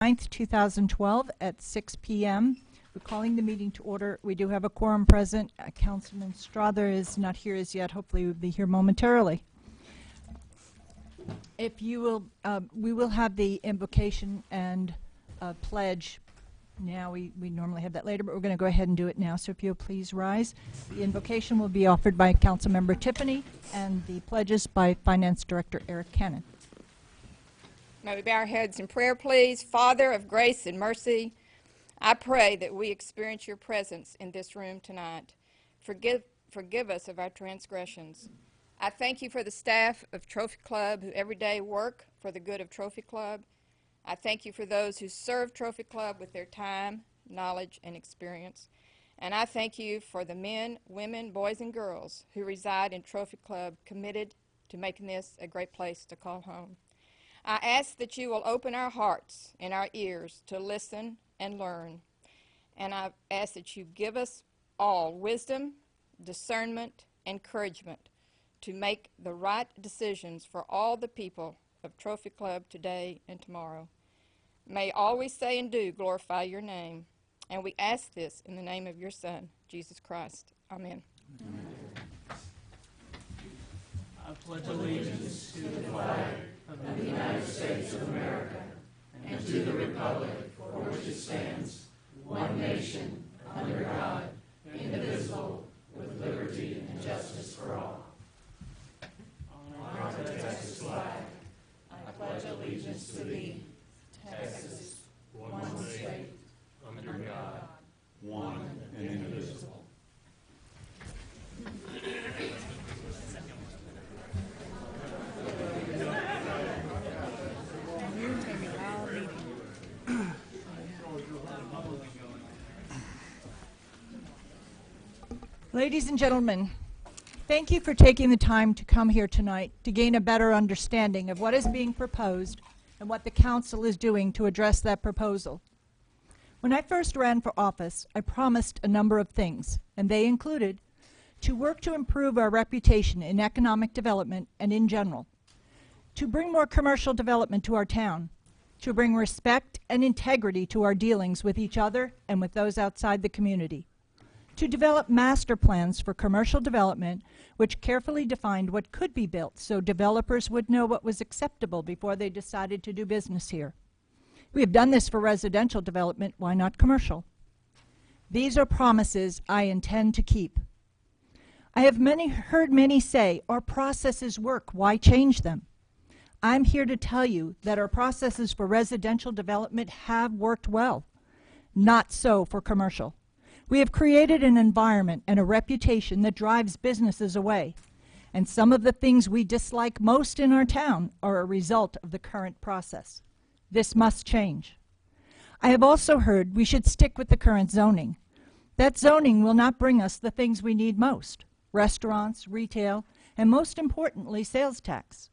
9th, 2012 at 6 p.m. We're calling the meeting to order. We do have a quorum present. Councilman Strother is not here as yet. Hopefully we'll be here momentarily. If you will, we will have the invocation and pledge now. We normally have that later, but we're going to go ahead and do it now. So if you'll please rise. The invocation will be offered by Councilmember Tiffany and the pledges by Finance Director Eric Cannon. May we bow our heads in prayer, please. Father of grace and mercy, I pray that we experience your presence in this room tonight. Forgive us of our transgressions. I thank you for the staff of Trophy Club who every day work for the good of Trophy Club. I thank you for those who serve Trophy Club with their time, knowledge, and experience. And I thank you for the men, women, boys, and girls who reside in Trophy Club, committed to making this a great place to call home. I ask that you will open our hearts and our ears to listen and learn. And I ask that you give us all wisdom, discernment, encouragement to make the right decisions for all the people of Trophy Club today and tomorrow. May all we say and do glorify your name. And we ask this in the name of your Son, Jesus Christ. Amen. Amen. I pledge allegiance to the flag of the United States of America and to the republic for which it stands, one nation, under God, indivisible, with liberty and justice for all. Honor to the Texas flag. I pledge allegiance to thee, Texas, one state, under God, one and indivisible. Ladies and gentlemen, thank you for taking the time to come here tonight to gain a better understanding of what is being proposed and what the council is doing to address that proposal. When I first ran for office, I promised a number of things, and they included to work to improve our reputation in economic development and in general, to bring more commercial development to our town, to bring respect and integrity to our dealings with each other and with those outside the community, to develop master plans for commercial development which carefully defined what could be built so developers would know what was acceptable before they decided to do business here. We have done this for residential development, why not commercial? These are promises I intend to keep. I have heard many say, our processes work, why change them? I'm here to tell you that our processes for residential development have worked well. Not so for commercial. We have created an environment and a reputation that drives businesses away. And some of the things we dislike most in our town are a result of the current process. This must change. I have also heard we should stick with the current zoning. That zoning will not bring us the things we need most: restaurants, retail, and most importantly, sales tax.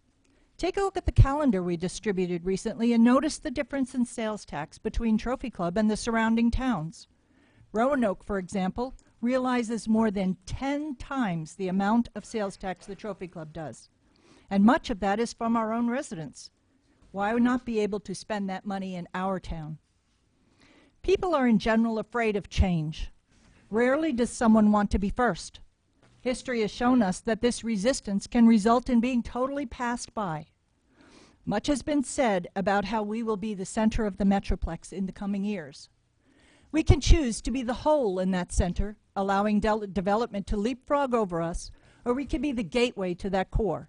Take a look at the calendar we distributed recently and notice the difference in sales tax between Trophy Club and the surrounding towns. Roanoke, for example, realizes more than 10 times the amount of sales tax the Trophy Club does. And much of that is from our own residents. Why not be able to spend that money in our town? People are in general afraid of change. Rarely does someone want to be first. History has shown us that this resistance can result in being totally passed by. Much has been said about how we will be the center of the Metroplex in the coming years. We can choose to be the hole in that center, allowing development to leapfrog over us, or we can be the gateway to that core.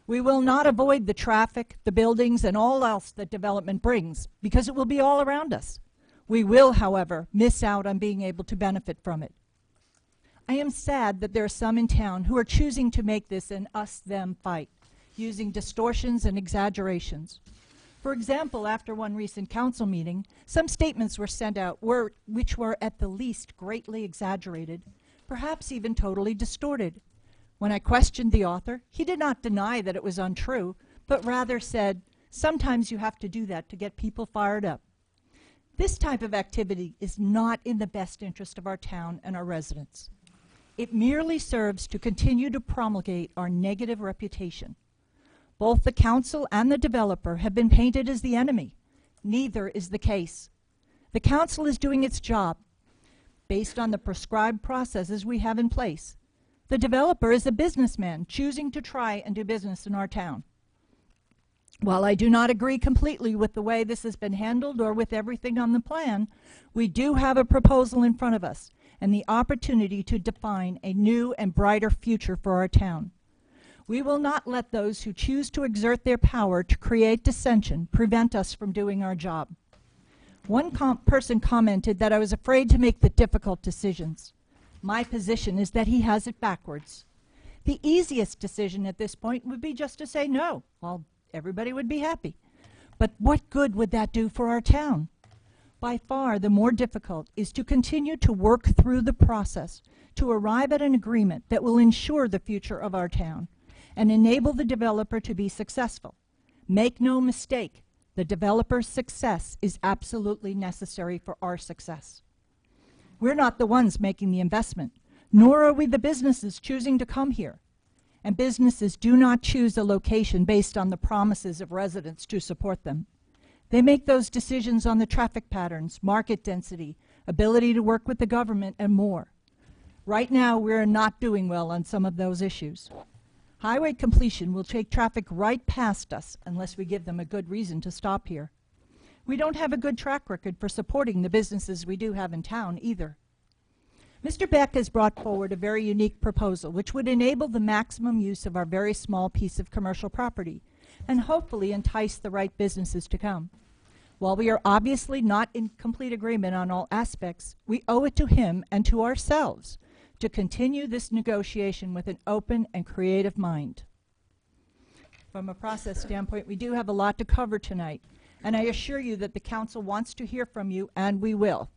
We will not avoid the traffic, the buildings, and all else that development brings, because it will be all around us. We will, however, miss out on being able to benefit from it. I am sad that there are some in town who are choosing to make this an us-them fight, using distortions and exaggerations. For example, after one recent council meeting, some statements were sent out which were at the least greatly exaggerated, perhaps even totally distorted. When I questioned the author, he did not deny that it was untrue, but rather said, sometimes you have to do that to get people fired up. This type of activity is not in the best interest of our town and our residents. It merely serves to continue to promulgate our negative reputation. Both the council and the developer have been painted as the enemy, neither is the case. The council is doing its job based on the prescribed processes we have in place. The developer is a businessman choosing to try and do business in our town. While I do not agree completely with the way this has been handled or with everything on the plan, we do have a proposal in front of us and the opportunity to define a new and brighter future for our town. We will not let those who choose to exert their power to create dissension prevent us from doing our job. One person commented that I was afraid to make the difficult decisions. My position is that he has it backwards. The easiest decision at this point would be just to say no. Well, everybody would be happy. But what good would that do for our town? By far, the more difficult is to continue to work through the process to arrive at an agreement that will ensure the future of our town and enable the developer to be successful. Make no mistake, the developer's success is absolutely necessary for our success. We're not the ones making the investment, nor are we the businesses choosing to come here. And businesses do not choose a location based on the promises of residents to support them. They make those decisions on the traffic patterns, market density, ability to work with the government, and more. Right now, we're not doing well on some of those issues. Highway completion will take traffic right past us unless we give them a good reason to stop here. We don't have a good track record for supporting the businesses we do have in town either. Mr. Beck has brought forward a very unique proposal which would enable the maximum use of our very small piece of commercial property and hopefully entice the right businesses to come. While we are obviously not in complete agreement on all aspects, we owe it to him and to ourselves to continue this negotiation with an open and creative mind. From a process standpoint, we do have a lot to cover tonight, and I assure you that the council wants to hear from you, and we will.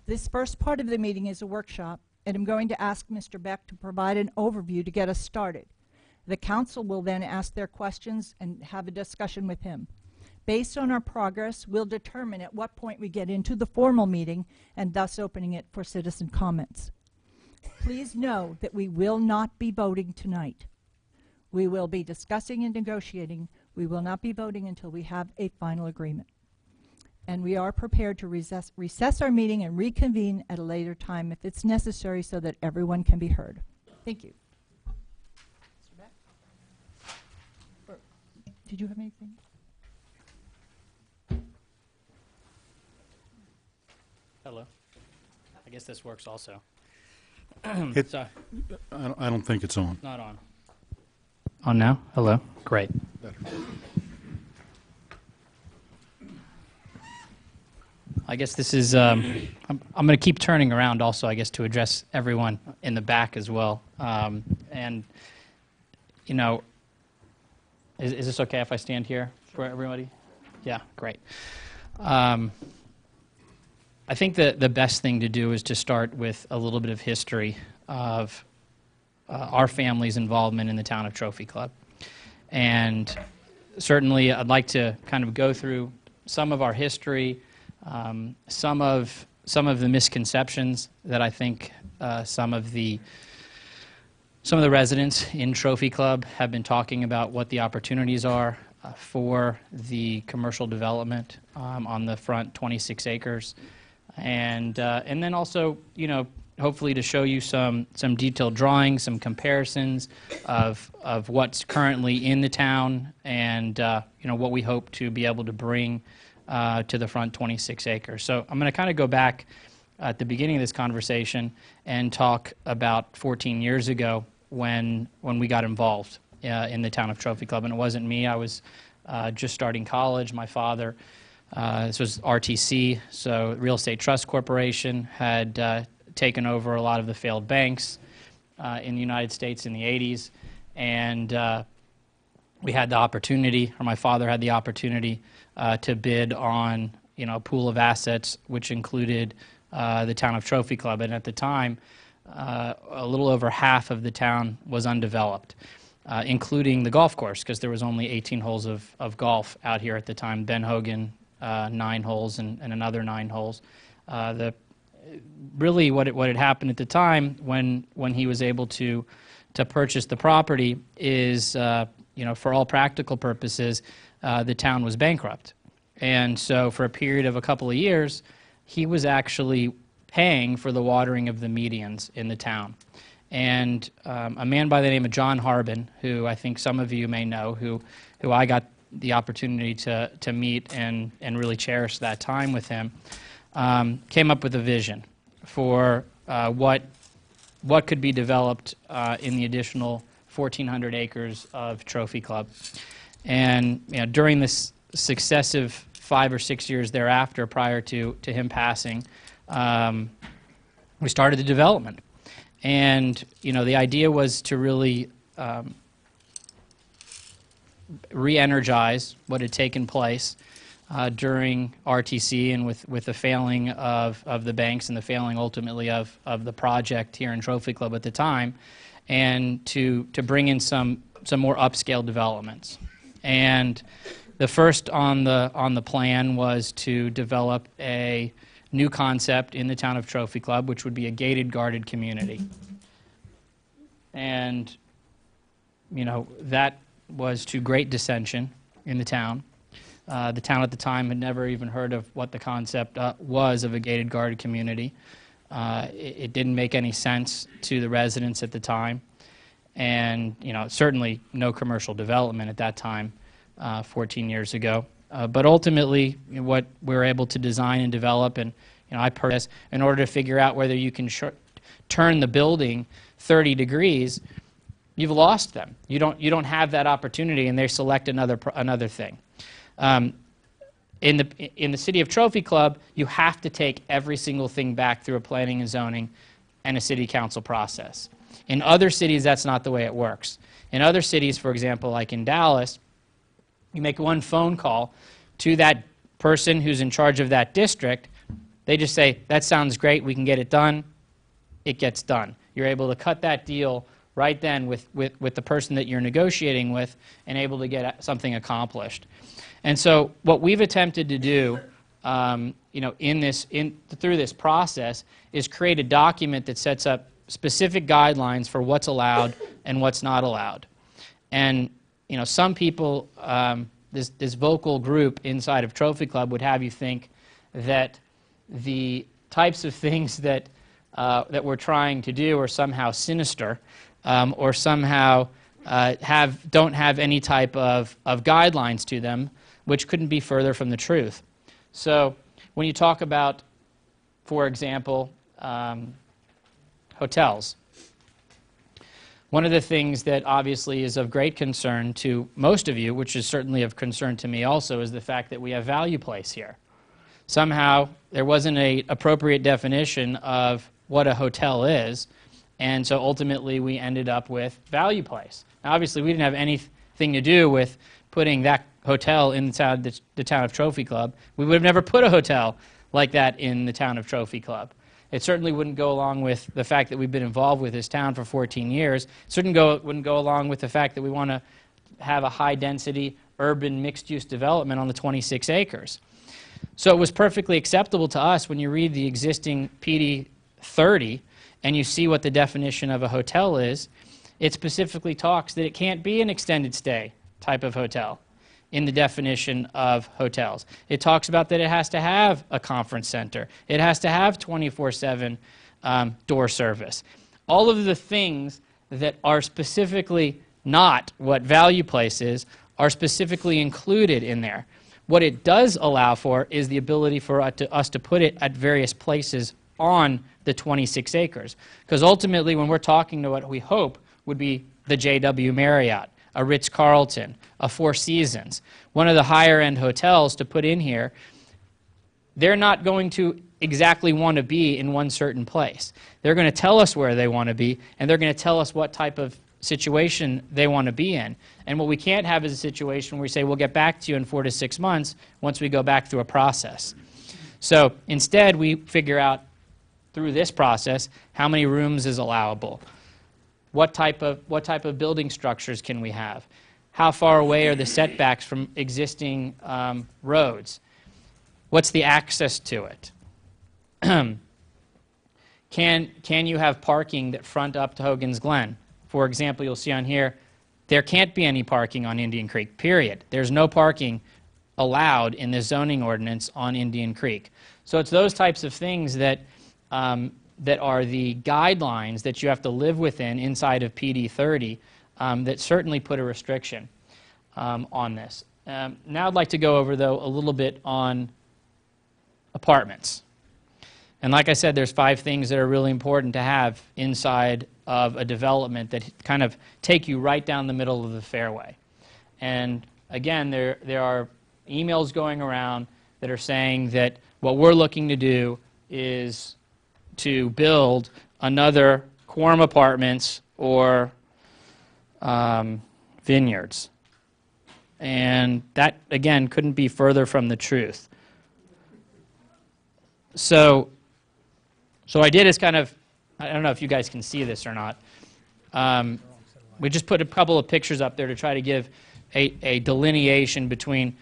This first part of the meeting is a workshop, and I'm going to ask Mr. Beck to provide an overview to get us started. The council will then ask their questions and have a discussion with him. Based on our progress, we'll determine at what point we get into the formal meeting and thus opening it for citizen comments. Please know that we will not be voting tonight. We will be discussing and negotiating. We will not be voting until we have a final agreement. And we are prepared to recess our meeting and reconvene at a later time if it's necessary so that everyone can be heard. Thank you. Mr. Beck? Did you have anything? Hello. I guess this works also. It, So, I don't think it's on. not on. On now? Hello? Great. Better. I guess this is, I'm going to keep turning around also, I guess, to address everyone in the back as well. And, you know, is this okay if I stand here for everybody? Yeah, great. I think that the best thing to do is to start with a little bit of history of our family's involvement in the town of Trophy Club. And certainly I'd like to kind of go through some of our history, some of the misconceptions that I think some of the residents in Trophy Club have been talking about what the opportunities are for the commercial development on the front 26 acres. And then also, you know, hopefully to show you some detailed drawings, some comparisons of what's currently in the town and, you know, what we hope to be able to bring to the front 26 acres. So I'm going to kind of go back at the beginning of this conversation and talk about 14 years ago when we got involved in the town of Trophy Club. And it wasn't me. I was just starting college. My father, this was RTC, so Real Estate Trust Corporation, had taken over a lot of the failed banks in the United States in the 80s. And we had the opportunity, or my father had the opportunity, to bid on, you know, a pool of assets which included the town of Trophy Club. And at the time, a little over half of the town was undeveloped, including the golf course, because there was only 18 holes of golf out here at the time. Ben Hogan, 9 holes, and another 9 holes. Really, what had happened at the time when he was able to purchase the property is, you know, for all practical purposes, the town was bankrupt. And so for a period of a couple of years, he was actually paying for the watering of the medians in the town. And a man by the name of John Harbin, who I think some of you may know, who I got the opportunity to meet and really cherish that time with him, came up with a vision for what could be developed in the additional 1,400 acres of Trophy Club. And during this successive 5 or 6 years thereafter, prior to him passing, we started the development. And the idea was to really re-energize what had taken place during RTC and with the failing of the banks and the failing ultimately of the project here in Trophy Club at the time, and to bring in some more upscale developments. And the first on the plan was to develop a new concept in the town of Trophy Club, which would be a gated, guarded community. And that was to great dissension in the town. The town at the time had never even heard of what the concept was of a gated, guarded community. It didn't make any sense to the residents at the time, and certainly no commercial development at that time, 14 years ago. But ultimately, what we were able to design and develop, and I purchased in order to figure out whether you can turn the building 30 degrees, you've lost them. You don't have that opportunity, and they select another thing. In the city of Trophy Club, you have to take every single thing back through a planning and zoning and a city council process. In other cities, that's not the way it works. In other cities, for example, like in Dallas, you make one phone call to that person who's in charge of that district. They just say, that sounds great, we can get it done. It gets done. You're able to cut that deal right then with the person that you're negotiating with and able to get something accomplished. And so what we've attempted to do through this process is create a document that sets up specific guidelines for what's allowed and what's not allowed. And some people, this vocal group inside of Trophy Club would have you think that the types of things that we're trying to do are somehow sinister, or somehow don't have any type of guidelines to them, which couldn't be further from the truth. So when you talk about, for example, hotels, one of the things that obviously is of great concern to most of you, which is certainly of concern to me also, is the fact that we have Value Place here. Somehow there wasn't an appropriate definition of what a hotel is, and so ultimately we ended up with Value Place. Now, obviously we didn't have anything to do with putting that hotel in the town of Trophy Club. We would have never put a hotel like that in the town of Trophy Club. It certainly wouldn't go along with the fact that we've been involved with this town for 14 years. It certainly wouldn't go along with the fact that we want to have a high-density, urban, mixed-use development on the 26 acres. So it was perfectly acceptable to us when you read the existing PD 30 and you see what the definition of a hotel is. It specifically talks that it can't be an extended stay type of hotel in the definition of hotels. It talks about that it has to have a conference center. It has to have 24/7 door service. All of the things that are specifically not what Value Place is are specifically included in there. What it does allow for is the ability for us to put it at various places on the 26 acres. Because ultimately, when we're talking to what we hope would be the JW Marriott, a Ritz-Carlton, a Four Seasons, one of the higher-end hotels to put in here, they're not going to exactly want to be in one certain place. They're going to tell us where they want to be, and they're going to tell us what type of situation they want to be in. And what we can't have is a situation where we say, we'll get back to you in 4 to 6 months once we go back through a process. So instead, we figure out through this process how many rooms is allowable. What type of building structures can we have? How far away are the setbacks from existing roads? What's the access to it? Can you have parking that front up to Hogan's Glen? For example, you'll see on here, there can't be any parking on Indian Creek, period. There's no parking allowed in this zoning ordinance on Indian Creek. So it's those types of things that that are the guidelines that you have to live within inside of PD 30 that certainly put a restriction on this. Now I'd like to go over, though, a little bit on apartments. And like I said, there's 5 things that are really important to have inside of a development that kind of take you right down the middle of the fairway. And again, there are emails going around that are saying that what we're looking to do is to build another Quorum Apartments or vineyards. And that, again, couldn't be further from the truth. So I did is kind of, I don't know if you guys can see this or not. We just put a couple of pictures up there to try to give a delineation between,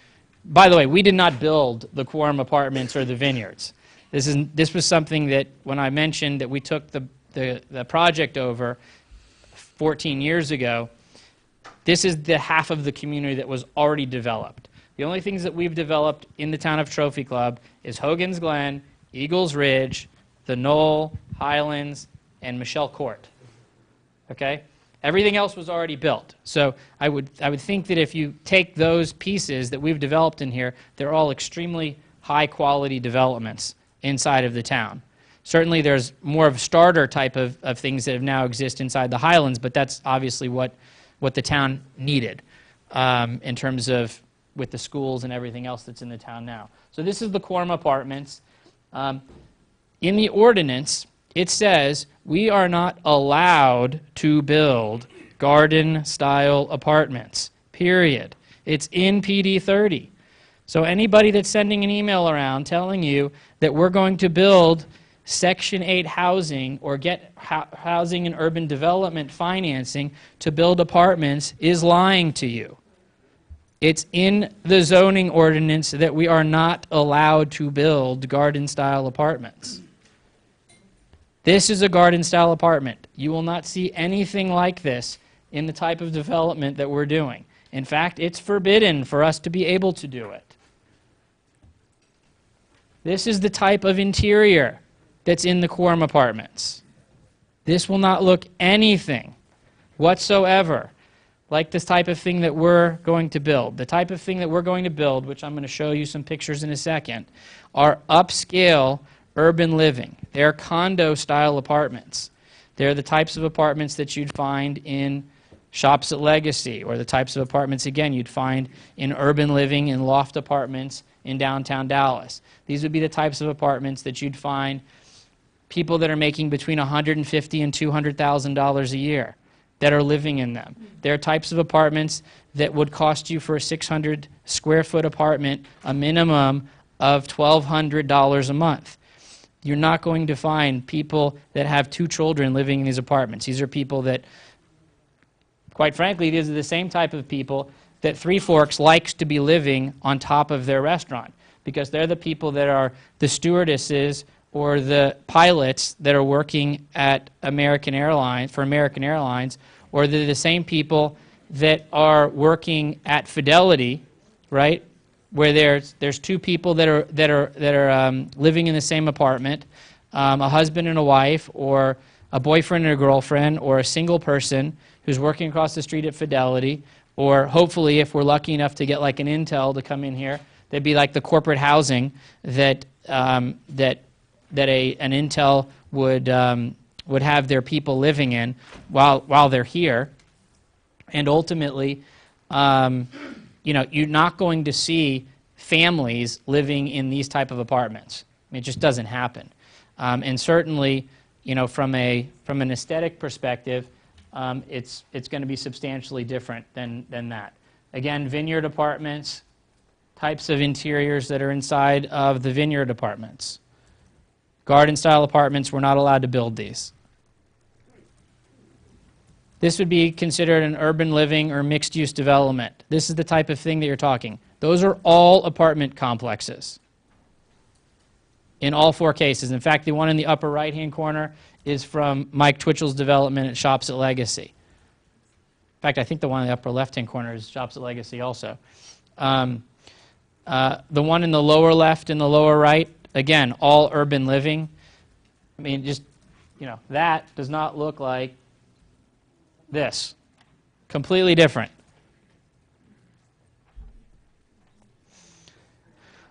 by the way, we did not build the Quorum Apartments or the vineyards. This was something that when I mentioned that we took the project over 14 years ago, this is the half of the community that was already developed. The only things that we've developed in the town of Trophy Club is Hogan's Glen, Eagles Ridge, the Knoll, Highlands, and Michelle Court. Okay? Everything else was already built. So I would think that if you take those pieces that we've developed in here, they're all extremely high-quality developments inside of the town. Certainly there's more of a starter type of things that have now exist inside the Highlands, but that's obviously what the town needed in terms of with the schools and everything else that's in the town now. So this is the Quorum Apartments. In the ordinance, it says we are not allowed to build garden-style apartments, period. It's in PD 30. So anybody that's sending an email around telling you that we're going to build Section 8 housing or get housing and urban development financing to build apartments is lying to you. It's in the zoning ordinance that we are not allowed to build garden-style apartments. This is a garden-style apartment. You will not see anything like this in the type of development that we're doing. In fact, it's forbidden for us to be able to do it. This is the type of interior that's in the Quorum Apartments. This will not look anything whatsoever like this type of thing that we're going to build. The type of thing that we're going to build, which I'm going to show you some pictures in a second, are upscale urban living. They're condo-style apartments. They're the types of apartments that you'd find in Shops at Legacy, or the types of apartments, again, you'd find in urban living and loft apartments in downtown Dallas. These would be the types of apartments that you'd find people that are making between $150,000 and $200,000 a year that are living in them. They're types of apartments that would cost you for a 600 square foot apartment a minimum of $1,200 a month. You're not going to find people that have 2 children living in these apartments. These are people that, quite frankly, these are the same type of people that Three Forks likes to be living on top of their restaurant, because they're the people that are the stewardesses or the pilots that are working at American Airlines, for American Airlines, or they're the same people that are working at Fidelity, right? Where there's 2 people that are living in the same apartment, a husband and a wife, or a boyfriend and a girlfriend, or a single person who's working across the street at Fidelity, or hopefully, if we're lucky enough to get like an Intel to come in here, they'd be like the corporate housing that an Intel would have their people living in while they're here, and ultimately, you're not going to see families living in these type of apartments. I mean, it just doesn't happen. And certainly, from an aesthetic perspective, it's going to be substantially different than that. Again, vineyard apartments, types of interiors that are inside of the vineyard apartments. Garden-style apartments, we're not allowed to build these. This would be considered an urban living or mixed-use development. This is the type of thing that you're talking. Those are all apartment complexes in all 4 cases. In fact, the one in the upper right-hand corner is from Mike Twitchell's development at Shops at Legacy. In fact, I think the one in the upper left-hand corner is Shops at Legacy also. The one in the lower left and the lower right, again, all urban living. I mean, just, that does not look like this. Completely different.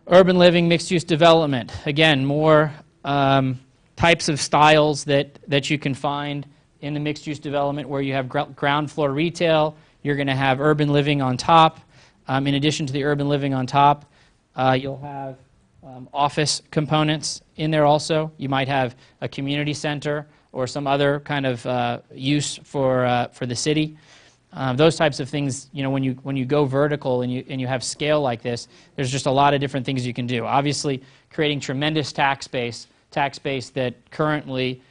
Urban living, mixed-use development. Again, more types of styles that you can find in the mixed-use development where you have ground floor retail. You're going to have urban living on top. In addition to the urban living on top, you'll have office components in there also. You might have a community center or some other kind of use for the city. Those types of things, when you go vertical and you have scale like this, there's just a lot of different things you can do. Obviously, creating tremendous tax base that currently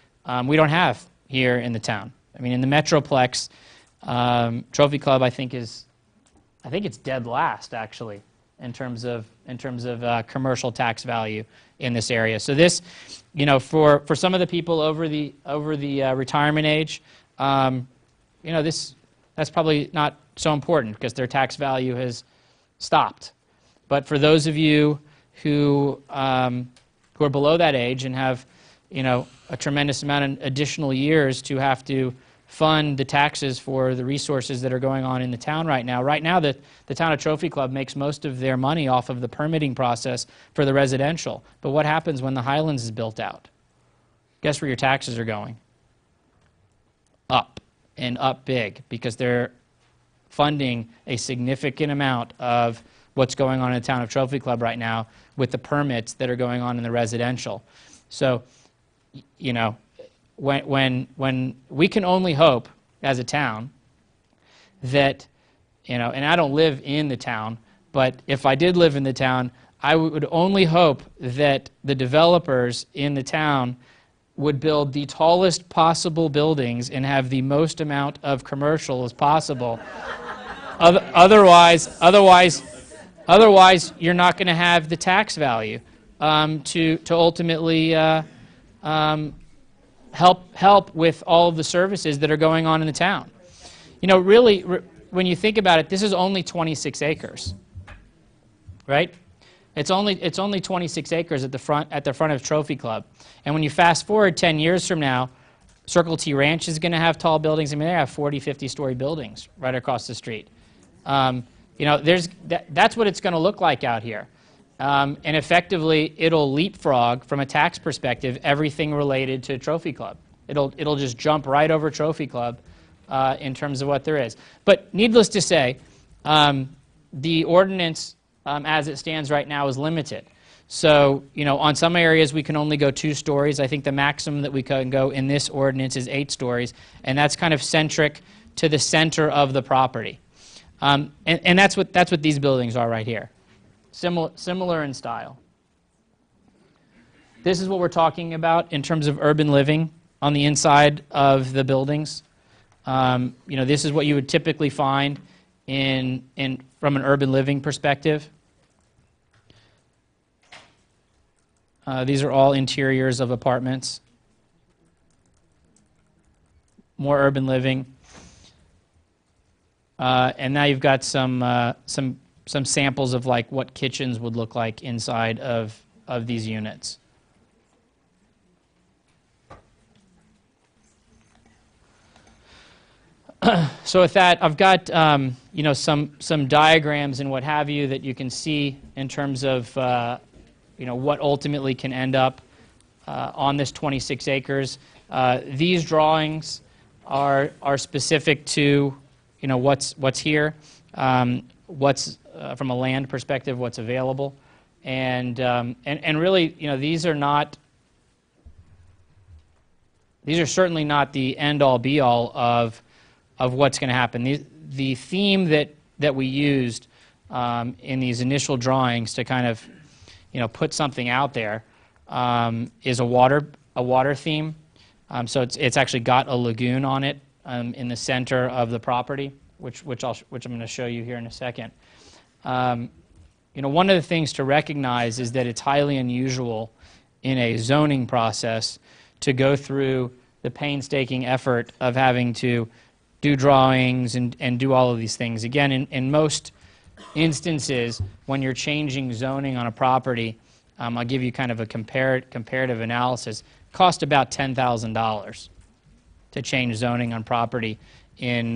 we don't have here in the town. I mean, in the Metroplex, Trophy Club, I think it's dead last actually in terms of commercial tax value in this area. So this, for some of the people over the retirement age, that's probably not so important because their tax value has stopped. But for those of you who are below that age and have, a tremendous amount of additional years to have to fund the taxes for the resources that are going on in the town right now. Right now, the town of Trophy Club makes most of their money off of the permitting process for the residential. But what happens when the Highlands is built out? Guess where your taxes are going? Up, and up big, because they're funding a significant amount of what's going on in the town of Trophy Club right now with the permits that are going on in the residential. So, when we can only hope as a town that, and I don't live in the town, but if I did live in the town, I would only hope that the developers in the town would build the tallest possible buildings and have the most amount of commercial as possible. Otherwise, you're not going to have the tax value to ultimately help with all of the services that are going on in the town. Really, when you think about it, this is only 26 acres, right? It's only 26 acres at the front of Trophy Club. And when you fast forward 10 years from now, Circle T Ranch is going to have tall buildings. I mean, they have 40, 50-story buildings right across the street. That's what it's going to look like out here. And effectively, it'll leapfrog, from a tax perspective, everything related to Trophy Club. It'll just jump right over Trophy Club in terms of what there is. But needless to say, the ordinance as it stands right now is limited. So, on some areas we can only go 2 stories. I think the maximum that we can go in this ordinance is 8 stories, and that's kind of centric to the center of the property. And that's what these buildings are right here. Similar in style. This is what we're talking about in terms of urban living on the inside of the buildings. This is what you would typically find from an urban living perspective. These are all interiors of apartments. More urban living. And now you've got some samples of like what kitchens would look like inside of these units. So with that, I've got some diagrams and what have you that you can see in terms of what ultimately can end up on this 26 acres. These drawings are specific to what's here, what's from a land perspective, what's available, and really these are certainly not the end all be all of what's going to happen. The theme that we used in these initial drawings to kind of put something out there is a water theme. So it's actually got a lagoon on it in the center of the property, which I'm going to show you here in a second. One of the things to recognize is that it's highly unusual in a zoning process to go through the painstaking effort of having to do drawings and do all of these things. Again, in most instances when you're changing zoning on a property, I'll give you kind of a comparative analysis, cost about $10,000 to change zoning on property in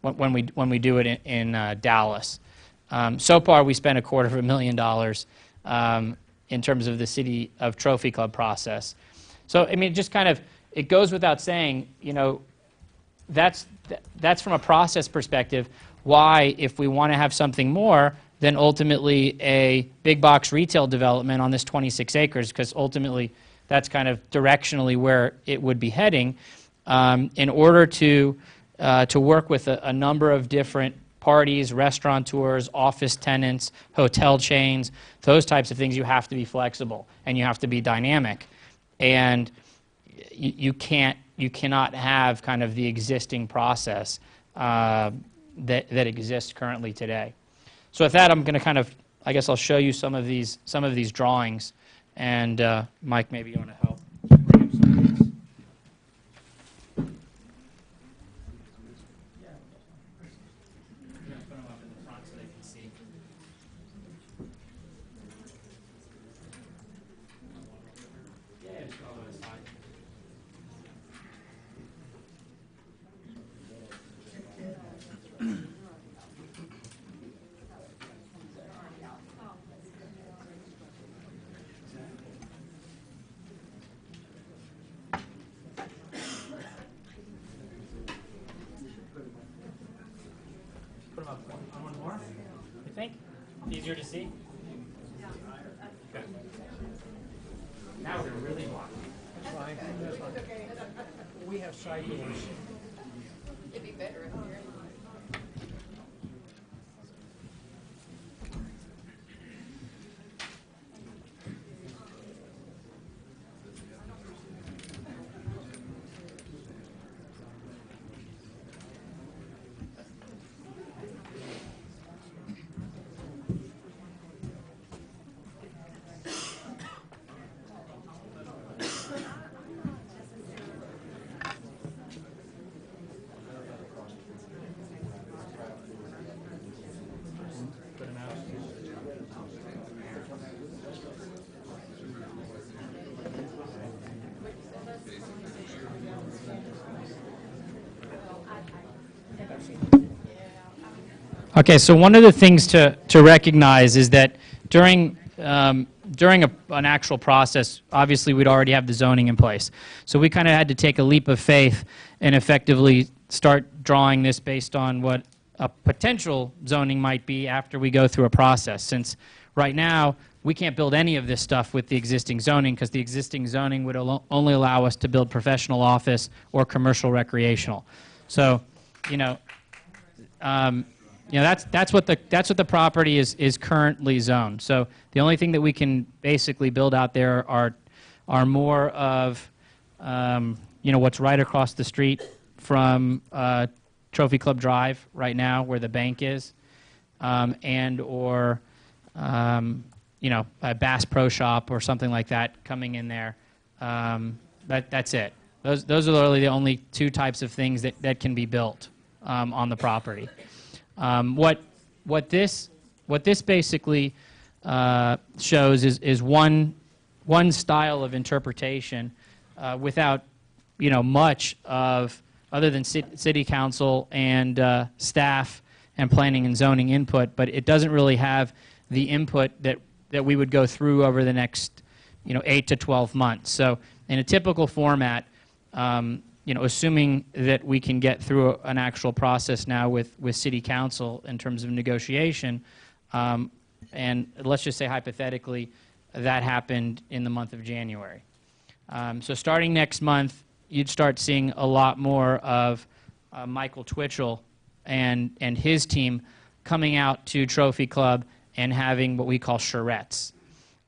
when we do it in Dallas. So far, we spent $250,000 in terms of the City of Trophy Club process. So I mean, just kind of, it goes without saying, you know, that's from a process perspective. Why, if we want to have something more, then ultimately a big box retail development on this 26 acres, because ultimately that's kind of directionally where it would be heading, in order to work with a number of different parties, restaurateurs, office tenants, hotel chains, those types of things. You have to be flexible and you have to be dynamic, and you cannot have kind of the existing process that exists currently today. So with that, I'm going to kind of, I guess I'll show you some of these drawings, and Mike, maybe you want to help bring up some of these. Put them up in the front so they can see. Yeah, just go over the side. Put them up on one more, you think? Easier to see? Good. Now we're really block. We have side doors. It'd be better if you're. Okay, so one of the things to recognize is that during an actual process, obviously we'd already have the zoning in place. So we kind of had to take a leap of faith and effectively start drawing this based on what a potential zoning might be after we go through a process. Since right now, we can't build any of this stuff with the existing zoning, because the existing zoning would only allow us to build professional office or commercial recreational. So, that's what the property is currently zoned. So the only thing that we can basically build out there are more of what's right across the street from Trophy Club Drive right now, where the bank is, and or a Bass Pro Shop or something like that coming in there. That's it. Those are really the only two types of things that can be built on the property. What this basically shows is one style of interpretation without much of, other than city council and staff and planning and zoning input, but it doesn't really have the input that we would go through over the next 8 to 12 months. So in a typical format, assuming that we can get through an actual process now with city council in terms of negotiation, and let's just say hypothetically that happened in the month of January. So starting next month, you'd start seeing a lot more of Michael Twitchell and his team coming out to Trophy Club and having what we call charrettes.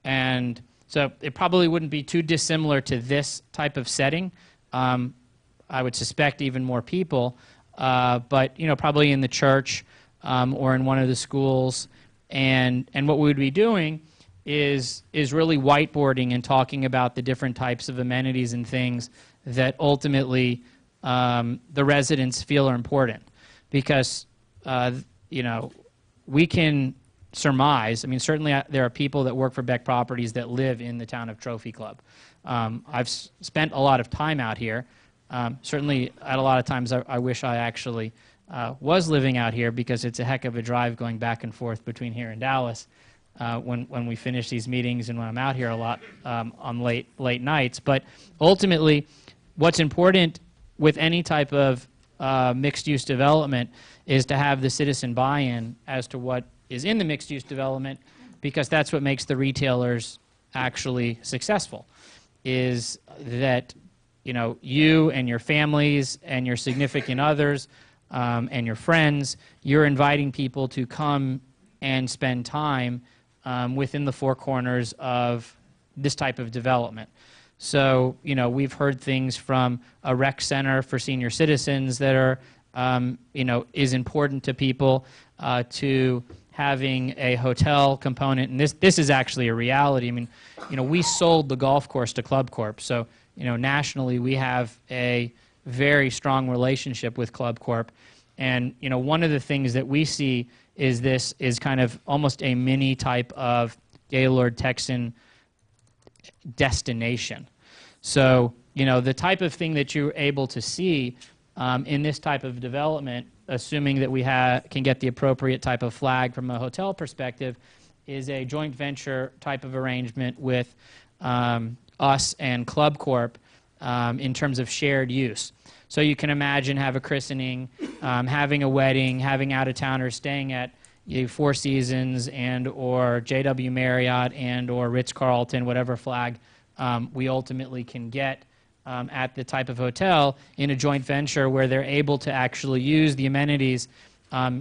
And so it probably wouldn't be too dissimilar to this type of setting. I would suspect even more people, but probably in the church or in one of the schools. And what we would be doing is really whiteboarding and talking about the different types of amenities and things that ultimately the residents feel are important. Because we can surmise, I mean, certainly there are people that work for Beck Properties that live in the town of Trophy Club. I've spent a lot of time out here. Certainly, at a lot of times, I wish I actually was living out here, because it's a heck of a drive going back and forth between here and Dallas when we finish these meetings and when I'm out here a lot on late nights. But ultimately, what's important with any type of mixed-use development is to have the citizen buy-in as to what is in the mixed-use development, because that's what makes the retailers actually successful, is that, you know, you and your families and your significant others and your friends, you're inviting people to come and spend time within the four corners of this type of development. So, you know, we've heard things from a rec center for senior citizens that are, you know, is important to people, to having a hotel component. And this is actually a reality. I mean, you know, we sold the golf course to Club Corp. So, you know, nationally we have a very strong relationship with Club Corp. And, you know, one of the things that we see is this is kind of almost a mini type of Gaylord Texan destination. So, you know, the type of thing that you're able to see in this type of development, assuming that we can get the appropriate type of flag from a hotel perspective, is a joint venture type of arrangement with us and Club Corp in terms of shared use. So you can imagine have a christening, having a wedding, having out-of-towners staying at Four Seasons and or JW Marriott and or Ritz-Carlton, whatever flag we ultimately can get at the type of hotel in a joint venture where they're able to actually use the amenities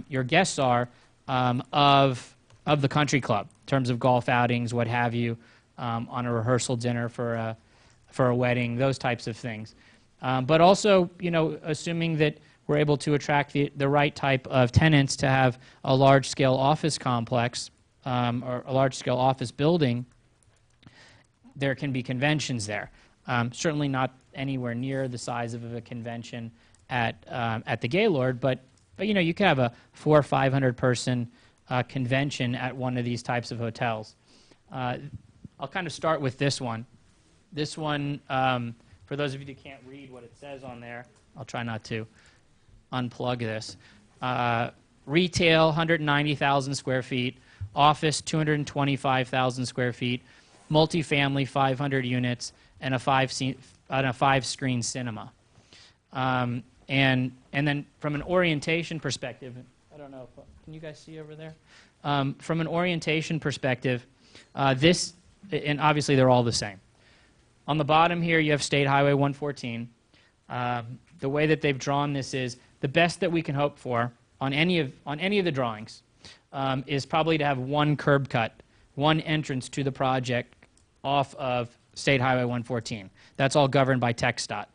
your guests are of the country club in terms of golf outings, what have you, on a rehearsal dinner for a wedding, those types of things. But also, you know, assuming that we're able to attract the right type of tenants to have a large-scale office complex or a large-scale office building, there can be conventions there. Certainly not anywhere near the size of a convention at the Gaylord, but you know, you could have a 400 or 500 person convention at one of these types of hotels. I'll kind of start with this one. This one, for those of you that can't read what it says on there, I'll try not to unplug this. Retail, 190,000 square feet. Office, 225,000 square feet. Multifamily, 500 units, and a five-screen cinema. And then from an orientation perspective, I don't know, can you guys see over there? From an orientation perspective, this, and obviously they're all the same. On the bottom here, you have State Highway 114. The way that they've drawn this is the best that we can hope for on any of the drawings is probably to have one curb cut, one entrance to the project off of State Highway 114. That's all governed by TxDOT.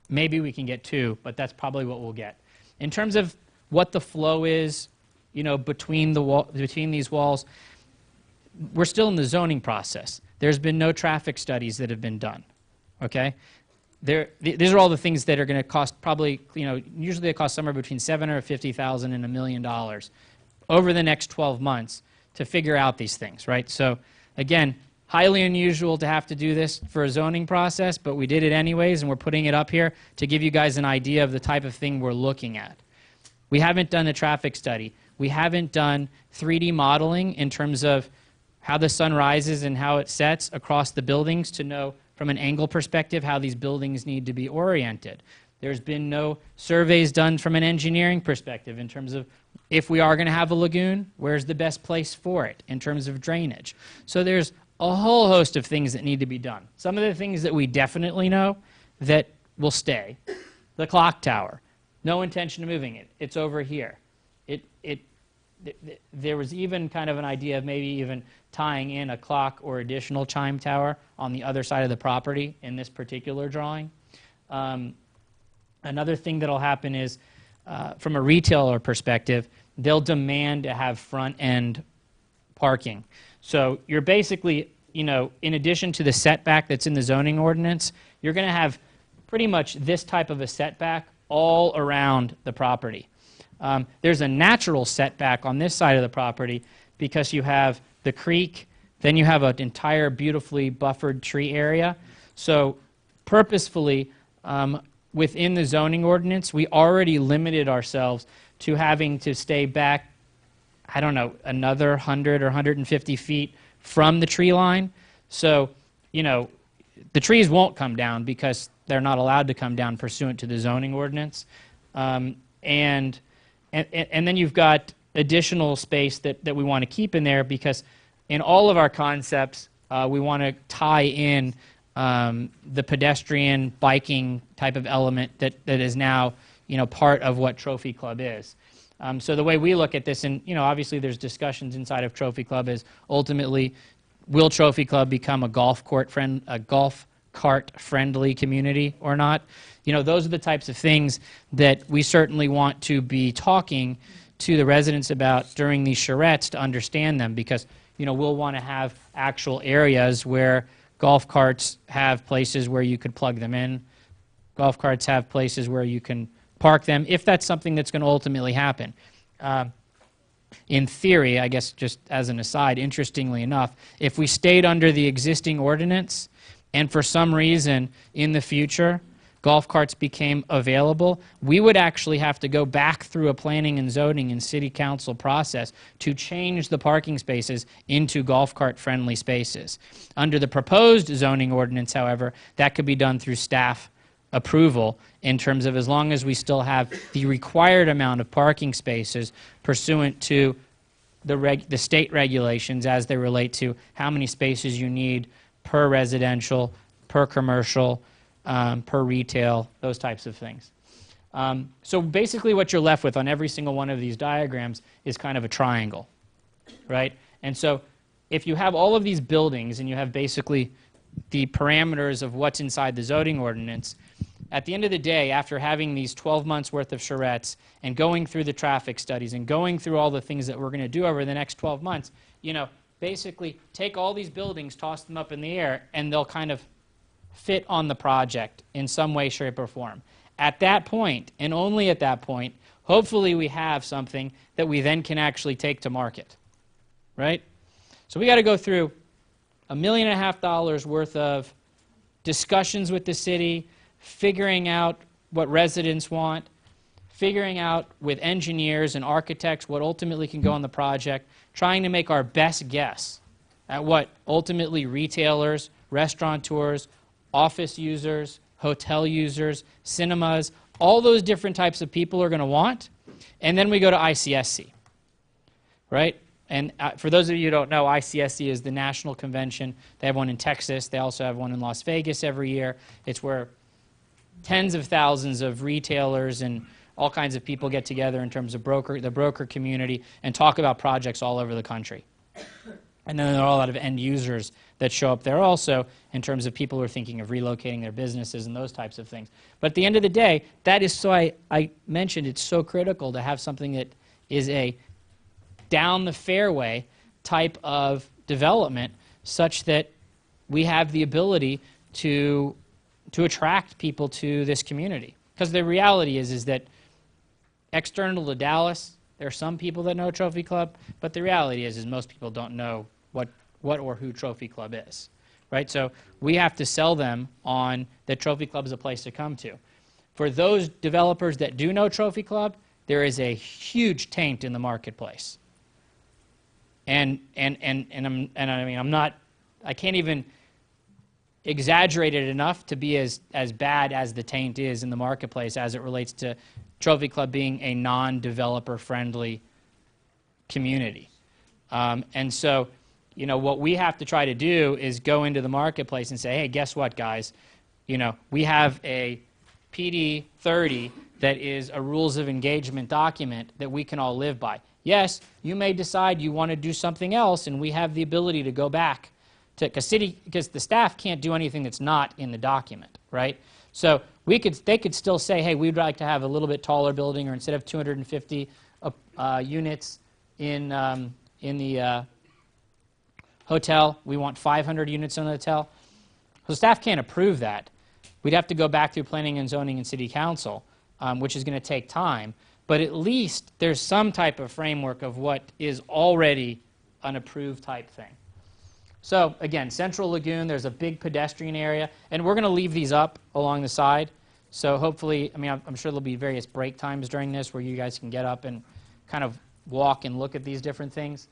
Maybe we can get two, but that's probably what we'll get. In terms of what the flow is, you know, between these walls, we're still in the zoning process. There's been no traffic studies that have been done. Okay, these are all the things that are going to cost probably, you know, usually they cost somewhere between $750,000 and $1 million over the next 12 months to figure out these things, right? So again, highly unusual to have to do this for a zoning process, but we did it anyways, and we're putting it up here to give you guys an idea of the type of thing we're looking at. We haven't done a traffic study. We haven't done 3D modeling in terms of how the sun rises and how it sets across the buildings to know from an angle perspective how these buildings need to be oriented. There's been no surveys done from an engineering perspective in terms of if we are going to have a lagoon, where's the best place for it in terms of drainage. So there's a whole host of things that need to be done. Some of the things that we definitely know that will stay. The clock tower, no intention of moving it. It's over here. There was even kind of an idea of maybe even tying in a clock or additional chime tower on the other side of the property in this particular drawing. Another thing that'll happen is, from a retailer perspective, they'll demand to have front-end parking. So you're basically, you know, in addition to the setback that's in the zoning ordinance, you're going to have pretty much this type of a setback all around the property. There's a natural setback on this side of the property because you have the creek, then you have an entire beautifully buffered tree area. So purposefully, within the zoning ordinance, we already limited ourselves to having to stay back, I don't know, another 100 or 150 feet from the tree line. So, you know, the trees won't come down because they're not allowed to come down pursuant to the zoning ordinance. And then you've got additional space that we want to keep in there because in all of our concepts, we want to tie in the pedestrian biking type of element that is now, you know, part of what Trophy Club is. So the way we look at this, and, you know, obviously there's discussions inside of Trophy Club, is ultimately, will Trophy Club become a golf cart friendly community or not? You know, those are the types of things that we certainly want to be talking to the residents about during these charrettes to understand them, because, you know, we'll want to have actual areas where golf carts have places where you could plug them in. Golf carts have places where you can park them, if that's something that's going to ultimately happen. In theory, I guess just as an aside, interestingly enough, if we stayed under the existing ordinance and for some reason in the future golf carts became available, we would actually have to go back through a planning and zoning and city council process to change the parking spaces into golf cart friendly spaces. Under the proposed zoning ordinance, however, that could be done through staff approval in terms of as long as we still have the required amount of parking spaces pursuant to the state regulations as they relate to how many spaces you need per residential, per commercial, per retail, those types of things. So basically what you're left with on every single one of these diagrams is kind of a triangle, right? And so if you have all of these buildings and you have basically the parameters of what's inside the zoning ordinance, at the end of the day, after having these 12 months worth of charrettes and going through the traffic studies and going through all the things that we're going to do over the next 12 months, you know, basically take all these buildings, toss them up in the air, and they'll kind of fit on the project in some way, shape, or form. At that point, and only at that point, hopefully we have something that we then can actually take to market, right? So we got to go through $1.5 million worth of discussions with the city, figuring out what residents want, figuring out with engineers and architects what ultimately can go on the project, trying to make our best guess at what ultimately retailers, restaurateurs, office users, hotel users, cinemas, all those different types of people are going to want. And then we go to ICSC, right? And for those of you who don't know, ICSC is the national convention. They have one in Texas. They also have one in Las Vegas every year. It's where tens of thousands of retailers and all kinds of people get together in terms of the broker community and talk about projects all over the country. And then there are a lot of end users that show up there also in terms of people who are thinking of relocating their businesses and those types of things. But at the end of the day, that is so I mentioned it's so critical to have something that is a down the fairway type of development such that we have the ability to attract people to this community. Because the reality is that external to Dallas, there are some people that know Trophy Club, but the reality is most people don't know what or who Trophy Club is, right? So we have to sell them on that Trophy Club is a place to come to. For those developers that do know Trophy Club, there is a huge taint in the marketplace. And I mean, I can't even exaggerate it enough to be as bad as the taint is in the marketplace as it relates to Trophy Club being a non-developer friendly community. And so, you know, what we have to try to do is go into the marketplace and say, hey, guess what, guys? You know, we have a PD 30 that is a rules of engagement document that we can all live by. Yes, you may decide you want to do something else, and we have the ability to go back to, because the staff can't do anything that's not in the document, right? So they could still say, hey, we'd like to have a little bit taller building, or instead of 250 units in the hotel, we want 500 units in the hotel. So staff can't approve that. We'd have to go back through planning and zoning and city council, which is going to take time. but at least there's some type of framework of what is already an approved type thing. So again, Central Lagoon, there's a big pedestrian area, and we're going to leave these up along the side. So hopefully, I mean, I'm sure there'll be various break times during this where you guys can get up and kind of walk and look at these different things.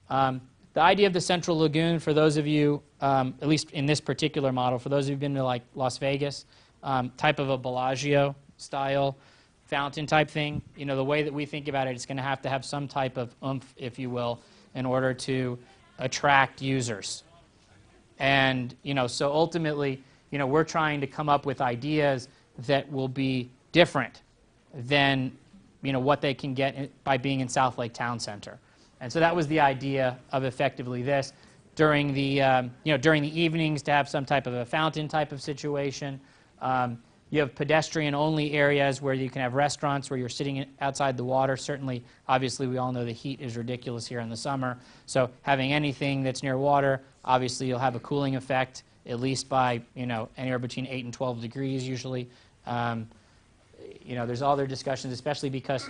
The idea of the Central Lagoon, for those of you, at least in this particular model, for those of you who've been to like Las Vegas, type of a Bellagio style fountain type thing, you know, the way that we think about it, it's going to have some type of oomph, if you will, in order to attract users. And, you know, so ultimately, you know, we're trying to come up with ideas that will be different than, you know, what they can get by being in South Lake Town Center. And so that was the idea of effectively this. During the, you know, during the evenings to have some type of a fountain type of situation. You have pedestrian-only areas where you can have restaurants where you're sitting outside the water. Certainly, obviously, we all know the heat is ridiculous here in the summer. So having anything that's near water, obviously, you'll have a cooling effect, at least by, you know, anywhere between 8 and 12 degrees usually. You know, there's all their discussions, especially because,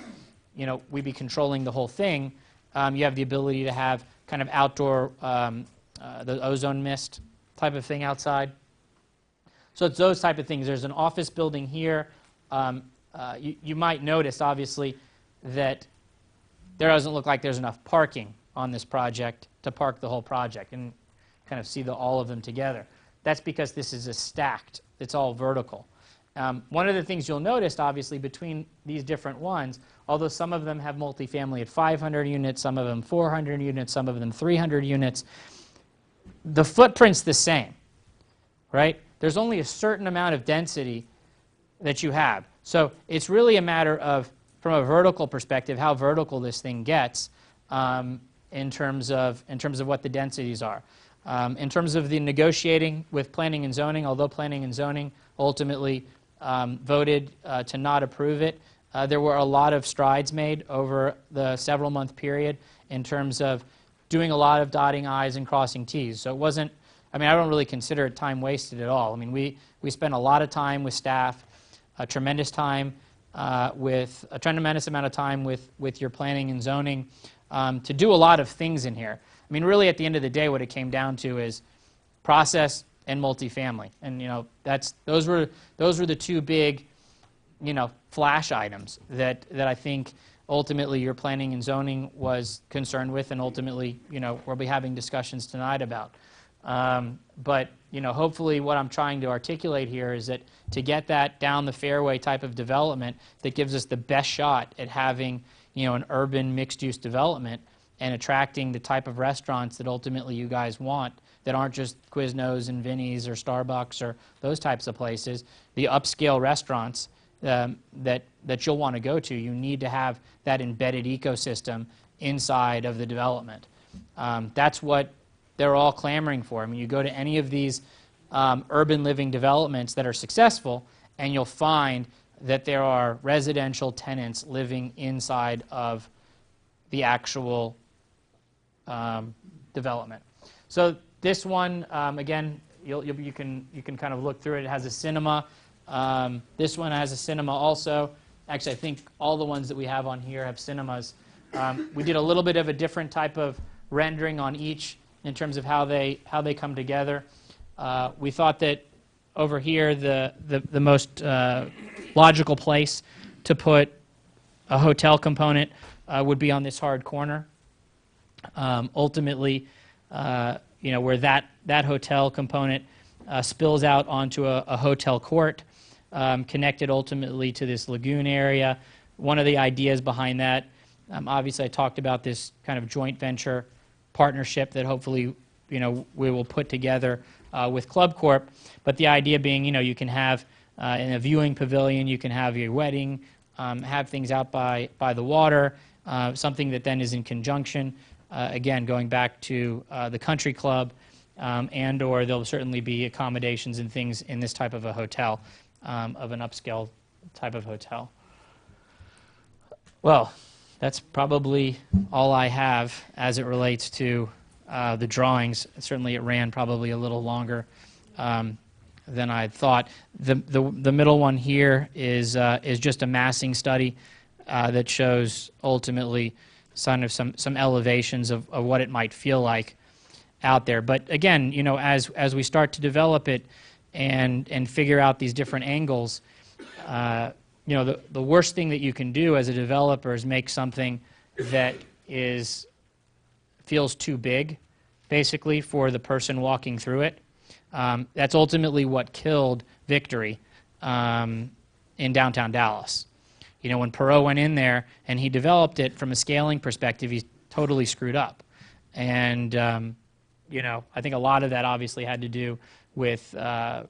you know, we'd be controlling the whole thing. You have the ability to have kind of outdoor, the ozone mist type of thing outside. So it's those type of things. There's an office building here. You might notice, obviously, that there doesn't look like there's enough parking on this project to park the whole project and kind of see all of them together. That's because this is a stacked. It's all vertical. One of the things you'll notice, obviously, between these different ones, although some of them have multifamily at 500 units, some of them 400 units, some of them 300 units, the footprint's the same, right? There's only a certain amount of density that you have. So it's really a matter of, from a vertical perspective, how vertical this thing gets in terms of what the densities are. In terms of the negotiating with planning and zoning, although planning and zoning ultimately voted to not approve it, there were a lot of strides made over the several-month period in terms of doing a lot of dotting I's and crossing T's. So it wasn't, I mean, I don't really consider it time wasted at all. I mean, we spent a lot of time with staff, a tremendous amount of time with your planning and zoning to do a lot of things in here. I mean, really, at the end of the day, what it came down to is process and multifamily, and you know, those were the two big, you know, flash items that I think ultimately your planning and zoning was concerned with, and ultimately, you know, we'll be having discussions tonight about. But you know, hopefully what I'm trying to articulate here is that to get that down the fairway type of development that gives us the best shot at having, you know, an urban mixed-use development and attracting the type of restaurants that ultimately you guys want that aren't just Quiznos and Vinny's or Starbucks or those types of places, the upscale restaurants that you'll want to go to. You need to have that embedded ecosystem inside of the development. That's what they're all clamoring for. I mean, you go to any of these urban living developments that are successful, and you'll find that there are residential tenants living inside of the actual development. So this one, again, you can kind of look through it. It has a cinema. This one has a cinema also. Actually, I think all the ones that we have on here have cinemas. We did a little bit of a different type of rendering on each in terms of how they come together. We thought that over here the most logical place to put a hotel component would be on this hard corner. Ultimately, you know, where that hotel component spills out onto a hotel court, connected ultimately to this lagoon area. One of the ideas behind that, obviously I talked about this kind of joint venture partnership that hopefully, you know, we will put together with Club Corp. But the idea being, you know, you can have in a viewing pavilion, you can have your wedding, have things out by the water, something that then is in conjunction, again, going back to the country club, and or there'll certainly be accommodations and things in this type of a hotel, of an upscale type of hotel. Well, that's probably all I have as it relates to the drawings. Certainly it ran probably a little longer than I had thought. The middle one here is just a massing study. that shows ultimately some elevations of what it might feel like out there. But again, you know, as we start to develop it and figure out these different angles, you know, the worst thing that you can do as a developer is make something that feels too big, basically, for the person walking through it. That's ultimately what killed Victory in downtown Dallas. You know, when Perot went in there and he developed it from a scaling perspective, he totally screwed up. And, you know, I think a lot of that obviously had to do with the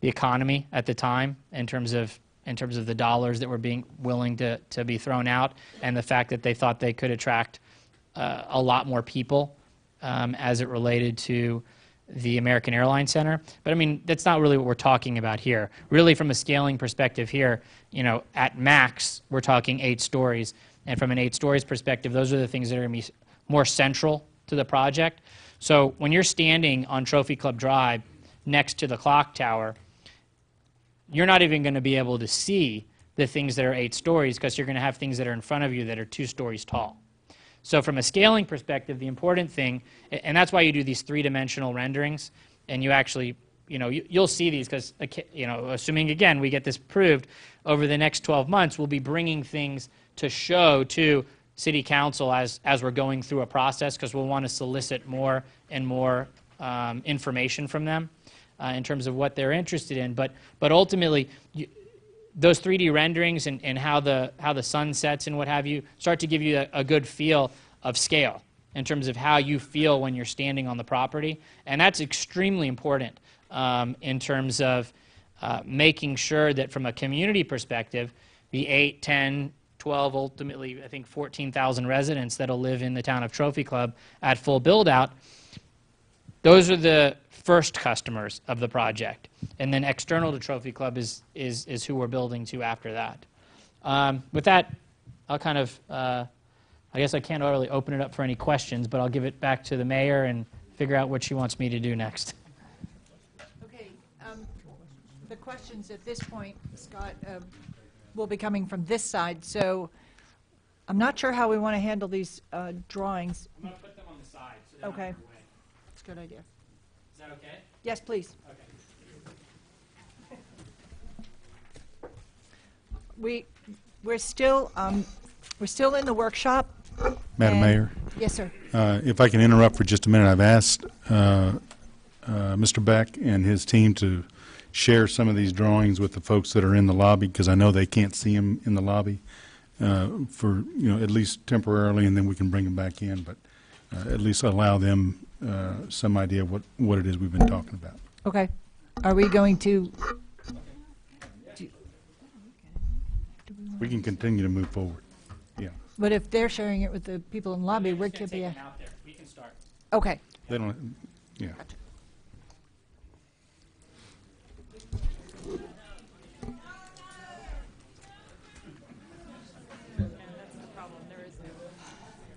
economy at the time in terms of the dollars that were being willing to be thrown out, and the fact that they thought they could attract a lot more people as it related to the American Airlines Center. But I mean, that's not really what we're talking about here. Really, from a scaling perspective here, you know, at max, we're talking 8 stories. And from an 8 stories perspective, those are the things that are going to be more central to the project. So when you're standing on Trophy Club Drive next to the clock tower, you're not even going to be able to see the things that are 8 stories because you're going to have things that are in front of you that are 2 stories tall. So from a scaling perspective, the important thing, and that's why you do these 3-dimensional renderings, and you actually, you know, you'll see these because, you know, assuming, again, we get this approved, over the next 12 months, we'll be bringing things to show to City Council as we're going through a process, because we'll want to solicit more and more information from them in terms of what they're interested in. But ultimately, those 3D renderings and how the sun sets and what have you start to give you a good feel of scale in terms of how you feel when you're standing on the property. And that's extremely important in terms of making sure that from a community perspective, the 8, 10, 12, ultimately, I think 14,000 residents that'll live in the town of Trophy Club at full build-out, those are the first customers of the project. And then external to Trophy Club is who we're building to after that. With that, I'll kind of, I guess I can't really open it up for any questions, but I'll give it back to the mayor and figure out what she wants me to do next. Okay, the questions at this point, Scott, will be coming from this side, so I'm not sure how we want to handle these drawings. I'm going to put them on the side so they're Okay. not in the way. That's a good idea. Is that okay? Yes, please. Okay. We're still in the workshop. Madam and- Mayor, Yes, sir. if I can interrupt for just a minute, I've asked Mr. Beck and his team to share some of these drawings with the folks that are in the lobby, because I know they can't see them in the lobby for, you know, at least temporarily, and then we can bring them back in, but at least allow them some idea of what it is we've been talking about. Okay. Are we going to? We can continue to move forward. Yeah. But if they're sharing it with the people in the lobby, we Just could gonna be. take them out there. We can start. Okay. They don't, yeah.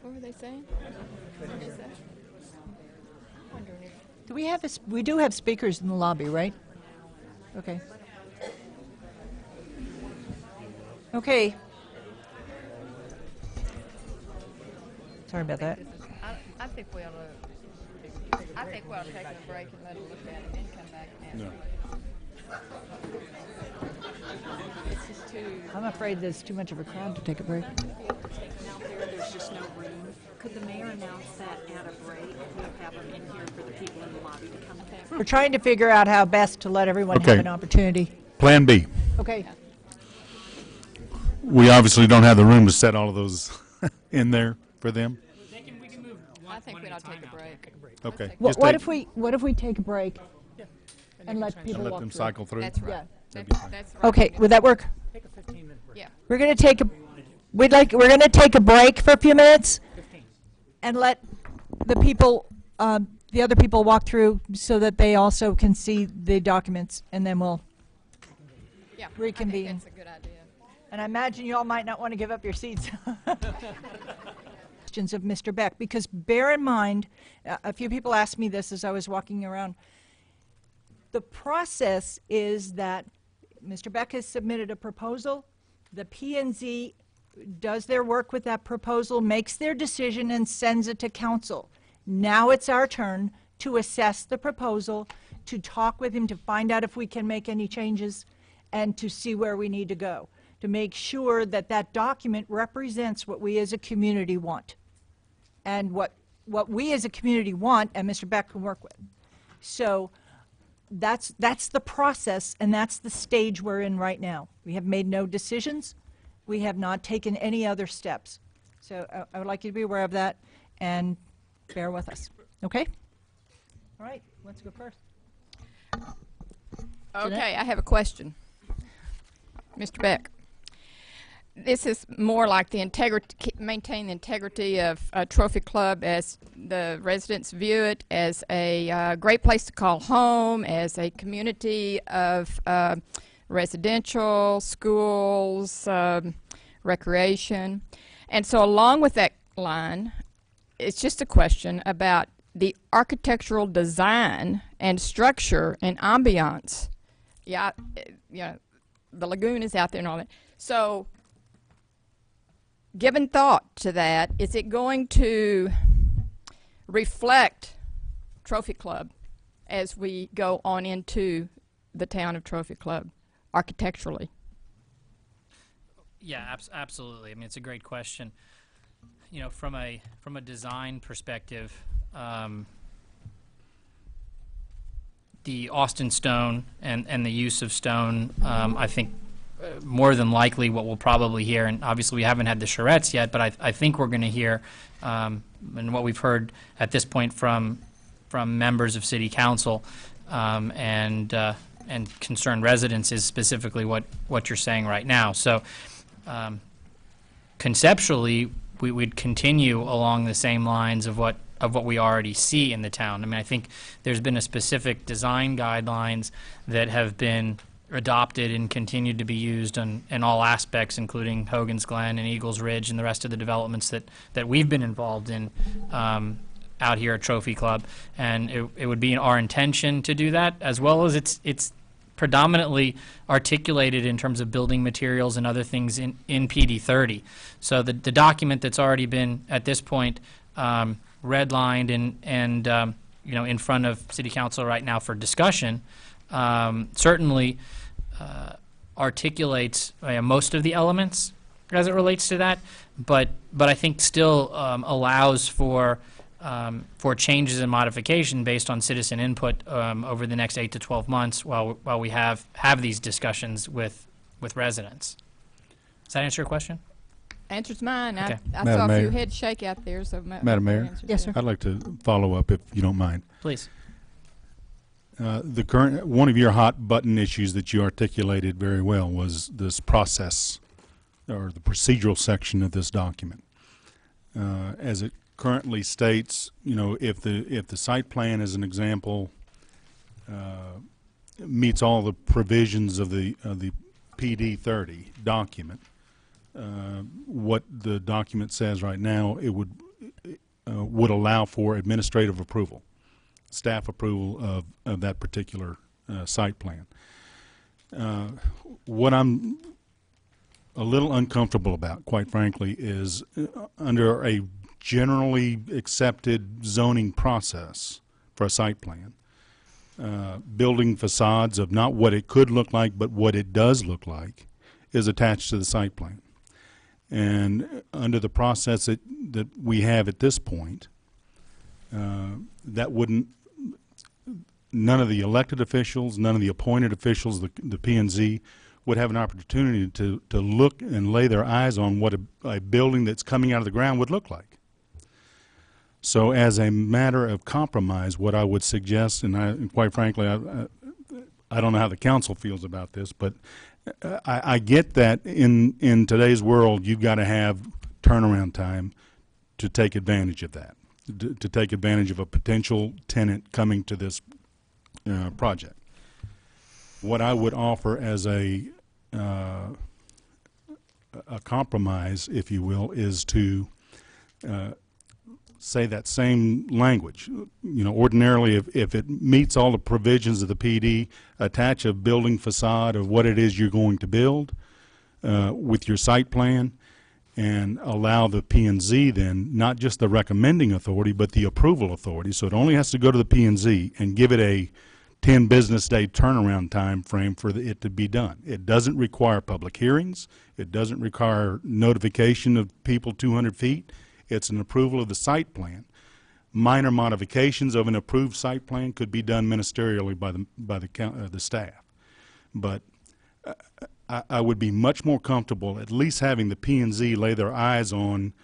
What were they saying? What is that? I'm wondering if Do we have we do have speakers in the lobby, right? Okay. Okay. Sorry about that. I think we ought to take a break and let them look at it and then come back and answer. This is too. I'm afraid there's too much of a crowd to take a break. Taken out there, there's just no room. Could the mayor announce that at a break? We'll have them in here for the people in the lobby to come take. We're trying to figure out how best to let everyone have Okay. an opportunity. Plan B. Okay. We obviously don't have the room to set all of those in there for them. We can move I think we ought to take a break. Okay. What, Just what take- if we take a break and let people and let walk them through? cycle through? That's Yeah. right. That'd be fine. That's right. Okay, would that work? Yeah. We're going to take a we're going to take a break for a few minutes and let the people the other people walk through so that they also can see the documents, and then we'll Yeah. Reconvene. I think that's a good idea. and I imagine you all might not want to give up your seats. Questions of Mr. Beck, because bear in mind, a few people asked me this as I was walking around. The process is that Mr. Beck has submitted a proposal. The P&Z does their work with that proposal, makes their decision, and sends it to council. Now it's our turn to assess the proposal, to talk with him, to find out if we can make any changes, and to see where we need to go, to make sure that that document represents what we as a community want, and what we as a community want, and Mr. Beck can work with. So that's the process, and that's the stage we're in right now. We have made no decisions. We have not taken any other steps. So I would like you to be aware of that and bear with us. Okay? All right, let's go first. Okay, I have a question. Mr. Beck, this is more like the integrity, maintain the integrity of Trophy Club as the residents view it, as a great place to call home, as a community of residential, schools, recreation. And so along with that line, it's just a question about the architectural design and structure and ambiance. Yeah, the lagoon is out there and all that. So given thought to that, is it going to reflect Trophy Club as we go on into the town of Trophy Club architecturally? Yeah, absolutely. I mean, it's a great question. You know, from a design perspective, the Austin stone and the use of stone, I think more than likely what we'll probably hear, and obviously we haven't had the charrettes yet, but I think we're going to hear, and what we've heard at this point from members of City Council and concerned residents is specifically what you're saying right now. So conceptually, we'd continue along the same lines of what we already see in the town. I mean, I think there's been a specific design guidelines that have been adopted and continued to be used in all aspects, including Hogan's Glen and Eagles Ridge and the rest of the developments that we've been involved in out here at Trophy Club. And it would be our intention to do that, as well as it's predominantly articulated in terms of building materials and other things in PD 30. So the document that's already been, at this point, redlined and in front of City Council right now for discussion, certainly articulates most of the elements as it relates to that, but I think still allows for changes and modification based on citizen input over the next 8 to 12 months while we have these discussions with residents. Does that answer your question? Answers mine. Okay. I Madam saw a few Mayor. heads shake out there. So Madam Mayor? Yes, sir. I'd like to follow up, if you don't mind. Please. The current one of your hot button issues that you articulated very well was this process, or the procedural section of this document. As it currently states, if the site plan, as an example, meets all the provisions of the PD 30 document, what the document says right now, it would allow for administrative approval, staff approval of that particular site plan. What I'm a little uncomfortable about, quite frankly, is under a generally accepted zoning process for a site plan, building facades of not what it could look like, but what it does look like, is attached to the site plan. And under the process that we have at this point, that wouldn't, none of the elected officials, none of the appointed officials, the P&Z, would have an opportunity to look and lay their eyes on what a building that's coming out of the ground would look like. So as a matter of compromise, what I would suggest, and quite frankly, I don't know how the council feels about this, but I get that in today's world, you've got to have turnaround time to take advantage of that, to take advantage of a potential tenant coming to this project. What I would offer as a compromise, if you will, is to say that same language. Ordinarily, if it meets all the provisions of the PD, attach a building facade of what it is you're going to build, with your site plan and allow the P&Z then, not just the recommending authority, but the approval authority. So it only has to go to the P&Z and give it a 10 business day turnaround time frame for it to be done. It doesn't require public hearings. It doesn't require notification of people 200 feet. It's an approval of the site plan. Minor modifications of an approved site plan could be done ministerially by the staff. But I would be much more comfortable at least having the P&Z lay their eyes on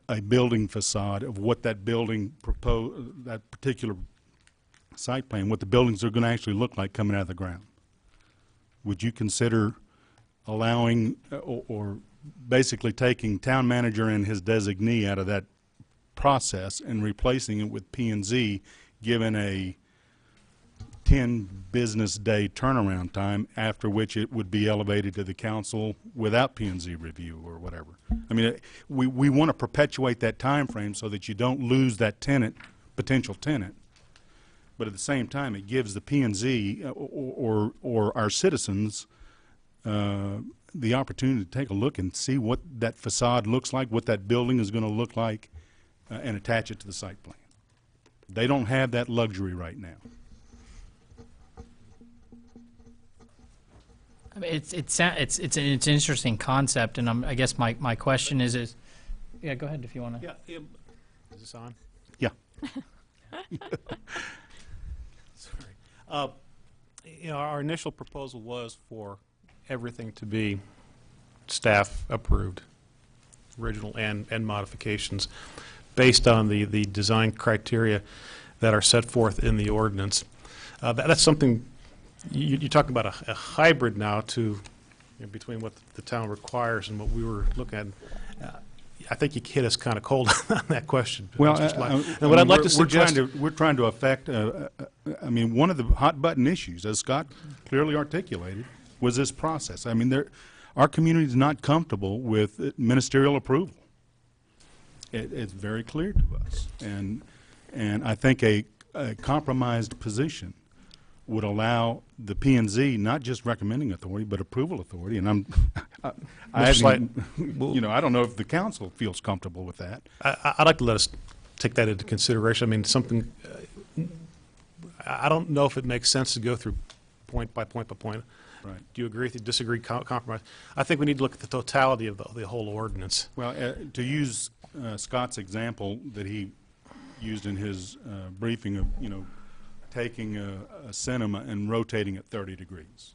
a building facade of what that building that particular site plan, what the buildings are going to actually look like coming out of the ground. Would you consider allowing or basically taking town manager and his designee out of that process and replacing it with P&Z, given a 10 business day turnaround time, after which it would be elevated to the council without P&Z review or whatever? I mean, we want to perpetuate that time frame so that you don't lose that tenant, potential tenant, but at the same time it gives the P&Z or our citizens the opportunity to take a look and see what that facade looks like, what that building is going to look like, and attach it to the site plan. They don't have that luxury right now. I mean, it's an interesting concept, and I guess my question is yeah, go ahead if you want to. Yeah, is this on? Yeah. Sorry. You know, our initial proposal was for everything to be staff approved, original and modifications, based on the design criteria that are set forth in the ordinance. That's something you're talking about a hybrid now to, you know, between what the town requires and what we were looking at. I think you hit us kind of cold on that question. Well, and what I'd like to suggest, we're trying to affect. I mean, one of the hot button issues, as Scott clearly articulated, was this process. I mean, our community is not comfortable with ministerial approval. It's very clear to us, and I think a compromised position would allow the P&Z not just recommending authority but approval authority. And I haven't, you know, I don't know if the council feels comfortable with that. I'd like to let us take that into consideration. I mean, something. I don't know if it makes sense to go through point by point by point. Right. Do you agree? Disagree? Compromise? I think we need to look at the totality of the whole ordinance. Well, to use Scott's example that he used in his briefing of, you know, taking a cinema and rotating it 30 degrees.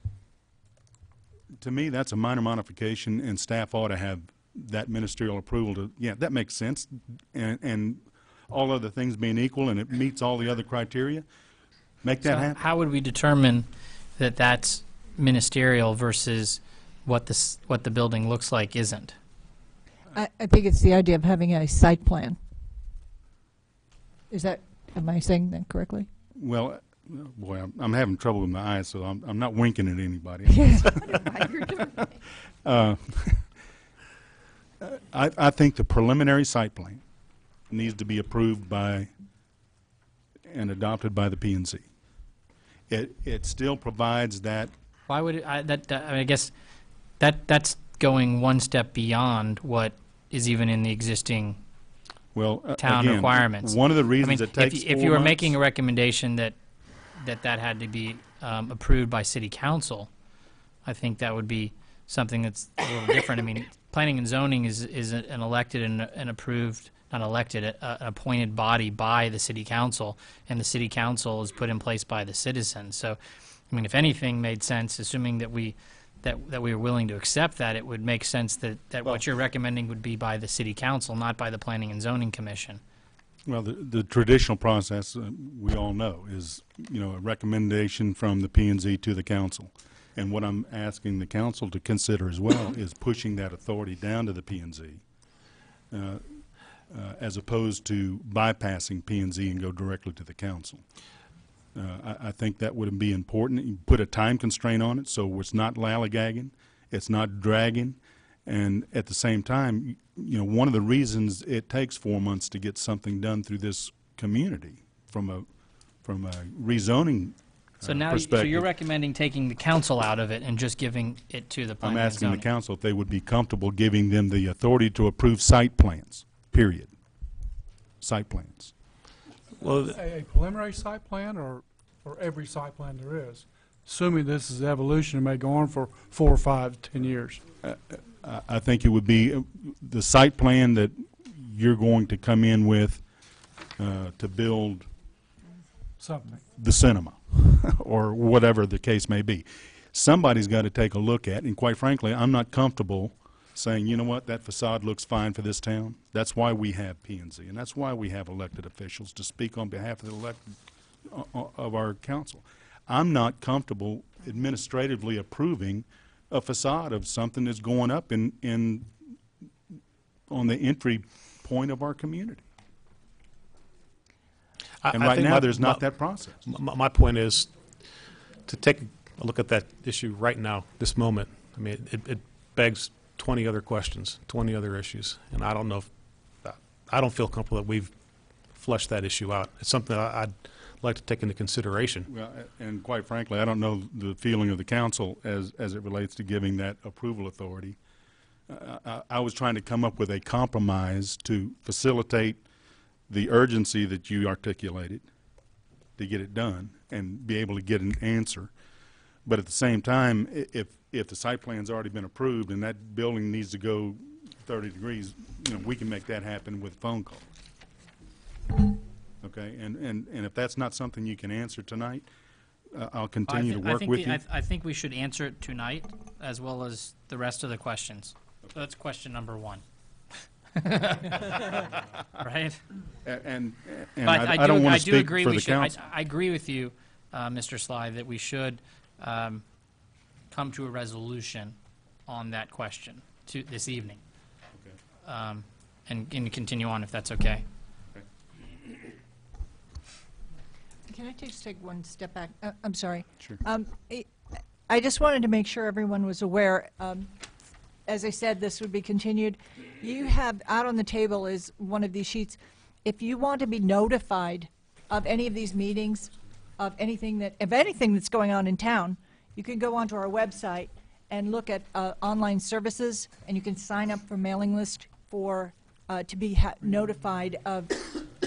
To me, that's a minor modification, and staff ought to have that ministerial approval to, yeah, that makes sense, and all other things being equal, and it meets all the other criteria, make that happen. How would we determine that that's ministerial versus what the building looks like isn't? I think it's the idea of having a site plan. Am I saying that correctly? Well, boy, I'm having trouble with my eyes, so I'm not winking at anybody. I think the preliminary site plan needs to be approved by and adopted by the P&Z. It still provides that. Why would I guess that's going one step beyond what is even in the existing town again, requirements. One of the reasons I mean, it takes if you were making a recommendation that had to be approved by city council, I think that would be something that's a little different. I mean, planning and zoning is an elected and approved, not elected, an appointed body by the city council, and the city council is put in place by the citizens. So, I mean, if anything made sense, assuming that we were willing to accept that, it would make sense that what you're recommending would be by the city council, not by the planning and zoning commission. Well, the traditional process, we all know, is, you know, a recommendation from the P&Z to the council. And what I'm asking the council to consider as well is pushing that authority down to the P&Z, as opposed to bypassing P&Z and go directly to the council. I think that would be important. You put a time constraint on it so it's not lollygagging, it's not dragging, and at the same time, you know, one of the reasons it takes 4 months to get something done through this community from a rezoning So now, so perspective. you're recommending taking the council out of it and just giving it to the I'm planning and asking the zoning? council if they would be comfortable giving them the authority to approve site plans, period. Site plans. Well, A preliminary site plan or every site plan there is? Assuming this is evolution, it may go on for 4 or 5, 10 years. I think it would be the site plan that you're going to come in with to build Something. the cinema, or whatever the case may be. Somebody's got to take a look at, and quite frankly, I'm not comfortable saying, you know what, that facade looks fine for this town. That's why we have P&Z, and that's why we have elected officials to speak on behalf of the elected of our council. I'm not comfortable administratively approving a facade of something that's going up in on the entry point of our community. And right now, there's not that process. My point is to take a look at that issue right now, this moment. I mean, it begs 20 other questions, 20 other issues, and I don't know if, I don't feel comfortable that we've fleshed that issue out. It's something that I'd like to take into consideration. Well, and quite frankly, I don't know the feeling of the council as it relates to giving that approval authority. I was trying to come up with a compromise to facilitate the urgency that you articulated to get it done and be able to get an answer. But at the same time, if the site plan's already been approved and that building needs to go 30 degrees, you know, we can make that happen with a phone call. Okay, and if that's not something you can answer tonight, I'll continue to work with you. I think we should answer it tonight, as well as the rest of the questions. So that's question number 1. Right? And But I don't want to do speak agree for we the should. council. I agree with you, Mr. Sly, that we should come to a resolution on that question this evening, and continue on if that's okay. Can I just take one step back? I'm sorry. Sure. I just wanted to make sure everyone was aware. As I said, this would be continued. You have, out on the table is one of these sheets. If you want to be notified of any of these meetings, of anything that's going on in town, you can go onto our website and look at online services, and you can sign up for mailing list for to be notified of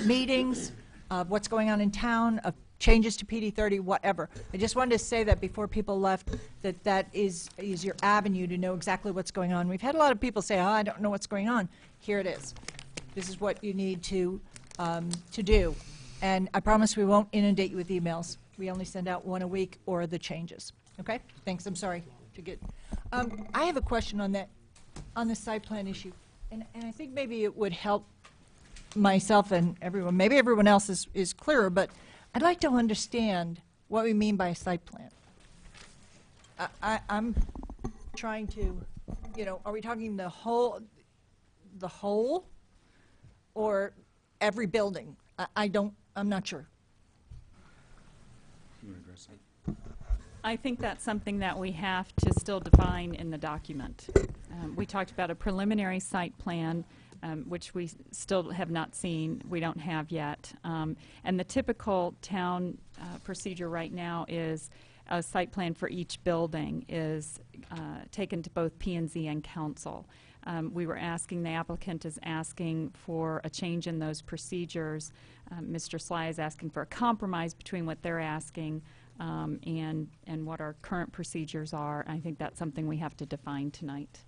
meetings, of what's going on in town, of changes to PD 30, whatever. I just wanted to say that before people left, that is your avenue to know exactly what's going on. We've had a lot of people say, oh, I don't know what's going on. Here it is. This is what you need to do. And I promise we won't inundate you with emails. We only send out one a week or the changes. Okay? Thanks. I'm sorry to get. I have a question on that, on the site plan issue. And I think maybe it would help myself and everyone, maybe everyone else is clearer, but I'd like to understand what we mean by a site plan. I'm trying to, are we talking the whole, or every building? I'm not sure. You wanna address that? I think that's something that we have to still define in the document. We talked about a preliminary site plan, which we still have not seen, we don't have yet. And the typical town procedure right now is a site plan for each building is taken to both P&Z and council. We were asking, the applicant is asking for a change in those procedures. Mr. Sly is asking for a compromise between what they're asking and what our current procedures are. I think that's something we have to define tonight.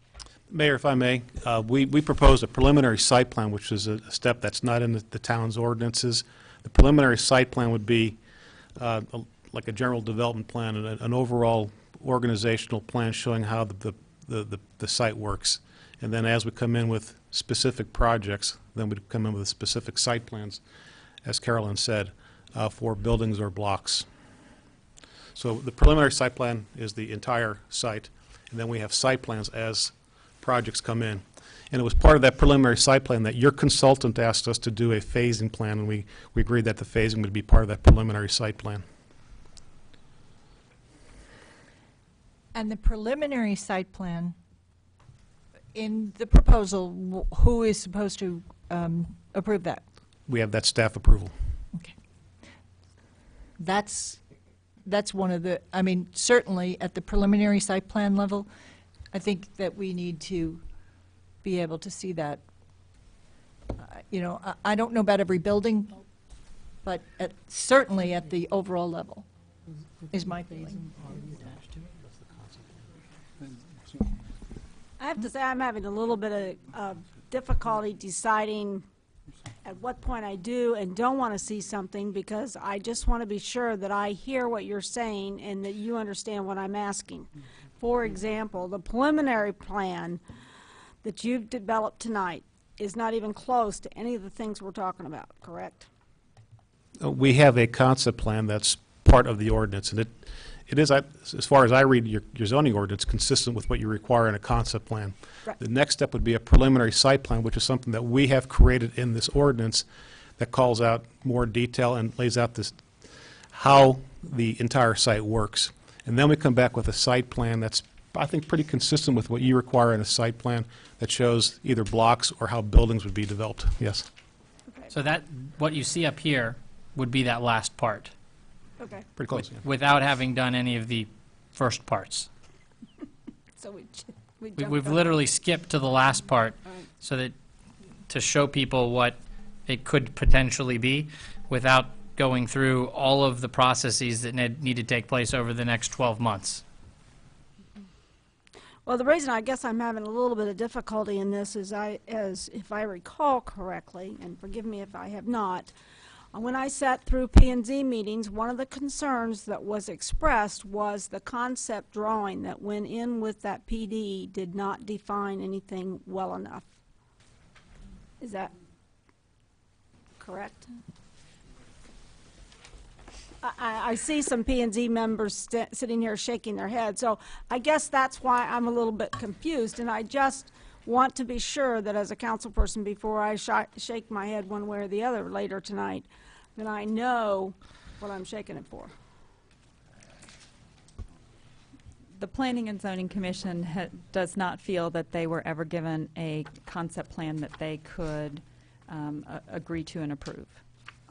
Mayor, if I may, we proposed a preliminary site plan, which is a step that's not in the town's ordinances. The preliminary site plan would be like a general development plan and an overall organizational plan showing how the site works. And then as we come in with specific projects, then we'd come in with specific site plans, as Carolyn said, for buildings or blocks. So the preliminary site plan is the entire site, and then we have site plans as projects come in. And it was part of that preliminary site plan that your consultant asked us to do a phasing plan, and we agreed that the phasing would be part of that preliminary site plan. And the preliminary site plan, in the proposal, who is supposed to approve that? We have that staff approval. Okay. That's that's one of the, I mean, certainly at the preliminary site plan level, I think that we need to be able to see that. You know, I don't know about every building, but certainly at the overall level is my feeling. I have to say, I'm having a little bit of difficulty deciding at what point I do and don't want to see something, because I just want to be sure that I hear what you're saying and that you understand what I'm asking. For example, the preliminary plan that you've developed tonight is not even close to any of the things we're talking about, correct? We have a concept plan that's part of the ordinance, and it is, as far as I read your zoning ordinance, consistent with what you require in a concept plan. Right. The next step would be a preliminary site plan, which is something that we have created in this ordinance that calls out more detail and lays out this, how the entire site works. And then we come back with a site plan that's, I think, pretty consistent with what you require in a site plan that shows either blocks or how buildings would be developed. Yes. So that, what you see up here would be that last part, Okay, Pretty close. Yeah. without having done any of the first parts. so we We've jumped literally skipped to the last part All right. so that, to show people what it could potentially be without going through all of the processes that need to take place over the next 12 months. Well, the reason I guess I'm having a little bit of difficulty in this is as if I recall correctly, and forgive me if I have not, when I sat through P&Z meetings, one of the concerns that was expressed was the concept drawing that went in with that PD did not define anything well enough. Is that correct? I see some P&Z members sitting here shaking their heads, so I guess that's why I'm a little bit confused, and I just want to be sure that as a council person, before I shake my head one way or the other later tonight, that I know what I'm shaking it for. The Planning and Zoning Commission does not feel that they were ever given a concept plan that they could agree to and approve.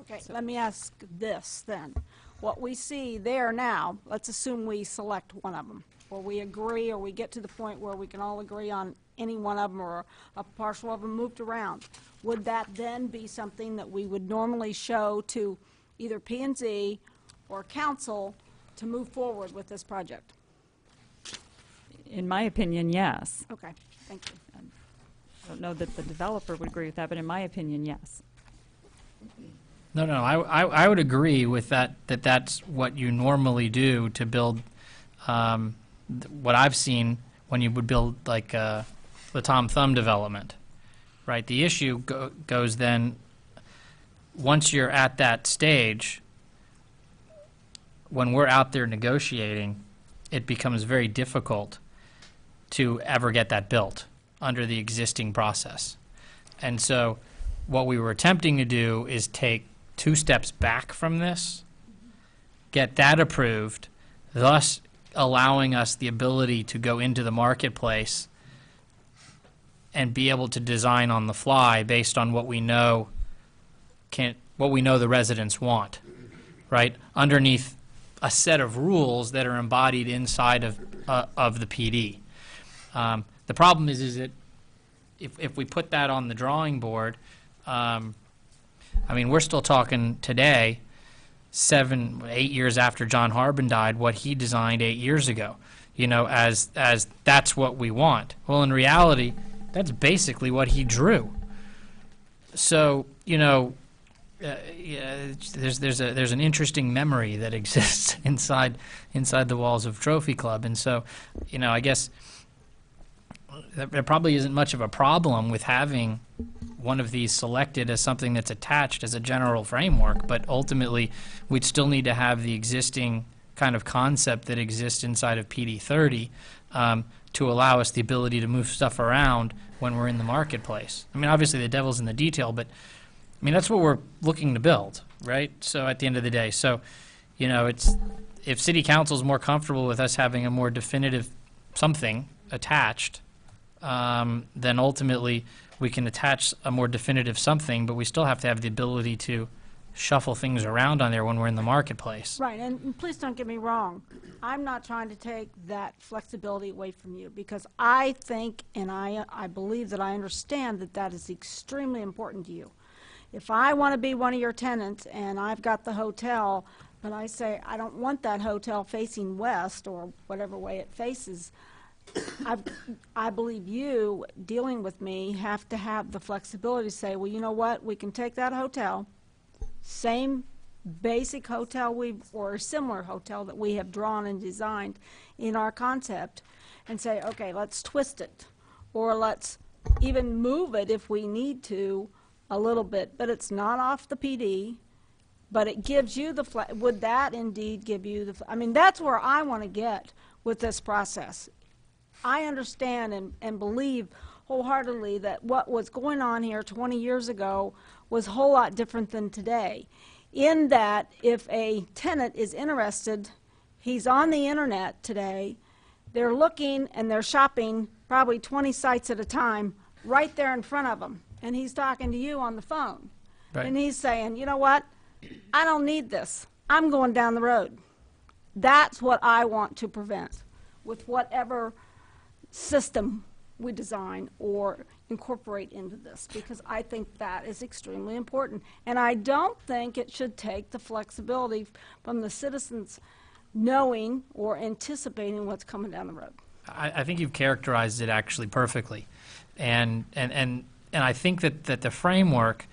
Okay, let me ask this then. What we see there now, let's assume we select one of them, or we agree, or we get to the point where we can all agree on any one of them, or a partial of them moved around. Would that then be something that we would normally show to either P&Z or council to move forward with this project? In my opinion, yes. Okay, thank you. I don't know that the developer would agree with that, but in my opinion, yes. No, I would agree with that, that's what you normally do to build, what I've seen when you would build like the Tom Thumb development, right? The issue goes then, once you're at that stage, when we're out there negotiating, it becomes very difficult to ever get that built under the existing process. And so what we were attempting to do is take 2 steps back from this, get that approved, thus allowing us the ability to go into the marketplace and be able to design on the fly based on what we know the residents want, right? Underneath a set of rules that are embodied inside of the PD. The problem is that if we put that on the drawing board, I mean, we're still talking today, 7, 8 years after John Harbin died, what he designed 8 years ago, you know, as that's what we want. Well, in reality, that's basically what he drew. So, you know, there's an interesting memory that exists inside the walls of Trophy Club, and so, you know, I guess there probably isn't much of a problem with having one of these selected as something that's attached as a general framework, but ultimately we'd still need to have the existing kind of concept that exists inside of PD 30 to allow us the ability to move stuff around when we're in the marketplace. I mean, obviously the devil's in the detail, but I mean, that's what we're looking to build, right? So at the end of the day, so, you know, if City Council's more comfortable with us having a more definitive something attached, then ultimately we can attach a more definitive something, but we still have to have the ability to shuffle things around on there when we're in the marketplace. Right, and please don't get me wrong. I'm not trying to take that flexibility away from you, because I think and I believe that I understand that that is extremely important to you. If I want to be one of your tenants and I've got the hotel, but I say I don't want that hotel facing west or whatever way it faces, I believe you, dealing with me, have to have the flexibility to say, well, you know what, we can take that hotel, same basic hotel or a similar hotel that we have drawn and designed in our concept, and say, okay, let's twist it, or let's even move it if we need to a little bit, but it's not off the PD, but it gives you the would that indeed give you the I mean, that's where I want to get with this process. I understand and believe wholeheartedly that what was going on here 20 years ago was a whole lot different than today, in that if a tenant is interested, he's on the internet today, they're looking and they're shopping probably 20 sites at a time right there in front of them, and he's talking to you on the phone. Right. And he's saying, you know what, I don't need this, I'm going down the road. That's what I want to prevent with whatever system we design or incorporate into this, because I think that is extremely important. And I don't think it should take the flexibility from the citizens knowing or anticipating what's coming down the road. I think you've characterized it actually perfectly. And I think that the framework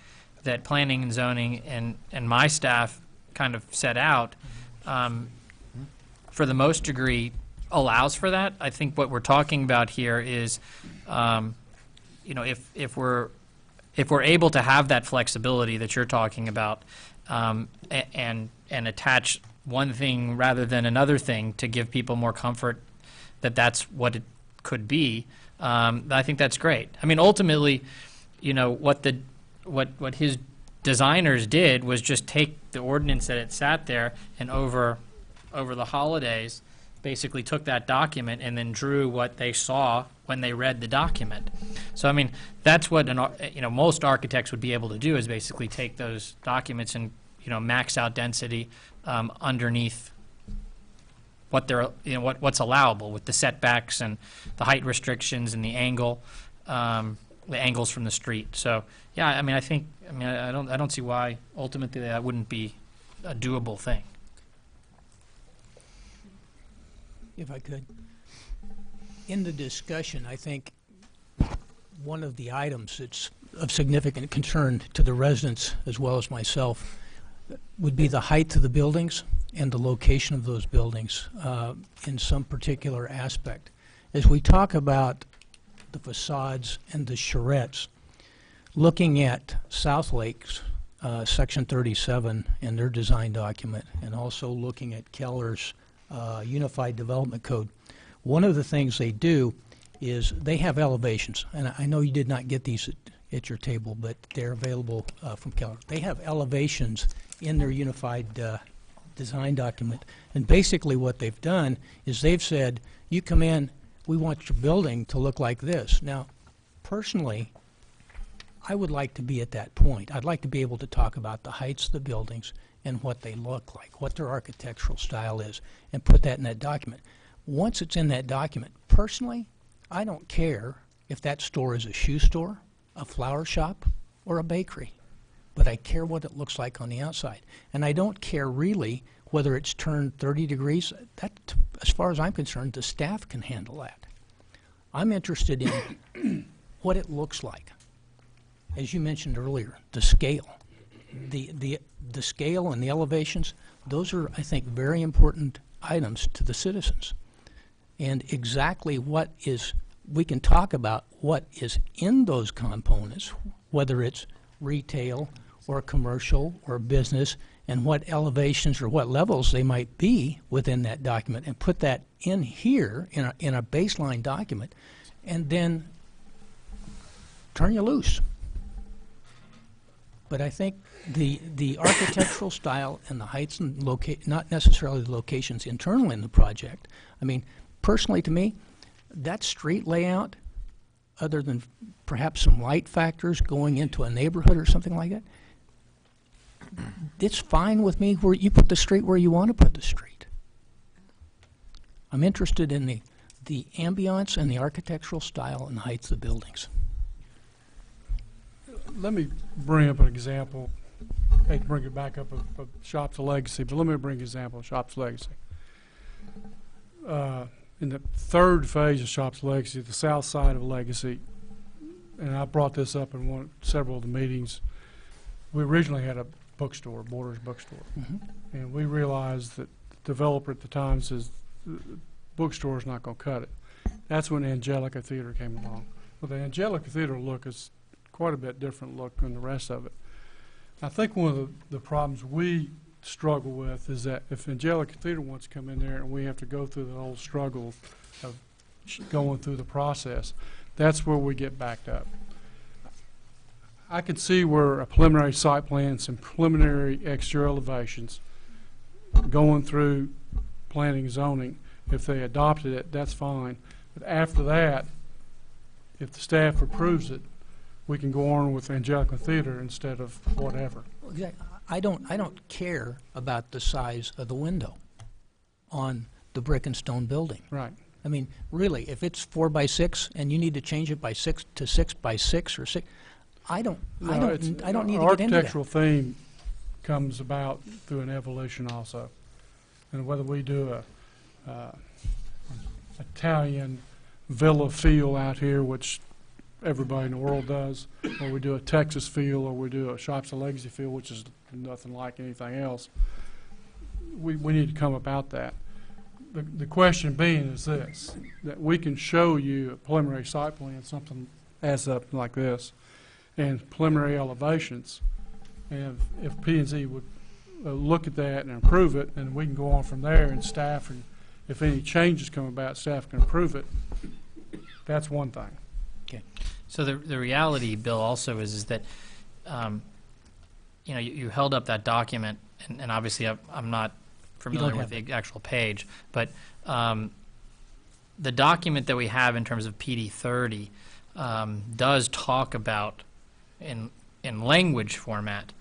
that planning and zoning and my staff kind of set out, for the most degree, allows for that. I think what we're talking about here is, if we're able to have that flexibility that you're talking about, and attach one thing rather than another thing to give people more comfort that that's what it could be, I think that's great. I mean, ultimately, what his designers did was just take the ordinance that it sat there and over the holidays basically took that document and then drew what they saw when they read the document. So I mean, that's what most architects would be able to do, is basically take those documents and max out density underneath what they're what's allowable with the setbacks and the height restrictions and the angles from the street. So yeah, I mean, I don't see why ultimately that wouldn't be a doable thing. If I could. In the discussion, I think one of the items that's of significant concern to the residents as well as myself would be the height of the buildings and the location of those buildings in some particular aspect. As we talk about the facades and the charrettes, looking at South Lake's Section 37 and their design document, and also looking at Keller's Unified Development Code, one of the things they do is they have elevations, and I know you did not get these at your table, but they're available from Keller. They have elevations in their Unified Design document, and basically what they've done is they've said, you come in, we want your building to look like this. Now, personally, I would like to be at that point. I'd like to be able to talk about the heights of the buildings and what they look like, what their architectural style is, and put that in that document. Once it's in that document, personally, I don't care if that store is a shoe store, a flower shop, or a bakery, but I care what it looks like on the outside. And I don't care really whether it's turned 30 degrees. That, as far as I'm concerned, the staff can handle that. I'm interested in what it looks like. As you mentioned earlier, the scale. The scale and the elevations, those are, I think, very important items to the citizens. And exactly what is, we can talk about what is in those components, whether it's retail or commercial or business, and what elevations or what levels they might be within that document, and put that in here in a baseline document, and then turn you loose. But I think the architectural style and the heights and not necessarily the locations internal in the project. I mean, personally to me, that street layout, other than perhaps some light factors going into a neighborhood or something like that, it's fine with me where you put the street where you want to put the street. I'm interested in the ambiance and the architectural style and height of the buildings. Let me bring up an example. I hate to bring it back up of Shops of Legacy, but let me bring an example of Shops of Legacy. In the third phase of Shops of Legacy, the south side of Legacy, and I brought this up in several of the meetings, we originally had a bookstore, Borders Bookstore. And we realized that the developer at the time says, the bookstore's not going to cut it. That's when Angelica Theater came along. Well, the Angelica Theater look is quite a bit different look than the rest of it. I think one of the problems we struggle with is that if Angelica Theater wants to come in there and we have to go through the whole struggle of going through the process, that's where we get backed up. I can see where a preliminary site plan, some preliminary exterior elevations, going through planning and zoning, if they adopted it, that's fine. But after that, if the staff approves it, we can go on with Angelica Theater instead of whatever. Exactly. I don't care about the size of the window on the brick and stone building. Right. I mean, really, if it's 4 by 6 and you need to change it by 6 to 6 by 6 or 6, I don't need to get into that. Architectural theme comes about through an evolution also. And whether we do a Italian villa feel out here, which everybody in the world does, or we do a Texas feel, or we do a Shops of Legacy feel, which is nothing like anything else, we need to come about that. The question being is this, that we can show you a preliminary site plan, something adds up like this, and preliminary elevations, and if P&Z would look at that and approve it, and we can go on from there, and staff, and if any changes come about, staff can approve it. That's one thing. So the reality, Bill, also is that, you held up that document, and obviously I'm not familiar with the actual page, but the document that we have in terms of PD 30 does talk about, in language format,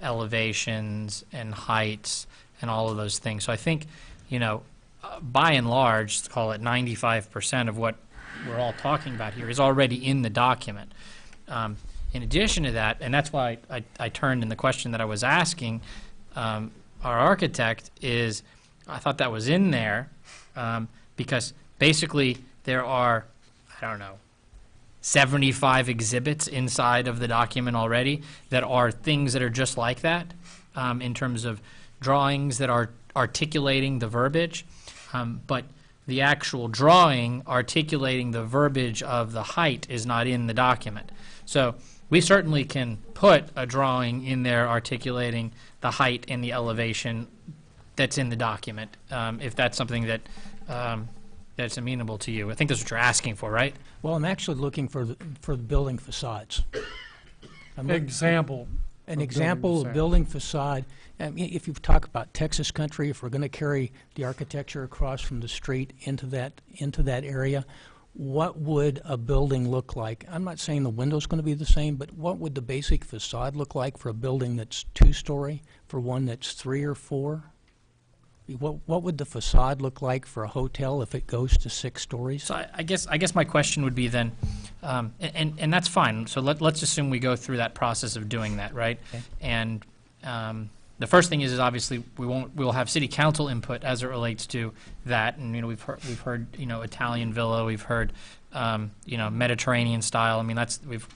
elevations and heights and all of those things. So I think, by and large, call it 95% of what we're all talking about here is already in the document. In addition to that, and that's why I turned in the question that I was asking our architect, is I thought that was in there because basically there are, 75 exhibits inside of the document already that are things that are just like that in terms of drawings that are articulating the verbiage, but the actual drawing articulating the verbiage of the height is not in the document. So we certainly can put a drawing in there articulating the height and the elevation that's in the document, if that's something that that's amenable to you. I think that's what you're asking for, right? Well, I'm actually looking for the building facades. An example of building facade. I mean, if you talk about Texas country, if we're going to carry the architecture across from the street into that area, what would a building look like? I'm not saying the window's going to be the same, but what would the basic facade look like for a building that's 2-story, for one that's 3 or 4? What would the facade look like for a hotel if it goes to 6 stories? So I guess my question would be then, and that's fine. So let's assume we go through that process of doing that, right? Okay. And the first thing is obviously we'll have city council input as it relates to that, and we've heard Italian villa, we've heard Mediterranean style. I mean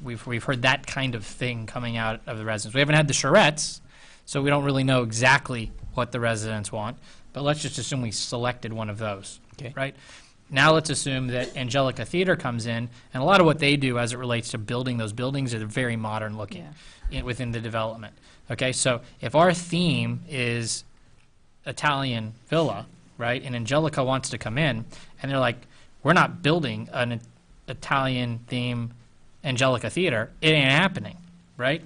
we've heard that kind of thing coming out of the residents. We haven't had the charrettes, so we don't really know exactly what the residents want. But let's just assume we selected one of those, Okay. right? Now let's assume that Angelica Theater comes in, and a lot of what they do as it relates to building those buildings are very modern looking within the development. Okay, so if our theme is Italian villa, right, and Angelica wants to come in, and they're like, we're not building an Italian theme Angelica Theater, it ain't happening, right?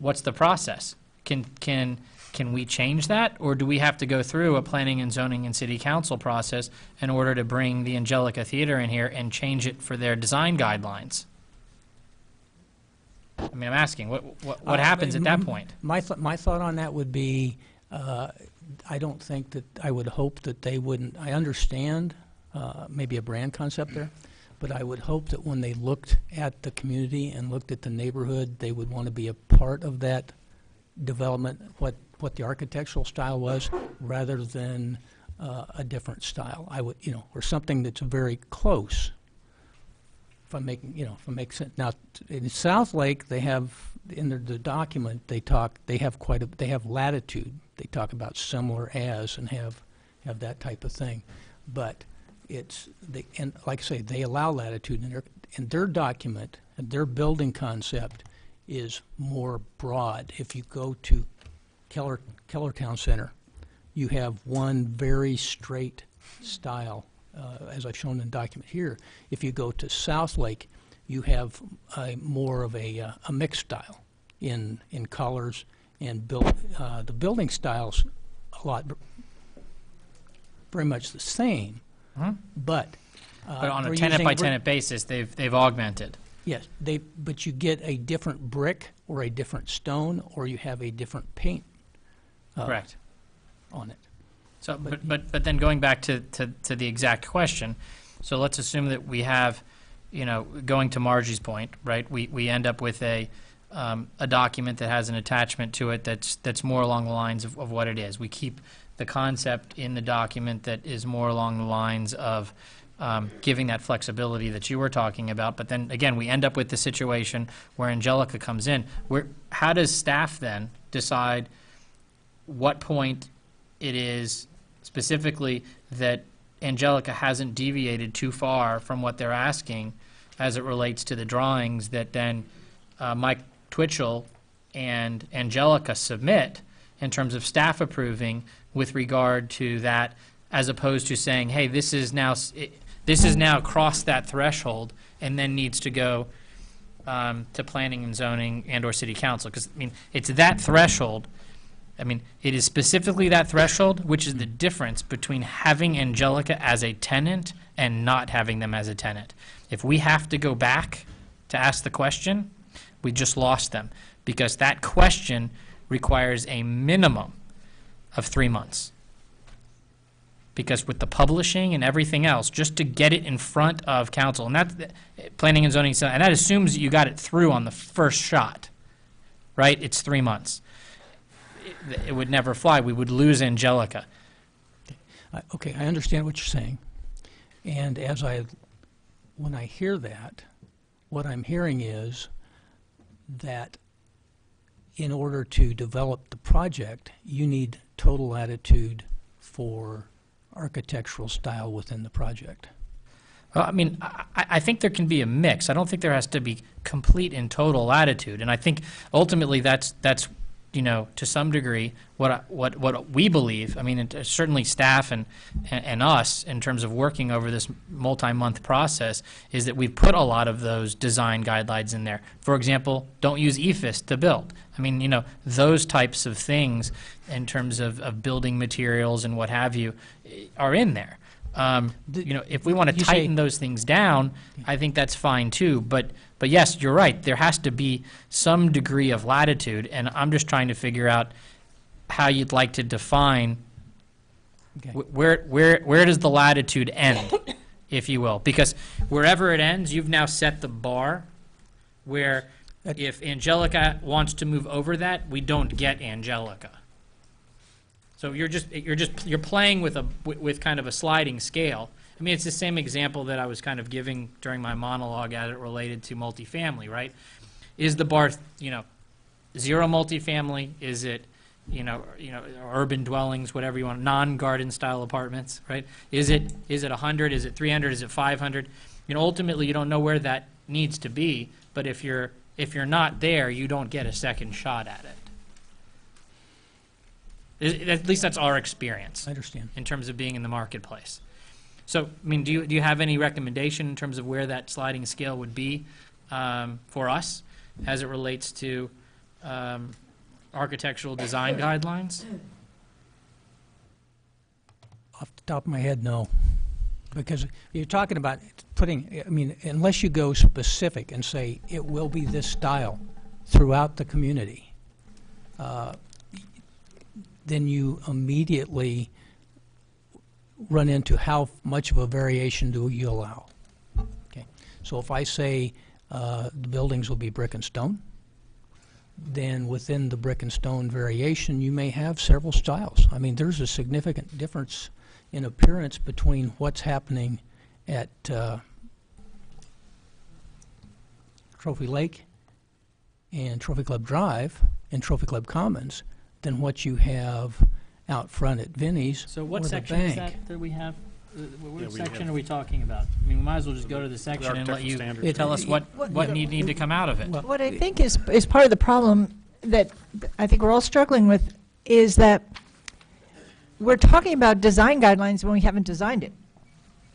What's the process? Can we change that, or do we have to go through a planning and zoning and city council process in order to bring the Angelica Theater in here and change it for their design guidelines? I mean, I'm asking, what happens at that point? My thought on that would be, I don't think that, I would hope that they wouldn't, I understand maybe a brand concept there, but I would hope that when they looked at the community and looked at the neighborhood, they would want to be a part of that development, what the architectural style was, rather than a different style. I would, or something that's very close. If I'm making, if it makes sense. Now, in South Lake, they have in the document they have latitude. They talk about similar as and have that type of thing, but and like I say, they allow latitude in their document, and their building concept is more broad. If you go to Keller Town Center, you have one very straight style, as I've shown in the document here. If you go to South Lake, you have more of a mixed style in colors and the building styles very much the same, but on a we're tenant by using tenant basis, they've augmented. Yes, but you get a different brick or a different stone, or you have a different paint Correct. on it. So, but then going back to the exact question, so let's assume that we have, going to Margie's point, right? We end up with a document that has an attachment to it that's more along the lines of what it is. We keep the concept in the document that is more along the lines of giving that flexibility that you were talking about. But then again, we end up with the situation where Angelica comes in. How does staff then decide what point it is specifically that Angelica hasn't deviated too far from what they're asking as it relates to the drawings that then Mike Twitchell and Angelica submit in terms of staff approving with regard to that, as opposed to saying, hey, this is now crossed that threshold and then needs to go to planning and zoning and or city council? Because it's that threshold. It is specifically that threshold, which is the difference between having Angelica as a tenant and not having them as a tenant. If we have to go back to ask the question, we just lost them, because that question requires a minimum of 3 months. Because with the publishing and everything else, just to get it in front of council, and that's planning and zoning, and that assumes that you got it through on the first shot, right? It's 3 months. It would never fly. We would lose Angelica. Okay, I understand what you're saying. And when I hear that, what I'm hearing is that in order to develop the project, you need total latitude for architectural style within the project. Well, I think there can be a mix. I don't think there has to be complete and total latitude. And I think ultimately that's to some degree what we believe. And certainly staff and us, in terms of working over this multi-month process, is that we've put a lot of those design guidelines in there. For example, don't use EFIS to build. Those types of things in terms of building materials and what have you are in there. If we want to tighten those things down, I think that's fine too. But yes, you're right. There has to be some degree of latitude, and I'm just trying to figure out how you'd like to define where does the latitude end, if you will? Because wherever it ends, you've now set the bar where if Angelica wants to move over that, we don't get Angelica. So you're playing with kind of a sliding scale. It's the same example that I was kind of giving during my monologue as it related to multifamily, right? Is the bar, zero multifamily? Is it, urban dwellings, whatever you want, non-garden style apartments, right? Is it 100? Is it 300? Is it 500? Ultimately, you don't know where that needs to be. But if you're not there, you don't get a second shot at it. At least that's our experience. I understand. In terms of being in the marketplace. So, do you have any recommendation in terms of where that sliding scale would be for us as it relates to architectural design guidelines? Off the top of my head, no. Because you're talking about putting, unless you go specific and say it will be this style, throughout the community, then you immediately run into how much of a variation do you allow. Okay, so if I say the buildings will be brick and stone, then within the brick and stone variation, you may have several styles. I mean, there's a significant difference in appearance between what's happening at Trophy Lake and Trophy Club Drive and Trophy Club Commons than what you have out front at Vinnie's So or what the section is bank. that we have? What Yeah, we section have- are we talking about? I mean, we might as well just go to the section and let architectural you standards. tell us what need to come out of it. Well, What I think is part of the problem that I think we're all struggling with is that we're talking about design guidelines when we haven't designed it.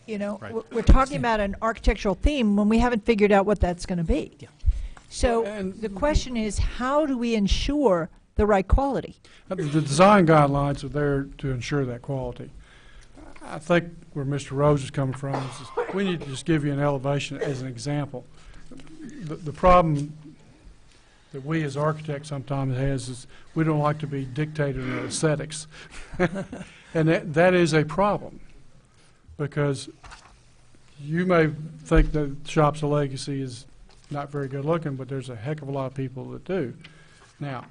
You know, Right. we're talking about an architectural theme when we haven't figured out what that's going to be. Yeah. So And- the question is, how do we ensure the right quality? The design guidelines are there to ensure that quality. I think where Mr. Rose is coming from is we need to just give you an elevation as an example. The problem that we as architects sometimes has is we don't like to be dictated in aesthetics. And that is a problem, because you may think that Shops of Legacy is not very good looking, but there's a heck of a lot of people that do. Now,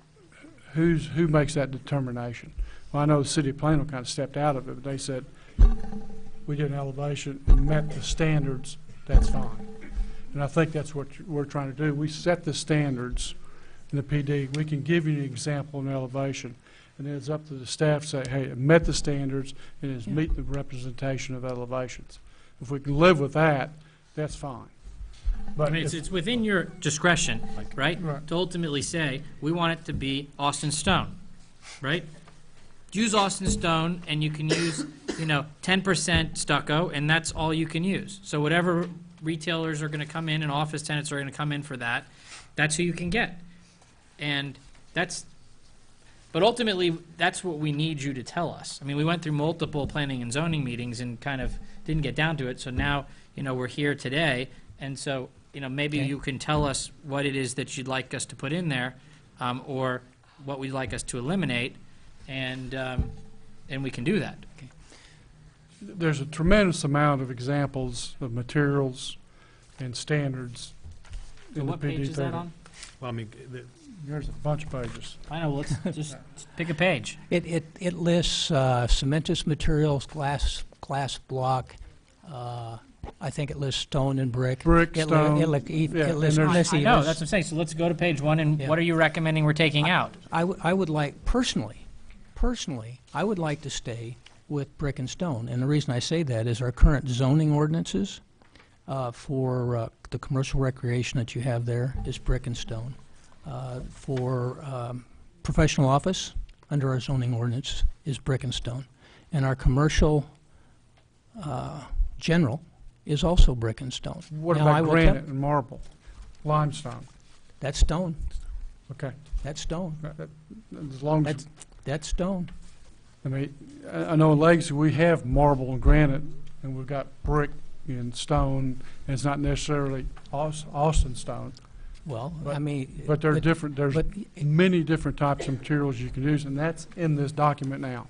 who makes that determination? Well, I know the city of Plano kind of stepped out of it, but they said, we did an elevation and met the standards, that's fine. And I think that's what we're trying to do. We set the standards in the PD. We can give you an example in elevation, and then it's up to the staff to say, hey, it met the standards and it's meeting the representation of elevations. If we can live with that, that's fine. I But mean, if- it's within your discretion, right? Right. To ultimately say, we want it to be Austin stone, right? Use Austin stone, and you can use, 10% stucco, and that's all you can use. So whatever retailers are gonna come in and office tenants are gonna come in for that, that's who you can get. And but ultimately, that's what we need you to tell us. I mean, we went through multiple planning and zoning meetings and kind of didn't get down to it, so now, we're here today, and so, maybe Okay. you can tell us what it is that you'd like us to put in there, or what we'd like us to eliminate, and we can do that. there's a tremendous amount of examples of materials and standards So in the what page PD is that 30. on? Well, I mean, There's a bunch of pages. I know, let's just pick a page. It lists cementous materials, glass block, I think it lists stone and brick. Brick, It stone, lists, and there's- Missy, I know, lists- that's what I'm saying, so let's go to page one, and Yeah. what are you recommending we're taking out? I would like, personally, I would like to stay with brick and stone. And the reason I say that is our current zoning ordinances for the commercial recreation that you have there is brick and stone. For professional office, under our zoning ordinance, is brick and stone. And our commercial general is also brick and stone. What Now, I about will tell- granite and marble, limestone? That's stone. Okay, That's stone. as long as, That's stone. I mean, I know in Legacy, we have marble and granite, and we've got brick and stone, and it's not necessarily Austin stone, Well, But- I mean. but they're different, there's But many different types of materials you can use, and that's in this document now.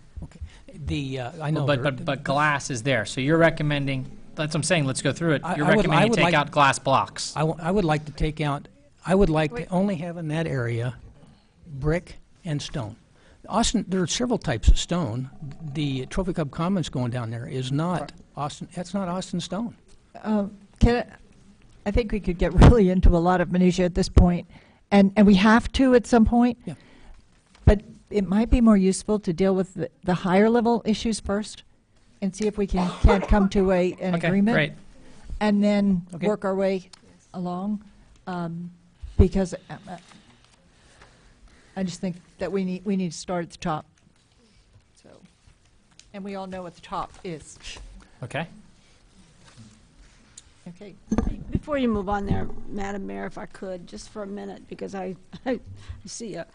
I know. But glass is there, so you're recommending, that's what I'm saying, let's go through it. I You're would- I recommending you would take like- out glass blocks. I would like to take out, I would like to Wait. only have in that area brick and stone. Austin, there are several types of stone. The Trophy Club Commons going down there is not Austin, that's not Austin stone. I think we could get really into a lot of minutia at this point, and we have to at some point. Yeah. But it might be more useful to deal with the higher level issues first, and see if we can't come to an Okay, agreement. great. And then Okay. work our way along, because I just think that we need to start at the top. So, and we all know what the top is. Okay? Okay. Before you move on there, Madam Mayor, if I could, just for a minute, because I see a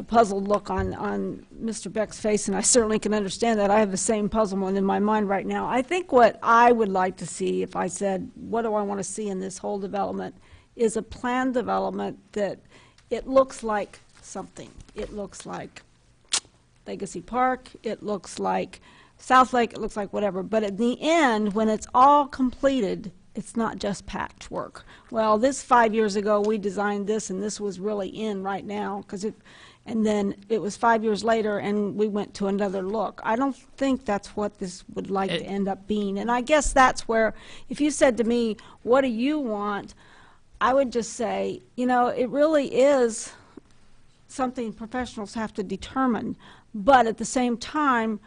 puzzled look on Mr. Beck's face, and I certainly can understand that. I have the same puzzlement in my mind right now. I think what I would like to see, if I said, what do I want to see in this whole development, is a planned development that it looks like something. It looks like Legacy Park, it looks like South Lake, it looks like whatever. But at the end, when it's all completed, it's not just patchwork. Well, this 5 years ago, we designed this, and this was really in right now, and then it was 5 years later, and we went to another look. I don't think that's what this would like to end up being. And I guess that's where, if you said to me, what do you want? I would just say, you know, it really is something professionals have to determine. But at the same time,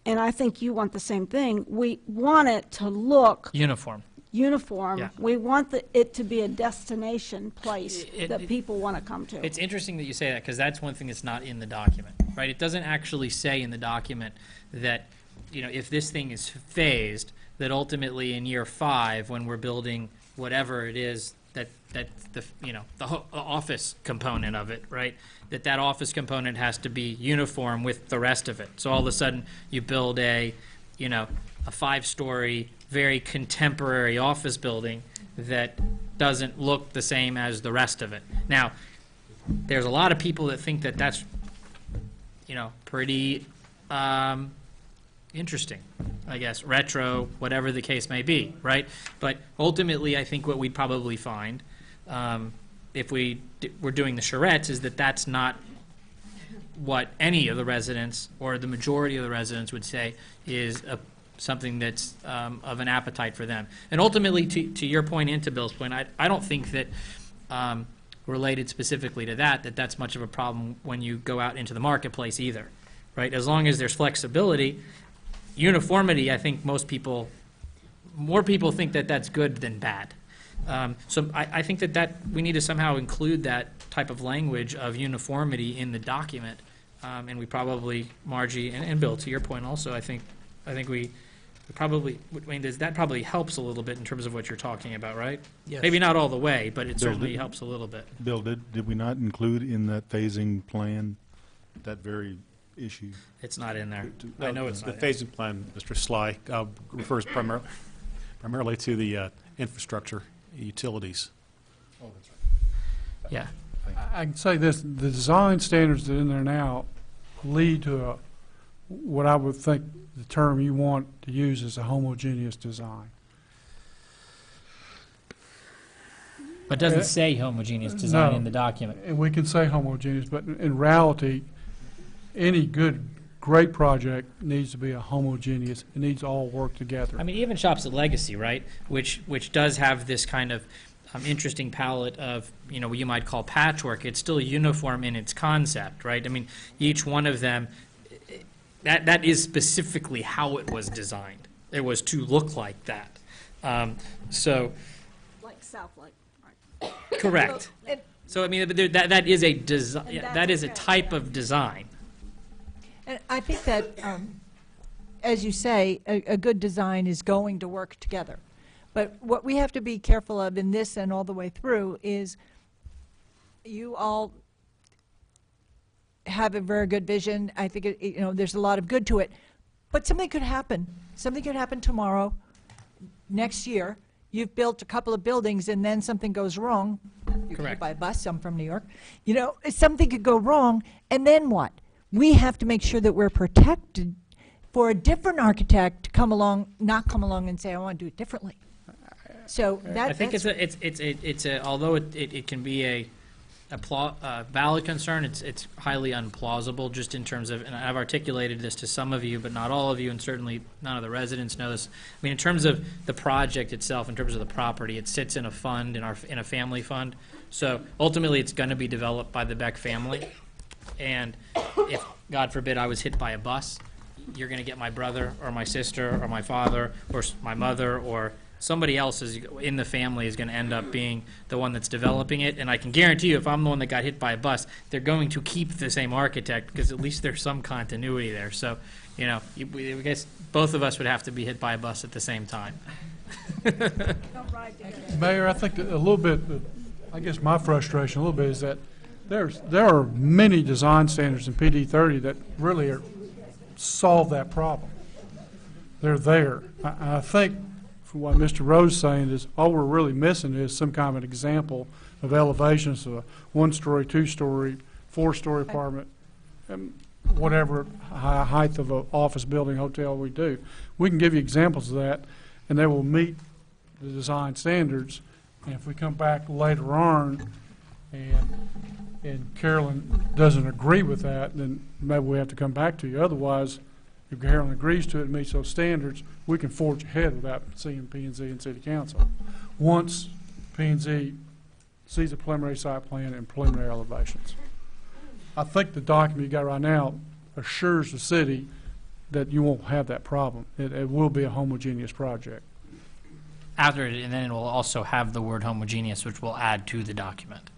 and I think you want the same thing, we want it to look Uniform. uniform. Yeah. We want it to be a destination place that people want to come to. It's interesting that you say that, because that's one thing that's not in the document, right? It doesn't actually say in the document that, you know, if this thing is phased, that ultimately in year 5, when we're building whatever it is that the, you know, the office component of it, right? That office component has to be uniform with the rest of it. So all of a sudden you build a 5-story, very contemporary office building that doesn't look the same as the rest of it. Now, there's a lot of people that think that that's, you know, pretty interesting, I guess, retro, whatever the case may be, right? But ultimately, I think what we'd probably find, if we're doing the charrettes, is that that's not what any of the residents or the majority of the residents would say is something that's of an appetite for them. And ultimately, to your point and to Bill's point, I don't think that related specifically to that's much of a problem when you go out into the marketplace either, right? As long as there's flexibility, uniformity, I think more people think that that's good than bad. So I think that we need to somehow include that type of language of uniformity in the document. And we probably, Margie and Bill, to your point also, I think we probably, I mean, that probably helps a little bit in terms of what you're talking about, right? Yes. Maybe not all the way, but it certainly helps a little bit. Bill, did we not include in that phasing plan that very issue? It's not in there. I know it's not. The phasing plan, Mr. Sly, refers primarily to the infrastructure utilities. Oh, that's right. Yeah. I can say this, the design standards that are in there now lead to what I would think the term you want to use is a homogeneous design. But it doesn't say homogeneous design No. in the document. And we can say homogeneous, but in reality, any great project needs to be a homogeneous, it needs to all work together. I mean, even Shops at Legacy, right, which does have this kind of interesting palette of, you know, what you might call patchwork. It's still uniform in its concept, right? I mean, each one of them, that is specifically how it was designed. It was to look like that. So, Like South Lake, right. correct. And- So, I mean, that is a design. And that's That is a okay, type yeah. of design. And I think that, as you say, a good design is going to work together. But what we have to be careful of in this and all the way through is you all have a very good vision. I think, you know, there's a lot of good to it. But something could happen. Something could happen tomorrow, next year. You've built a couple of buildings and then something goes wrong. You can Correct. buy a bus, I'm from New York. You know, something could go wrong, and then what? We have to make sure that we're protected for a different architect to come along, not come along and say, I want to do it differently. So I think that's although it can be a valid concern, it's highly implausible just in terms of, and I've articulated this to some of you, but not all of you, and certainly none of the residents know this. I mean, in terms of the project itself, in terms of the property, it sits in a fund, in a family fund. So ultimately, it's going to be developed by the Beck family. And if, God forbid, I was hit by a bus, you're going to get my brother or my sister or my father or my mother or somebody else in the family is going to end up being the one that's developing it. And I can guarantee you, if I'm the one that got hit by a bus, they're going to keep the same architect because at least there's some continuity there. So, you know, I guess both of us would have to be hit by a bus at the same time. Mayor, I think that a little bit, I guess my frustration a little bit is that there are many design standards in PD 30 that really solve that problem. They're there. I think from what Mr. Rose is saying is all we're really missing is some kind of an example of elevations, a one-story, two-story, four-story apartment, whatever height of an office building, hotel we do. We can give you examples of that, and they will meet the design standards. And if we come back later on and Carolyn doesn't agree with that, then maybe we have to come back to you. Otherwise, if Carolyn agrees to it and meets those standards, we can forge ahead without seeing P&Z and City Council. Once P&Z sees a preliminary site plan and preliminary elevations. I think the document you got right now assures the city that you won't have that problem. It will be a homogeneous project. After it, and then it will also have the word homogeneous, which we'll add to the document.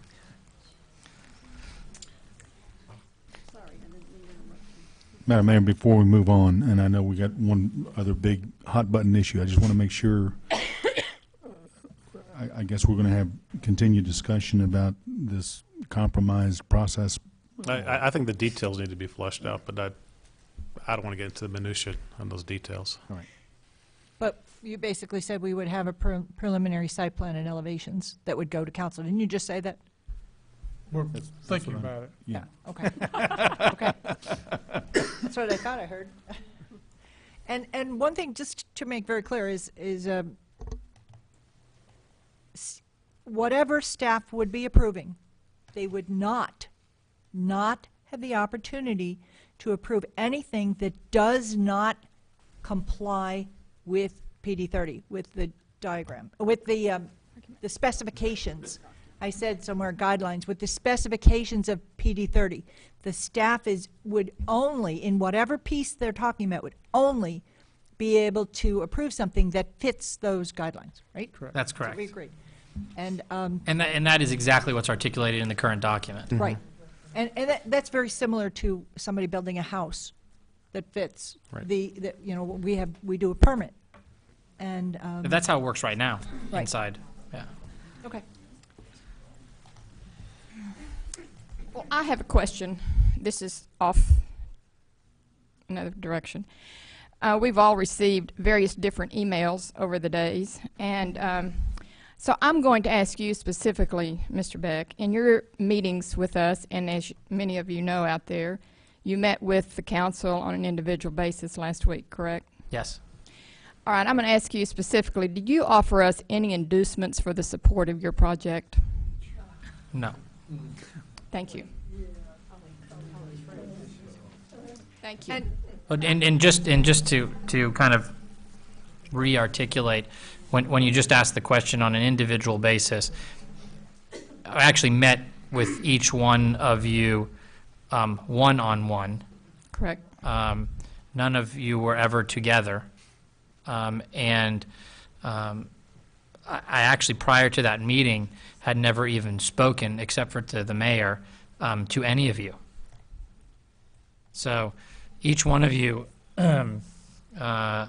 Madam Mayor, before we move on, and I know we got one other big hot button issue, I just want to make sure, I guess we're going to have continued discussion about this compromised process. I think the details need to be fleshed out, but I don't want to get into the minutia on those details. All right. But you basically said we would have a preliminary site plan and elevations that would go to council. Didn't you just say that? We're That's thinking what about it. Yeah. Okay. Okay. That's what I thought I heard. And one thing, just to make very clear, is whatever staff would be approving, they would not have the opportunity to approve anything that does not comply with PD 30, with the diagram, with the specifications. I said somewhere guidelines, with the specifications of PD 30. The staff would only, in whatever piece they're talking about, would only be able to approve something that fits those guidelines, right? Correct. That's So correct. we agreed. And, And that is exactly what's articulated in the current document. right. And that's very similar to somebody building a house that fits. Right. You know, we do a permit. And, That's how it works right now, Right. inside. Yeah. okay. Well, I have a question. This is off another direction. We've all received various different emails over the days, and so I'm going to ask you specifically, Mr. Beck, in your meetings with us, and as many of you know out there, you met with the council on an individual basis last week, correct? Yes. All right, I'm going to ask you specifically, did you offer us any inducements for the support of your project? No. Thank you. Thank you. But and just to kind of re-articulate, when you just asked the question on an individual basis, I actually met with each one of you one-on-one. Correct. None of you were ever together. I actually, prior to that meeting, had never even spoken, except for to the mayor, to any of you. So each one of you, I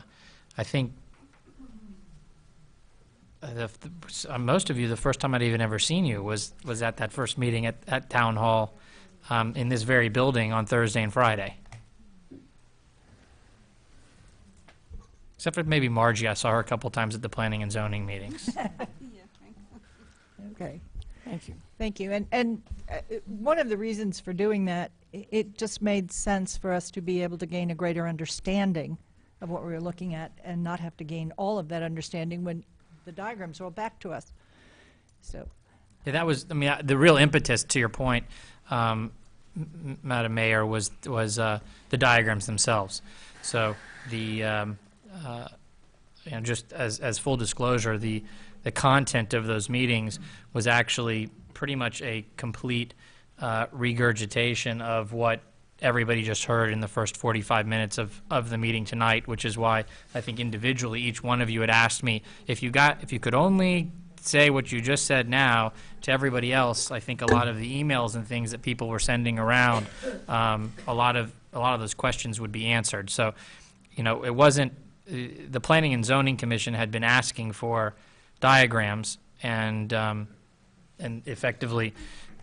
think, most of you, the first time I'd even ever seen you was at that first meeting at Town Hall in this very building on Thursday and Friday. Except for maybe Margie. I saw her a couple times at the planning and zoning meetings. Okay. Thank you. Thank you. And one of the reasons for doing that, it just made sense for us to be able to gain a greater understanding of what we were looking at and not have to gain all of that understanding when the diagrams roll back to us. So, Yeah, that was, I mean, the real impetus, to your point, Madam Mayor, was the diagrams themselves. So the, just as full disclosure, the content of those meetings was actually pretty much a complete regurgitation of what everybody just heard in the first 45 minutes of the meeting tonight, which is why I think individually each one of you had asked me, if you could only say what you just said now to everybody else, I think a lot of the emails and things that people were sending around, a lot of those questions would be answered. So, it wasn't, the Planning and Zoning Commission had been asking for diagrams, and effectively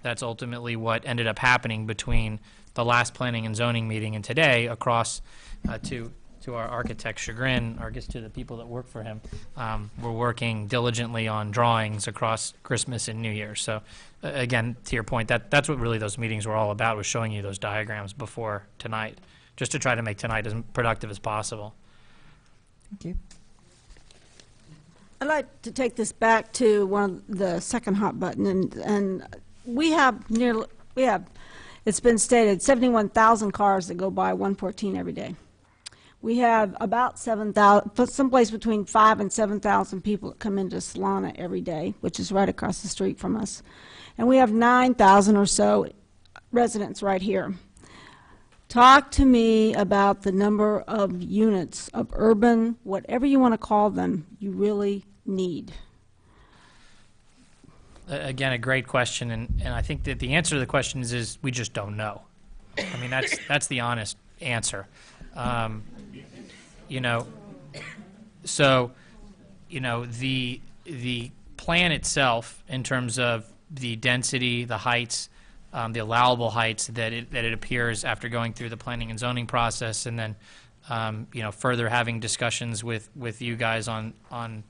that's ultimately what ended up happening between the last Planning and Zoning meeting and today, across to to our architect's chagrin, or I guess to the people that work for him, we're working diligently on drawings across Christmas and New Year. So, again, to your point, that's what really those meetings were all about, was showing you those diagrams before tonight, just to try to make tonight as productive as possible. Thank you. I'd like to take this back to the second hot button, and we have it's been stated 71,000 cars that go by 114 every day. We have about 7,000, someplace between 5,000 and 7,000 people that come into Solana every day, which is right across the street from us, and we have 9,000 or so residents right here. Talk to me about the number of units of urban, whatever you want to call them, you really need. Again, a great question, and I think that the answer to the question is we just don't know. I mean, that's the honest answer. You know, so, you know, the plan itself, in terms of the density, the heights, the allowable heights that it appears after going through the planning and zoning process, and then you know, further having discussions with you guys on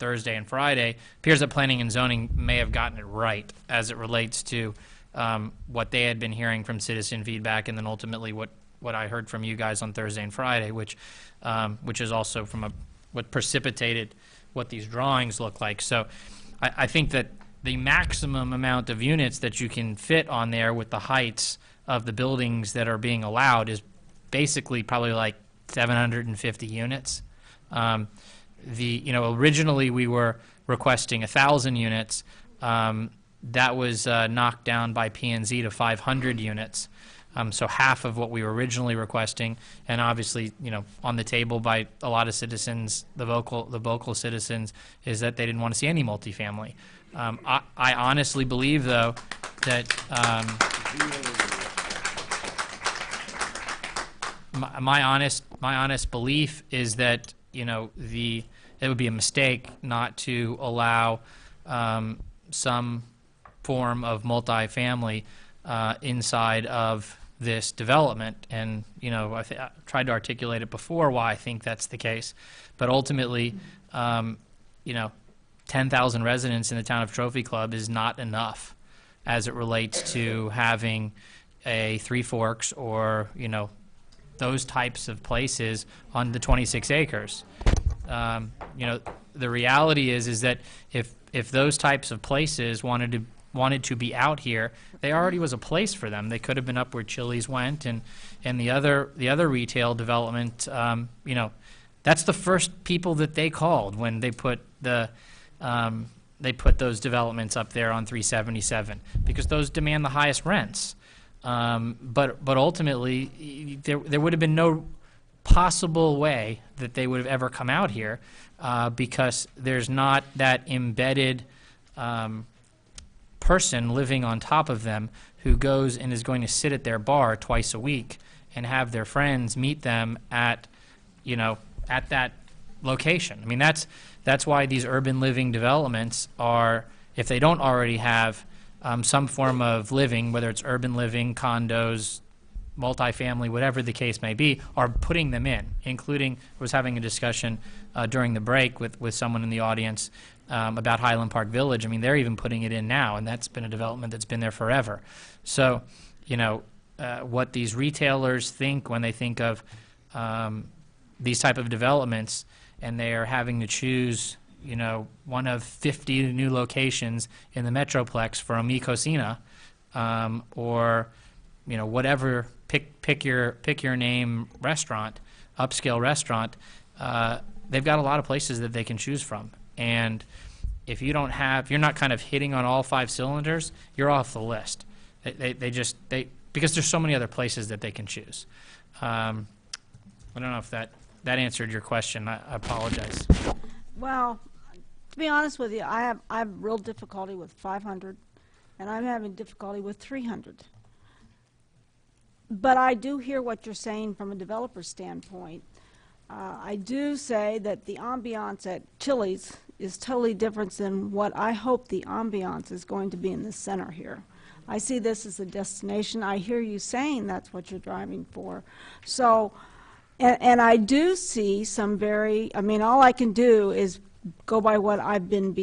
Thursday and Friday, appears that planning and zoning may have gotten it right as it relates to what they had been hearing from citizen feedback, and then ultimately what I heard from you guys on Thursday and Friday, which is also from what precipitated what these drawings look like. So I think that the maximum amount of units that you can fit on there with the heights of the buildings that are being allowed is basically probably like 750 units. You know, originally we were requesting 1,000 units. That was knocked down by P&Z to 500 units. So half of what we were originally requesting, and obviously, you know, on the table by a lot of citizens, the vocal citizens, is that they didn't want to see any multifamily. I honestly believe, though, that my honest belief is that, you know, it would be a mistake not to allow some form of multifamily inside of this development. And, you know, I tried to articulate it before why I think that's the case. But ultimately, you know, 10,000 residents in the town of Trophy Club is not enough as it relates to having a Three Forks or, you know, those types of places on the 26 acres. You know, the reality is that if those types of places wanted to be out here, there already was a place for them. They could have been up where Chili's went, and the other retail development. You know, that's the first people that they called when they put those developments up there on 377, because those demand the highest rents. But ultimately, there would have been no possible way that they would have ever come out here, because there's not that embedded person living on top of them who goes and is going to sit at their bar twice a week and have their friends meet them at, you know, at that location. I mean, that's why these urban living developments are, if they don't already have some form of living, whether it's urban living, condos, multifamily, whatever the case may be, are putting them in, including, I was having a discussion during the break with someone in the audience about Highland Park Village. I mean, they're even putting it in now, and that's been a development that's been there forever. So, you know, what these retailers think when they think of these type of developments, and they are having to choose, you know, one of 50 new locations in the Metroplex for a Mi Cocina, or, you know, whatever, pick your name restaurant, upscale restaurant. They've got a lot of places that they can choose from, and if you're not kind of hitting on all 5 cylinders, you're off the list. Because there's so many other places that they can choose. I don't know if that answered your question. I apologize. Well, to be honest with you, I have real difficulty with 500, and I'm having difficulty with 300. But I do hear what you're saying from a developer standpoint. I do say that the ambiance at Chili's is totally different than what I hope the ambiance is going to be in the center here. I see this as a destination. I hear you saying that's what you're driving for. So And I do see some very, I mean, all I can do is go by what I've been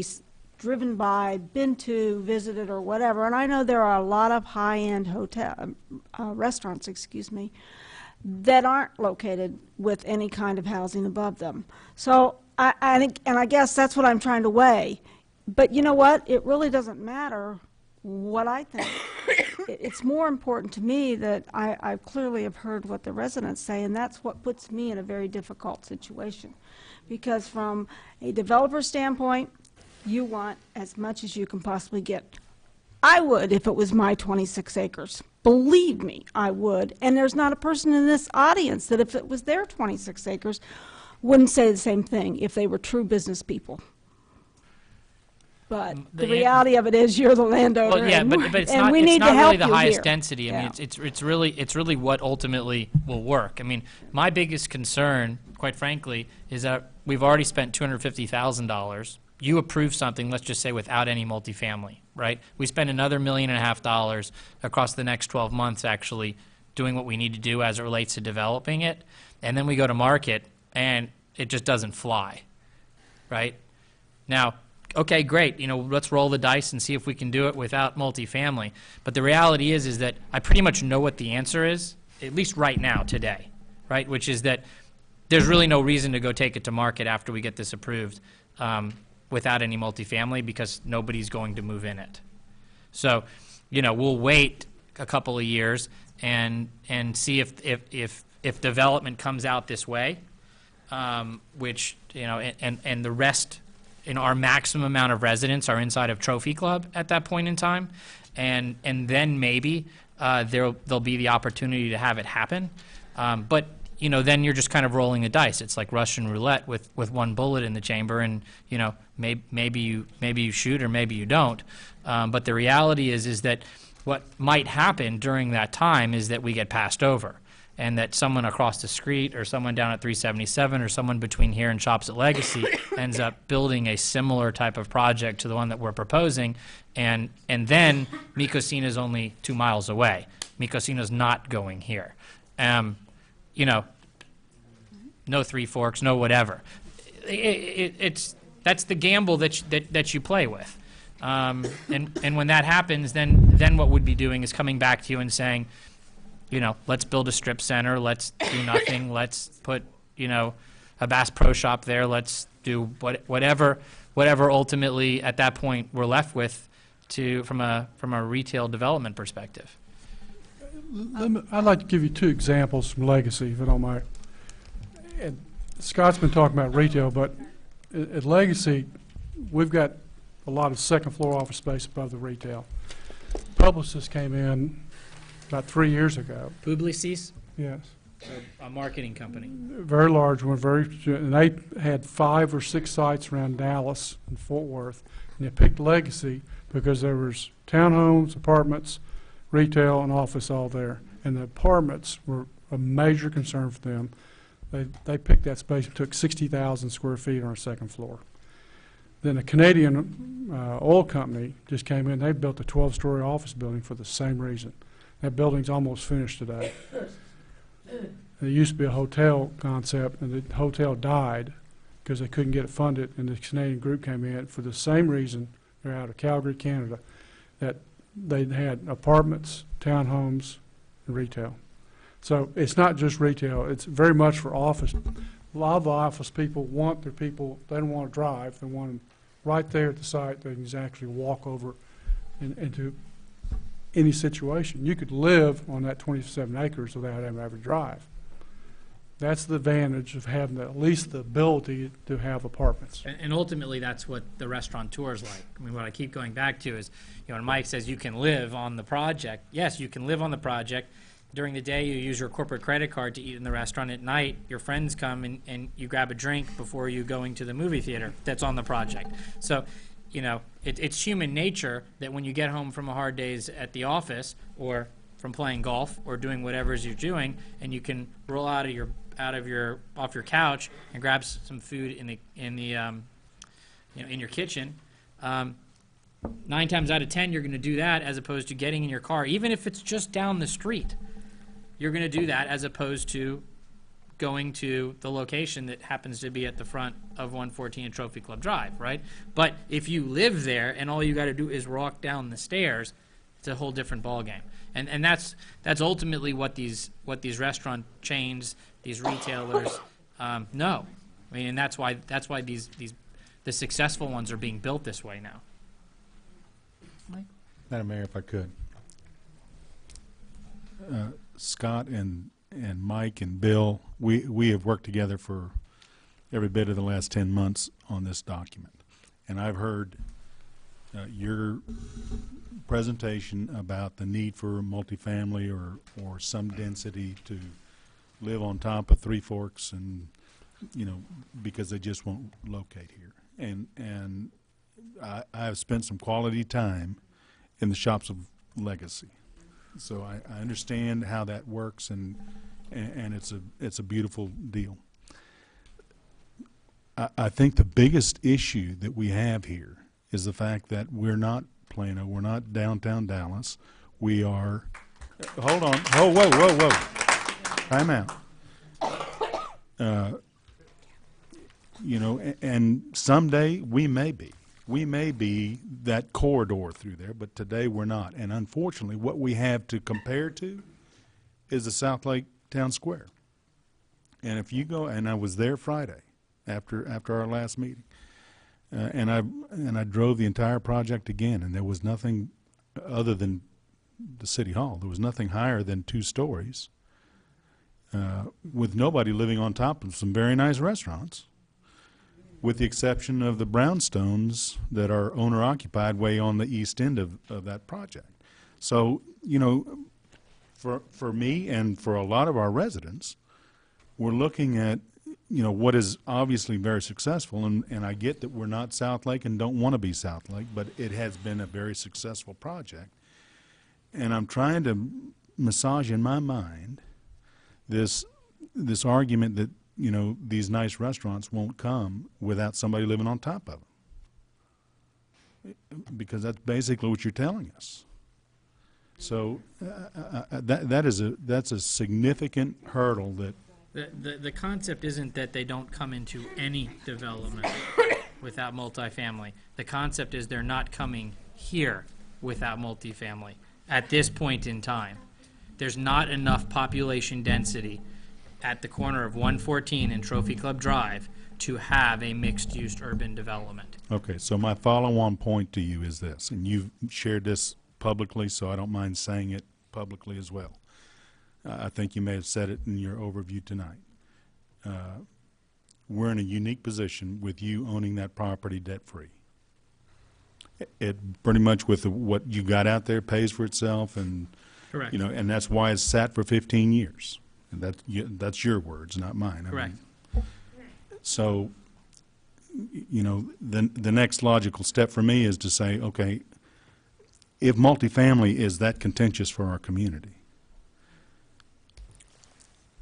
driven by, been to, visited, or whatever. And I know there are a lot of high-end restaurants, excuse me, that aren't located with any kind of housing above them. So I think, and I guess that's what I'm trying to weigh. But you know what? It really doesn't matter what I think. It's more important to me that I clearly have heard what the residents say, and that's what puts me in a very difficult situation. Because from a developer standpoint, you want as much as you can possibly get. I would if it was my 26 acres. Believe me, I would. And there's not a person in this audience that if it was their 26 acres wouldn't say the same thing if they were true business people. But the reality of it is you're the landowner. Well, yeah, and, but it's and not, we it's need not to help really the you highest here. density. I mean, Yeah. it's really what ultimately will work. I mean, my biggest concern, quite frankly, is that we've already spent $250,000. You approve something, let's just say, without any multifamily, right? We spend another $1.5 million across the next 12 months actually doing what we need to do as it relates to developing it, and then we go to market and it just doesn't fly, right? Now, okay, great, you know, let's roll the dice and see if we can do it without multifamily. But the reality is that I pretty much know what the answer is, at least right now, today, right? Which is that there's really no reason to go take it to market after we get this approved without any multifamily because nobody's going to move in it. So, you know, we'll wait a couple of years and see if development comes out this way, which, you know, and the rest, our maximum amount of residents are inside of Trophy Club at that point in time, and then maybe there'll be the opportunity to have it happen. But you know, then you're just kind of rolling the dice. It's like Russian roulette with one bullet in the chamber, and you know, maybe you shoot or maybe you don't. But the reality is that what might happen during that time is that we get passed over, and that someone across the street or someone down at 377 or someone between here and Shops at Legacy ends up building a similar type of project to the one that we're proposing, and then Mikosina's only 2 miles away. Mikosina's not going here. You know, no Three Forks, no whatever. That's the gamble that you play with. And when that happens, then what we'd be doing is coming back to you and saying, you know, let's build a strip center, let's do nothing, let's put, you know, a Bass Pro Shop there, let's do whatever ultimately at that point we're left with from a retail development perspective. I'd like to give you 2 examples from Legacy, if you don't mind. And Scott's been talking about retail, but at Legacy, we've got a lot of second-floor office space above the retail. Publicis came in about 3 years ago. Publicis, Yes. a marketing company. Very large one, and they had 5 or 6 sites around Dallas and Fort Worth, and they picked Legacy because there was townhomes, apartments, retail, and office all there, and the apartments were a major concern for them. They picked that space and took 60,000 square feet on our second floor. Then a Canadian oil company just came in. They built a 12-story office building for the same reason. That building's almost finished today. There used to be a hotel concept, and the hotel died because they couldn't get it funded, and the Canadian group came in for the same reason. They're out of Calgary, Canada, that they had apartments, townhomes, and retail. So it's not just retail. It's very much for office. A lot of the office people want their people, they don't want to drive. They want them right there at the site. They can actually walk over into any situation. You could live on that 27 acres without having to ever drive. That's the advantage of having at least the ability to have apartments. And ultimately, that's what the restaurateur's like. I mean, what I keep going back to is, you know, when Mike says you can live on the project, yes, you can live on the project. During the day, you use your corporate credit card to eat in the restaurant. At night, your friends come and you grab a drink before you going to the movie theater that's on the project. So, you know, it's human nature that when you get home from a hard day's at the office or from playing golf or doing whatever it is you're doing, and you can roll off your couch and grab some food in your kitchen. 9 times out of 10, you're going to do that as opposed to getting in your car, even if it's just down the street. You're going to do that as opposed to going to the location that happens to be at the front of 114 and Trophy Club Drive, right? But if you live there and all you got to do is walk down the stairs, it's a whole different ballgame. And that's ultimately what these restaurant chains, these retailers know. I mean, and that's why the successful ones are being built this way now. Madam Mayor, if I could. Scott and Mike and Bill, we have worked together for every bit of the last 10 months on this document. And I've heard your presentation about the need for multifamily or some density to live on top of Three Forks, and because they just won't locate here. And I have spent some quality time in the shops of Legacy, so I understand how that works, and it's a beautiful deal. I think the biggest issue that we have here is the fact that we're not Plano, we're not downtown Dallas. We are. Hold on. Oh, whoa. Time out. And someday we may be. We may be that corridor through there, but today we're not. And unfortunately, what we have to compare to is the South Lake Town Square. And if you go, and I was there Friday after our last meeting, and I drove the entire project again, and there was nothing other than the City Hall. There was nothing higher than 2 stories, with nobody living on top of some very nice restaurants, with the exception of the brownstones that are owner-occupied way on the east end of that project. So, for me and for a lot of our residents, we're looking at, what is obviously very successful, and I get that we're not South Lake and don't want to be South Lake, but it has been a very successful project. And I'm trying to massage in my mind this argument that these nice restaurants won't come without somebody living on top of them, because that's basically what you're telling us. So that's a significant hurdle that. The concept isn't that they don't come into any development without multifamily. The concept is they're not coming here without multifamily at this point in time. There's not enough population density at the corner of 114 and Trophy Club Drive to have a mixed-use urban development. Okay, so my follow-on point to you is this, and you've shared this publicly, so I don't mind saying it publicly as well. I think you may have said it in your overview tonight. We're in a unique position with you owning that property debt-free. It pretty much with what you got out there pays for itself, and Correct. And that's why it's sat for 15 years. And that's your words, not mine. Correct. So, the next logical step for me is to say, okay, if multifamily is that contentious for our community,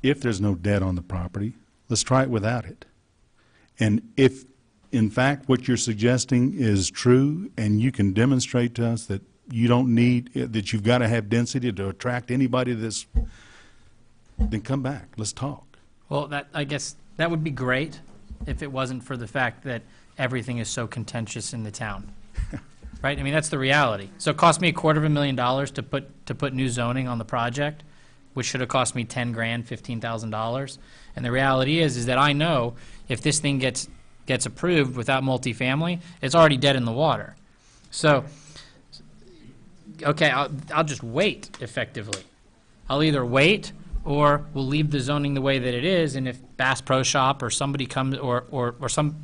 if there's no debt on the property, let's try it without it. And if, in fact, what you're suggesting is true, and you can demonstrate to us that you don't need, that you've got to have density to attract anybody to this, then come back. Let's talk. Well, I guess that would be great if it wasn't for the fact that everything is so contentious in the town. Right? I mean, that's the reality. So it cost me $250,000 to put new zoning on the project, which should have cost me $10,000, $15,000. And the reality is that I know if this thing gets approved without multifamily, it's already dead in the water. So, okay, I'll just wait effectively. I'll either wait or we'll leave the zoning the way that it is, and if Bass Pro Shop or somebody comes or some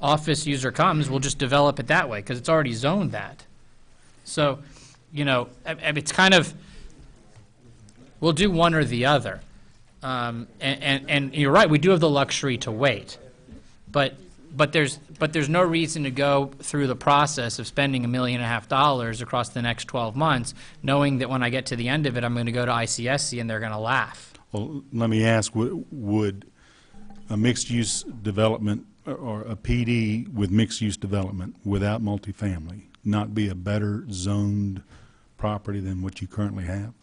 office user comes, we'll just develop it that way because it's already zoned that. So, it's kind of, we'll do one or the other. And you're right, we do have the luxury to wait. But there's no reason to go through the process of spending $1.5 million across the next 12 months, knowing that when I get to the end of it, I'm going to go to ICSC and they're going to laugh. Well, let me ask, would a mixed-use development or a PD with mixed-use development without multifamily not be a better zoned property than what you currently have?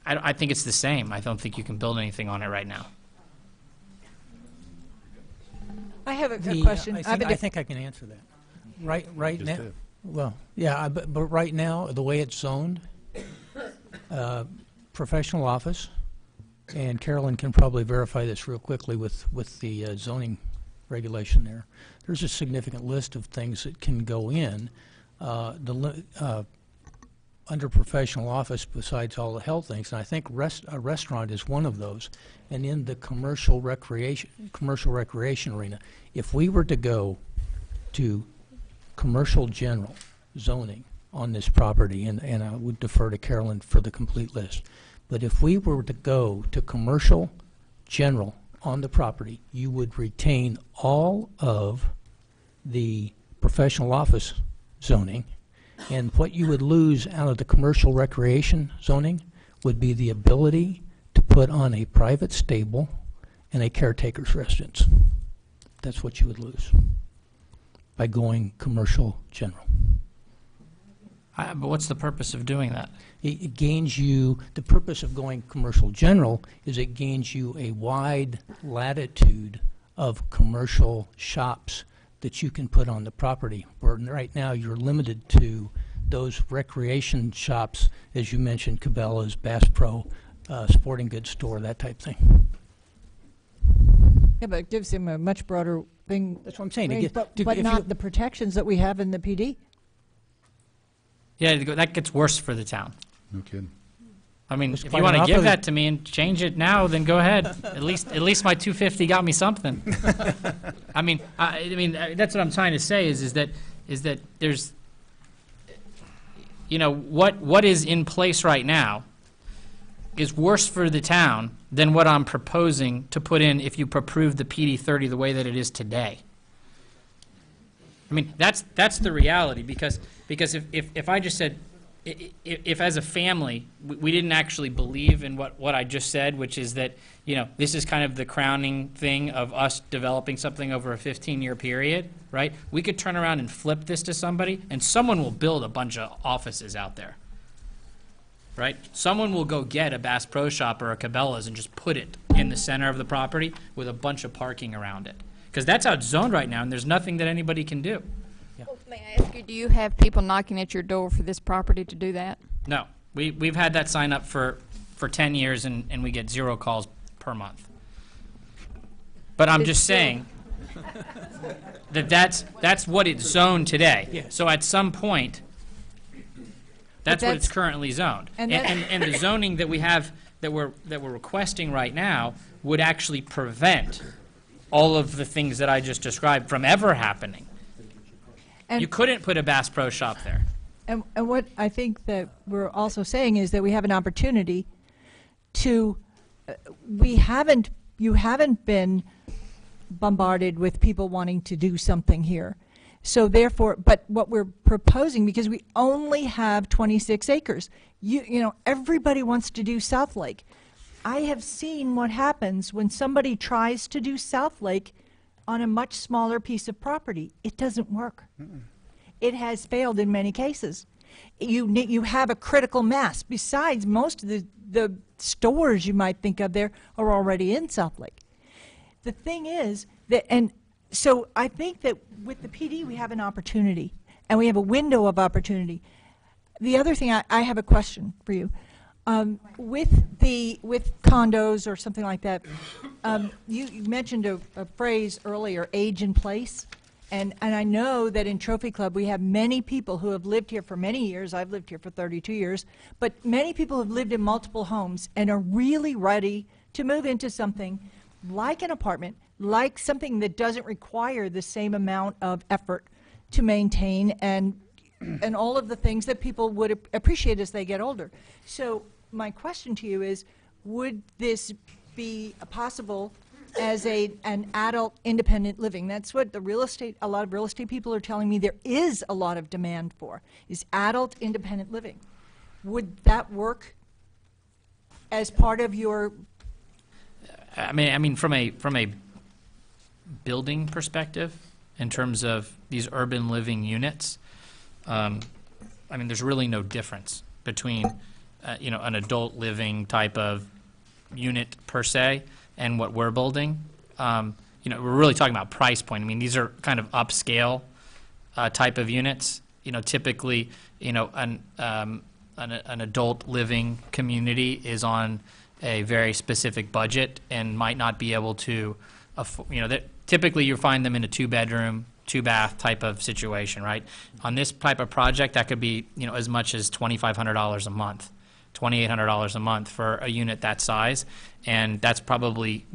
I think it's the same. I don't think you can build anything on it right now. have a The, question. I think I can answer that. Right Just now, did. well, yeah, but right now, the way it's zoned, professional office, and Carolyn can probably verify this real quickly with the zoning regulation there. There's a significant list of things that can go in. Under professional office, besides all the health things, and I think a restaurant is one of those. And in the commercial recreation arena, if we were to go to commercial general zoning on this property, and I would defer to Carolyn for the complete list, but if we were to go to commercial general on the property, you would retain all of the professional office zoning, and what you would lose out of the commercial recreation zoning would be the ability to put on a private stable and a caretaker's residence. That's what you would lose by going commercial general. But what's the purpose of doing that? It gains you, the purpose of going commercial general is it gains you a wide latitude of commercial shops that you can put on the property, where right now you're limited to those recreation shops, as you mentioned, Cabela's, Bass Pro, Sporting Goods Store, that type thing. Yeah, but it gives him a much broader thing. That's what I'm saying. range, but not the protections that we have in the PD. Yeah, that gets worse for the town. No kidding. I mean, There's if quite you want to enough give of that to me and change it now, then go ahead. At least my 250 got me something. I mean, that's what I'm trying to say is that there's, you know, what is in place right now is worse for the town than what I'm proposing to put in if you approve the PD 30 the way that it is today. I mean, that's the reality, because if I just said, if as a family, we didn't actually believe in what I just said, which is that, you know, this is kind of the crowning thing of us developing something over a 15-year period, right? We could turn around and flip this to somebody, and someone will build a bunch of offices out there, right? Someone will go get a Bass Pro Shop or a Cabela's and just put it in the center of the property with a bunch of parking around it. Because that's how it's zoned right now, and there's nothing that anybody can do. Well, may I ask you, do you have people knocking at your door for this property to do that? No, we've had that sign up for 10 years, and we get 0 calls per month. But I'm It's just still- saying that's what it's zoned today. Yes. So at some point, that's what it's that's- currently zoned. and And the zoning that we have, that we're requesting right now, would actually prevent all of the things that I just described from ever happening. And- You couldn't put a Bass Pro Shop there. And what I think that we're also saying is that we have an opportunity to, you haven't been bombarded with people wanting to do something here. So therefore, but what we're proposing, because we only have 26 acres, you know, everybody wants to do South Lake. I have seen what happens when somebody tries to do South Lake on a much smaller piece of property. It doesn't work. It has failed in many cases. You have a critical mass. Besides, most of the stores you might think of there are already in South Lake. The thing is that, and so I think that with the PD we have an opportunity, and we have a window of opportunity. The other thing, I have a question for you. With condos or something like that, you mentioned a phrase earlier, age in place. And I know that in Trophy Club, we have many people who have lived here for many years. I've lived here for 32 years. But many people have lived in multiple homes and are really ready to move into something like an apartment, like something that doesn't require the same amount of effort to maintain and all of the things that people would appreciate as they get older. So my question to you is, would this be possible as an adult independent living? That's what a lot of real estate people are telling me there is a lot of demand for, is adult independent living. Would that work as part of your? I mean, from a building perspective, in terms of these urban living units, I mean, there's really no difference between, you know, an adult living type of unit per se and what we're building. You we're really talking about price point. I mean, these are kind of upscale type of units. Typically, an adult living community is on a very specific budget and might not be able to afford, typically you find them in a 2-bedroom, 2-bath type of situation, right? On this type of project, that could be, as much as $2,500 a month, $2,800 a month for a unit that size, and that's probably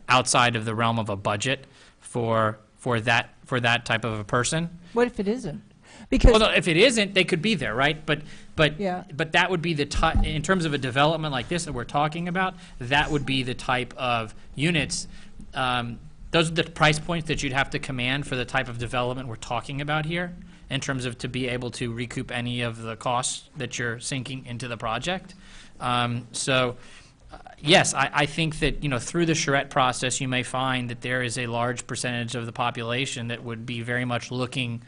outside of the realm of a budget for that type of a person. What if it isn't? Because Well, no, if it isn't, they could be there, right? But Yeah. that would be the type, in terms of a development like this that we're talking about, that would be the type of units. Those are the price points that you'd have to command for the type of development we're talking about here, in terms of to be able to recoup any of the costs that you're sinking into the project. Yes, I think that, through the charrette process, you may find that there is a large percentage of the population that would be very much looking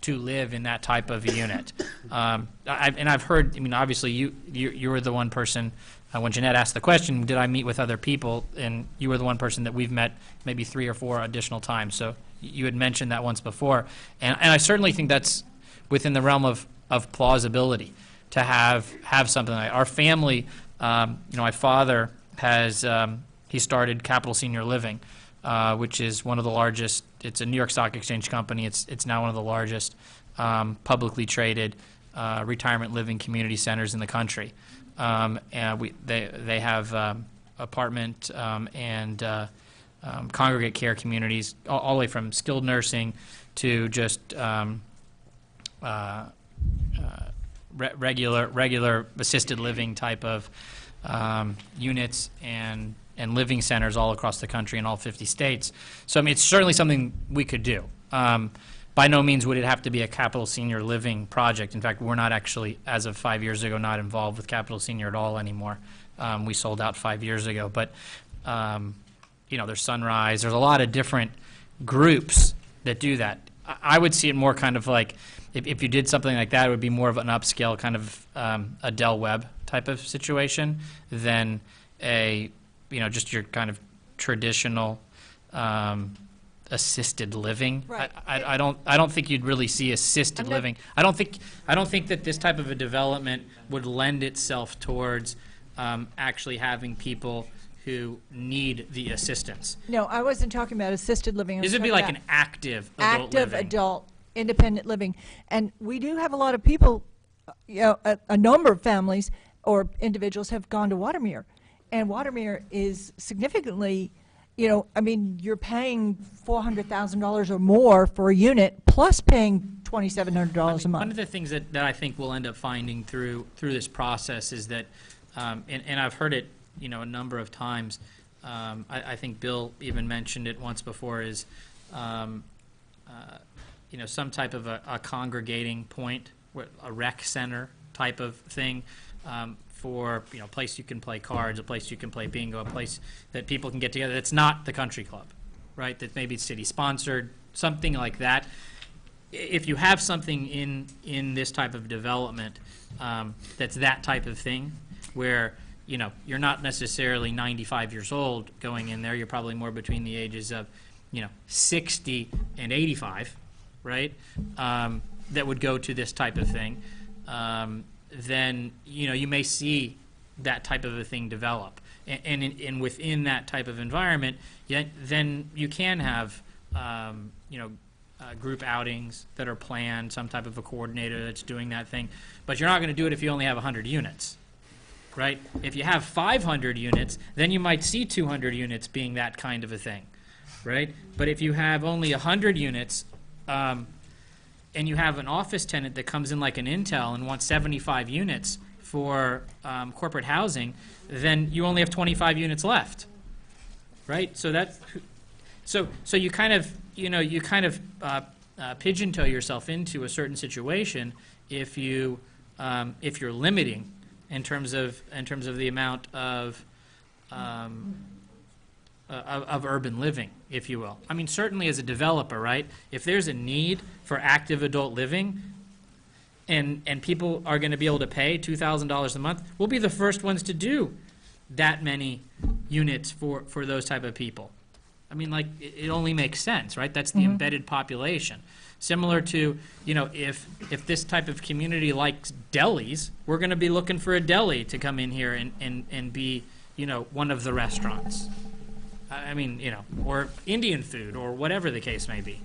to live in that type of a unit. I've heard, obviously, you were the one person, when Jeanette asked the question, did I meet with other people? And you were the one person that we've met maybe 3 or 4 additional times. So you had mentioned that once before. And I certainly think that's within the realm of plausibility to have something like that. Our family, my father has, he started Capital Senior Living, which is one of the largest, it's a New York Stock Exchange company. It's now one of the largest publicly traded retirement living community centers in the country. And they have apartment and congregate care communities, all the way from skilled nursing to just regular assisted living type of units and living centers all across the country in all 50 states. So, it's certainly something we could do. By no means would it have to be a Capital Senior Living project. In fact, we're not actually, as of 5 years ago, not involved with Capital Senior at all anymore. We sold out 5 years ago. But, there's Sunrise. There's a lot of different groups that do that. I would see it more kind of like, if you did something like that, it would be more of an upscale kind of a Del Webb type of situation than just your kind of traditional assisted living. Right. I don't think you'd really see assisted living. I don't think that this type of a development would lend itself towards actually having people who need the assistance. No, I wasn't talking about assisted living. This would be like an active adult active living. adult independent living. And we do have a lot of people, a number of families or individuals have gone to Watermere. And Watermere is significantly, you're paying $400,000 or more for a unit, plus paying $2,700 a month. One of the things that I think we'll end up finding through this process is that, and I've heard it, a number of times. I think Bill even mentioned it once before. Is some type of a congregating point, a rec center type of thing. For a place you can play cards, a place you can play bingo, a place that people can get together. That's not the country club, right? That maybe it's city sponsored, something like that. If you have something in this type of development that's that type of thing, where you're not necessarily 95 years old going in there. You're probably more between the ages of 60 and 85, right? That would go to this type of thing. Then you may see that type of a thing develop, and within that type of environment, then you can have group outings that are planned, some type of a coordinator that's doing that thing, but you're not going to do it if you only have 100 units, right? If you have 500 units, then you might see 200 units being that kind of a thing, right? But if you have only 100 units, and you have an office tenant that comes in like an Intel and wants 75 units for corporate housing, then you only have 25 units left, right? So you kind of pigeon-toe yourself into a certain situation if you're limiting in terms of the amount of urban living, if you will. Certainly as a developer, right? If there's a need for active adult living, and people are going to be able to pay $2,000 a month, we'll be the first ones to do that many units for those type of people. I mean, like, it only makes sense, right? That's the embedded population. Similar to, you know, if this type of community likes delis, we're going to be looking for a deli to come in here and be, you know, one of the restaurants. I mean, you know, or Indian food, or whatever the case may be.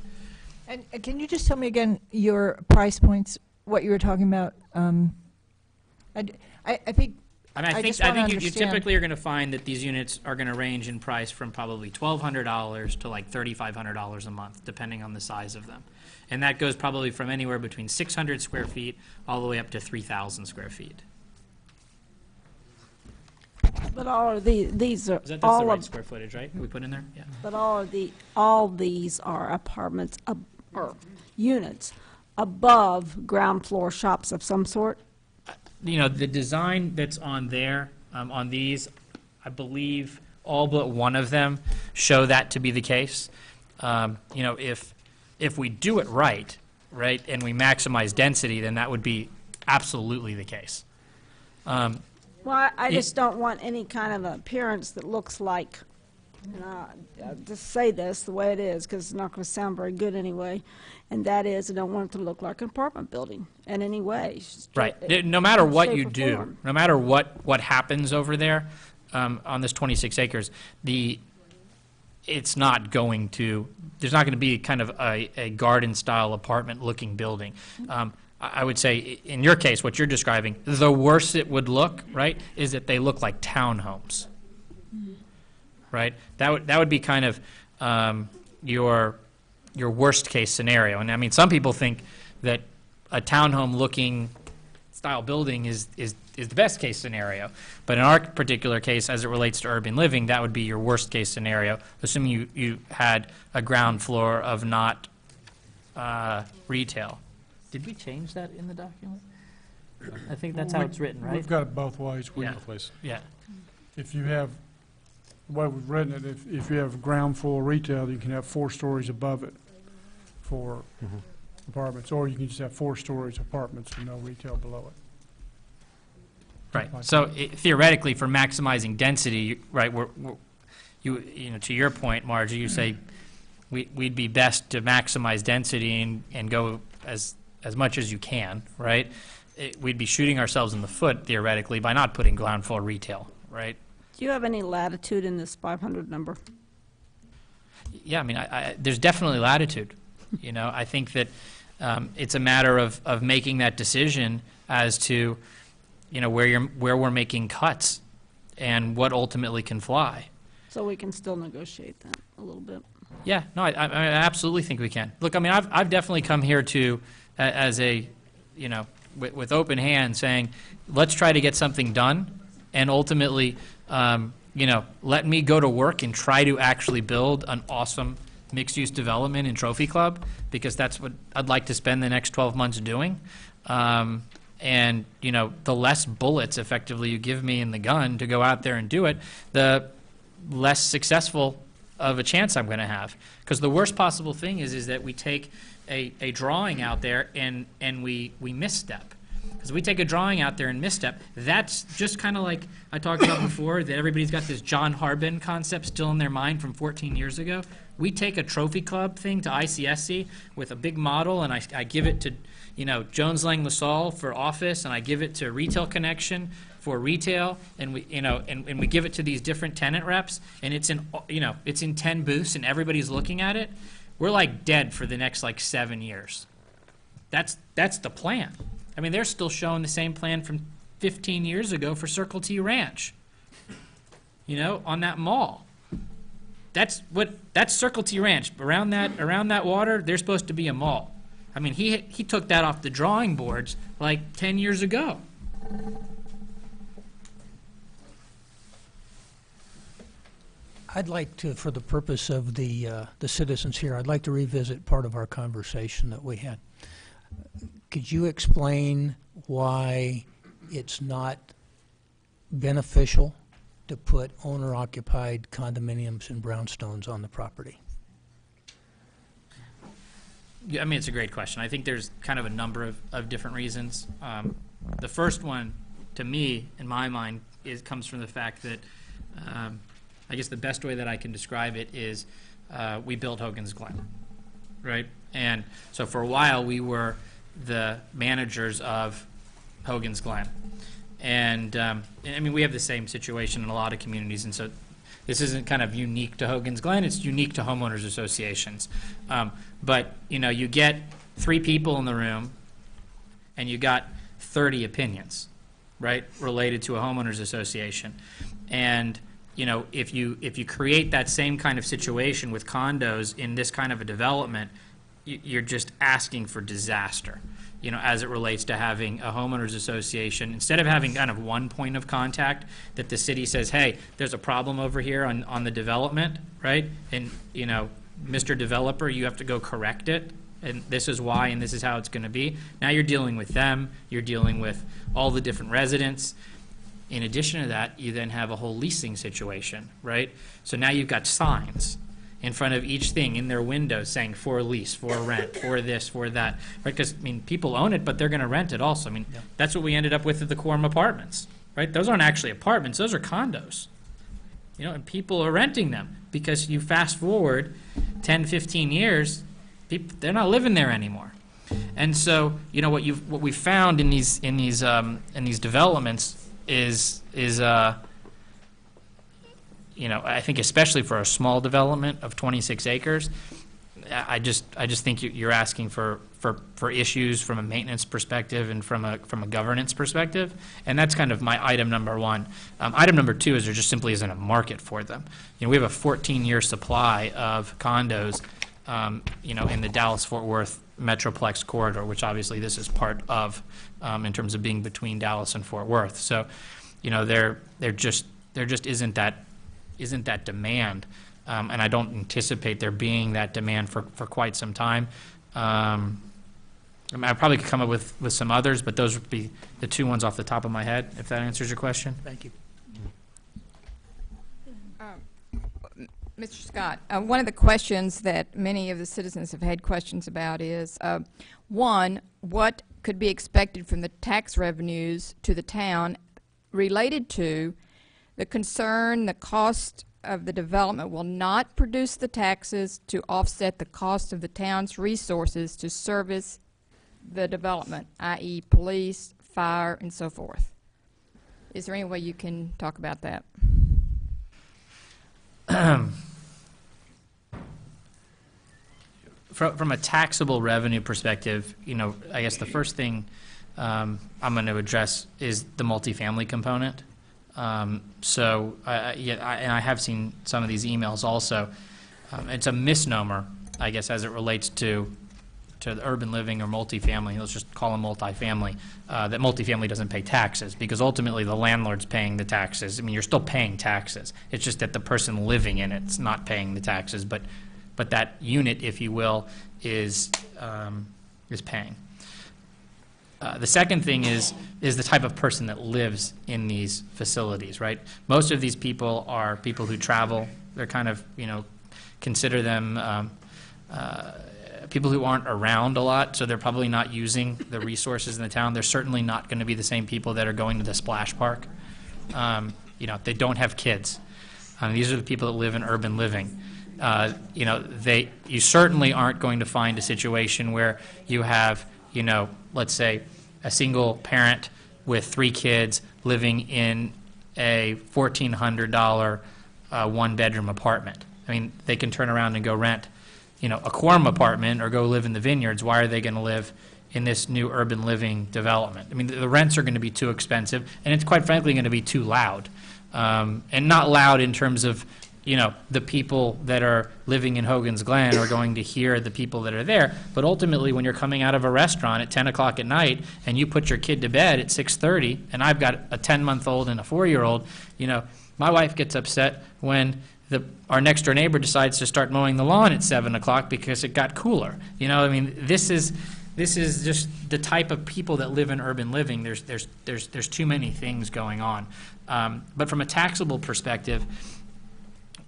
And can you just tell me again your price points, what you were talking about? I think I mean, I just think wanna you understand. typically are going to find that these units are going to range in price from probably $1,200 to like $3,500 a month, depending on the size of them. And that goes probably from anywhere between 600 square feet all the way up to 3,000 square feet. But all of these are, That's the all right of, square footage, right? We put in there? Yeah. but all these are apartments, or units above ground floor shops of some sort? You know, the design that's on there, on these, I believe all but one of them show that to be the case. You know, if we do it right, and we maximize density, then that would be absolutely the case. Well, I just don't want any kind of appearance that looks like, I'll just say this the way it is, because it's not going to sound very good anyway, and that is, I don't want it to look like an apartment building in any way. Right. No matter what shape you or do, form. no matter what happens over there on this 26 acres, it's not going to, there's not going to be kind of a garden-style apartment-looking building. I would say, in your case, what you're describing, the worst it would look, right, is that they look like townhomes, right? That would be kind of your worst-case scenario. And I mean, some people think that a townhome-looking style building is the best-case scenario. But in our particular case, as it relates to urban living, that would be your worst-case scenario, assuming you had a ground floor of not retail. Did we change that in the document? I think that's how it's written, right? We've got it both ways. Yeah. Please. Yeah. If you have, the way we've written it, if you have ground floor retail, you can have 4 stories above it for apartments, or you can just have 4 stories apartments and no retail below it. Right. So theoretically, for maximizing density, right, you know, to your point, Margie, you say we'd be best to maximize density and go as much as you can, right? We'd be shooting ourselves in the foot, theoretically, by not putting ground floor retail, right? Do you have any latitude in this 500 number? Yeah, I mean, there's definitely latitude. You know, I think that it's a matter of making that decision as to, you know, where we're making cuts and what ultimately can fly. So we can still negotiate that a little bit. Yeah, no, I absolutely think we can. Look, I mean, I've definitely come here to, as a, you know, with open hands, saying, let's try to get something done, and ultimately, you know, let me go to work and try to actually build an awesome mixed-use development in Trophy Club, because that's what I'd like to spend the next 12 months doing. And, you know, the less bullets, effectively, you give me in the gun to go out there and do it, the less successful of a chance I'm going to have. Because the worst possible thing is that we take a drawing out there and we misstep. Because we take a drawing out there and misstep, that's just kind of like I talked about before, that everybody's got this John Harbin concept still in their mind from 14 years ago. We take a Trophy Club thing to ICSC with a big model, and I give it to, you know, Jones Lang LaSalle for office, and I give it to Retail Connection for retail, and we, you know, and we give it to these different tenant reps, and it's in, you know, it's in 10 booths, and everybody's looking at it. We're like dead for the next like 7 years. That's the plan. I mean, they're still showing the same plan from 15 years ago for Circle T Ranch, you know, on that mall. That's Circle T Ranch. Around that water, there's supposed to be a mall. I mean, he took that off the drawing boards like 10 years ago. I'd like to, for the purpose of the citizens here, I'd like to revisit part of our conversation that we had. Could you explain why it's not beneficial to put owner-occupied condominiums and brownstones on the property? Yeah, I mean, it's a great question. I think there's kind of a number of different reasons. The first one, to me, in my mind, comes from the fact that I guess the best way that I can describe it is we built Hogan's Glen, right? And so for a while, we were the managers of Hogan's Glen. And, I mean, we have the same situation in a lot of communities, and so this isn't kind of unique to Hogan's Glen, it's unique to homeowners associations. But, you know, you get 3 people in the room, and you got 30 opinions, right, related to a homeowners association. And, you know, if you create that same kind of situation with condos in this kind of a development, you're just asking for disaster, you know, as it relates to having a homeowners association. Instead of having kind of one point of contact that the city says, hey, there's a problem over here on the development, right? And, you know, Mr. Developer, you have to go correct it, and this is why, and this is how it's going to be. Now you're dealing with them, you're dealing with all the different residents. In addition to that, you then have a whole leasing situation, right? So now you've got signs in front of each thing in their windows saying for lease, for rent, for this, for that, right? Because, I mean, people own it, but they're going to rent it also. I mean, that's what we ended up with at the Quorum Apartments, right? Those aren't actually apartments, those are condos. You know, and people are renting them because you fast forward 10, 15 years, they're not living there anymore. And so, you know, what we found in these developments is you know, I think especially for a small development of 26 acres, I just think you're asking for issues from a maintenance perspective and from a governance perspective, and that's kind of my item number 1. Item number 2 is there just simply isn't a market for them. You know, we have a 14-year supply of condos, you know, in the Dallas-Fort Worth Metroplex corridor, which obviously this is part of, in terms of being between Dallas and Fort Worth. So, you know, there just isn't that demand, and I don't anticipate there being that demand for quite some time. I mean, I probably could come up with some others, but those would be the 2 ones off the top of my head, if that answers your question. Thank you. Mr. Scott, one of the questions that many of the citizens have had questions about is, 1, what could be expected from the tax revenues to the town related to the concern the cost of the development will not produce the taxes to offset the cost of the town's resources to service the development, i.e. police, fire, and so forth. Is there any way you can talk about that? From a taxable revenue perspective, you know, I guess the first thing I'm going to address is the multifamily component. So, and I have seen some of these emails also. It's a misnomer, I guess, as it relates to the urban living or multifamily. Let's just call them multifamily. That multifamily doesn't pay taxes because ultimately the landlord's paying the taxes. I mean, you're still paying taxes. It's just that the person living in it's not paying the taxes, but that unit, if you will, is paying. The second thing is the type of person that lives in these facilities, right? Most of these people are people who travel. They're kind of, you know, consider them people who aren't around a lot, so they're probably not using the resources in the town. They're certainly not going to be the same people that are going to the splash park. You know, they don't have kids. These are the people that live in urban living. You know, you certainly aren't going to find a situation where you have, you know, let's say a single parent with 3 kids living in a $1,400 one-bedroom apartment. I mean, they can turn around and go rent, you know, a Quorum apartment or go live in the Vineyards. Why are they going to live in this new urban living development? I mean, the rents are going to be too expensive, and it's quite frankly going to be too loud. And not loud in terms of, you know, the people that are living in Hogan's Glen are going to hear the people that are there. But ultimately, when you're coming out of a restaurant at 10 o'clock at night and you put your kid to bed at 6:30, and I've got a 10-month-old and a 4-year-old, you know, my wife gets upset when our next-door neighbor decides to start mowing the lawn at 7 o'clock because it got cooler. You know, I mean, this is just the type of people that live in urban living. There's too many things going on. But from a taxable perspective,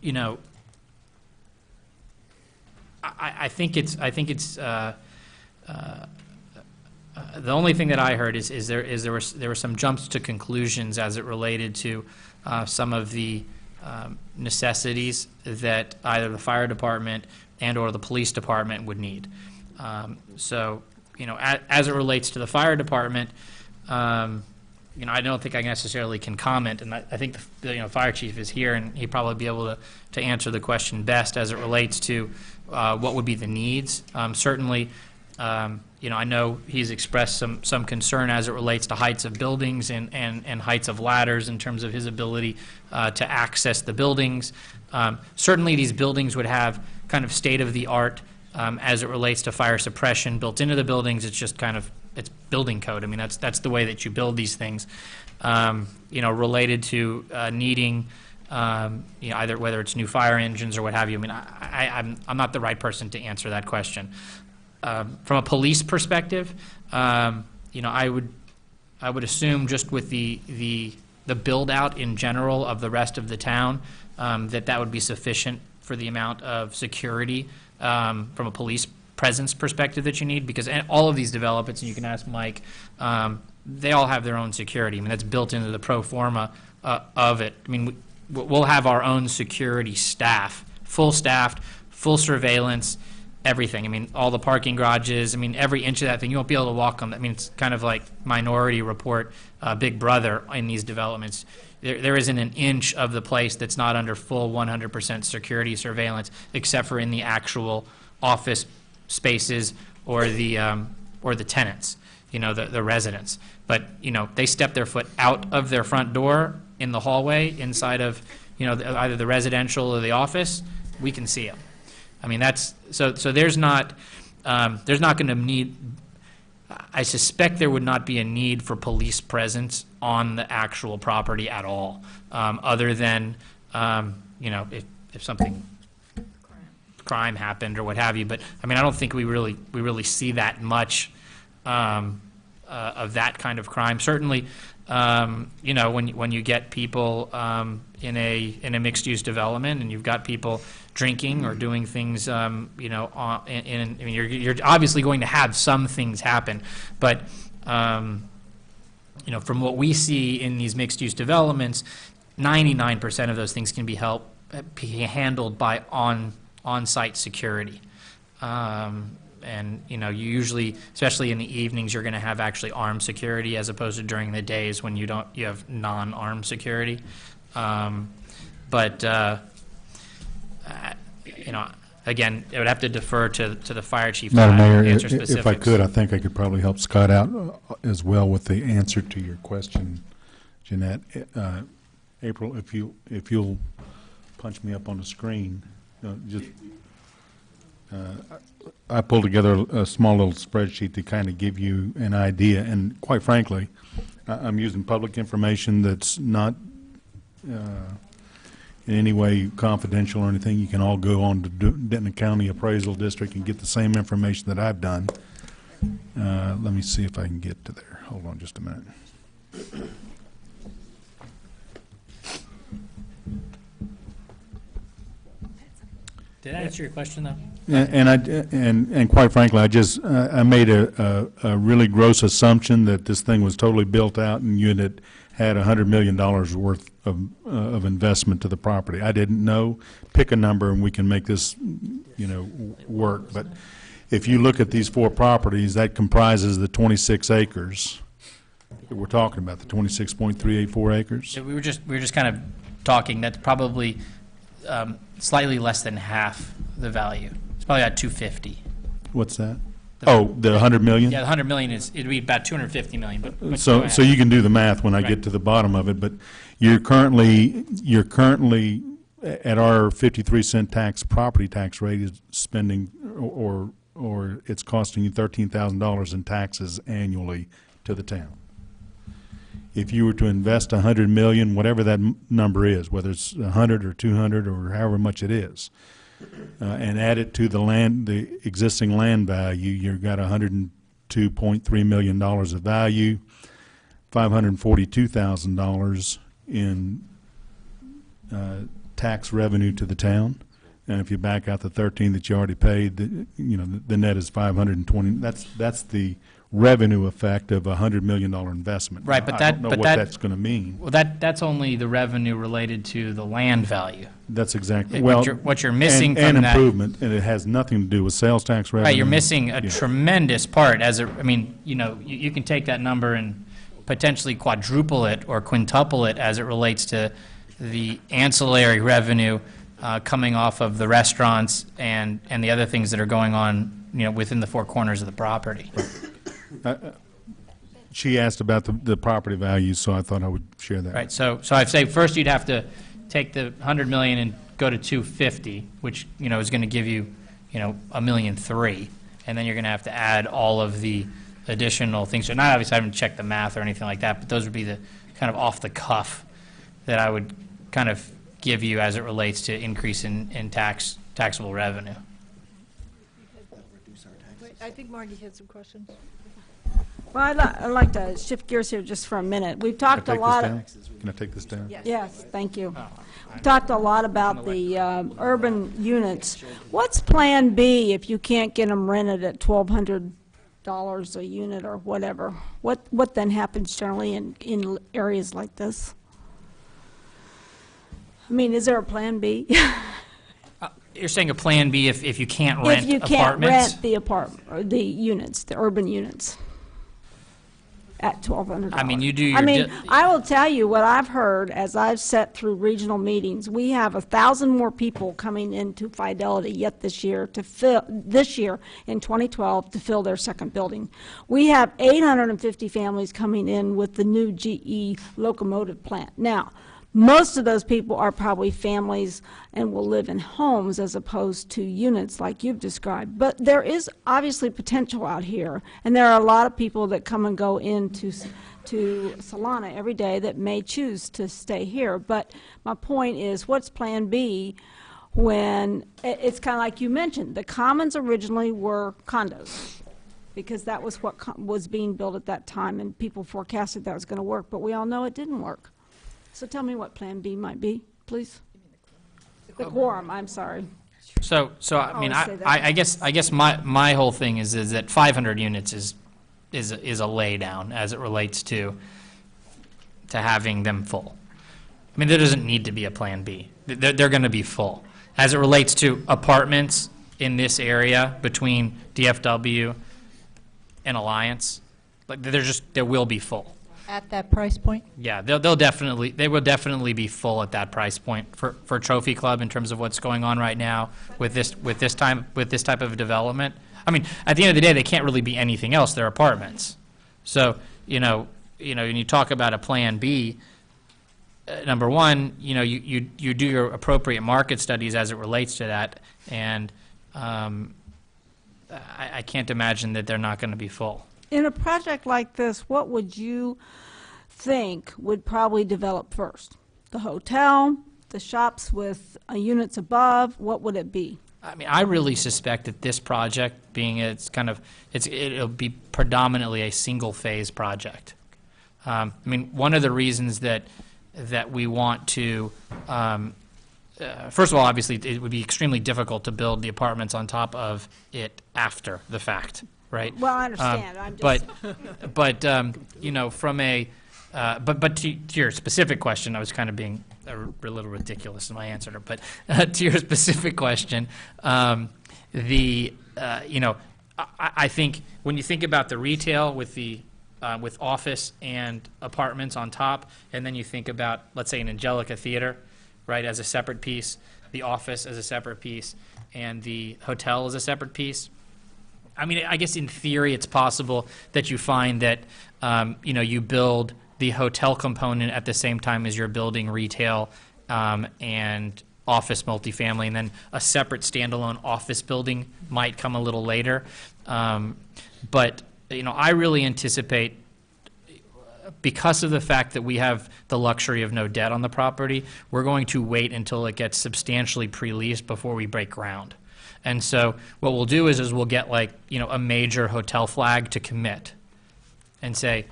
you know, I think it's the only thing that I heard is there were some jumps to conclusions as it related to some of the necessities that either the fire department and or the police department would need. So, you know, as it relates to the fire department, you know, I don't think I necessarily can comment, and I think the fire chief is here, and he'd probably be able to answer the question best as it relates to what would be the needs. Certainly, you know, I know he's expressed some concern as it relates to heights of buildings and heights of ladders in terms of his ability to access the buildings. Certainly, these buildings would have kind of state-of-the-art as it relates to fire suppression built into the buildings. It's just kind of, it's building code. I mean, that's the way that you build these things. You know, related to needing, you know, either whether it's new fire engines or what have you. I mean, I'm not the right person to answer that question. From a police perspective, you know, I would assume just with the build out in general of the rest of the town, that would be sufficient for the amount of security from a police presence perspective that you need, because all of these developments, and you can ask Mike, they all have their own security. I mean, that's built into the pro forma of it. I mean, we'll have our own security staff, full staffed, full surveillance, everything. I mean, all the parking garages, I mean, every inch of that thing, you won't be able to walk on that. I mean, it's kind of like Minority Report, Big Brother in these developments. There isn't an inch of the place that's not under full 100% security surveillance, except for in the actual office spaces or the tenants, you know, the residents. But, you know, they step their foot out of their front door in the hallway inside of, you know, either the residential or the office, we can see them. I mean, that's, so there's not going to need, I suspect there would not be a need for police presence on the actual property at all, other than, you know, if something, crime happened or what have you. But, I mean, I don't think we really see that much of that kind of crime. Certainly, you know, when you get people in a mixed-use development and you've got people drinking or doing things, you know, I mean, you're obviously going to have some things happen, but you know, from what we see in these mixed-use developments, 99% of those things can be handled by on-site security. And, you know, you usually, especially in the evenings, you're going to have actually armed security as opposed to during the days when you have non-armed security. But you know, again, it would have to defer to the fire chief. Madam Mayor, answer if I specifics. could, I think I could probably help Scott out as well with the answer to your question, Jeanette. April, if you'll punch me up on the screen, I pulled together a small little spreadsheet to kind of give you an idea, and quite frankly, I'm using public information that's not in any way confidential or anything. You can all go on to Denton County Appraisal District and get the same information that I've done. Let me see if I can get to there. Hold on just a minute. Did I answer your question, though? And quite frankly, I made a really gross assumption that this thing was totally built out and you had $100 million worth of investment to the property. I didn't know. Pick a number and we can make this, you know, work. But if you look at these 4 properties, that comprises the 26 acres that we're talking about, the 26.384 acres. So we were just kind of talking. That's probably slightly less than half the value. It's probably about 250. What's that? Oh, the 100 million? Yeah, the 100 million it'd be about 250 million. But go So ahead. you can do the math when I Right. get to the bottom of it, but you're currently at our 53-cent property tax rate is spending, or it's costing you $13,000 in taxes annually to the town. If you were to invest 100 million, whatever that number is, whether it's 100 or 200 or however much it is, and add it to the existing land value, you've got $102.3 million of value, $542,000 in tax revenue to the town, and if you back out the 13 that you already paid, the net is 520. That's the revenue effect of a $100 million investment. Right, Now, but I don't know what that's going to mean. Well, that's only the revenue related to the land value. That's exactly, What well. what you're missing and from that. improvement, and it has nothing to do with sales tax revenue. Right, you're missing a Yeah. tremendous part you can take that number and potentially quadruple it or quintuple it as it relates to the ancillary revenue coming off of the restaurants and the other things that are going on, within the four corners of the property. She asked about the property values, so I thought I would share that. Right, so I'd say first you'd have to take the 100 million and go to 250, which, is going to give you, $1.3 million, and then you're going to have to add all of the additional things. So not obviously I haven't checked the math or anything like that, but those would be the kind of off the cuff that I would kind of give you as it relates to increase in taxable revenue. I think Margie had some questions. Well, I'd like to shift gears here just for a minute. We've talked a lot. Can I take this down? Yes, thank you. We talked a lot about the urban units. What's Plan B if you can't get them rented at $1,200 a unit or whatever? What then happens generally in areas like this? I mean, is there a Plan B? You're saying a Plan B if you can't rent If you apartments? can't rent the apartment, or the units, the urban units, at $1,200. I mean, you do I your mean, di- I will tell you what I've heard as I've sat through regional meetings. We have 1,000 more people coming into Fidelity yet this year in 2012 to fill their second building. We have 850 families coming in with the new GE locomotive plant. Now, most of those people are probably families and will live in homes as opposed to units like you've described. But there is obviously potential out here, and there are a lot of people that come and go into to Solana every day that may choose to stay here. But my point is, what's Plan B when it's kind of like you mentioned, the commons originally were condos, because that was what was being built at that time, and people forecasted that was going to work, but we all know it didn't work. So tell me what Plan B might be, please. The quorum, I'm sorry. So I mean, always say that. I guess my whole thing is that 500 units is a laydown as it relates to having them full. I mean, there doesn't need to be a Plan B. They're going to be full. As it relates to apartments in this area between DFW and Alliance, like there will be full. At that price point? Yeah, they will definitely be full at that price point for Trophy Club in terms of what's going on right now with this type of development. I mean, at the end of the day, they can't really be anything else. They're apartments. So when you talk about a Plan B, number one, you do your appropriate market studies as it relates to that, and I can't imagine that they're not going to be full. In a project like this, what would you think would probably develop first? The hotel, the shops with units above, what would it be? I mean, I really suspect that this project, being it'll be predominantly a single-phase project. I mean, one of the reasons that we want to, first of all, obviously, it would be extremely difficult to build the apartments on top of it after the fact, right? Well, I understand. I'm just From a, but to your specific question, I was kind of being a little ridiculous in my answer, but to your specific question, I think when you think about the retail with office and apartments on top, and then you think about, let's say, an Angelica Theater, right, as a separate piece, the office as a separate piece, and the hotel as a separate piece. I mean, I guess in theory it's possible that you find that, you build the hotel component at the same time as you're building retail and office multifamily, and then a separate standalone office building might come a little later. But I really anticipate, because of the fact that we have the luxury of no debt on the property, we're going to wait until it gets substantially pre-leased before we break ground. And so what we'll do is we'll get a major hotel flag to commit and say,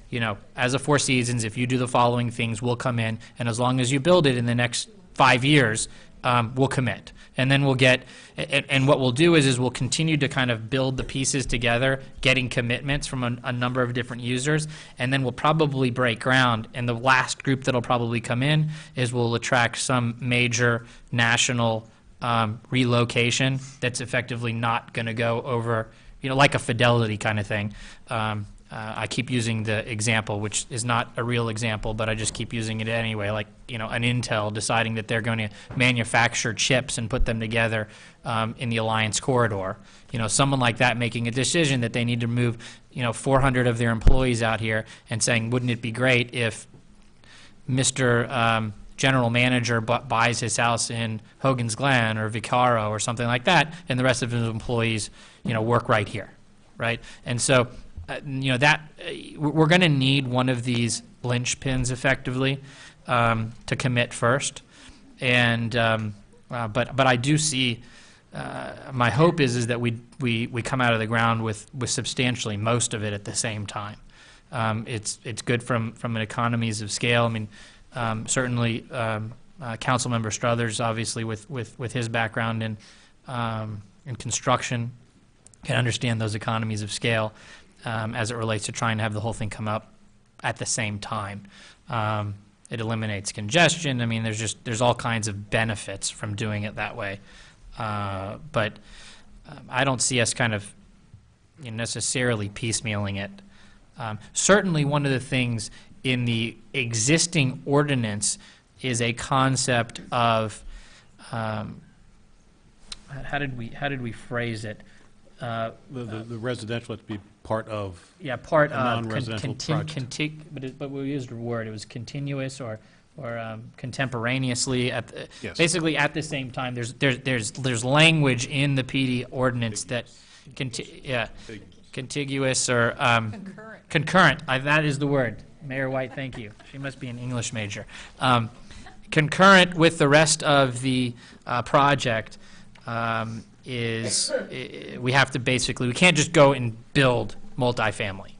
as a Four Seasons, if you do the following things, we'll come in, and as long as you build it in the next 5 years, we'll commit. And then we'll get, and what we'll do is we'll continue to kind of build the pieces together, getting commitments from a number of different users, and then we'll probably break ground. And the last group that'll probably come in is we'll attract some major national relocation that's effectively not going to go over, like a Fidelity kind of thing. I keep using the example, which is not a real example, but I just keep using it anyway, like, an Intel deciding that they're going to manufacture chips and put them together in the Alliance corridor. Someone like that making a decision that they need to move, 400 of their employees out here and saying, wouldn't it be great if Mr. General Manager buys his house in Hogan's Glen or Vicaro or something like that, and the rest of his employees, work right here, right? And so, we're going to need one of these linchpins effectively to commit first, and but I do see. My hope is that we come out of the ground with substantially most of it at the same time. It's good from an economies of scale. I mean, certainly Councilmember Struthers, obviously with his background in construction, can understand those economies of scale. As it relates to trying to have the whole thing come up at the same time. It eliminates congestion. I mean, there's all kinds of benefits from doing it that way. But I don't see us kind of necessarily piecemealing it. Certainly one of the things in the existing ordinance is a concept of, how did we phrase it? The residential has to be part of part a of non-residential project. but we used a word. It was continuous or contemporaneously Yes. basically at the same time. There's language in the PD ordinance that contiguous or concurrent. That is the word. Mayor White, thank you. She must be an English major. Concurrent with the rest of the project. We have to we can't just go and build multifamily.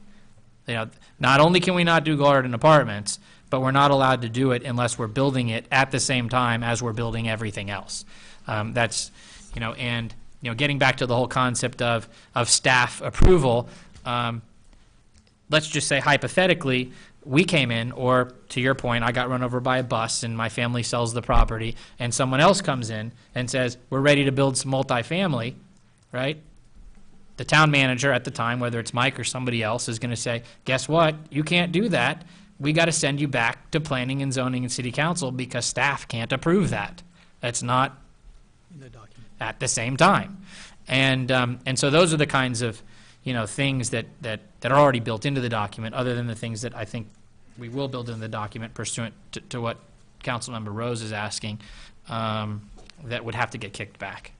Not only can we not do garden apartments, but we're not allowed to do it unless we're building it at the same time as we're building everything else. That's, and, getting back to the whole concept of staff approval, let's just say hypothetically, we came in, or to your point, I got run over by a bus and my family sells the property, and someone else comes in and says, we're ready to build some multifamily, right? The town manager at the time, whether it's Mike or somebody else, is going to say, guess what? You can't do that. We got to send you back to planning and zoning and city council because staff can't approve that. That's not in the document at the same time. And so those are the kinds of things that are already built into the document, other than the things that I think we will build into the document pursuant to what Councilmember Rose is asking, that would have to get kicked back.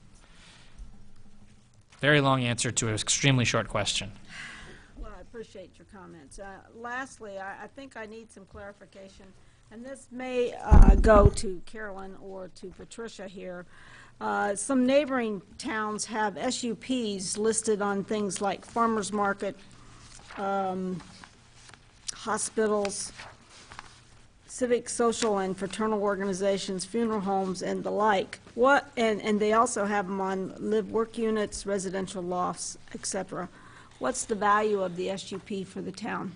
Very long answer to an extremely short question. Well, I appreciate your comments. Lastly, I think I need some clarification, and this may go to Carolyn or to Patricia here. Some neighboring towns have SUPs listed on things like farmers market, hospitals, civic, social, and fraternal organizations, funeral homes, and the like. And they also have them on live-work units, residential lofts, etc. What's the value of the SUP for the town?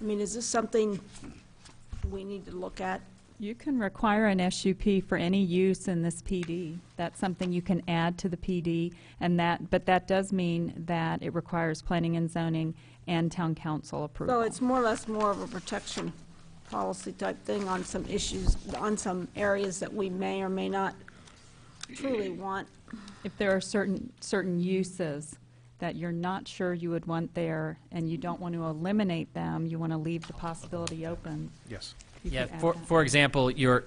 I mean, is this something we need to look at? You can require an SUP for any use in this PD. That's something you can add to the PD, but that does mean that it requires planning and zoning and town council approval. So it's more or less more of a protection policy type thing on some issues, on some areas that we may or may not truly want. If there are certain uses that you're not sure you would want there and you don't want to eliminate them, you want to leave the possibility open. Yes. Yeah, for example, your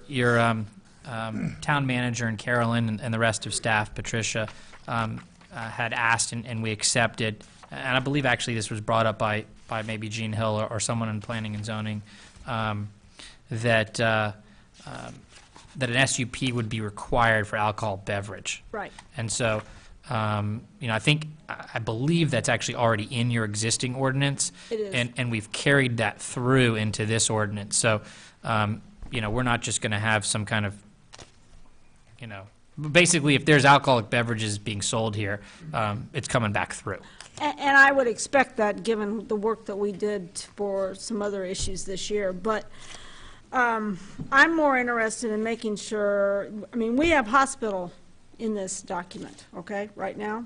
town manager and Carolyn and the rest of staff, Patricia, had asked and we accepted, and I believe actually this was brought up by maybe Gene Hill or someone in planning and zoning, that an SUP would be required for alcohol beverage. Right. And so, I believe that's actually already in your existing ordinance. It is. And we've carried that through into this ordinance. So, we're not just going to have some kind of, basically, if there's alcoholic beverages being sold here, it's coming back through. And I would expect that, given the work that we did for some other issues this year. But I'm more interested in making sure, I mean, we have hospital in this document, okay, right now.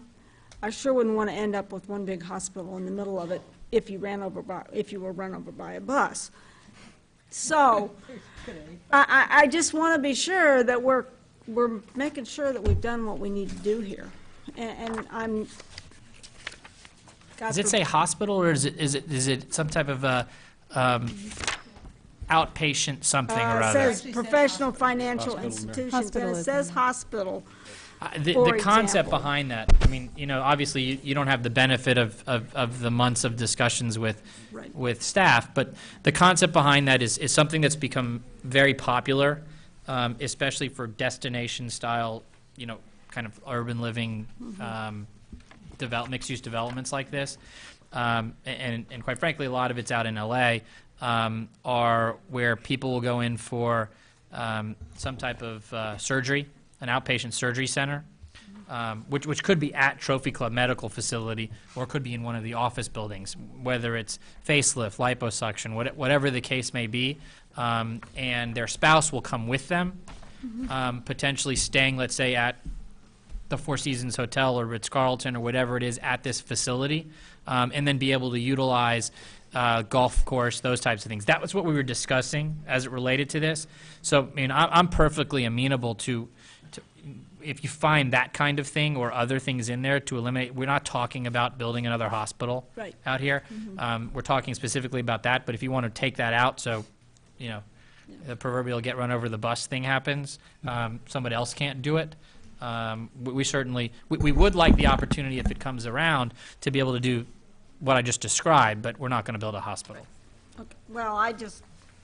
I sure wouldn't want to end up with one big hospital in the middle of it if you were run over by a bus. So I just want to be sure that we're making sure that we've done what we need to do here. And I'm... Does it say hospital, or is it some type of outpatient something or It other? says professional financial institutions, and it says hospital. The for concept example. behind that, I mean, obviously you don't have the benefit of the months of discussions with Right. with staff, but the concept behind that is something that's become very popular, especially for destination style, kind of urban living, mixed-use developments like this. And quite frankly, a lot of it's out in LA, are where people will go in for some type of surgery, an outpatient surgery center, which could be at Trophy Club Medical Facility, or could be in one of the office buildings, whether it's facelift, liposuction, whatever the case may be, and their spouse will come with them, potentially staying, let's say, at the Four Seasons Hotel or Ritz-Carlton or whatever it is at this facility, and then be able to utilize golf course, those types of things. That was what we were discussing as it related to this. So, I mean, I'm perfectly amenable to if you find that kind of thing or other things in there to eliminate. We're not talking about building another hospital Right. out here. We're talking specifically about that, but if you want to take that out, so, the proverbial get run over the bus thing happens, somebody else can't do it. We certainly, we would like the opportunity, if it comes around, to be able to do what I just described, but we're not going to build a hospital. Okay. Well, I just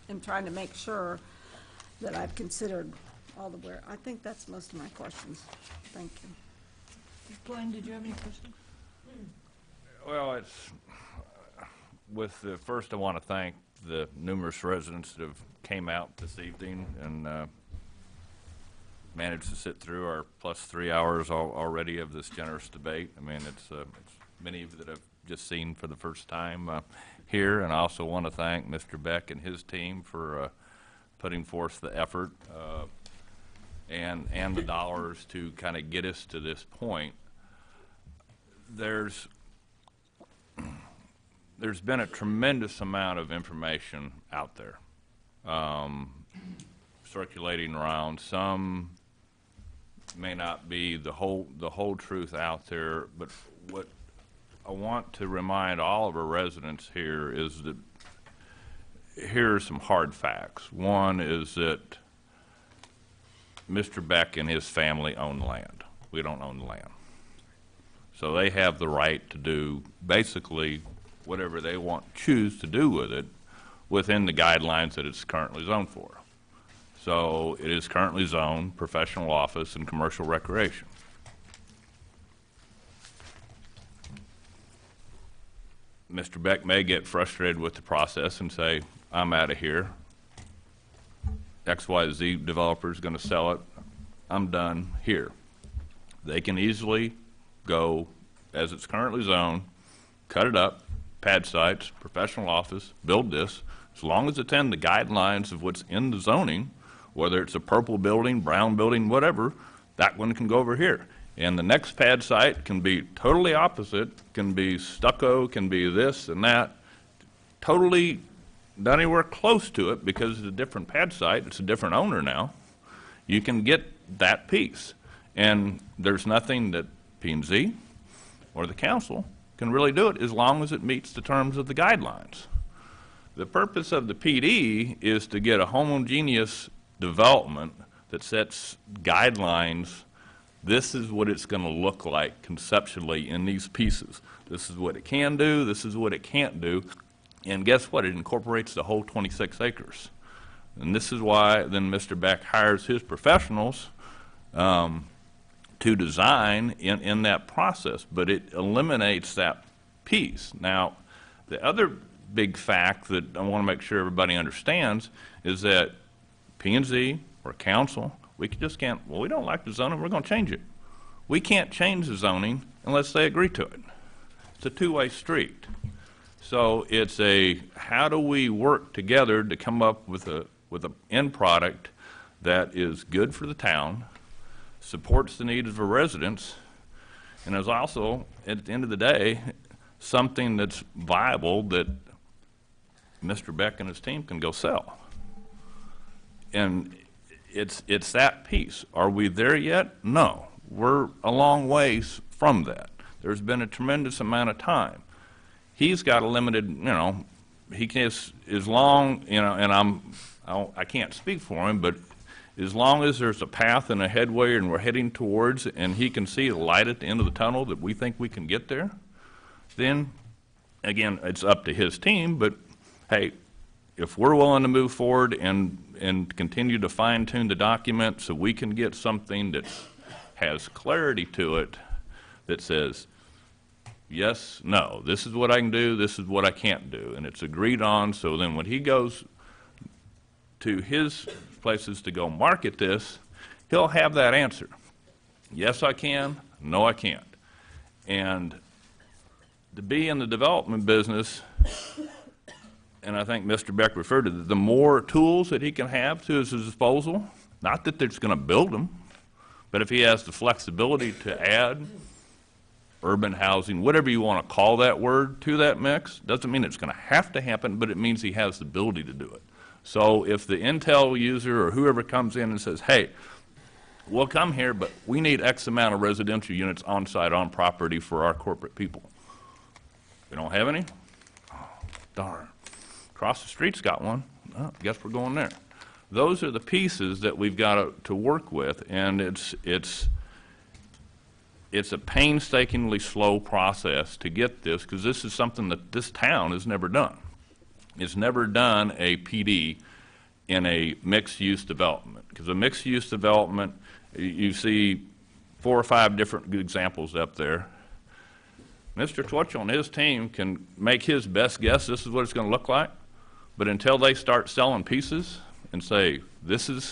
am trying to make sure that I've considered all the where. I think that's most of my questions. Thank you. Glenn, did you have any questions? Well, first I want to thank the numerous residents that have came out this evening and managed to sit through our plus 3 hours already of this generous debate. I mean, it's many of you that I've just seen for the first time here, and I also want to thank Mr. Beck and his team for putting forth the effort and the dollars to kind of get us to this point. There's been a tremendous amount of information out there circulating around. Some may not be the whole truth out there, but what I want to remind all of our residents here is that here are some hard facts. One is that Mr. Beck and his family own land. We don't own the land. So they have the right to do basically whatever they choose to do with it within the guidelines that it's currently zoned for. So it is currently zoned professional office and commercial recreation. Mr. Beck may get frustrated with the process and say, I'm out of here. XYZ developer is going to sell it. I'm done here. They can easily go, as it's currently zoned, cut it up, pad sites, professional office, build this, as long as it's in the guidelines of what's in the zoning, whether it's a purple building, brown building, whatever, that one can go over here. And the next pad site can be totally opposite, can be stucco, can be this and that, totally not anywhere close to it because it's a different pad site, it's a different owner now. You can get that piece. And there's nothing that P&Z or the council can really do it as long as it meets the terms of the guidelines. The purpose of the PD is to get a homogeneous development that sets guidelines. This is what it's going to look like conceptually in these pieces. This is what it can do, this is what it can't do, and guess what? It incorporates the whole 26 acres. And this is why then Mr. Beck hires his professionals to design in that process, but it eliminates that piece. Now, the other big fact that I want to make sure everybody understands is that P&Z or council We just can't, well, we don't like the zoning, we're going to change it. We can't change the zoning unless they agree to it. It's a two-way street. So it's a, how do we work together to come up with a end product that is good for the town, supports the needs of our residents, and is also, at the end of the day, something that's viable that Mr. Beck and his team can go sell. And it's that piece. Are we there yet? No. We're a long ways from that. There's been a tremendous amount of time. He's got a limited, you know, he can, as long, you know, and I can't speak for him, but as long as there's a path and a headway and we're heading towards, and he can see the light at the end of the tunnel that we think we can get there, then, again, it's up to his team, but hey, if we're willing to move forward and continue to fine-tune the document so we can get something that has clarity to it that says, yes, no, this is what I can do, this is what I can't do, and it's agreed on, so then when he goes to his places to go market this, he'll have that answer. Yes, I can, no, I can't. And to be in the development business, and I think Mr. Beck referred to the more tools that he can have to his disposal, not that they're just going to build them, but if he has the flexibility to add urban housing, whatever you want to call that word, to that mix, doesn't mean it's going to have to happen, but it means he has the ability to do it. So if the Intel user or whoever comes in and says, hey, we'll come here, but we need X amount of residential units on site, on property for our corporate people. We don't have any? Oh, darn. Across the street's got one. Oh, guess we're going there. Those are the pieces that we've got to work with, and it's a painstakingly slow process to get this, because this is something that this town has never done. It's never done a PD in a mixed-use development, because a mixed-use development, you see 4 or 5 different examples up there. Mr. Twitchell and his team can make his best guess, this is what it's going to look like, but until they start selling pieces and say, this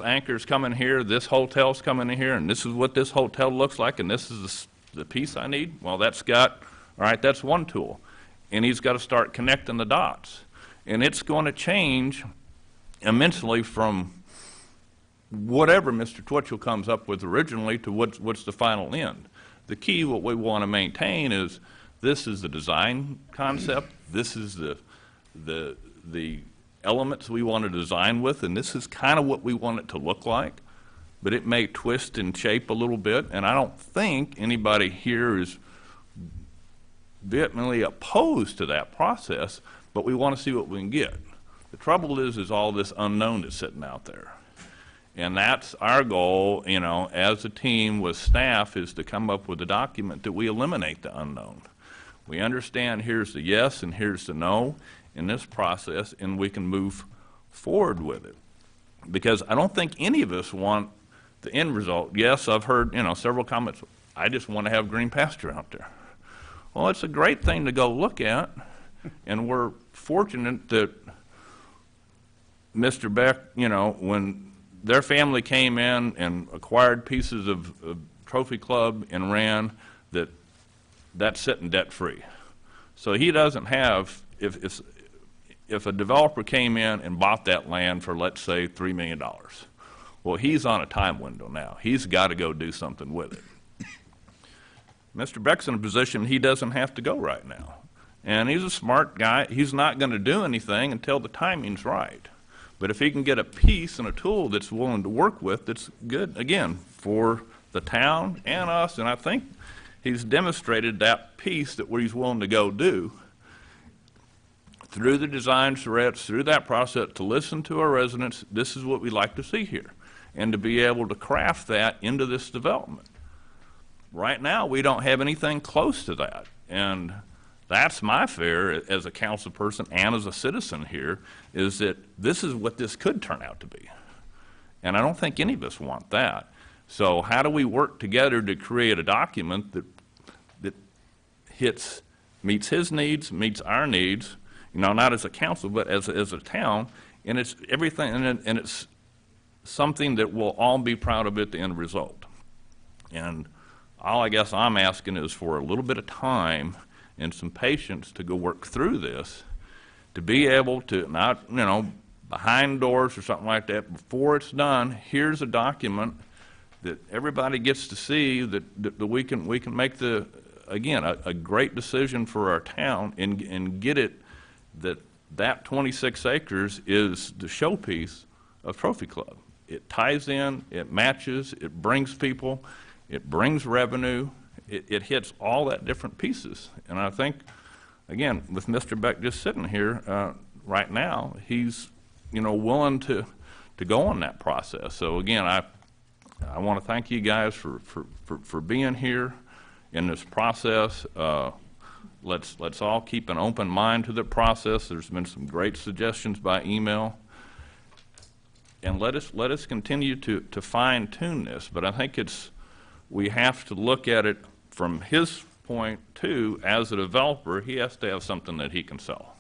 anchor's coming here, this hotel's coming in here, and this is what this hotel looks like, and this is the piece I need, well, that's got, all right, that's one tool. And he's got to start connecting the dots. And it's going to change immensely from whatever Mr. Twitchell comes up with originally to what's the final end. The key, what we want to maintain is this is the design concept, this is the elements we want to design with, and this is kind of what we want it to look like, but it may twist and shape a little bit, and I don't think anybody here is vehemently opposed to that process, but we want to see what we can get. The trouble is all this unknown that's sitting out there. And that's our goal, you know, as a team with staff, is to come up with a document that we eliminate the unknown. We understand here's the yes and here's the no in this process, and we can move forward with it. Because I don't think any of us want the end result. Yes, I've heard, you know, several comments, I just want to have green pasture out there. Well, it's a great thing to go look at, and we're fortunate that Mr. Beck, you know, when their family came in and acquired pieces of Trophy Club and ran, that's sitting debt-free. So he doesn't have, if a developer came in and bought that land for, let's say, $3 million, well, he's on a time window now. He's got to go do something with it. Mr. Beck's in a position he doesn't have to go right now. And he's a smart guy. He's not going to do anything until the timing's right. But if he can get a piece and a tool that's willing to work with, that's good, again, for the town and us, and I think he's demonstrated that piece that he's willing to go do through the design charrettes, through that process, to listen to our residents, this is what we like to see here, and to be able to craft that into this development. Right now, we don't have anything close to that, and that's my fear as a council person and as a citizen here, is that this is what this could turn out to be. And I don't think any of us want that. So how do we work together to create a document that meets his needs, meets our needs, you know, not as a council, but as a town, and it's everything, and it's something that we'll all be proud of at the end result. And all I guess I'm asking is for a little bit of time and some patience to go work through this, to be able to, not, you know, behind doors or something like that, before it's done, here's a document that everybody gets to see, that we can make the, again, a great decision for our town, and get it that 26 acres is the showpiece of Trophy Club. It ties in, it matches, it brings people, it brings revenue, it hits all that different pieces. And I think, again, with Mr. Beck just sitting here right now, he's, you know, willing to go on that process. So again, I want to thank you guys for being here in this process. Let's all keep an open mind to the process. There's been some great suggestions by email, and let us continue to fine tune this. But I think we have to look at it from his point too. As a developer, he has to have something that he can sell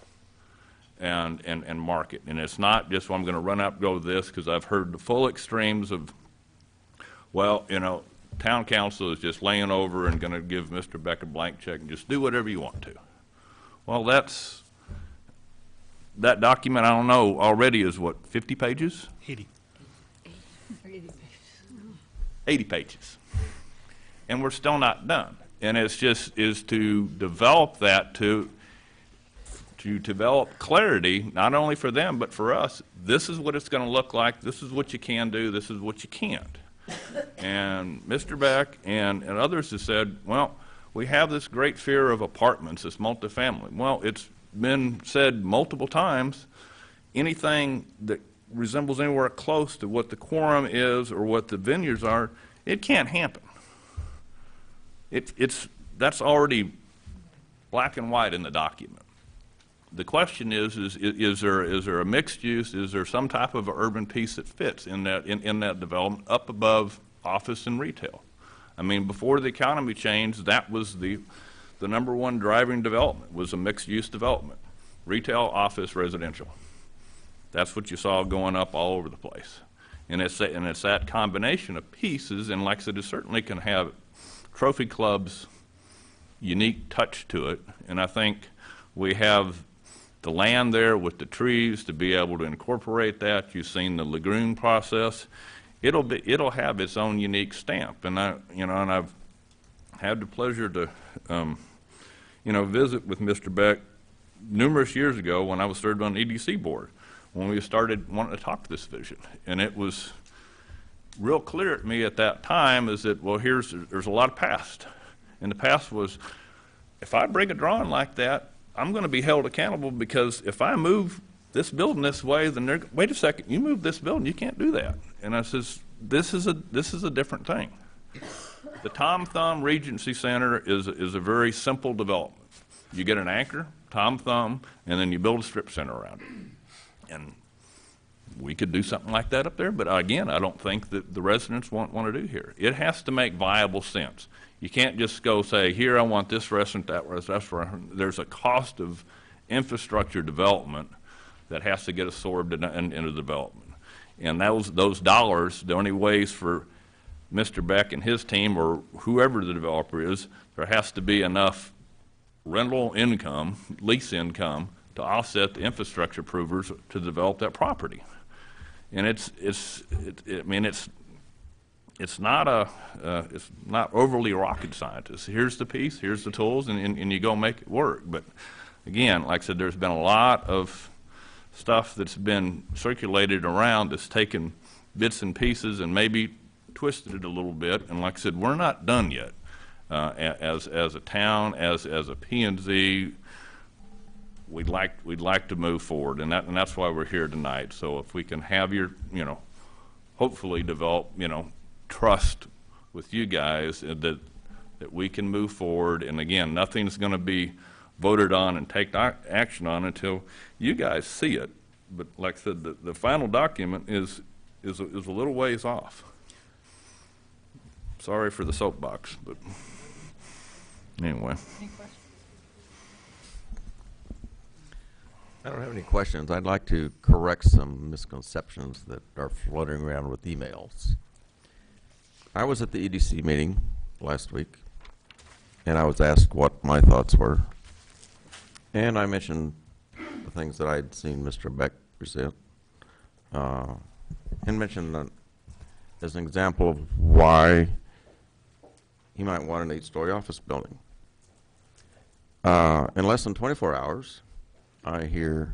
and market. And it's not just, well, I'm going to run out and go this, because I've heard the full extremes of, well, you know, town council is just laying over and going to give Mr. Beck a blank check and just do whatever you want to. Well, that document, I don't know, already is what, 50 pages? 80. 80 pages. And we're still not done. And it's just is to develop that, to develop clarity, not only for them, but for us. This is what it's going to look like. This is what you can do. This is what you can't. And Mr. Beck and others have said, well, we have this great fear of apartments, this multifamily. Well, it's been said multiple times, anything that resembles anywhere close to what the quorum is or what the vineyards are, it can't happen. That's already black and white in the document. The question is there a mixed use? Is there some type of urban piece that fits in that development up above office and retail? I mean, before the economy changed, that was the number one driving development, was a mixed use development. Retail, office, residential. That's what you saw going up all over the place. And it's that combination of pieces, and like I said, it certainly can have Trophy Club's unique touch to it. And I think we have the land there with the trees to be able to incorporate that. You've seen the lagoon process. It'll have its own unique stamp. And I've had the pleasure to visit with Mr. Beck numerous years ago when I was served on the EDC board, when we started wanting to talk this vision. And it was real clear to me at that time is that, well, there's a lot of past. And the past was, if I bring a drawing like that, I'm going to be held accountable, because if I move this building this way, then wait a second, you move this building, you can't do that. And I says, this is a different thing. The Tom Thumb Regency Center is a very simple development. You get an anchor, Tom Thumb, and then you build a strip center around it. And we could do something like that up there, but again, I don't think that the residents want to do here. It has to make viable sense. You can't just go say, here, I want this restaurant, that restaurant. There's a cost of infrastructure development that has to get absorbed into development. And those dollars, the only ways for Mr. Beck and his team, or whoever the developer is, there has to be enough rental income, lease income, to offset the infrastructure approvers to develop that property. And it's not overly rocket scientist. Here's the piece, here's the tools, and you go make it work. But again, like I said, there's been a lot of stuff that's been circulated around that's taken bits and pieces and maybe twisted it a little bit. And like I said, we're not done yet. As a town, as a P&Z, we'd like to move forward, and that's why we're here tonight. So if we can have your, hopefully develop, trust with you guys that we can move forward. And again, nothing's going to be voted on and take action on until you guys see it. But like I said, the final document is a little ways off. Sorry for the soapbox, but anyway. Any questions? I don't have any questions. I'd like to correct some misconceptions that are floating around with emails. I was at the EDC meeting last week, and I was asked what my thoughts were. And I mentioned the things that I'd seen Mr. Beck present, and mentioned that as an example of why he might want an 8-story office building. In less than 24 hours, I hear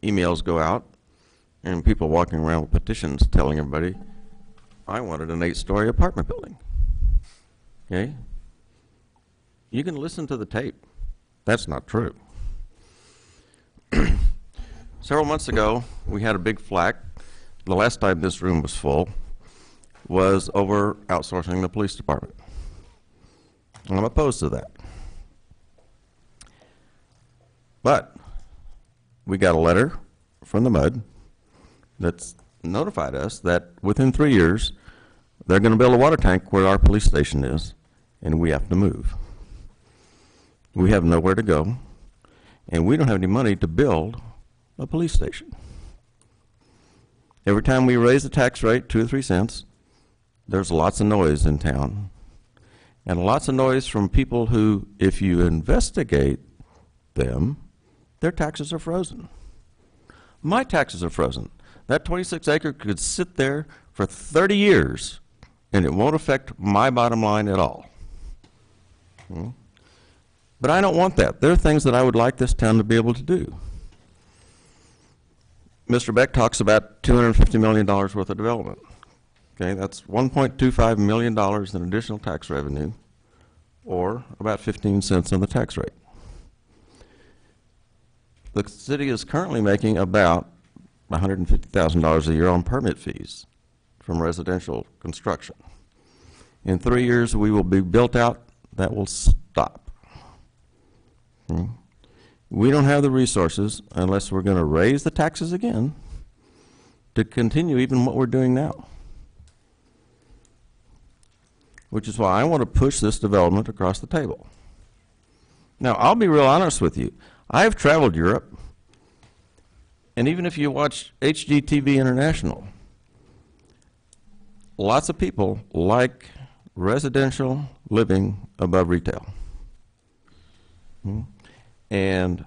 emails go out and people walking around with petitions telling everybody, I wanted an 8-story apartment building. Okay? You can listen to the tape. That's not true. Several months ago, we had a big flack. The last time this room was full was over outsourcing the police department. And I'm opposed to that. But we got a letter from the MUD that's notified us that within 3 years, they're going to build a water tank where our police station is, and we have to move. We have nowhere to go, and we don't have any money to build a police station. Every time we raise the tax rate 2 or 3 cents, there's lots of noise in town, and lots of noise from people who, if you investigate them, their taxes are frozen. My taxes are frozen. That 26-acre could sit there for 30 years, and it won't affect my bottom line at all. But I don't want that. There are things that I would like this town to be able to do. Mr. Beck talks about $250 million worth of development. Okay, that's $1.25 million in additional tax revenue, or about 15 cents on the tax rate. The city is currently making about $150,000 a year on permit fees from residential construction. In 3 years, we will be built out. That will stop. We don't have the resources, unless we're going to raise the taxes again, to continue even what we're doing now. Which is why I want to push this development across the table. Now, I'll be real honest with you. I've traveled Europe, and even if you watch HGTV International, lots of people like residential living above retail. And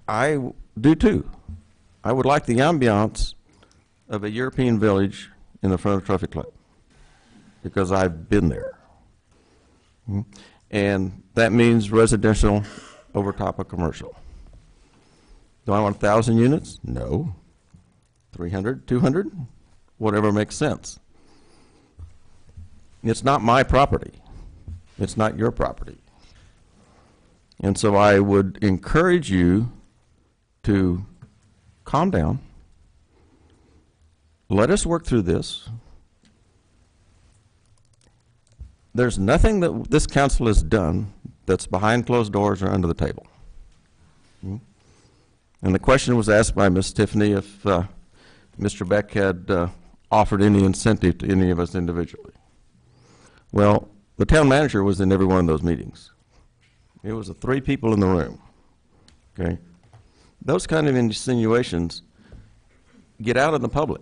I do too. I would like the ambiance of a European village in the front of Trophy Club, because I've been there. And that means residential over top of commercial. Do I want 1,000 units? No. 300, 200? Whatever makes sense. It's not my property. It's not your property. And so I would encourage you to calm down. Let us work through this. There's nothing that this council has done that's behind closed doors or under the table. And the question was asked by Ms. Tiffany if Mr. Beck had offered any incentive to any of us individually. Well, the town manager was in every one of those meetings. It was the 3 people in the room. Okay? Those kind of insinuations get out in the public.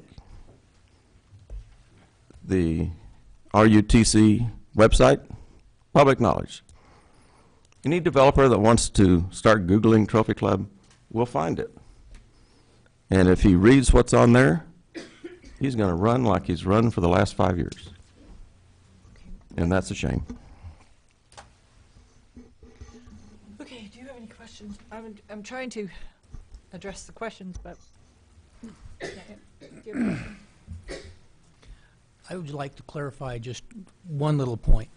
The RUTC website, public knowledge. Any developer that wants to start Googling Trophy Club will find it. And if he reads what's on there, he's going to run like he's run for the last 5 years. And that's a shame. Okay, do you have any questions? I'm trying to address the questions, but... I would like to clarify just one little point.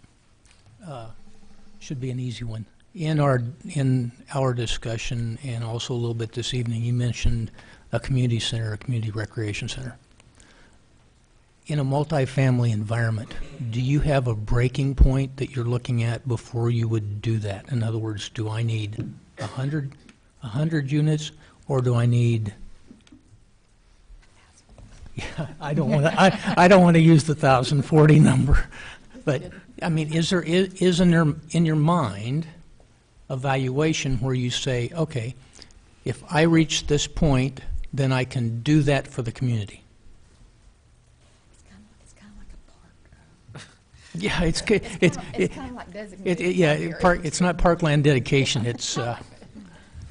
Should be an easy one. In our discussion, and also a little bit this evening, you mentioned a community center, a community recreation center. In a multifamily environment, do you have a breaking point that you're looking at before you would do that? In other words, do I need 100 units, or do I need... Yeah, I don't want to use the 1,040 number, but I mean, is there in your mind evaluation where you say, okay, if I reach this point, then I can do that for the community? It's kind of like a park. Yeah, it's good. It's kind of like designated. Yeah, it's not parkland dedication, it's,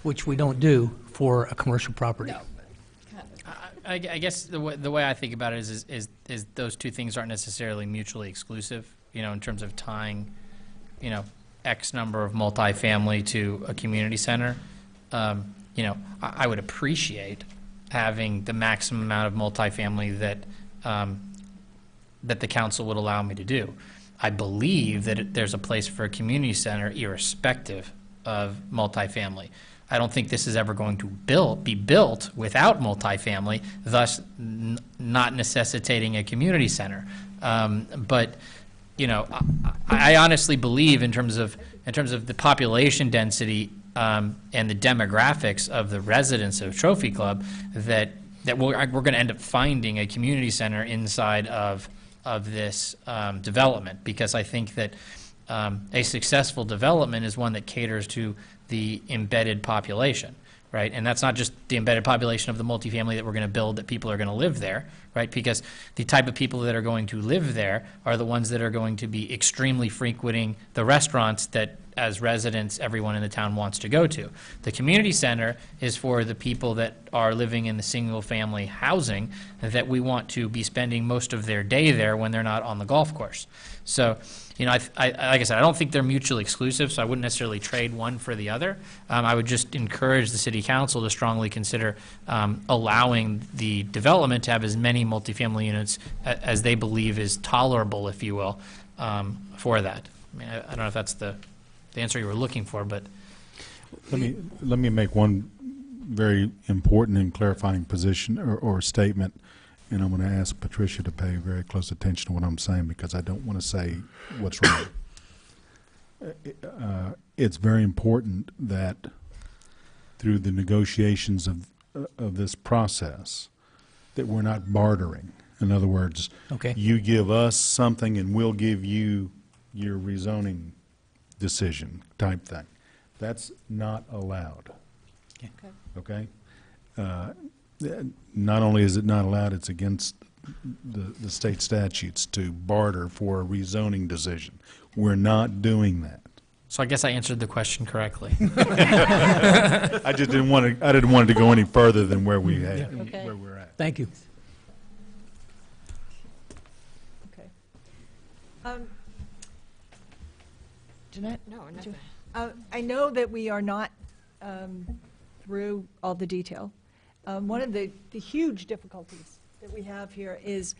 which we don't do for a commercial property. No, but kind of. I guess the way I think about it is those two things aren't necessarily mutually exclusive, you know, in terms of tying, you know, X number of multifamily to a community center. You know, I would appreciate having the maximum amount of multifamily that that the council would allow me to do. I believe that there's a place for a community center irrespective of multifamily. I don't think this is ever going to be built without multifamily, thus not necessitating a community center. But you know, I honestly believe in terms of the population density and the demographics of the residents of Trophy Club that we're going to end up finding a community center inside of this development, because I think that a successful development is one that caters to the embedded population, right? And that's not just the embedded population of the multifamily that we're going to build, that people are going to live there, right? Because the type of people that are going to live there are the ones that are going to be extremely frequenting the restaurants that, as residents, everyone in the town wants to go to. The community center is for the people that are living in the single-family housing that we want to be spending most of their day there when they're not on the golf course. So, you know, like I said, I don't think they're mutually exclusive, so I wouldn't necessarily trade one for the other. I would just encourage the city council to strongly consider allowing the development to have as many multifamily units as they believe is tolerable, if you will, for that. I mean, I don't know if that's the answer you were looking for, but Let me make one very important and clarifying position or statement, and I'm going to ask Patricia to pay very close attention to what I'm saying, because I don't want to say what's wrong. It's very important that through the negotiations of this process, that we're not bartering. In other words, Okay. you give us something and we'll give you your rezoning decision type thing. That's not allowed. Okay? Not only is it not allowed, it's against the state statutes to barter for a rezoning decision. We're not doing that. so I guess I answered the question correctly. I just didn't want it to go any further than where we had, Okay. where we're at. Thank you. Okay. Jeanette? No, nothing. I know that we are not through all the detail. One of the huge difficulties that we have here is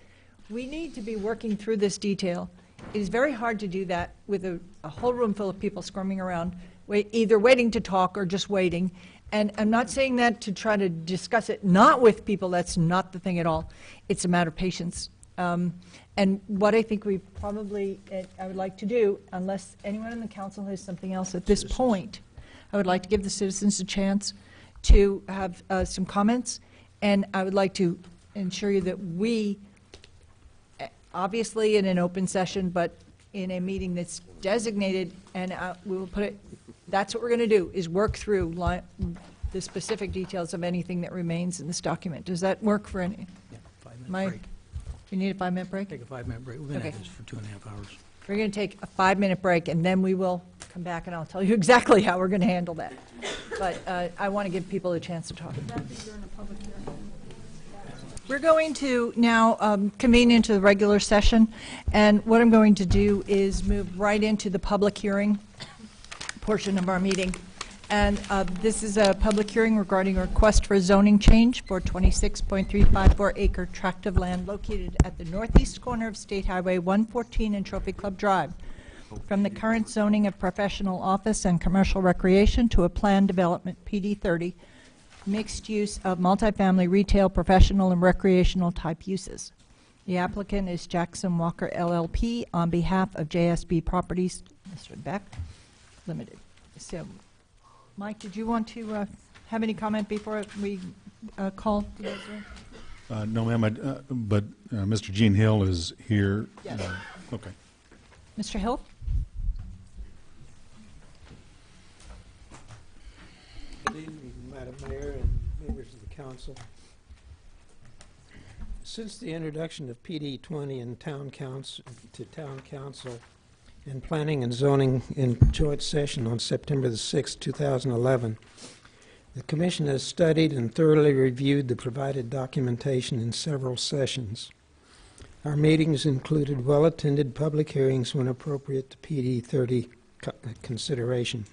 we need to be working through this detail. It is very hard to do that with a whole room full of people squirming around, either waiting to talk or just waiting. And I'm not saying that to try to discuss it not with people. That's not the thing at all. It's a matter of patience. And what I think we probably, I would like to do, unless anyone in the council has something else at this point, I would like to give the citizens a chance to have some comments, and I would like to ensure you that we, obviously in an open session, but in a meeting that's designated, and we will put it, that's what we're going to do, is work through the specific details of anything that remains in this document. Does that work for any? Yeah, 5-minute My- break. We need a 5-minute break? Take a 5-minute break. We're going to Okay. have this for 2.5 hours. We're going to take a 5-minute break, and then we will come back, and I'll tell you exactly how we're going to handle that. But I want to give people a chance to talk. We're going to now convene into the regular session, and what I'm going to do is move right into the public hearing portion of our meeting. And this is a public hearing regarding a request for a zoning change for 26.354 acre tract of land located at the northeast corner of State Highway 114 and Trophy Club Drive, from the current zoning of professional office and commercial recreation to a planned development, PD 30, mixed use of multifamily retail, professional, and recreational type uses. The applicant is Jackson Walker LLP on behalf of JSB Properties, Mr. Beck Limited. So, Mike, did you want to have any comment before we call? No, ma'am, but Mr. Gene Hill is here. Yes. Okay. Mr. Hill? Council. Since the introduction of PD 20 in Town Council and Planning and Zoning in joint session on September the 6th, 2011, the Commission has studied and thoroughly reviewed the provided documentation in several sessions. Our meetings included well-attended public hearings when appropriate to PD 30 consideration.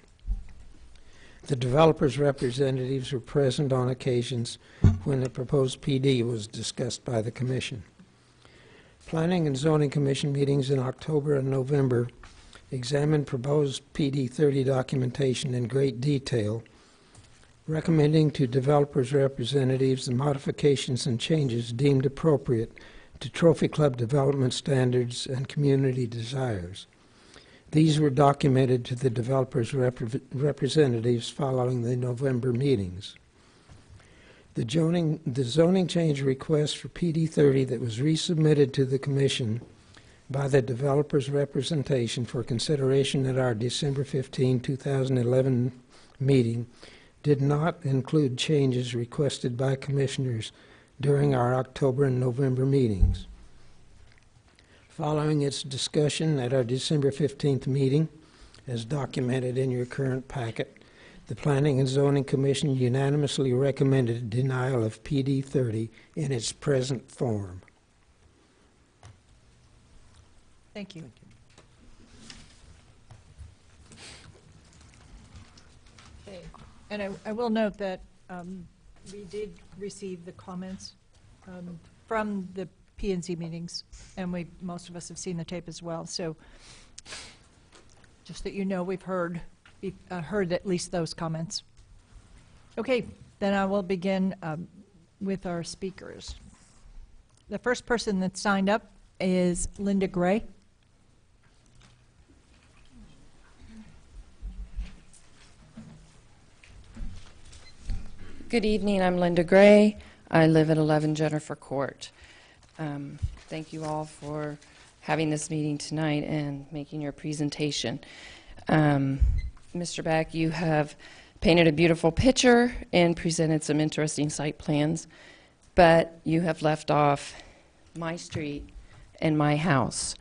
The developers' representatives were present on occasions when the proposed PD was discussed by the Commission. Planning and Zoning Commission meetings in October and November examined proposed PD 30 documentation in great detail, recommending to developers' representatives the modifications and changes deemed appropriate to Trophy Club development standards and community desires. These were documented to the developers' representatives following the November meetings. The zoning change request for PD 30 that was resubmitted to the Commission by the developers' representation for consideration at our December 15, 2011 meeting did not include changes requested by commissioners during our October and November meetings. Following its discussion at our December 15th meeting, as documented in your current packet, the Planning and Zoning Commission unanimously recommended denial of PD 30 in its present form. Thank you. Okay. And I will note that we did receive the comments from the P&Z meetings, and most of us have seen the tape as well. So just that you know, we've heard at least those comments. Okay, then I will begin with our speakers. The first person that signed up is Linda Gray. Good evening, I'm Linda Gray. I live at 11 Jennifer Court. Thank you all for having this meeting tonight and making your presentation. Mr. Beck, you have painted a beautiful picture and presented some interesting site plans, but you have left off my street and my house.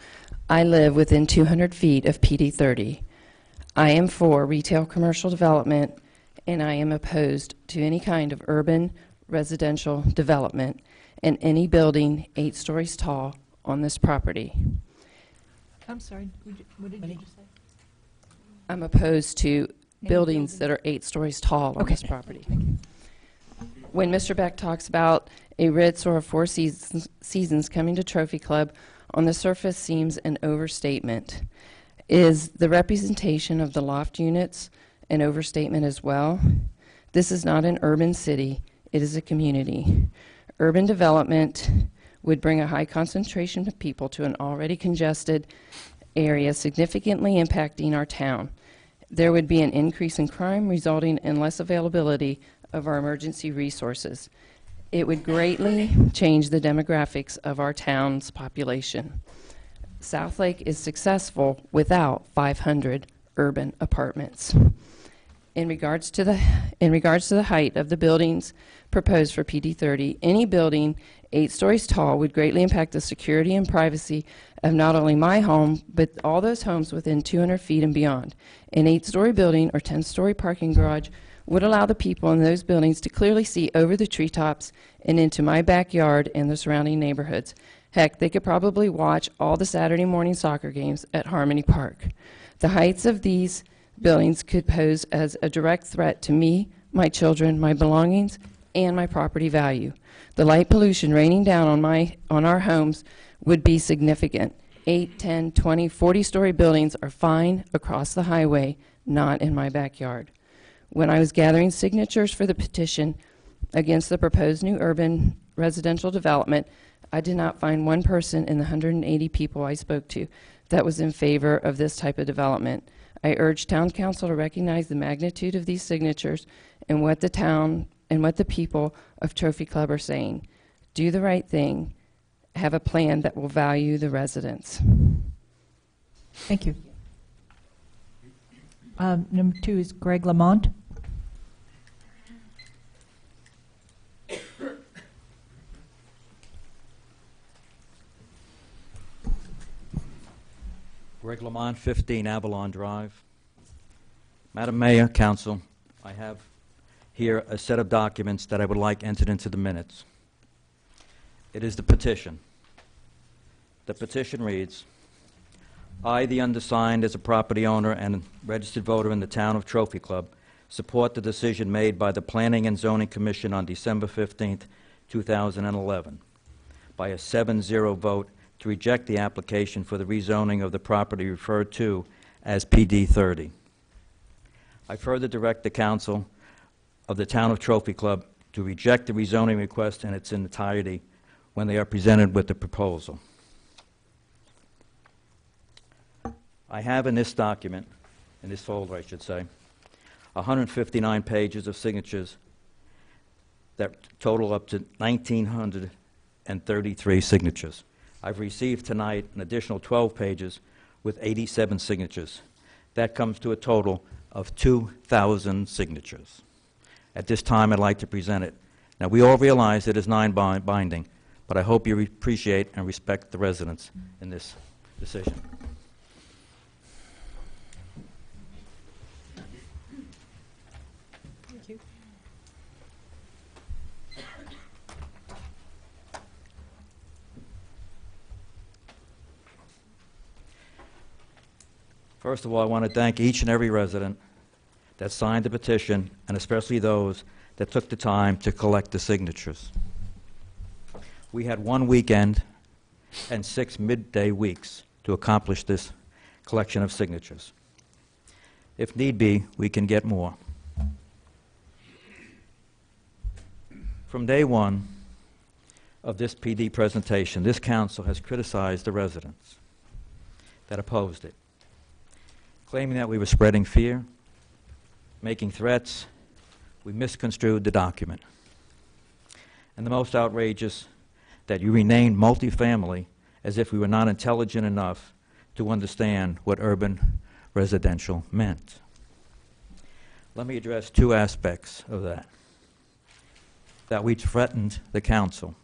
I live within 200 feet of PD 30. I am for retail commercial development, and I am opposed to any kind of urban residential development and any building 8 stories tall on this property. I'm sorry, what did you just say? I'm opposed to buildings that are 8 stories tall on this property. When Mr. Beck talks about a Ritz or a Four Seasons coming to Trophy Club, on the surface seems an overstatement. Is the representation of the loft units an overstatement as well? This is not an urban city, it is a community. Urban development would bring a high concentration of people to an already congested area, significantly impacting our town. There would be an increase in crime, resulting in less availability of our emergency resources. It would greatly change the demographics of our town's population. Southlake is successful without 500 urban apartments. In regards to the height of the buildings proposed for PD 30, any building 8 stories tall would greatly impact the security and privacy of not only my home, but all those homes within 200 feet and beyond. An 8-story building or 10-story parking garage would allow the people in those buildings to clearly see over the treetops and into my backyard and the surrounding neighborhoods. Heck, they could probably watch all the Saturday morning soccer games at Harmony Park. The heights of these buildings could pose as a direct threat to me, my children, my belongings, and my property value. The light pollution raining down on our homes would be significant. 8, 10, 20, 40-story buildings are fine across the highway, not in my backyard. When I was gathering signatures for the petition against the proposed new urban residential development, I did not find one person in the 180 people I spoke to that was in favor of this type of development. I urge town council to recognize the magnitude of these signatures and what the town and what the people of Trophy Club are saying. Do the right thing. Have a plan that will value the residents. Thank you. Number 2 is Greg Lamont. Greg Lamont, 15 Avalon Drive. Madam Mayor, Council, I have here a set of documents that I would like entered into the minutes. It is the petition. The petition reads, I, the undersigned, as a property owner and registered voter in the town of Trophy Club, support the decision made by the Planning and Zoning Commission on December 15th, 2011, by a 7-0 vote to reject the application for the rezoning of the property referred to as PD 30. I further direct the Council of the Town of Trophy Club to reject the rezoning request in its entirety when they are presented with the proposal. I have in this document, in this folder I should say, 159 pages of signatures that total up to 1,933 signatures. I've received tonight an additional 12 pages with 87 signatures. That comes to a total of 2,000 signatures. At this time, I'd like to present it. Now, we all realize it is non-binding, but I hope you appreciate and respect the residents in this decision. Thank you. First of all, I want to thank each and every resident that signed the petition, and especially those that took the time to collect the signatures. We had one weekend and 6 midday weeks to accomplish this collection of signatures. If need be, we can get more. From day one of this PD presentation, this council has criticized the residents that opposed it, claiming that we were spreading fear, making threats. We misconstrued the document. And the most outrageous, that you renamed multifamily as if we were not intelligent enough to understand what urban residential meant. Let me address two aspects of that. That we threatened the council.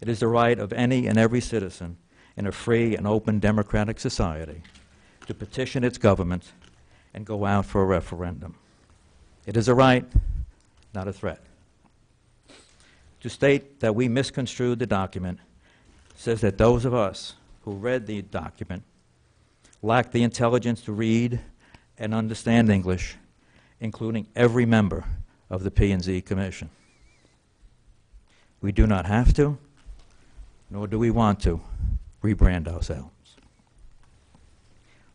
It is the right of any and every citizen in a free and open democratic society to petition its government and go out for a referendum. It is a right, not a threat. To state that we misconstrued the document says that those of us who read the document lack the intelligence to read and understand English, including every member of the P&Z Commission. We do not have to, nor do we want to, rebrand ourselves.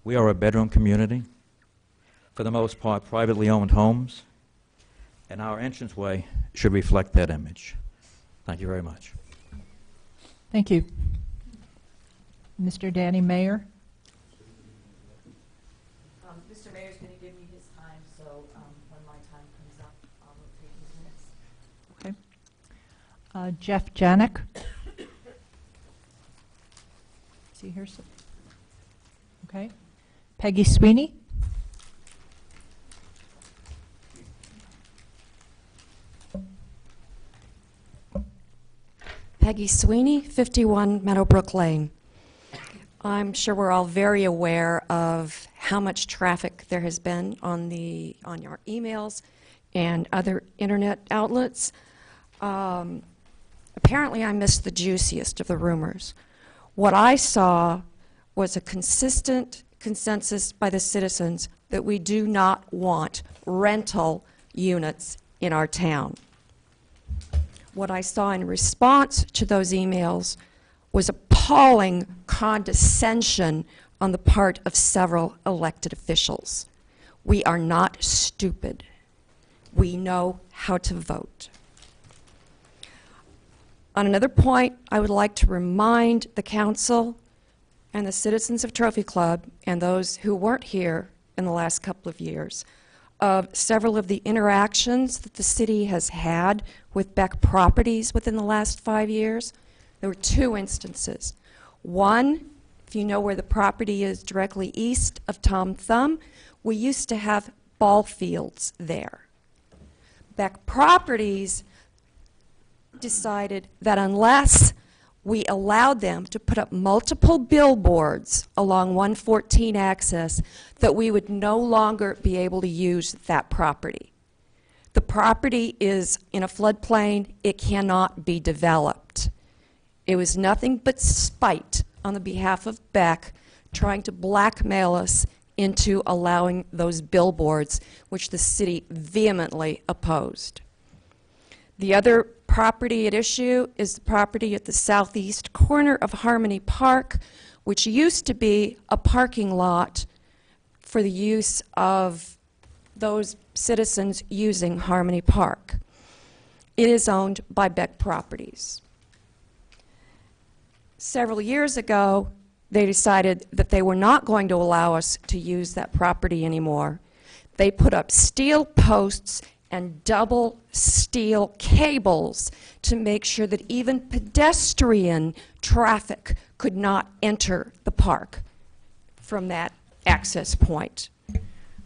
We are a bedroom community, for the most part privately owned homes, and our entranceway should reflect that image. Thank you very much. Thank you. Mr. Danny Mayer. Mr. Mayor's going to give me his time, so when my time comes up, I'll take his minutes. Okay. Jeff Janik. Is he here? Okay. Peggy Sweeney. Peggy Sweeney, 51 Meadowbrook Lane. I'm sure we're all very aware of how much traffic there has been on your emails and other internet outlets. Apparently I missed the juiciest of the rumors. What I saw was a consistent consensus by the citizens that we do not want rental units in our town. What I saw in response to those emails was appalling condescension on the part of several elected officials. We are not stupid. We know how to vote. On another point, I would like to remind the council and the citizens of Trophy Club and those who weren't here in the last couple of years of several of the interactions that the city has had with Beck Properties within the last 5 years. There were two instances. One, if you know where the property is directly east of Tom Thumb, we used to have ball fields there. Beck Properties decided that unless we allowed them to put up multiple billboards along 114 access that we would no longer be able to use that property. The property is in a floodplain. It cannot be developed. It was nothing but spite on the behalf of Beck trying to blackmail us into allowing those billboards, which the city vehemently opposed. The other property at issue is the property at the southeast corner of Harmony Park, which used to be a parking lot for the use of those citizens using Harmony Park. It is owned by Beck Properties. Several years ago, they decided that they were not going to allow us to use that property anymore. They put up steel posts and double steel cables to make sure that even pedestrian traffic could not enter the park from that access point.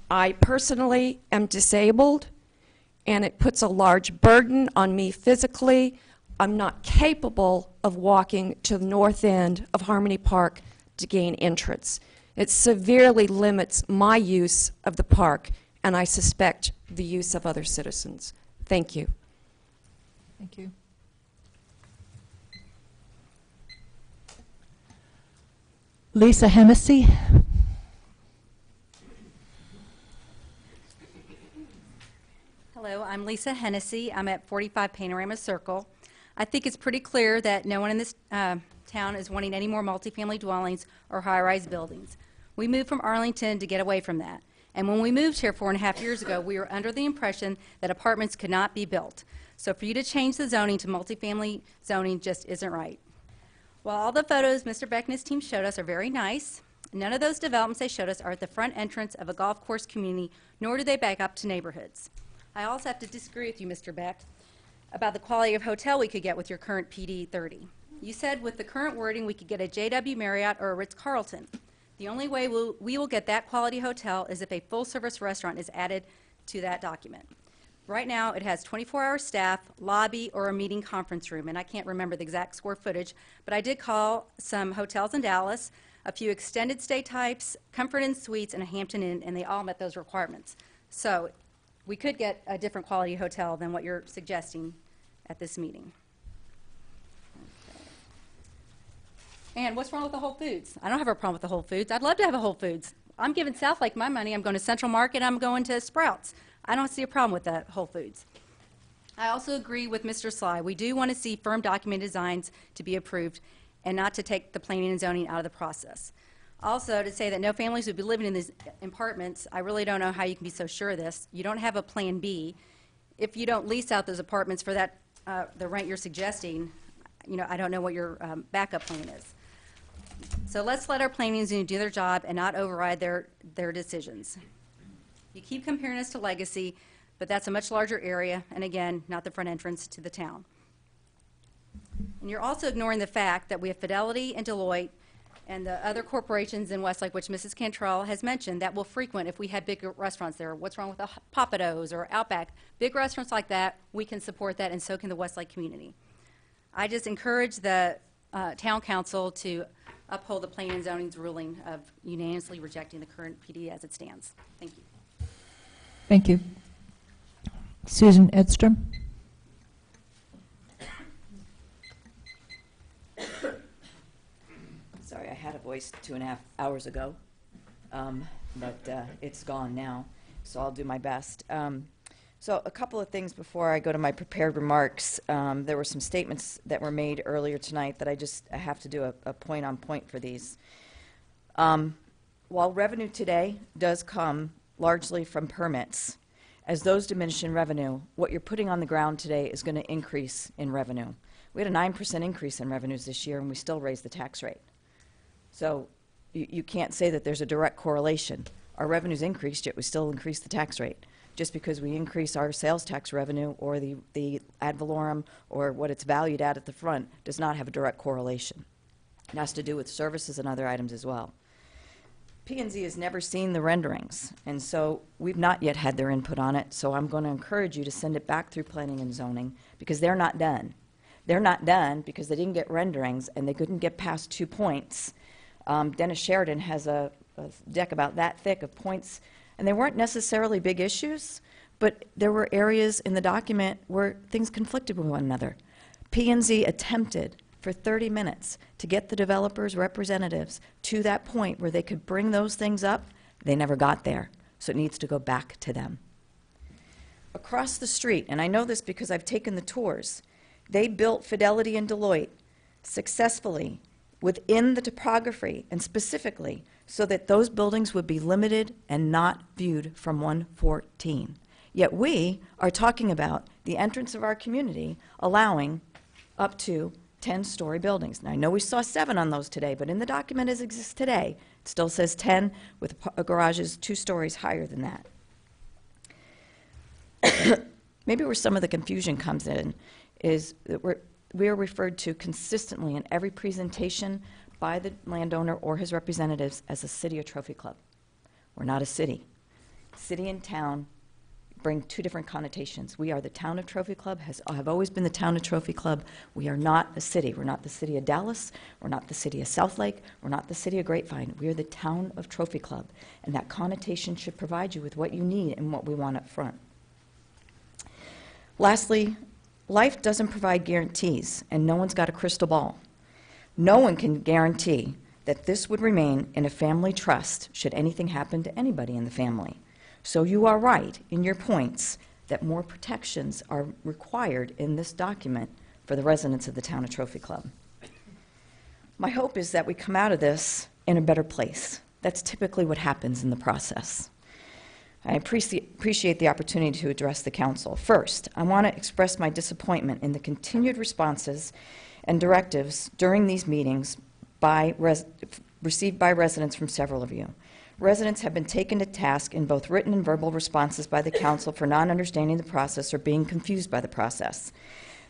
I personally am disabled, and it puts a large burden on me physically. I'm not capable of walking to the north end of Harmony Park to gain entrance. It severely limits my use of the park, and I suspect the use of other citizens. Thank you. Thank you. Lisa Hennessy. Hello, I'm Lisa Hennessy. I'm at 45 Panorama Circle. I think it's pretty clear that no one in this town is wanting any more multifamily dwellings or high-rise buildings. We moved from Arlington to get away from that. And when we moved here 4.5 years ago, we were under the impression that apartments could not be built. So for you to change the zoning to multifamily zoning just isn't right. While all the photos Mr. Beck and his team showed us are very nice, none of those developments they showed us are at the front entrance of a golf course community, nor do they back up to neighborhoods. I also have to disagree with you, Mr. Beck, about the quality of hotel we could get with your current PD 30. You said with the current wording we could get a JW Marriott or a Ritz-Carlton. The only way we will get that quality hotel is if a full-service restaurant is added to that document. Right now, it has 24-hour staff, lobby, or a meeting conference room, and I can't remember the exact square footage, but I did call some hotels in Dallas, a few extended stay types, Comfort Inn Suites, and a Hampton Inn, and they all met those requirements. So we could get a different quality hotel than what you're suggesting at this meeting. And what's wrong with the Whole Foods? I don't have a problem with the Whole Foods. I'd love to have a Whole Foods. I'm giving Southlake my money. I'm going to Central Market. I'm going to Sprouts. I don't see a problem with that Whole Foods. I also agree with Mr. Sly. We do want to see firm document designs to be approved and not to take the planning and zoning out of the process. Also, to say that no families would be living in these apartments, I really don't know how you can be so sure of this. You don't have a plan B. If you don't lease out those apartments for that, the rent you're suggesting, you know, I don't know what your backup plan is. So let's let our planning and zoning do their job and not override their decisions. You keep comparing us to Legacy, but that's a much larger area, and again, not the front entrance to the town. And you're also ignoring the fact that we have Fidelity and Deloitte and the other corporations in Westlake, which Mrs. Cantrell has mentioned, that will frequent if we had big restaurants there. What's wrong with the Papados or Outback? Big restaurants like that, we can support that, and so can the Westlake community. I just encourage the town council to uphold the planning and zoning's ruling of unanimously rejecting the current PD as it stands. Thank you. Thank you. Susan Edstrom. Sorry, I had a voice 2.5 hours ago, but it's gone now, so I'll do my best. So a couple of things before I go to my prepared remarks. There were some statements that were made earlier tonight that I have to do a point-on-point for these. While revenue today does come largely from permits, as those diminish in revenue, what you're putting on the ground today is going to increase in revenue. We had a 9% increase in revenues this year, and we still raised the tax rate. So you can't say that there's a direct correlation. Our revenues increased, yet we still increased the tax rate. Just because we increase our sales tax revenue or the ad valorem or what it's valued at the front does not have a direct correlation. It has to do with services and other items as well. P&Z has never seen the renderings, and so we've not yet had their input on it, so I'm going to encourage you to send it back through planning and zoning because they're not done. They're not done because they didn't get renderings and they couldn't get past 2 points. Dennis Sheridan has a deck about that thick of points, and they weren't necessarily big issues, but there were areas in the document where things conflicted with one another. P&Z attempted for 30 minutes to get the developers' representatives to that point where they could bring those things up. They never got there, so it needs to go back to them. Across the street, and I know this because I've taken the tours, they built Fidelity and Deloitte successfully within the topography and specifically so that those buildings would be limited and not viewed from 114. Yet we are talking about the entrance of our community allowing up to 10-story buildings. Now, I know we saw 7 on those today, but in the document as it exists today, it still says 10 with garages 2 stories higher than that. Maybe where some of the confusion comes in is that we are referred to consistently in every presentation by the landowner or his representatives as a city or trophy club. We're not a city. City and town bring 2 different connotations. We are the town of Trophy Club, have always been the town of Trophy Club. We are not a city. We're not the city of Dallas. We're not the city of Southlake. We're not the city of Grapevine. We are the town of Trophy Club. And that connotation should provide you with what you need and what we want up front. Lastly, life doesn't provide guarantees, and no one's got a crystal ball. No one can guarantee that this would remain in a family trust should anything happen to anybody in the family. So you are right in your points that more protections are required in this document for the residents of the town of Trophy Club. My hope is that we come out of this in a better place. That's typically what happens in the process. I appreciate the opportunity to address the council. First, I want to express my disappointment in the continued responses and directives during these meetings received by residents from several of you. Residents have been taken to task in both written and verbal responses by the council for not understanding the process or being confused by the process.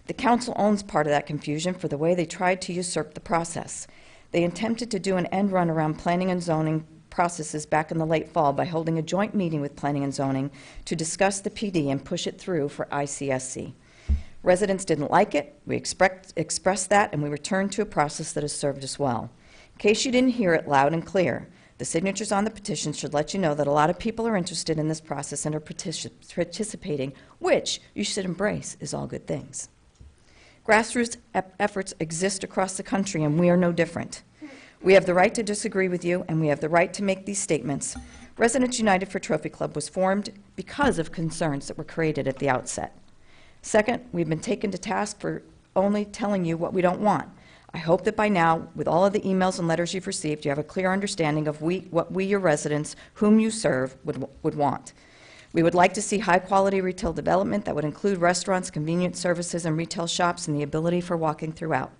The council owns part of that confusion for the way they tried to usurp the process. They attempted to do an end run around planning and zoning processes back in the late fall by holding a joint meeting with Planning and Zoning to discuss the PD and push it through for ICSC. Residents didn't like it. We expressed that, and we returned to a process that has served us well. In case you didn't hear it loud and clear, the signatures on the petition should let you know that a lot of people are interested in this process and are participating, which you should embrace is all good things. Grassroots efforts exist across the country, and we are no different. We have the right to disagree with you, and we have the right to make these statements. Residents United for Trophy Club was formed because of concerns that were created at the outset. Second, we've been taken to task for only telling you what we don't want. I hope that by now, with all of the emails and letters you've received, you have a clear understanding of what we, your residents, whom you serve, would want. We would like to see high-quality retail development that would include restaurants, convenience services, and retail shops, and the ability for walking throughout.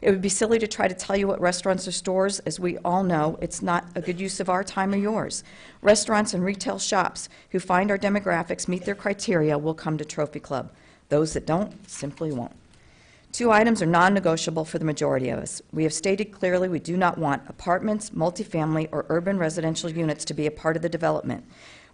It would be silly to try to tell you what restaurants or stores, as we all know, it's not a good use of our time or yours. Restaurants and retail shops who find our demographics meet their criteria will come to Trophy Club. Those that don't simply won't. 2 items are non-negotiable for the majority of us. We have stated clearly we do not want apartments, multifamily, or urban residential units to be a part of the development.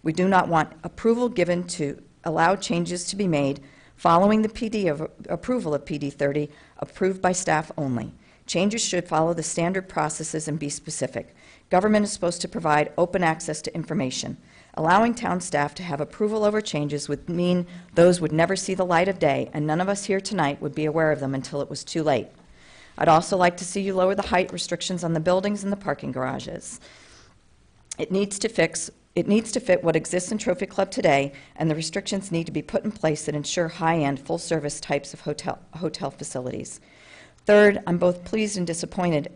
We do not want approval given to allow changes to be made following the approval of PD 30, approved by staff only. Changes should follow the standard processes and be specific. Government is supposed to provide open access to information. Allowing town staff to have approval over changes would mean those would never see the light of day, and none of us here tonight would be aware of them until it was too late. I'd also like to see you lower the height restrictions on the buildings and the parking garages. It needs to fit what exists in Trophy Club today, and the restrictions need to be put in place that ensure high-end, full-service types of hotel facilities. Third, I'm both pleased and disappointed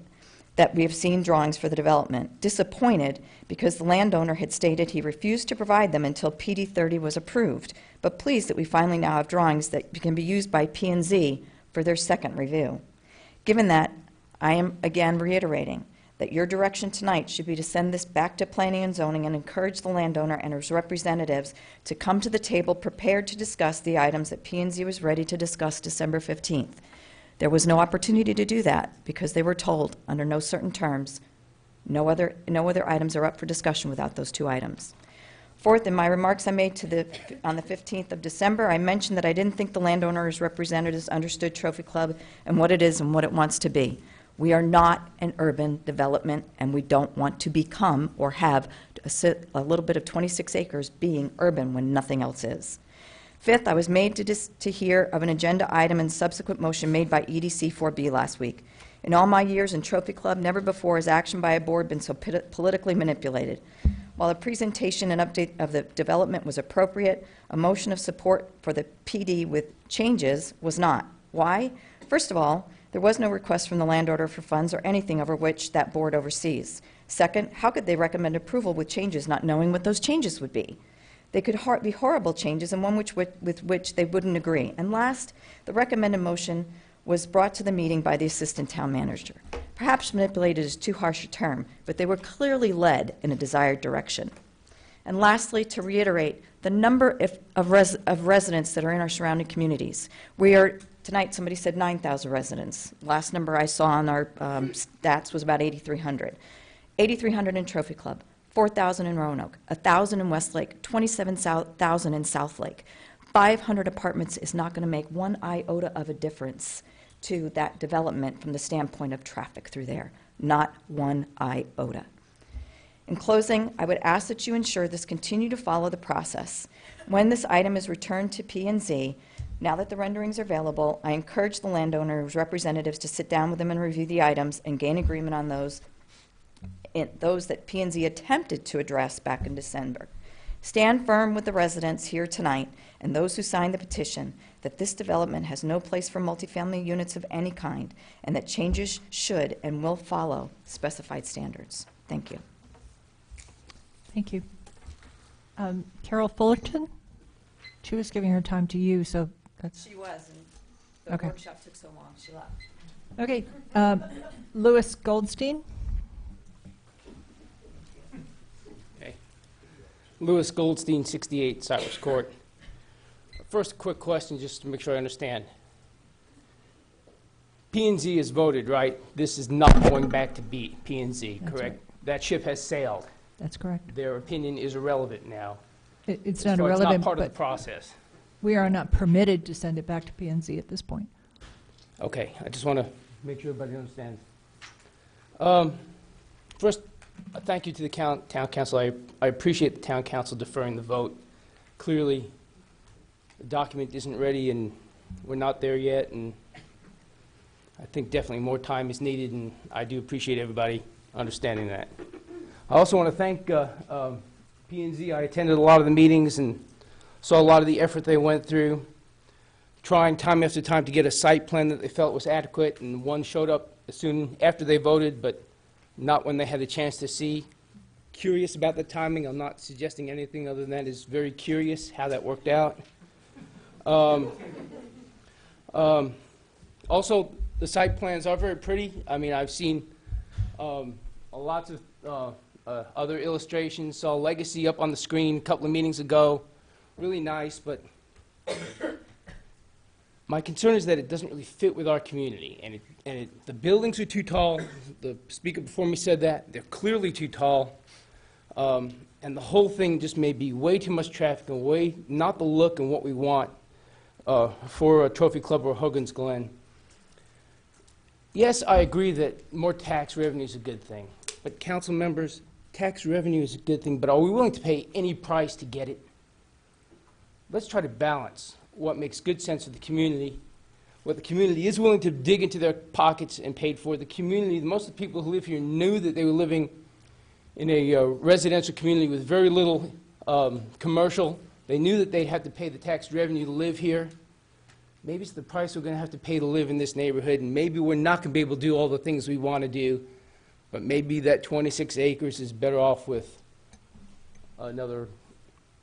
that we have seen drawings for the development. Disappointed because the landowner had stated he refused to provide them until PD 30 was approved, but pleased that we finally now have drawings that can be used by P&Z for their second review. Given that, I am again reiterating that your direction tonight should be to send this back to Planning and Zoning and encourage the landowner and his representatives to come to the table prepared to discuss the items that P&Z was ready to discuss December 15th. There was no opportunity to do that because they were told, under no certain terms, no other items are up for discussion without those 2 items. Fourth, in my remarks I made on the 15th of December, I mentioned that I didn't think the landowners' representatives understood Trophy Club and what it is and what it wants to be. We are not an urban development, and we don't want to become or have a little bit of 26 acres being urban when nothing else is. Fifth, I was made to hear of an agenda item and subsequent motion made by EDC 4B last week. In all my years in Trophy Club, never before has action by a board been so politically manipulated. While a presentation and update of the development was appropriate, a motion of support for the PD with changes was not. Why? First of all, there was no request from the landowner for funds or anything over which that board oversees. Second, how could they recommend approval with changes not knowing what those changes would be? They could be horrible changes and one with which they wouldn't agree. And last, the recommended motion was brought to the meeting by the assistant town manager. Perhaps manipulated is too harsh a term, but they were clearly led in a desired direction. And lastly, to reiterate, the number of residents that are in our surrounding communities. We are, tonight somebody said 9,000 residents. Last number I saw on our stats was about 8,300. 8,300 in Trophy Club, 4,000 in Roanoke, 1,000 in Westlake, 27,000 in Southlake. 500 apartments is not going to make one iota of a difference to that development from the standpoint of traffic through there. Not one iota. In closing, I would ask that you ensure this continue to follow the process. When this item is returned to P&Z, now that the renderings are available, I encourage the landowners' representatives to sit down with them and review the items and gain agreement on those that P&Z attempted to address back in December. Stand firm with the residents here tonight and those who signed the petition that this development has no place for multifamily units of any kind and that changes should and will follow specified standards. Thank you. Thank you. Carol Fullerton? She was giving her time to you, so that's... She was, and the Okay. workshop took so long, she left. Okay. Louis Goldstein? Louis Goldstein, 68 Cyrus Court. First, a quick question just to make sure I understand. P&Z has voted, right? This is not going back to P&Z, That's correct? right. That ship has sailed. That's correct. Their opinion is irrelevant now. It's So not irrelevant, It's not part of but the process. we are not permitted to send it back to P&Z at this point. Okay, I just want to make sure everybody understands. First, thank you to the town council. I appreciate the town council deferring the vote. Clearly, the document isn't ready and we're not there yet, and I think definitely more time is needed, and I do appreciate everybody understanding that. I also want to thank P&Z. I attended a lot of the meetings and saw a lot of the effort they went through, trying time after time to get a site plan that they felt was adequate, and one showed up as soon after they voted, but not when they had the chance to see. Curious about the timing. I'm not suggesting anything other than that. Is very curious how that worked out. Also, the site plans are very pretty. I mean, I've seen lots of other illustrations. Saw Legacy up on the screen a couple of meetings ago. Really nice, but my concern is that it doesn't really fit with our community. And the buildings are too tall. The speaker before me said that. They're clearly too tall. And the whole thing just may be way too much traffic and way not the look and what we want for a Trophy Club or Hogan's Glen. Yes, I agree that more tax revenue is a good thing. But council members, tax revenue is a good thing, but are we willing to pay any price to get it? Let's try to balance what makes good sense for the community, what the community is willing to dig into their pockets and pay for. The community, most of the people who live here knew that they were living in a residential community with very little commercial. They knew that they'd have to pay the tax revenue to live here. Maybe it's the price we're going to have to pay to live in this neighborhood, and maybe we're not going to be able to do all the things we want to do, but maybe that 26 acres is better off with another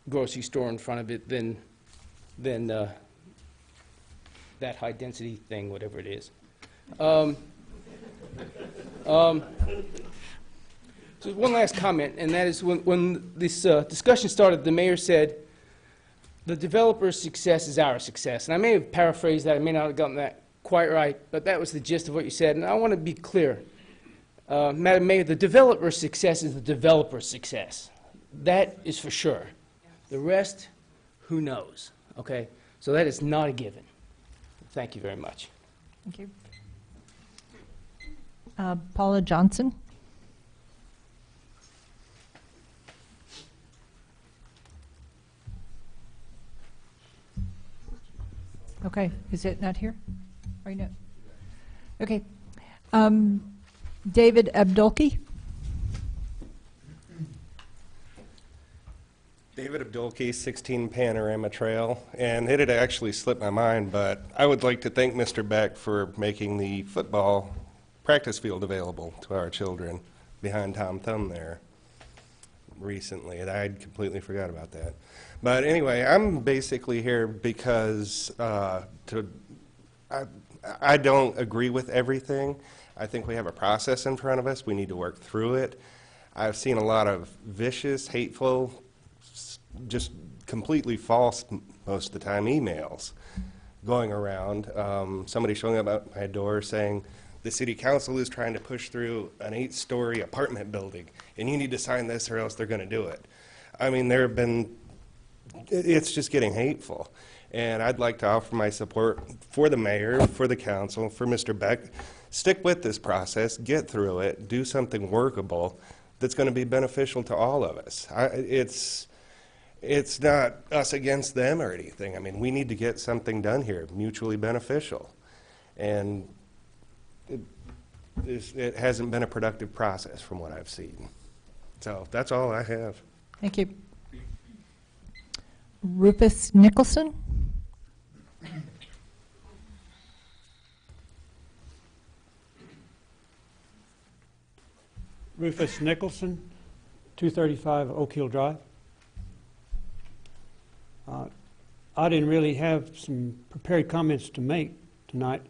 grocery store in front of it than that high-density thing, whatever it is. So one last comment, and that is when this discussion started, the mayor said, the developer's success is our success. And I may have paraphrased that. I may not have gotten that quite right, but that was the gist of what you said. And I want to be clear. Madam Mayor, the developer's success is the developer's success. That is for sure. The rest, who knows, okay? So that is not a given. Thank you very much. Thank you. Paula Johnson. Okay, is it not here? Right now? Okay. David Abdulki. David Abdulki, 16 Panorama Trail, and it had actually slipped my mind, but I would like to thank Mr. Beck for making the football practice field available to our children behind Tom Thumb there recently. And I completely forgot about that. But anyway, I'm basically here because I don't agree with everything. I think we have a process in front of us. We need to work through it. I've seen a lot of vicious, hateful, just completely false, most of the time, emails going around. Somebody showing up at my door saying, the city council is trying to push through an 8-story apartment building, and you need to sign this or else they're going to do it. I mean, it's just getting hateful. And I'd like to offer my support for the mayor, for the council, for Mr. Beck. Stick with this process, get through it, do something workable that's going to be beneficial to all of us. It's not us against them or anything. I mean, we need to get something done here, mutually beneficial. And it hasn't been a productive process from what I've seen. So that's all I have. Thank you. Rufus Nicholson. Rufus Nicholson, 235 Oak Hill Drive. I didn't really have some prepared comments to make tonight,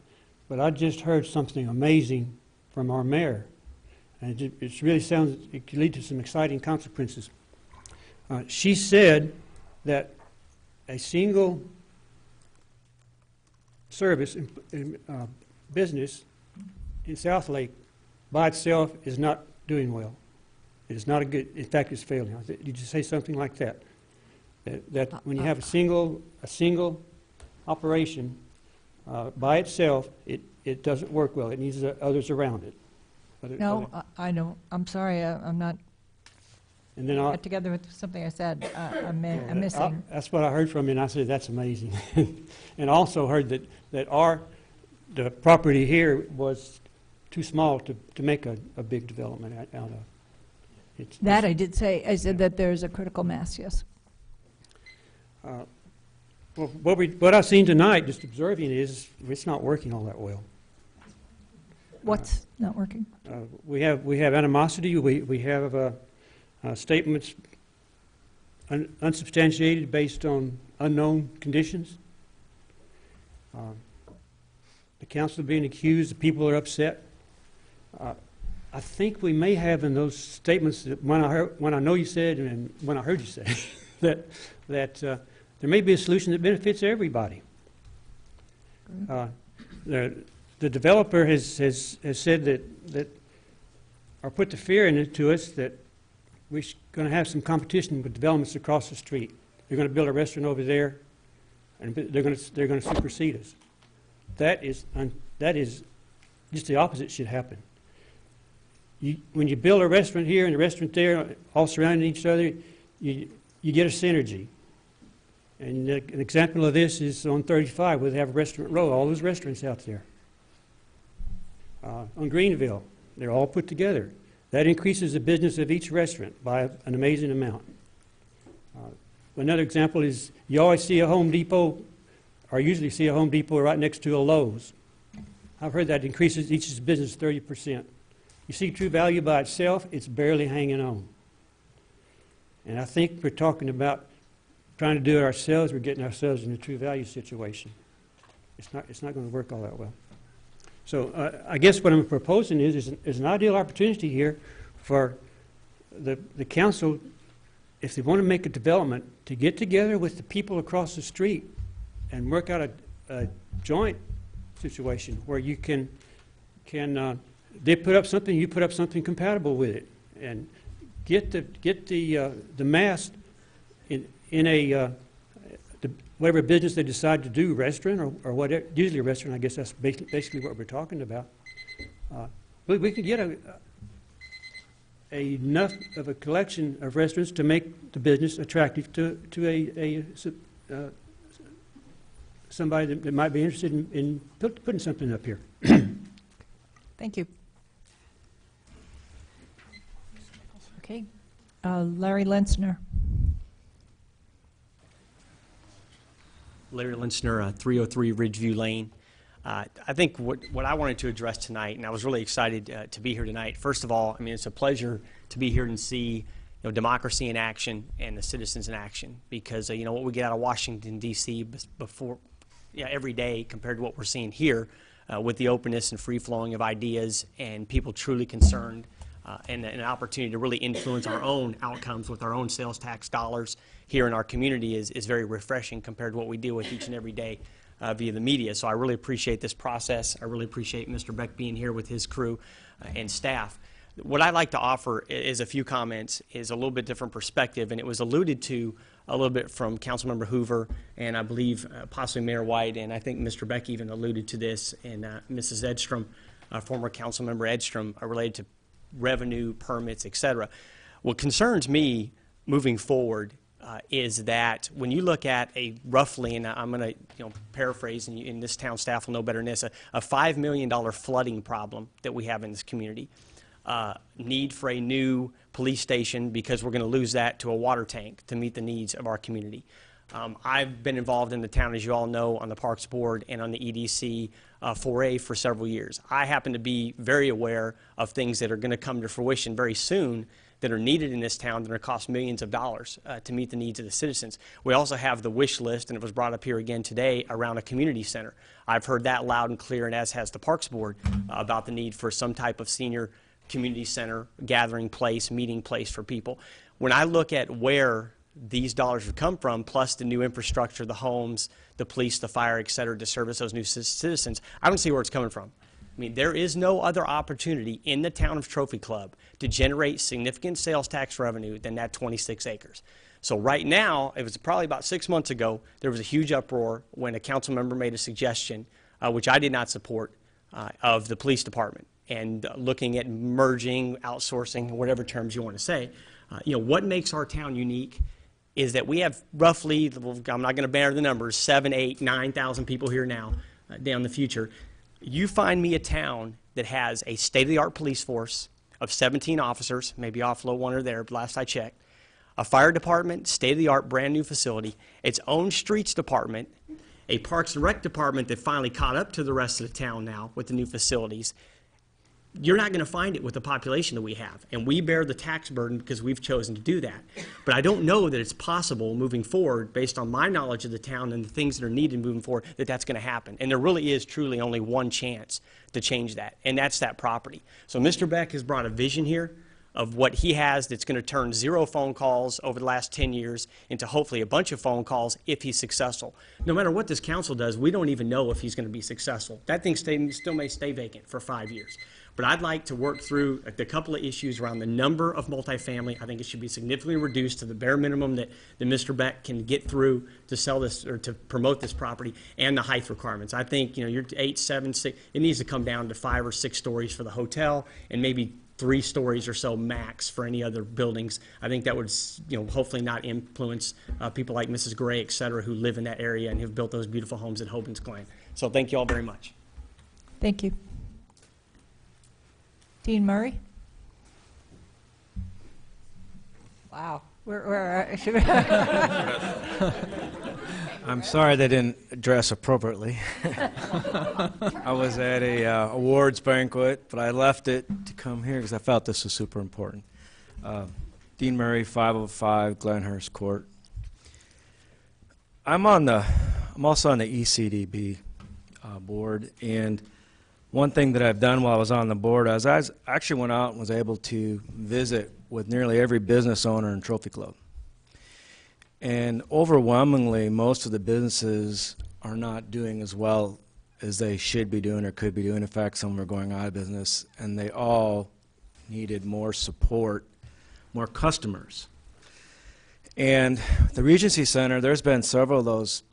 but I just heard something amazing from our mayor. And it really sounds, it could lead to some exciting consequences. She said that a single service business in South Lake by itself is not doing well. It is not a good, in fact, it's failing. Did you say something like that? That when you have a single operation by itself, it doesn't work well. It needs others around it. I know. I'm sorry. I'm not. And then got together with something I said. I'm missing. That's what I heard from you, and I said that's amazing. And also heard that the property here was too small to make a big development out of. That I did say. I said that there's a critical mass. Yes. Well, what I've seen tonight, just observing, is it's not working all that well. What's not working? We have animosity. We have statements unsubstantiated based on unknown conditions. The council being accused. The people are upset. I think we may have in those statements that when I know you said and when I heard you say that there may be a solution that benefits everybody. The developer has said that or put the fear into us that we're going to have some competition with developments across the street. They're going to build a restaurant over there, and they're going to supersede us. That is just the opposite should happen. When you build a restaurant here and a restaurant there, all surrounding each other, you get a synergy. And an example of this is on 35, where they have a restaurant row, all those restaurants out there. On Greenville, they're all put together. That increases the business of each restaurant by an amazing amount. Another example is you always see a Home Depot, or usually see a Home Depot right next to a Lowe's. I've heard that increases each business 30%. You see True Value by itself, it's barely hanging on. And I think we're talking about trying to do it ourselves. We're getting ourselves in a True Value situation. It's not going to work all that well. So I guess what I'm proposing is an ideal opportunity here for the council, if they want to make a development, to get together with the people across the street and work out a joint situation where you can they put up something, you put up something compatible with it, and get the mass in a whatever business they decide to do, restaurant or whatever, usually a restaurant, I guess that's basically what we're talking about. We can get enough of a collection of restaurants to make the business attractive to somebody that might be interested in putting something up here. Thank you. Okay. Larry Lenzner. Larry Lenzner, 303 Ridgeview Lane. I think what I wanted to address tonight, and I was really excited to be here tonight. First of all, I mean, it's a pleasure to be here and see democracy in action and the citizens in action, because what we get out of Washington, D.C. Every day compared to what we're seeing here with the openness and free flowing of ideas and people truly concerned and an opportunity to really influence our own outcomes with our own sales tax dollars here in our community is very refreshing compared to what we deal with each and every day via the media. So I really appreciate this process. I really appreciate Mr. Beck being here with his crew and staff. What I'd like to offer is a few comments, is a little bit different perspective, and it was alluded to a little bit from Councilmember Hoover and I believe possibly Mayor White, and I think Mr. Beck even alluded to this, and Mrs. Edstrom, former Councilmember Edstrom, related to revenue, permits, et cetera. What concerns me moving forward is that when you look at a roughly, and I'm going to paraphrase, and this town staff will know better than this, a $5 million flooding problem that we have in this community. Need for a new police station because we're going to lose that to a water tank to meet the needs of our community. I've been involved in the town, as you all know, on the Parks Board and on the EDC 4A for several years. I happen to be very aware of things that are going to come to fruition very soon that are needed in this town that are cost millions of dollars to meet the needs of the citizens. We also have the wish list, and it was brought up here again today, around a community center. I've heard that loud and clear, and as has the Parks Board, about the need for some type of senior community center, gathering place, meeting place for people. When I look at where these dollars would come from, plus the new infrastructure, the homes, the police, the fire, et cetera, to service those new citizens, I don't see where it's coming from. I mean, there is no other opportunity in the town of Trophy Club to generate significant sales tax revenue than that 26 acres. So right now, it was probably about 6 months ago, there was a huge uproar when a council member made a suggestion, which I did not support, of the police department and looking at merging, outsourcing, whatever terms you want to say. What makes our town unique is that we have roughly, I'm not going to bear the numbers, 7, 8, 9,000 people here now, down the future. You find me a town that has a state-of-the-art police force of 17 officers, maybe offload one or there, but last I checked, a fire department, state-of-the-art, brand-new facility, its own streets department, a Parks and Rec department that finally caught up to the rest of the town now with the new facilities. You're not going to find it with the population that we have, and we bear the tax burden because we've chosen to do that. But I don't know that it's possible moving forward, based on my knowledge of the town and the things that are needed moving forward, that that's going to happen. And there really is truly only one chance to change that, and that's that property. So Mr. Beck has brought a vision here of what he has that's going to turn 0 phone calls over the last 10 years into hopefully a bunch of phone calls if he's successful. No matter what this council does, we don't even know if he's going to be successful. That thing still may stay vacant for 5 years. But I'd like to work through a couple of issues around the number of multifamily. I think it should be significantly reduced to the bare minimum that Mr. Beck can get through to sell this or to promote this property, and the height requirements. I think you're 8, 7, 6. It needs to come down to 5 or 6 stories for the hotel, and maybe 3 stories or so max for any other buildings. I think that would hopefully not influence people like Mrs. Gray, et cetera, who live in that area and have built those beautiful homes at Hoban's Glen. So thank you all very much. Thank you. Dean Murray? Wow. I'm sorry they didn't dress appropriately. I was at a awards banquet, but I left it to come here because I felt this was super important. Dean Murray, 505 Glenhurst Court. I'm also on the ECDB board, and one thing that I've done while I was on the board is I actually went out and was able to visit with nearly every business owner in Trophy Club. And overwhelmingly, most of the businesses are not doing as well as they should be doing or could be doing. In fact, some are going out of business, and they all needed more support, more customers. And the Regency Center, there's been several of those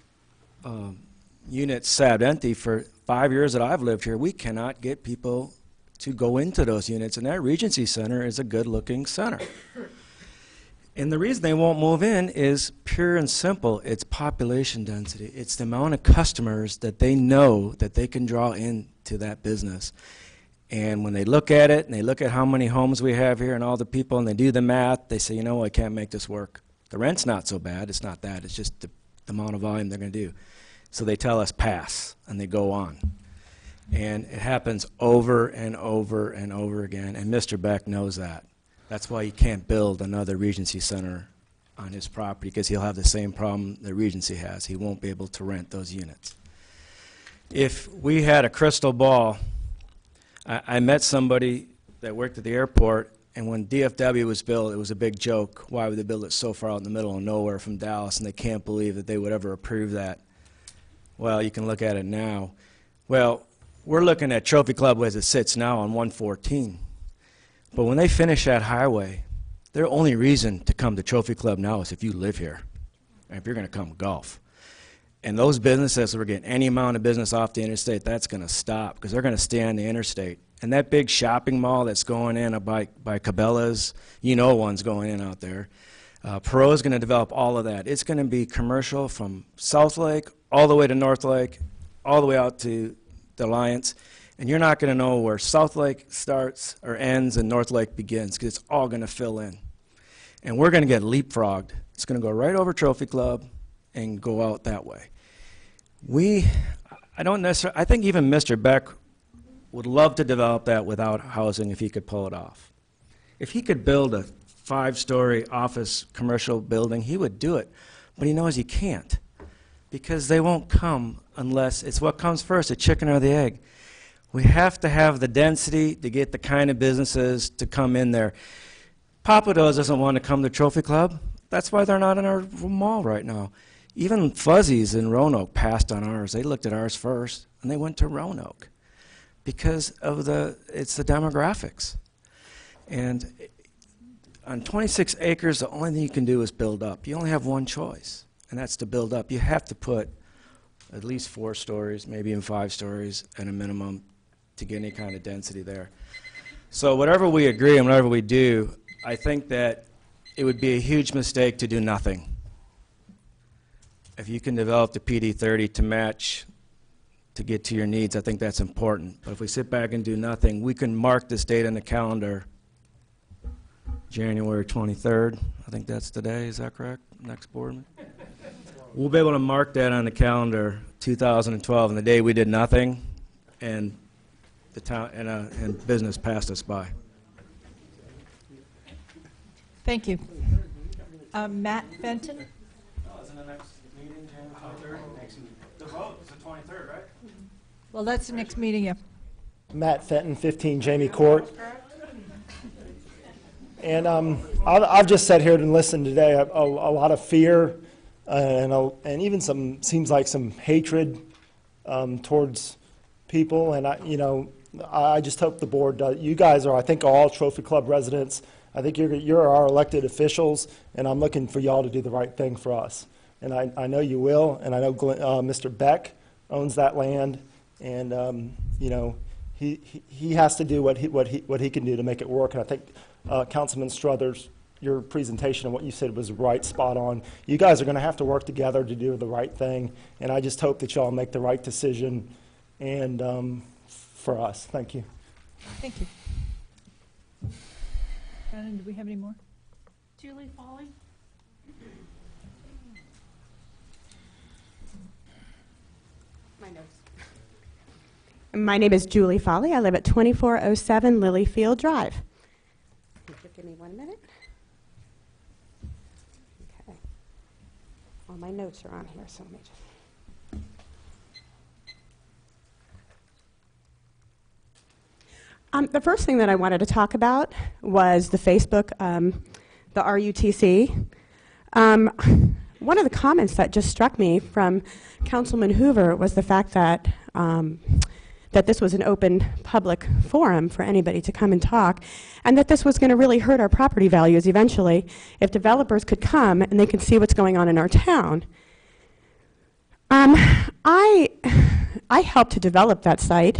units sat empty for 5 years that I've lived here. We cannot get people to go into those units, and that Regency Center is a good-looking center. And the reason they won't move in is pure and simple. It's population density. It's the amount of customers that they know that they can draw into that business. And when they look at it, and they look at how many homes we have here and all the people, and they do the math, they say, you know, I can't make this work. The rent's not so bad. It's not that. It's just the amount of volume they're going to do. So they tell us pass, and they go on. And it happens over and over and over again, and Mr. Beck knows that. That's why he can't build another Regency Center on his property, because he'll have the same problem that Regency has. He won't be able to rent those units. If we had a crystal ball, I met somebody that worked at the airport, and when DFW was built, it was a big joke. Why would they build it so far out in the middle of nowhere from Dallas, and they can't believe that they would ever approve that. Well, you can look at it now. Well, we're looking at Trophy Club as it sits now on 114. But when they finish that highway, their only reason to come to Trophy Club now is if you live here, and if you're going to come golf. And those businesses that are getting any amount of business off the interstate, that's going to stop, because they're going to stay on the interstate. And that big shopping mall that's going in by Cabela's, you know one's going in out there. Perot's going to develop all of that. It's going to be commercial from South Lake all the way to North Lake, all the way out to the Alliance. And you're not going to know where South Lake starts or ends and North Lake begins, because it's all going to fill in. And we're going to get leapfrogged. It's going to go right over Trophy Club and go out that way. I think even Mr. Beck would love to develop that without housing if he could pull it off. If he could build a 5-story office commercial building, he would do it. But he knows he can't, because they won't come unless it's what comes first, the chicken or the egg. We have to have the density to get the kind of businesses to come in there. Papados doesn't want to come to Trophy Club. That's why they're not in our mall right now. Even Fuzzies in Roanoke passed on ours. They looked at ours first, and they went to Roanoke because of it's the demographics. And on 26 acres, the only thing you can do is build up. You only have one choice, and that's to build up. You have to put at least 4 stories, maybe even 5 stories at a minimum to get any kind of density there. So whatever we agree and whatever we do, I think that it would be a huge mistake to do nothing. If you can develop the PD 30 to match, to get to your needs, I think that's important. But if we sit back and do nothing, we can mark this date on the calendar, January 23rd. I think that's today, is that correct? Next board meeting? We'll be able to mark that on the calendar, 2012, and the day we did nothing, and the town and business passed us by. Thank you. Matt Fenton? Isn't the next meeting January 23rd? The vote is the 23rd, right? Well, that's the next meeting, yeah. Matt Fenton, 15 Jamie Court. And I've just sat here and listened today. A lot of fear and even seems like some hatred towards people. And I just hope the board does. You guys are, I think, all Trophy Club residents. I think you're our elected officials, and I'm looking for y'all to do the right thing for us. And I know you will, and I know Mr. Beck owns that land, and he has to do what he can do to make it work. And I think Councilman Struthers, your presentation and what you said was right, spot on. You guys are going to have to work together to do the right thing, and I just hope that y'all make the right decision and for us. Thank you. Thank you. Shannon, do we have any more? Julie Foley. My notes. My name is Julie Foley. I live at 2407 Lilyfield Drive. Give me 1 minute. Okay. All my notes are on here, so let me just. The first thing that I wanted to talk about was the Facebook, the RUTC. One of the comments that just struck me from Councilman Hoover was the fact that that this was an open public forum for anybody to come and talk, and that this was going to really hurt our property values eventually if developers could come and they could see what's going on in our town. I helped to develop that site,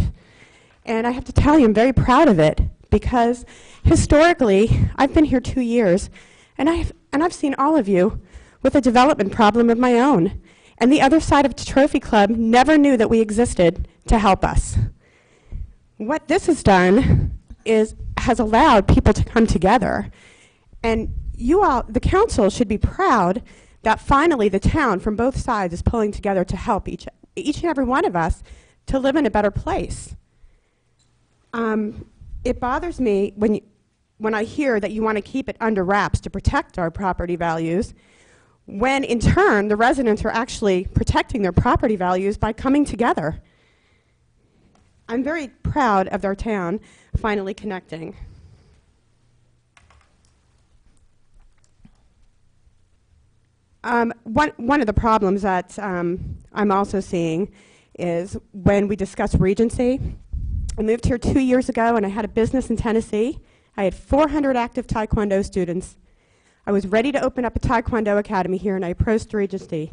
and I have to tell you I'm very proud of it because historically I've been here 2 years, and I've seen all of you with a development problem of my own. And the other side of the Trophy Club never knew that we existed to help us. What this has done has allowed people to come together. And you all, the council, should be proud that finally the town from both sides is pulling together to help each and every one of us to live in a better place. It bothers me when I hear that you want to keep it under wraps to protect our property values, when in turn the residents are actually protecting their property values by coming together. I'm very proud of our town finally connecting. One of the problems that I'm also seeing is when we discuss Regency. I moved here 2 years ago and I had a business in Tennessee. I had 400 active Taekwondo students. I was ready to open up a Taekwondo academy here, and I approached Regency.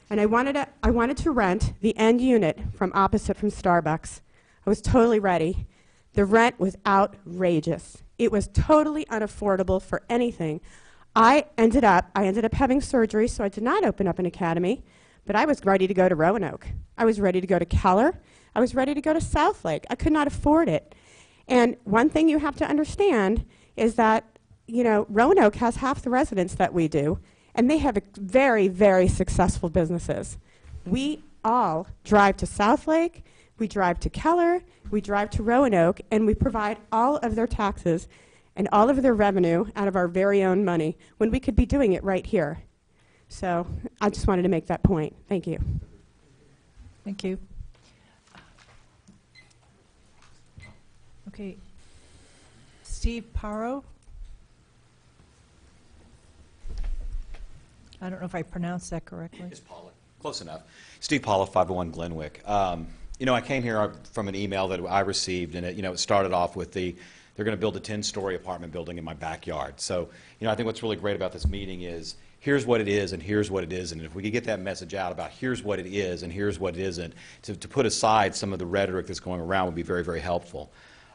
And I wanted to rent the end unit from opposite from Starbucks. I was totally ready. The rent was outrageous. It was totally unaffordable for anything. I ended up having surgery, so I did not open up an academy, but I was ready to go to Roanoke. I was ready to go to Keller. I was ready to go to Southlake. I could not afford it. And one thing you have to understand is that, you know, Roanoke has half the residents that we do, and they have very, very successful businesses. We all drive to Southlake, we drive to Keller, we drive to Roanoke, and we provide all of their taxes and all of their revenue out of our very own money when we could be doing it right here. So I just wanted to make that point. Thank you. Thank you. Okay. Steve Paro. I don't know if I pronounced that correctly. It's Paula. Close enough. Steve Paula, 501 Glenwick. You know, I came here from an email that I received, and it started off with they're going to build a 10-story apartment building in my backyard. So, you know, I think what's really great about this meeting is here's what it is and here's what it isn't. And if we could get that message out about here's what it is and here's what it isn't, to put aside some of the rhetoric that's going around would be very, very helpful.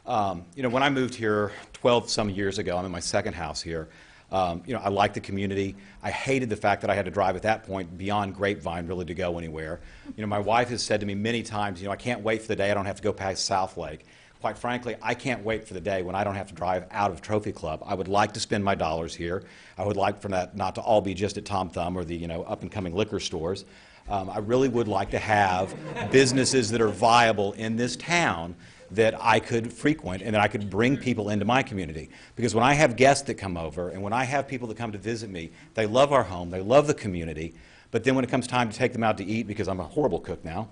You know, when I moved here 12-some years ago, I'm in my second house here. You know, I liked the community. I hated the fact that I had to drive at that point beyond Grapevine really to go anywhere. You know, my wife has said to me many times, you know, I can't wait for the day I don't have to go past Southlake. Quite frankly, I can't wait for the day when I don't have to drive out of Trophy Club. I would like to spend my dollars here. I would like for that not to all be just at Tom Thumb or the, you know, up-and-coming liquor stores. I really would like to have businesses that are viable in this town that I could frequent and that I could bring people into my community. Because when I have guests that come over and when I have people that come to visit me, they love our home, they love the community, but then when it comes time to take them out to eat, because I'm a horrible cook now,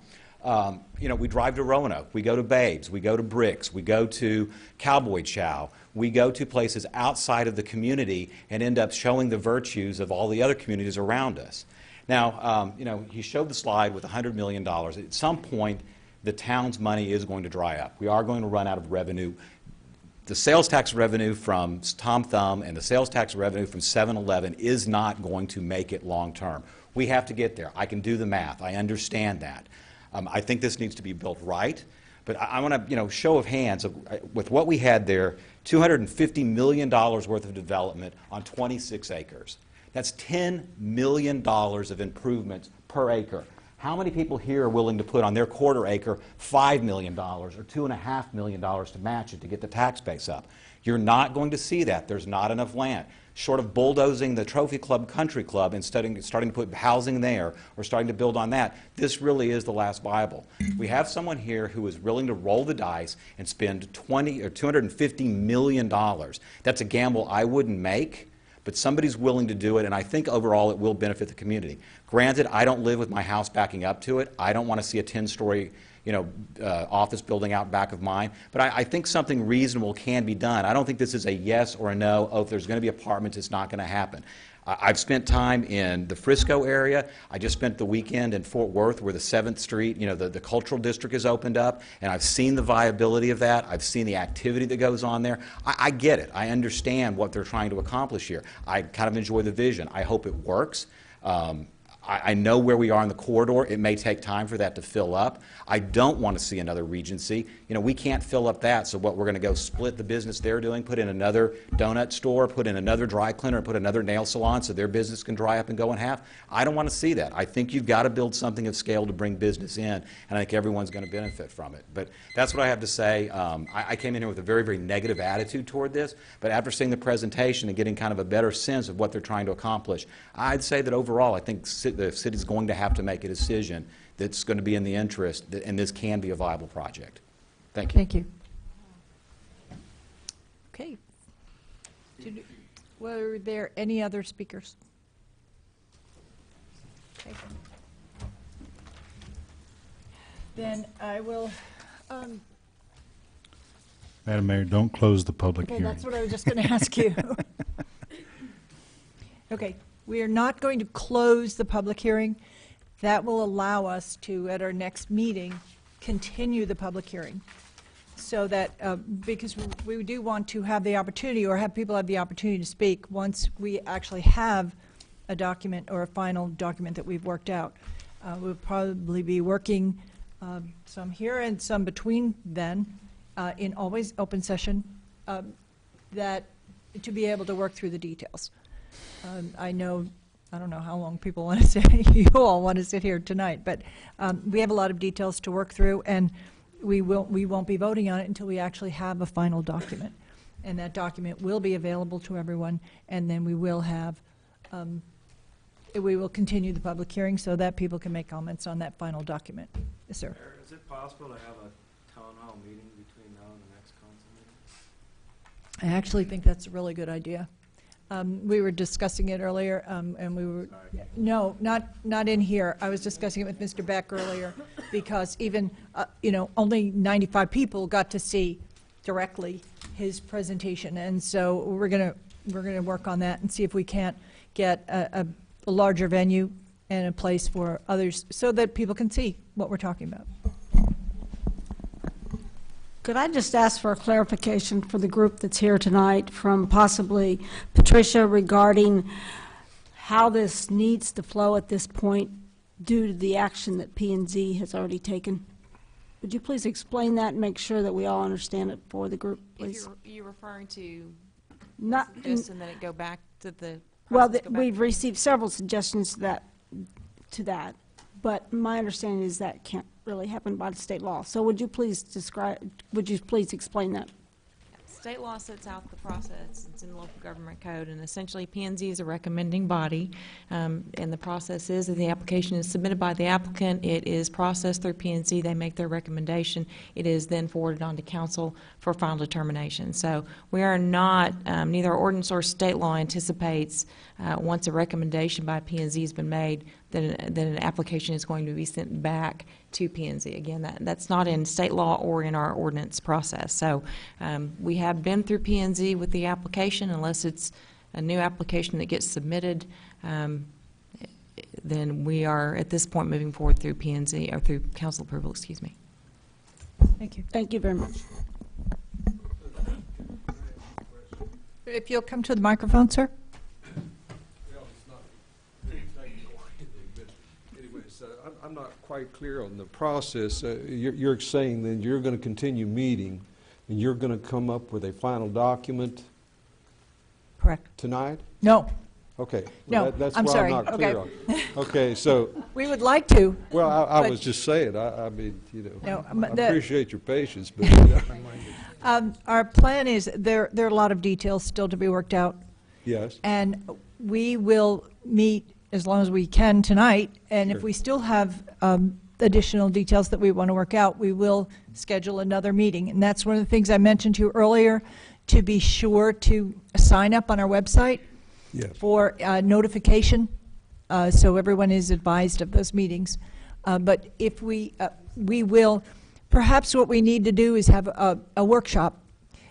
you know, we drive to Roanoke, we go to Babes, we go to Bricks, we go to Cowboy Chow, we go to places outside of the community and end up showing the virtues of all the other communities around us. Now, you know, he showed the slide with $100 million. At some point, the town's money is going to dry up. We are going to run out of revenue. The sales tax revenue from Tom Thumb and the sales tax revenue from 7-Eleven is not going to make it long term. We have to get there. I can do the math. I understand that. I think this needs to be built right. But I want to, you know, show of hands with what we had there, $250 million worth of development on 26 acres. That's $10 million of improvements per acre. How many people here are willing to put on their quarter acre $5 million or $2.5 million to match it to get the tax base up? You're not going to see that. There's not enough land. Short of bulldozing the Trophy Club Country Club and starting to put housing there or starting to build on that, this really is the last Bible. We have someone here who is willing to roll the dice and spend $250 million. That's a gamble I wouldn't make. But somebody's willing to do it, and I think overall it will benefit the community. Granted, I don't live with my house backing up to it. I don't want to see a 10-story, you know, office building out back of mine. But I think something reasonable can be done. I don't think this is a yes or a no. Oh, if there's going to be apartments, it's not going to happen. I've spent time in the Frisco area. I just spent the weekend in Fort Worth where the 7th Street, the cultural district is opened up, and I've seen the viability of that. I've seen the activity that goes on there. I get it. I understand what they're trying to accomplish here. I kind of enjoy the vision. I hope it works. I know where we are in the corridor. It may take time for that to fill up. I don't want to see another Regency. We can't fill up that, so what, we're going to go split the business they're doing, put in another donut store, put in another dry cleaner, put another nail salon so their business can dry up and go in half? I don't want to see that. I think you've got to build something of scale to bring business in, and I think everyone's going to benefit from it. But that's what I have to say. I came in here with a very, very negative attitude toward this, but after seeing the presentation and getting kind of a better sense of what they're trying to accomplish, I'd say that overall I think the city's going to have to make a decision that's going to be in the interest, and this can be a viable project. Thank you. Thank you. Okay. Were there any other speakers? Okay. Then I will. Madam Mayor, don't close the public Okay, hearing. that's what I was just going to ask you. Okay, we are not going to close the public hearing. That will allow us to, at our next meeting, continue the public hearing. So that, because we do want to have the opportunity, or have people have the opportunity to speak once we actually have a document or a final document that we've worked out. We'll probably be working some here and some between then, in always open session, that to be able to work through the details. I don't know how long people want to sit, you all want to sit here tonight, but we have a lot of details to work through, and we won't be voting on it until we actually have a final document. And that document will be available to everyone, and then we will have, we will continue the public hearing so that people can make comments on that final document. Yes, sir. Mayor, is it possible to have a town hall meeting between now and the next council meeting? I actually think that's a really good idea. We were discussing it earlier, and we were, no, not in here. I was discussing it with Mr. Beck earlier, because even, only 95 people got to see directly his presentation, and so we're gonna work on that and see if we can't get a larger venue and a place for others so that people can see what we're talking about. Could I just ask for a clarification for the group that's here tonight from possibly Patricia regarding how this needs to flow at this point due to the action that P&Z has already taken? Would you please explain that and make sure that we all understand it for the group, please? You're referring to Not, suggesting that it go back to the well, process go back we've to- received several suggestions to that, but my understanding is that can't really happen by the state law. So would you please explain that? State law sets out the process. It's in the local government code, and essentially P&Z is a recommending body. And the process is that the application is submitted by the applicant. It is processed through P&Z. They make their recommendation. It is then forwarded on to council for final determination. So we are not, neither ordinance or state law anticipates once a recommendation by P&Z has been made that an application is going to be sent back to P&Z. Again, that's not in state law or in our ordinance process. So we have been through P&Z with the application. Unless it's a new application that gets submitted, then we are at this point moving forward through P&Z, or through council approval, excuse me. Thank you. Thank you very much. If you'll come to the microphone, sir. I'm not quite clear on the process. You're saying then you're going to continue meeting, and you're going to come up with a final document? Correct. Tonight? No. Okay. No, Well, that's I'm why sorry. I'm not clear Okay. on. Okay, so. We would like to. Well, I but- was just saying, I mean, No, I but the- appreciate your patience, but. Our plan is, there are a lot of details still to be worked out. Yes. And we will meet as long as we can tonight, and if Sure. we still have additional details that we want to work out, we will schedule another meeting. And that's one of the things I mentioned to you earlier, to be sure to sign up on our website Yes. for notification, so everyone is advised of those meetings. But if we will, perhaps what we need to do is have a workshop.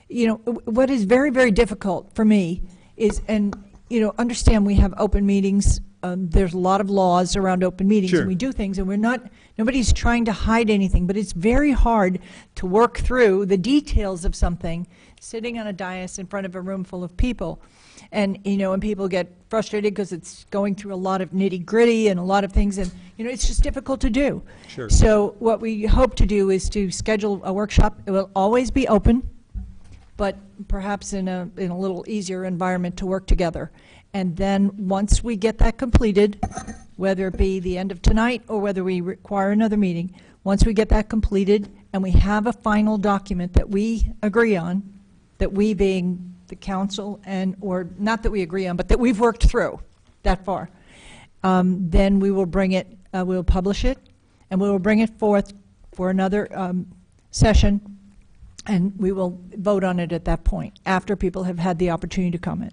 You know, what is very, very difficult for me is, and understand we have open meetings. There's a lot of laws around open meetings, Sure. and we do things, and nobody's trying to hide anything, but it's very hard to work through the details of something sitting on a dais in front of a room full of people. And, and people get frustrated because it's going through a lot of nitty-gritty and a lot of things, and, it's just difficult to do. Sure. So what we hope to do is to schedule a workshop. It will always be open, but perhaps in a little easier environment to work together. And then once we get that completed, whether it be the end of tonight or whether we require another meeting, once we get that completed and we have a final document that we agree on, that we being the council or not that we agree on, but that we've worked through that far, then we will bring it, we'll publish it, and we will bring it forth for another session, and we will vote on it at that point, after people have had the opportunity to comment.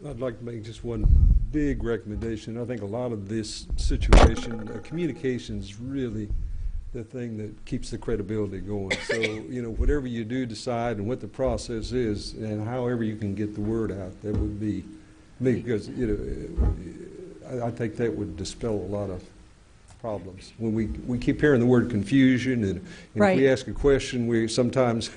I'd like to make just one big recommendation. I think a lot of this situation, communication is really the thing that keeps the credibility going. So, whatever you do decide and what the process is and however you can get the word out, that would be me, because, I think that would dispel a lot of problems. When we keep hearing the word confusion, and Right. if we ask a question, we sometimes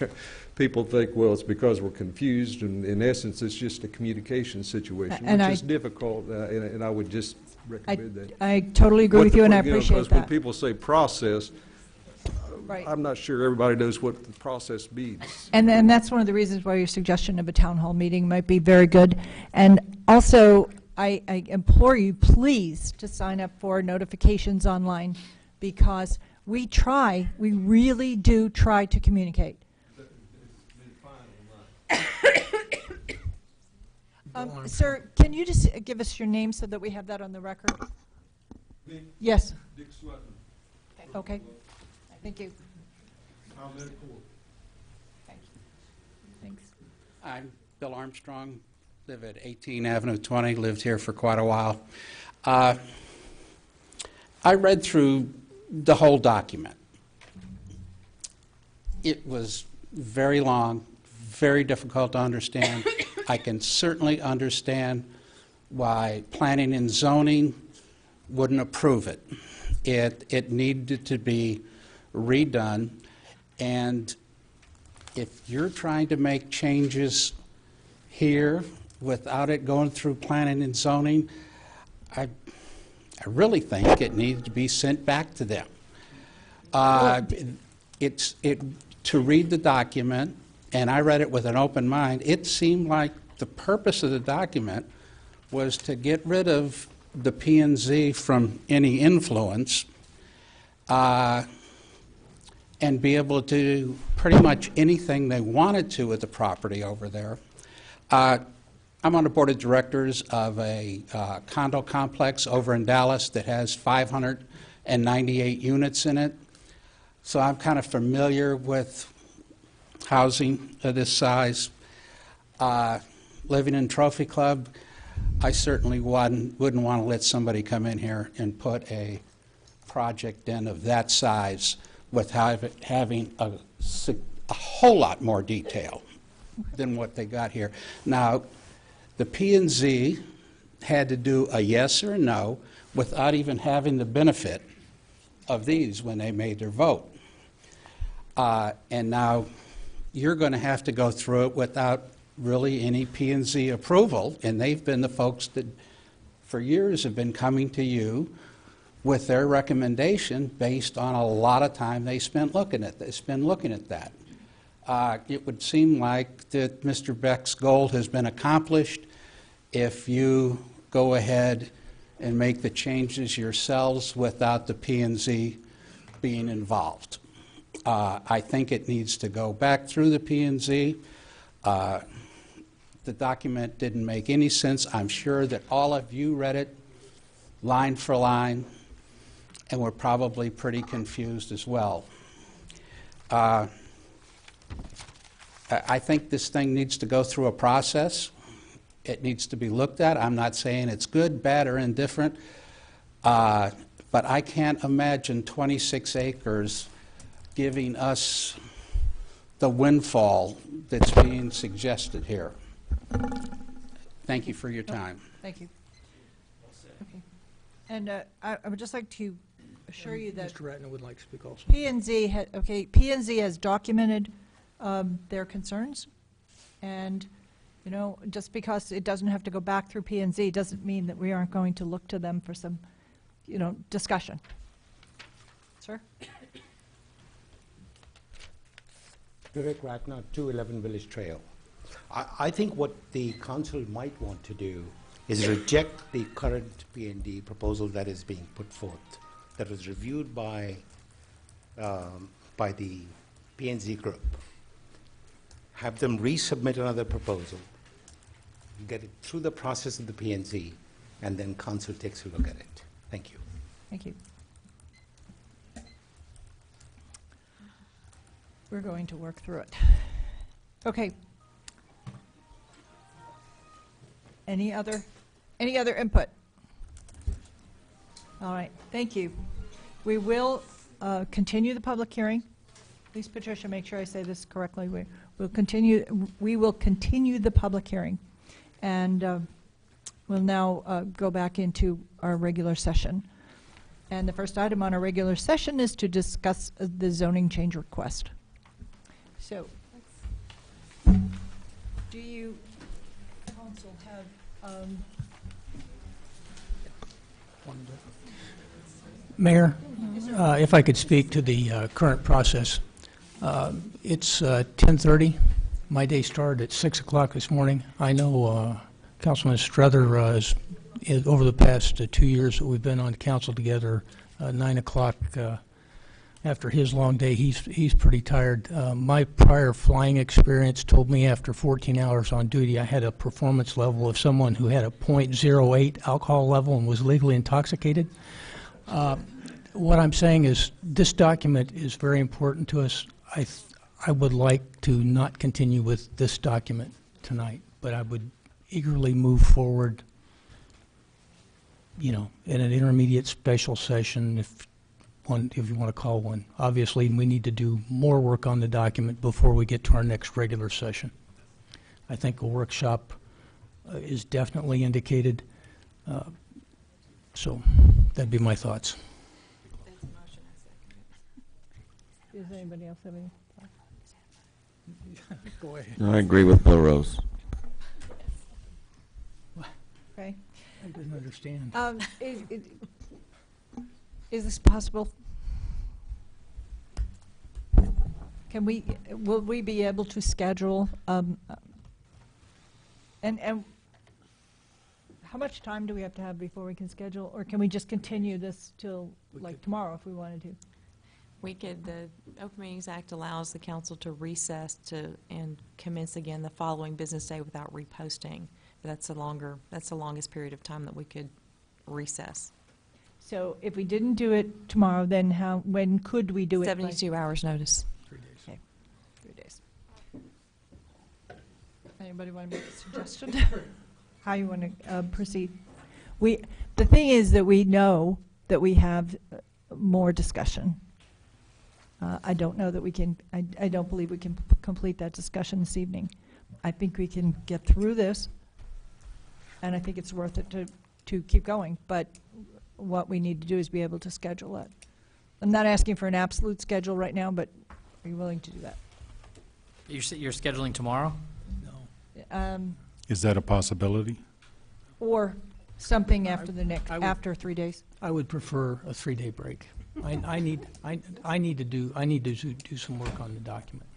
people think, well, it's because we're confused, and in essence, it's just a communication situation, And which is difficult, and I would just recommend that. I totally agree with you, and I appreciate Because when that. people say process, Right. I'm not sure everybody knows what the process means. And that's one of the reasons why your suggestion of a town hall meeting might be very good. And also, I implore you, please, to sign up for notifications online, because we really do try to communicate. Sir, can you just give us your name so that we have that on the record? Me? Yes. Dick Sutton. Okay. Thank you. Thank you. Thanks. I'm Bill Armstrong, live at 18 Avenue 20, lived here for quite a while. I read through the whole document. It was very long, very difficult to understand. I can certainly understand why planning and zoning wouldn't approve it. It needed to be redone, and if you're trying to make changes here without it going through planning and zoning, I really think it needs to be sent back to them. To read the document, and I read it with an open mind, it seemed like the purpose of the document was to get rid of the P&Z from any influence, and be able to do pretty much anything they wanted to with the property over there. I'm on the board of directors of a condo complex over in Dallas that has 598 units in it. So I'm kind of familiar with housing of this size. Living in Trophy Club, I certainly wouldn't want to let somebody come in here and put a project in of that size without having a whole lot more detail than what they got here. Now, the P&Z had to do a yes or a no without even having the benefit of these when they made their vote. And now you're going to have to go through it without really any P&Z approval, and they've been the folks that for years have been coming to you with their recommendation based on a lot of time they spent looking at that. It would seem like that Mr. Beck's goal has been accomplished if you go ahead and make the changes yourselves without the P&Z being involved. I think it needs to go back through the P&Z. The document didn't make any sense. I'm sure that all of you read it line for line, and we're probably pretty confused as well. I think this thing needs to go through a process. It needs to be looked at. I'm not saying it's good, bad, or indifferent, but I can't imagine 26 acres giving us the windfall that's being suggested here. Thank you for your time. Thank you. Okay. And I would just like to assure you that Mr. Ratner would like to speak also. P&Z has documented their concerns, and, you know, just because it doesn't have to go back through P&Z doesn't mean that we aren't going to look to them for some, you know, discussion. Sir? Vivek Ratner, 211 Village Trail. I think what the council might want to do is reject the current P&D proposal that is being put forth, that was reviewed by the P&Z group. Have them resubmit another proposal, get it through the process of the P&Z, and then council takes a look at it. Thank you. Thank you. We're going to work through it. Okay. Any other input? All right, thank you. We will continue the public hearing. Please, Patricia, make sure I say this correctly. We will continue the public hearing, and we'll now go back into our regular session. And the first item on our regular session is to discuss the zoning change request. So, do you, council, have Mayor, if I could speak to the current process. It's 10:30. My day started at 6 o'clock this morning. I know Councilman Struther over the past 2 years that we've been on council together, 9 o'clock after his long day, he's pretty tired. My prior flying experience told me after 14 hours on duty I had a performance level of someone who had a .08 alcohol level and was legally intoxicated. What I'm saying is this document is very important to us. I would like to not continue with this document tonight, but I would eagerly move forward, you know, in an intermediate special session if you want to call one. Obviously, we need to do more work on the document before we get to our next regular session. I think a workshop is definitely indicated. So that'd be my thoughts. Does anybody else have any? Go ahead. I agree with Bill Rose. Okay. I didn't understand. Is this possible? Will we be able to schedule, and how much time do we have to have before we can schedule, or can we just continue this till like tomorrow if we wanted to? We could, the Open Meetings Act allows the council to recess and commence again the following business day without reposting. That's the longest period of time that we could recess. So if we didn't do it tomorrow, then when could we do it? 72 hours notice. 3 days. Okay, 3 days. Anybody want to make a suggestion? How you want to proceed? The thing is that we know that we have more discussion. I don't know that we can, I don't believe we can complete that discussion this evening. I think we can get through this, and I think it's worth it to keep going, but what we need to do is be able to schedule it. I'm not asking for an absolute schedule right now, but are you willing to do that? You're scheduling tomorrow? Is that a possibility? Or something after after 3 days? I would prefer a 3-day break. I need to do some work on the document.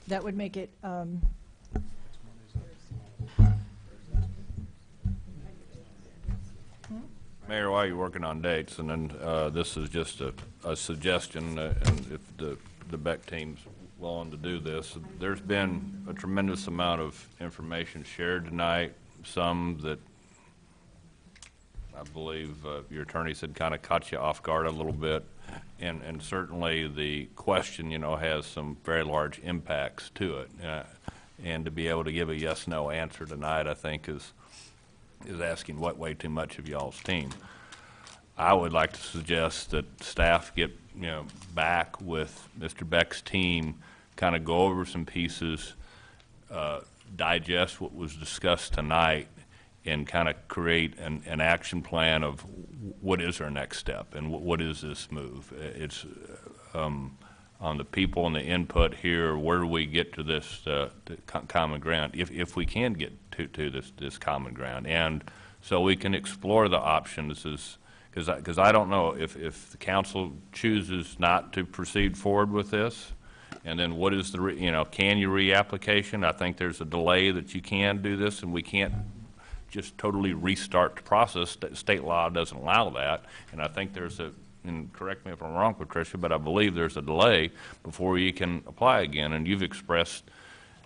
That would make it, Mayor, while you're working on dates, and then this is just a suggestion, and if the Beck team's willing to do this, there's been a tremendous amount of information shared tonight, some that I believe your attorney said kind of caught you off guard a little bit, and certainly the question, you know, has some very large impacts to it, and to be able to give a yes/no answer tonight, I think is asking way too much of y'all's team. I would like to suggest that staff get, you know, back with Mr. Beck's team kind of go over some pieces, digest what was discussed tonight, and kind of create an action plan of what is our next step and what is this move. It's on the people and the input here, where do we get to this common ground, if we can get to this common ground. And so we can explore the options, because I don't know if the council chooses not to proceed forward with this, and then what is the, can you reapplication? I think there's a delay that you can do this, and we can't just totally restart the process. State law doesn't allow that, and I think there's and correct me if I'm wrong, Patricia, but I believe there's a delay before you can apply again. And you've expressed,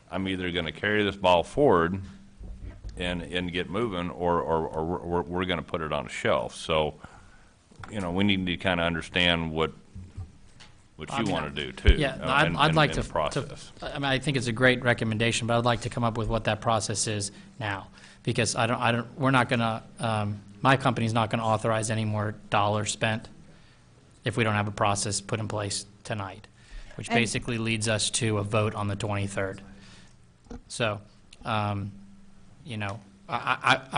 I'm either going to carry this ball forward and get moving, or we're going to put it on a shelf. So, we need to kind of understand what you want to do too. Yeah, I'd like to to process. I think it's a great recommendation, but I'd like to come up with what that process is now, because we're not going to, my company's not going to authorize any more dollars spent if we don't have a process put in place tonight, which basically leads us to a vote on the 23rd. So, I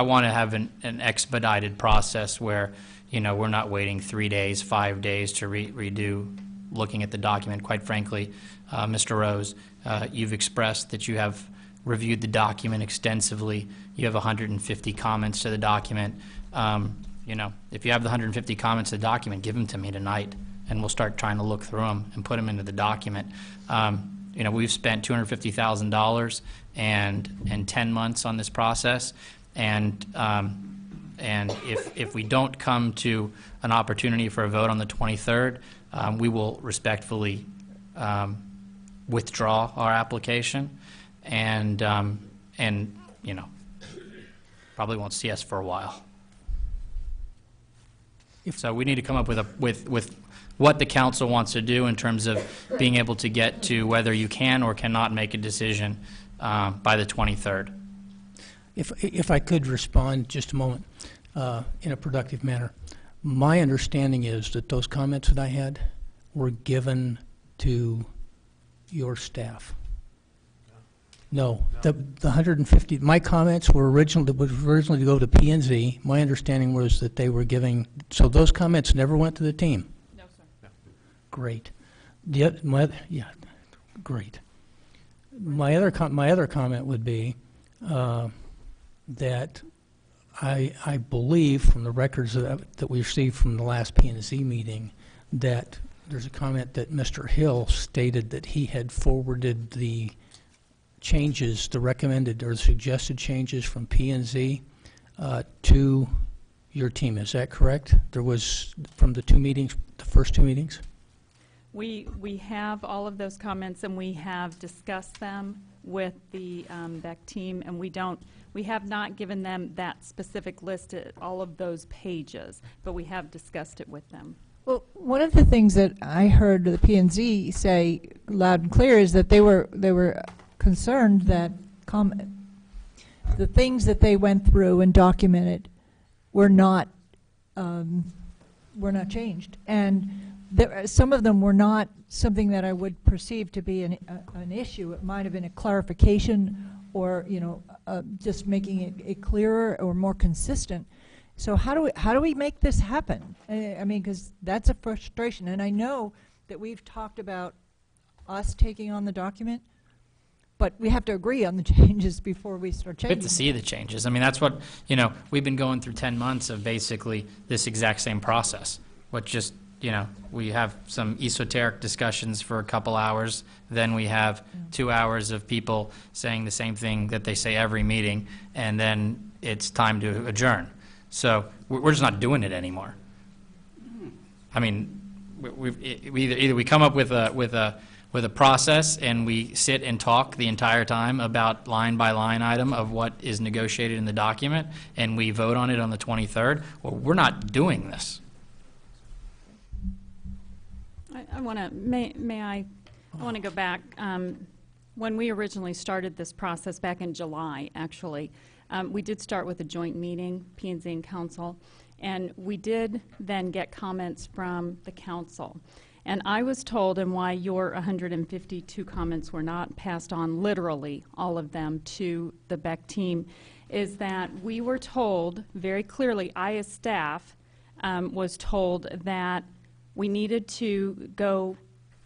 want to have an expedited process where, we're not waiting 3 days, 5 days to redo looking at the document. Quite frankly, Mr. Rose, you've expressed that you have reviewed the document extensively. You have 150 comments to the document. If you have the 150 comments to the document, give them to me tonight, and we'll start trying to look through them and put them into the document. We've spent $250,000 and 10 months on this process, and if we don't come to an opportunity for a vote on the 23rd, we will respectfully withdraw our application, and probably won't see us for a while. So we need to come up with what the council wants to do in terms of being able to get to whether you can or cannot make a decision by the 23rd. If I could respond just a moment in a productive manner. My understanding is that those comments that I had were given to your staff. No, the 150, my comments were originally to go to P&Z. My understanding was that they were giving, so those comments never went to the team? No, sir. No. Great. Great. My other comment would be that I believe from the records that we received from the last P&Z meeting that there's a comment that Mr. Hill stated that he had forwarded the changes, the recommended or suggested changes from P&Z to your team. Is that correct? There was, from the two meetings, the first two meetings? We have all of those comments, and we have discussed them with the Beck team, and we have not given them that specific list at all of those pages, but we have discussed it with them. Well, one of the things that I heard the P&Z say loud and clear is that they were concerned that the things that they went through and documented were not changed, and some of them were not something that I would perceive to be an issue. It might have been a clarification, or just making it clearer or more consistent. So how do we make this happen? I mean, because that's a frustration, and I know that we've talked about us taking on the document, but we have to agree on the changes before we start changing. We have to see the changes. I mean, that's what, we've been going through 10 months of basically this exact same process. What just, we have some esoteric discussions for a couple hours, then we have 2 hours of people saying the same thing that they say every meeting, and then it's time to adjourn. So we're just not doing it anymore. I mean, either we come up with a process and we sit and talk the entire time about line by line item of what is negotiated in the document, and we vote on it on the 23rd. Well, we're not doing this. I want to go back. When we originally started this process back in July, actually, we did start with a joint meeting, P&Z and council, and we did then get comments from the council. And I was told, and why your 152 comments were not passed on literally, all of them, to the Beck team, is that we were told very clearly, I as staff was told that we needed to go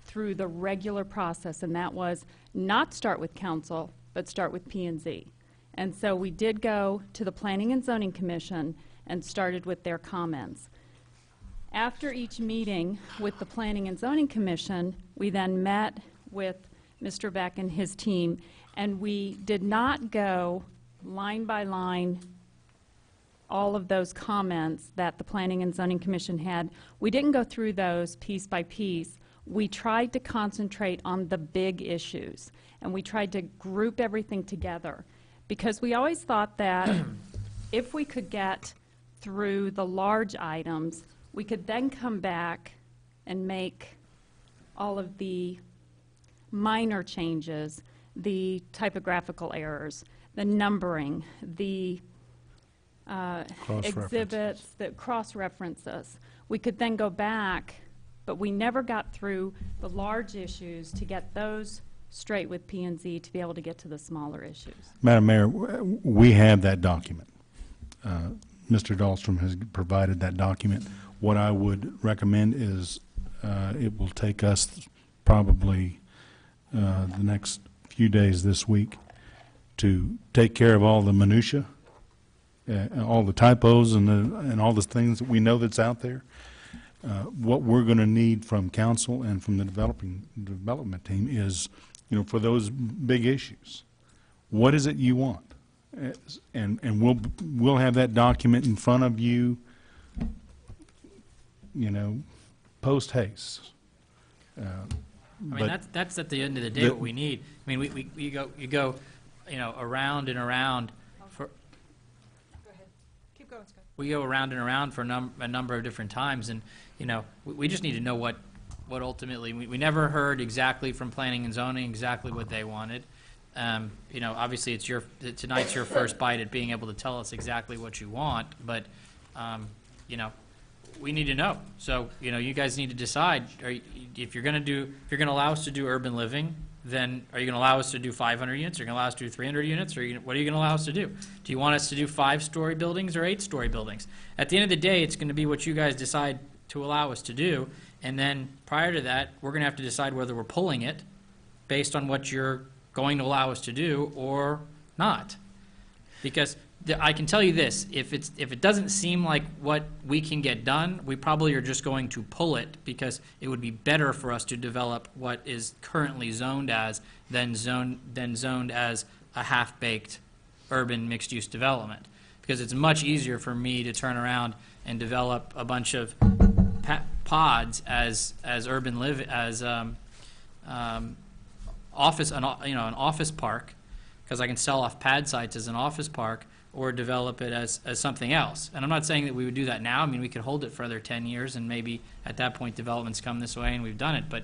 through the regular process, and that was not start with council, but start with P&Z. And so we did go to the Planning and Zoning Commission and started with their comments. After each meeting with the Planning and Zoning Commission, we then met with Mr. Beck and his team, and we did not go line by line all of those comments that the Planning and Zoning Commission had. We didn't go through those piece by piece. We tried to concentrate on the big issues, and we tried to group everything together, because we always thought that if we could get through the large items, we could then come back and make all of the minor changes, the typographical errors, the numbering, the exhibits, the cross-references. We could then go back, but we never got through the large issues to get those straight with P&Z to be able to get to the smaller issues. Madam Mayor, we have that document. Mr. Dahlstrom has provided that document. What I would recommend is it will take us probably the next few days this week to take care of all the minutia, all the typos and all the things that we know that's out there. What we're going to need from council and from the development team is, for those big issues, what is it you want? And we'll have that document in front of you, post haste. I mean, that's at the end of the day what we need. I mean, you go, around and around for. Go ahead. Keep going, Scott. We go around and around for a number of different times, and we just need to know what ultimately we never heard exactly from Planning and Zoning exactly what they wanted. Obviously tonight's your first bite at being able to tell us exactly what you want, but we need to know. So, you guys need to decide, if you're going to allow us to do urban living, then are you going to allow us to do 500 units? Are you going to allow us to do 300 units? Or what are you going to allow us to do? Do you want us to do 5-story buildings or 8-story buildings? At the end of the day, it's going to be what you guys decide to allow us to do. And then prior to that, we're going to have to decide whether we're pulling it based on what you're going to allow us to do or not. Because I can tell you this, if it doesn't seem like what we can get done, we probably are just going to pull it, because it would be better for us to develop what is currently zoned as than zoned as a half-baked urban mixed-use development. Because it's much easier for me to turn around and develop a bunch of pods as urban office, an office park, because I can sell off pad sites as an office park, or develop it as something else. And I'm not saying that we would do that now. I mean, we could hold it for another 10 years, and maybe at that point developments come this way and we've done it. But,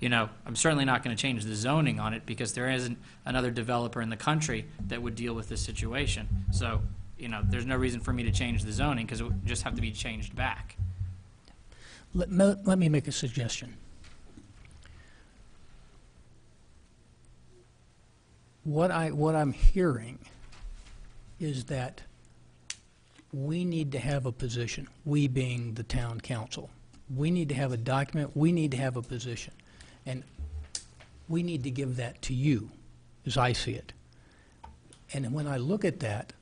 I'm certainly not going to change the zoning on it, because there isn't another developer in the country that would deal with this situation. So, there's no reason for me to change the zoning, because it would just have to be changed back. Let me make a suggestion. What I'm hearing is that we need to have a position, we being the town council. We need to have a document, we need to have a position. And we need to give that to you, as I see it. And when I look at that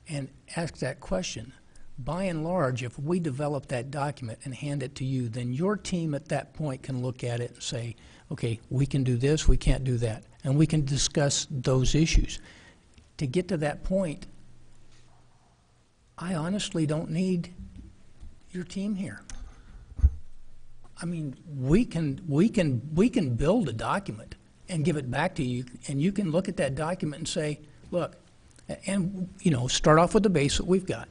and ask that question, by and large, if we develop that document and hand it to you, then your team at that point can look at it and say, okay, we can do this, we can't do that. And we can discuss those issues. To get to that point, I honestly don't need your team here. I mean, we can build a document and give it back to you, and you can look at that document and say, look, and start off with the base that we've got.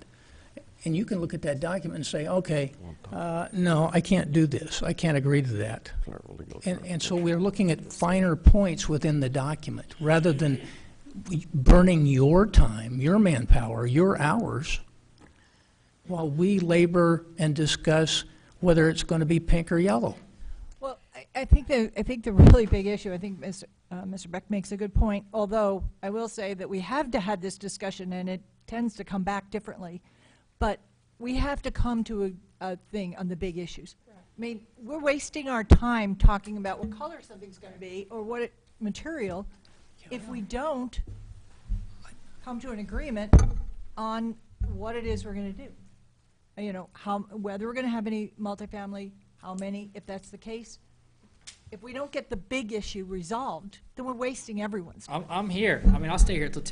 And you can look at that document and say, okay, no, I can't do this. I can't agree to that. And so we're looking at finer points within the document rather than burning your time, your manpower, your hours, while we labor and discuss whether it's going to be pink or yellow. I think the really big issue, I think Mr. Beck makes a good point, although I will say that we have had this discussion, and it tends to come back differently, but we have to come to a thing on the big issues. I mean, we're wasting our time talking about what color something's going to be or what material if we don't come to an agreement on what it is we're going to do. You know, whether we're going to have any multifamily, how many, if that's the case. If we don't get the big issue resolved, then we're wasting everyone's time. I'm here. I mean, I'll stay here till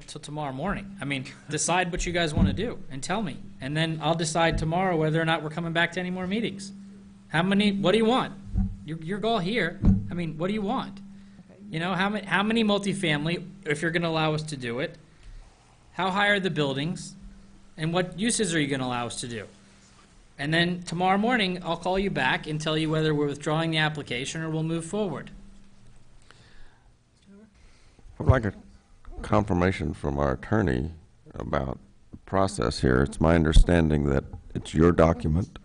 tomorrow morning. I mean, decide what you guys want to do and tell me, and then I'll decide tomorrow whether or not we're coming back to any more meetings. How many? What do you want? You're all here. I mean, what do you want? Okay. You know, how many multifamily? If you're going to allow us to do it, how high are the buildings, and what uses are you going to allow us to do? And then tomorrow morning, I'll call you back and tell you whether we're withdrawing the application or we'll move forward. I'd like a confirmation from our attorney about the process here. It's my understanding that it's your document.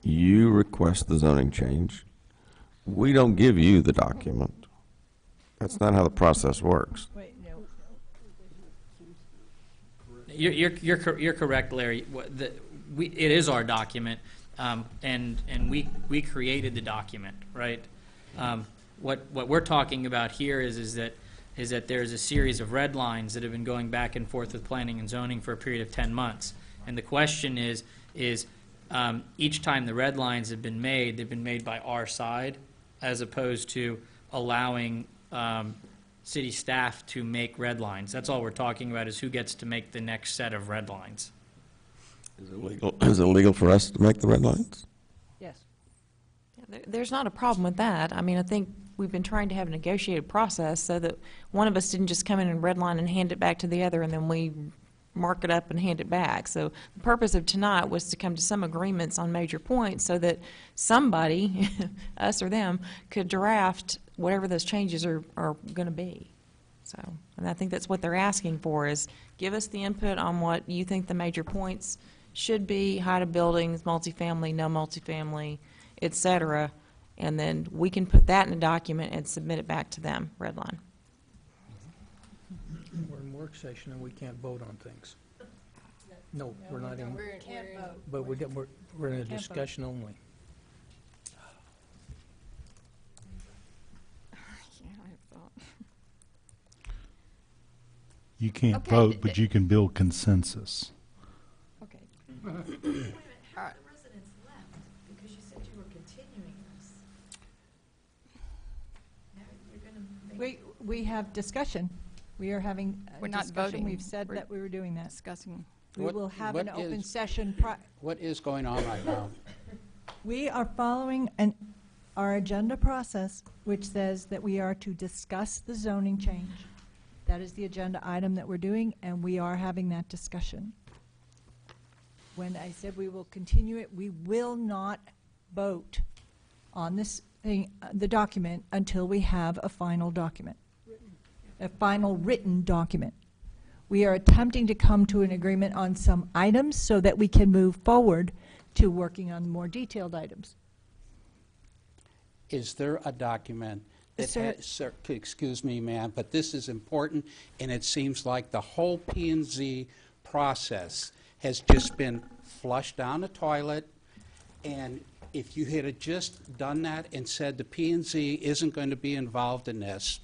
You request the zoning change. We don't give you the document. That's not how the process works. Wait, no. You're correct, Larry. It is our document, and we created the document, right? What we're talking about here is that there's a series of red lines that have been going back and forth with planning and zoning for a period of 10 months, and the question is each time the red lines have been made, they've been made by our side, as opposed to allowing city staff to make red lines. That's all we're talking about, is who gets to make the next set of red lines. Is it legal for us to make the red lines? Yes. There's not a problem with that. I mean, I think we've been trying to have a negotiated process so that one of us didn't just come in and redline and hand it back to the other, and then we mark it up and hand it back. So the purpose of tonight was to come to some agreements on major points so that somebody, us or them, could draft whatever those changes are going to be. So, and I think that's what they're asking for, is give us the input on what you think the major points should be: height of buildings, multifamily, no multifamily, et cetera, and then we can put that in a document and submit it back to them, redline. We're in work session and we can't vote on things. No, we're not in. We can't vote. But we're in a discussion only. You can't Okay, vote, but you can build consensus. Okay. Wait a minute, half the residents left because you said you were continuing this. Now you're going to. We have discussion. We are having a We're not discussion. voting. We've said We're that we were doing that. discussing. We will have an open is- session. What is going on right now? We are following our agenda process, which says that we are to discuss the zoning change. That is the agenda item that we're doing, and we are having that discussion. When I said we will continue it, we will not vote on this thing, the document, until we have a final document, a final written document. We are attempting to come to an agreement on some items so that we can move forward to working on more detailed items. Is there a document that Sir- has, sir, excuse me, ma'am, but this is important, and it seems like the whole P&Z process has just been flushed down the toilet, and if you had just done that and said the P&Z isn't going to be involved in this,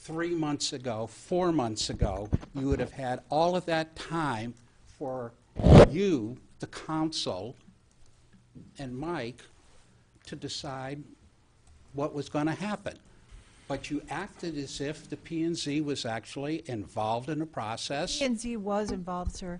3 months ago, 4 months ago, you would have had all of that time for you, the council, and Mike, to decide what was going to happen. But you acted as if the P&Z was actually involved in the process. P&Z was involved, sir.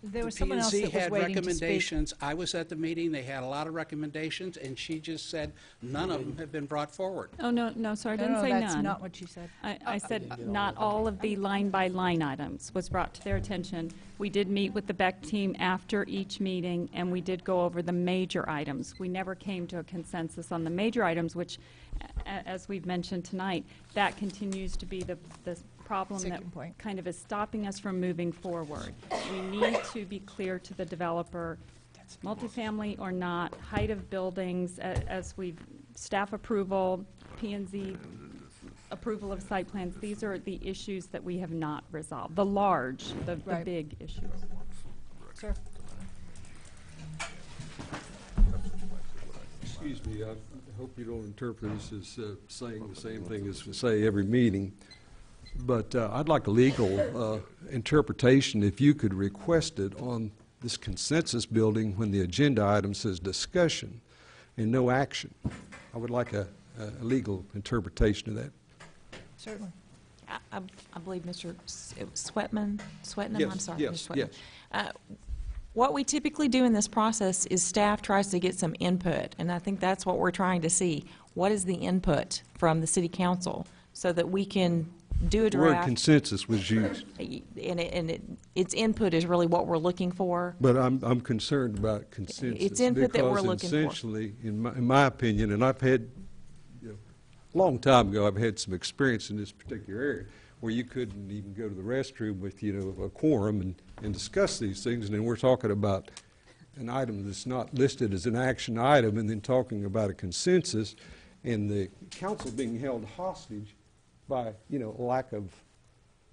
There was someone else P&Z that was had waiting to speak. recommendations. I was at the meeting. They had a lot of recommendations, and she just said none of them have been brought forward. Oh, no, sorry, I No, didn't no, say none. that's not what you said. I said not all of the line-by-line items was brought to their attention. We did meet with the Beck team after each meeting, and we did go over the major items. We never came to a consensus on the major items, which, as we've mentioned tonight, that continues to be the problem that Sticking point. kind of is stopping us from moving forward. We need to be clear to the developer multifamily or not, height of buildings, as we've, staff approval, P&Z approval of site plans, these are the issues that we have not resolved, the large, the Right. big issues. Sir? Excuse me, I hope you don't interpret this as saying the same thing as we say every meeting, but I'd like a legal interpretation, if you could request it on this consensus building when the agenda item says discussion and no action. I would like a legal interpretation of that. Certainly. I believe Mr. Swetnam, Yes, I'm sorry, yes, Mr. yes. Swetnam. What we typically do in this process is staff tries to get some input, and I think that's what we're trying to see. What is the input from the city council so that we can do a The word draft? consensus was used, Its input is really what we're looking for. but I'm concerned about consensus. It's input that we're looking for. Because essentially, in my opinion, and I've had, a long time ago, I've had some experience in this particular area where you couldn't even go to the restroom with, a quorum and discuss these things, and then we're talking about an item that's not listed as an action item, and then talking about a consensus, and the council being held hostage by, lack of,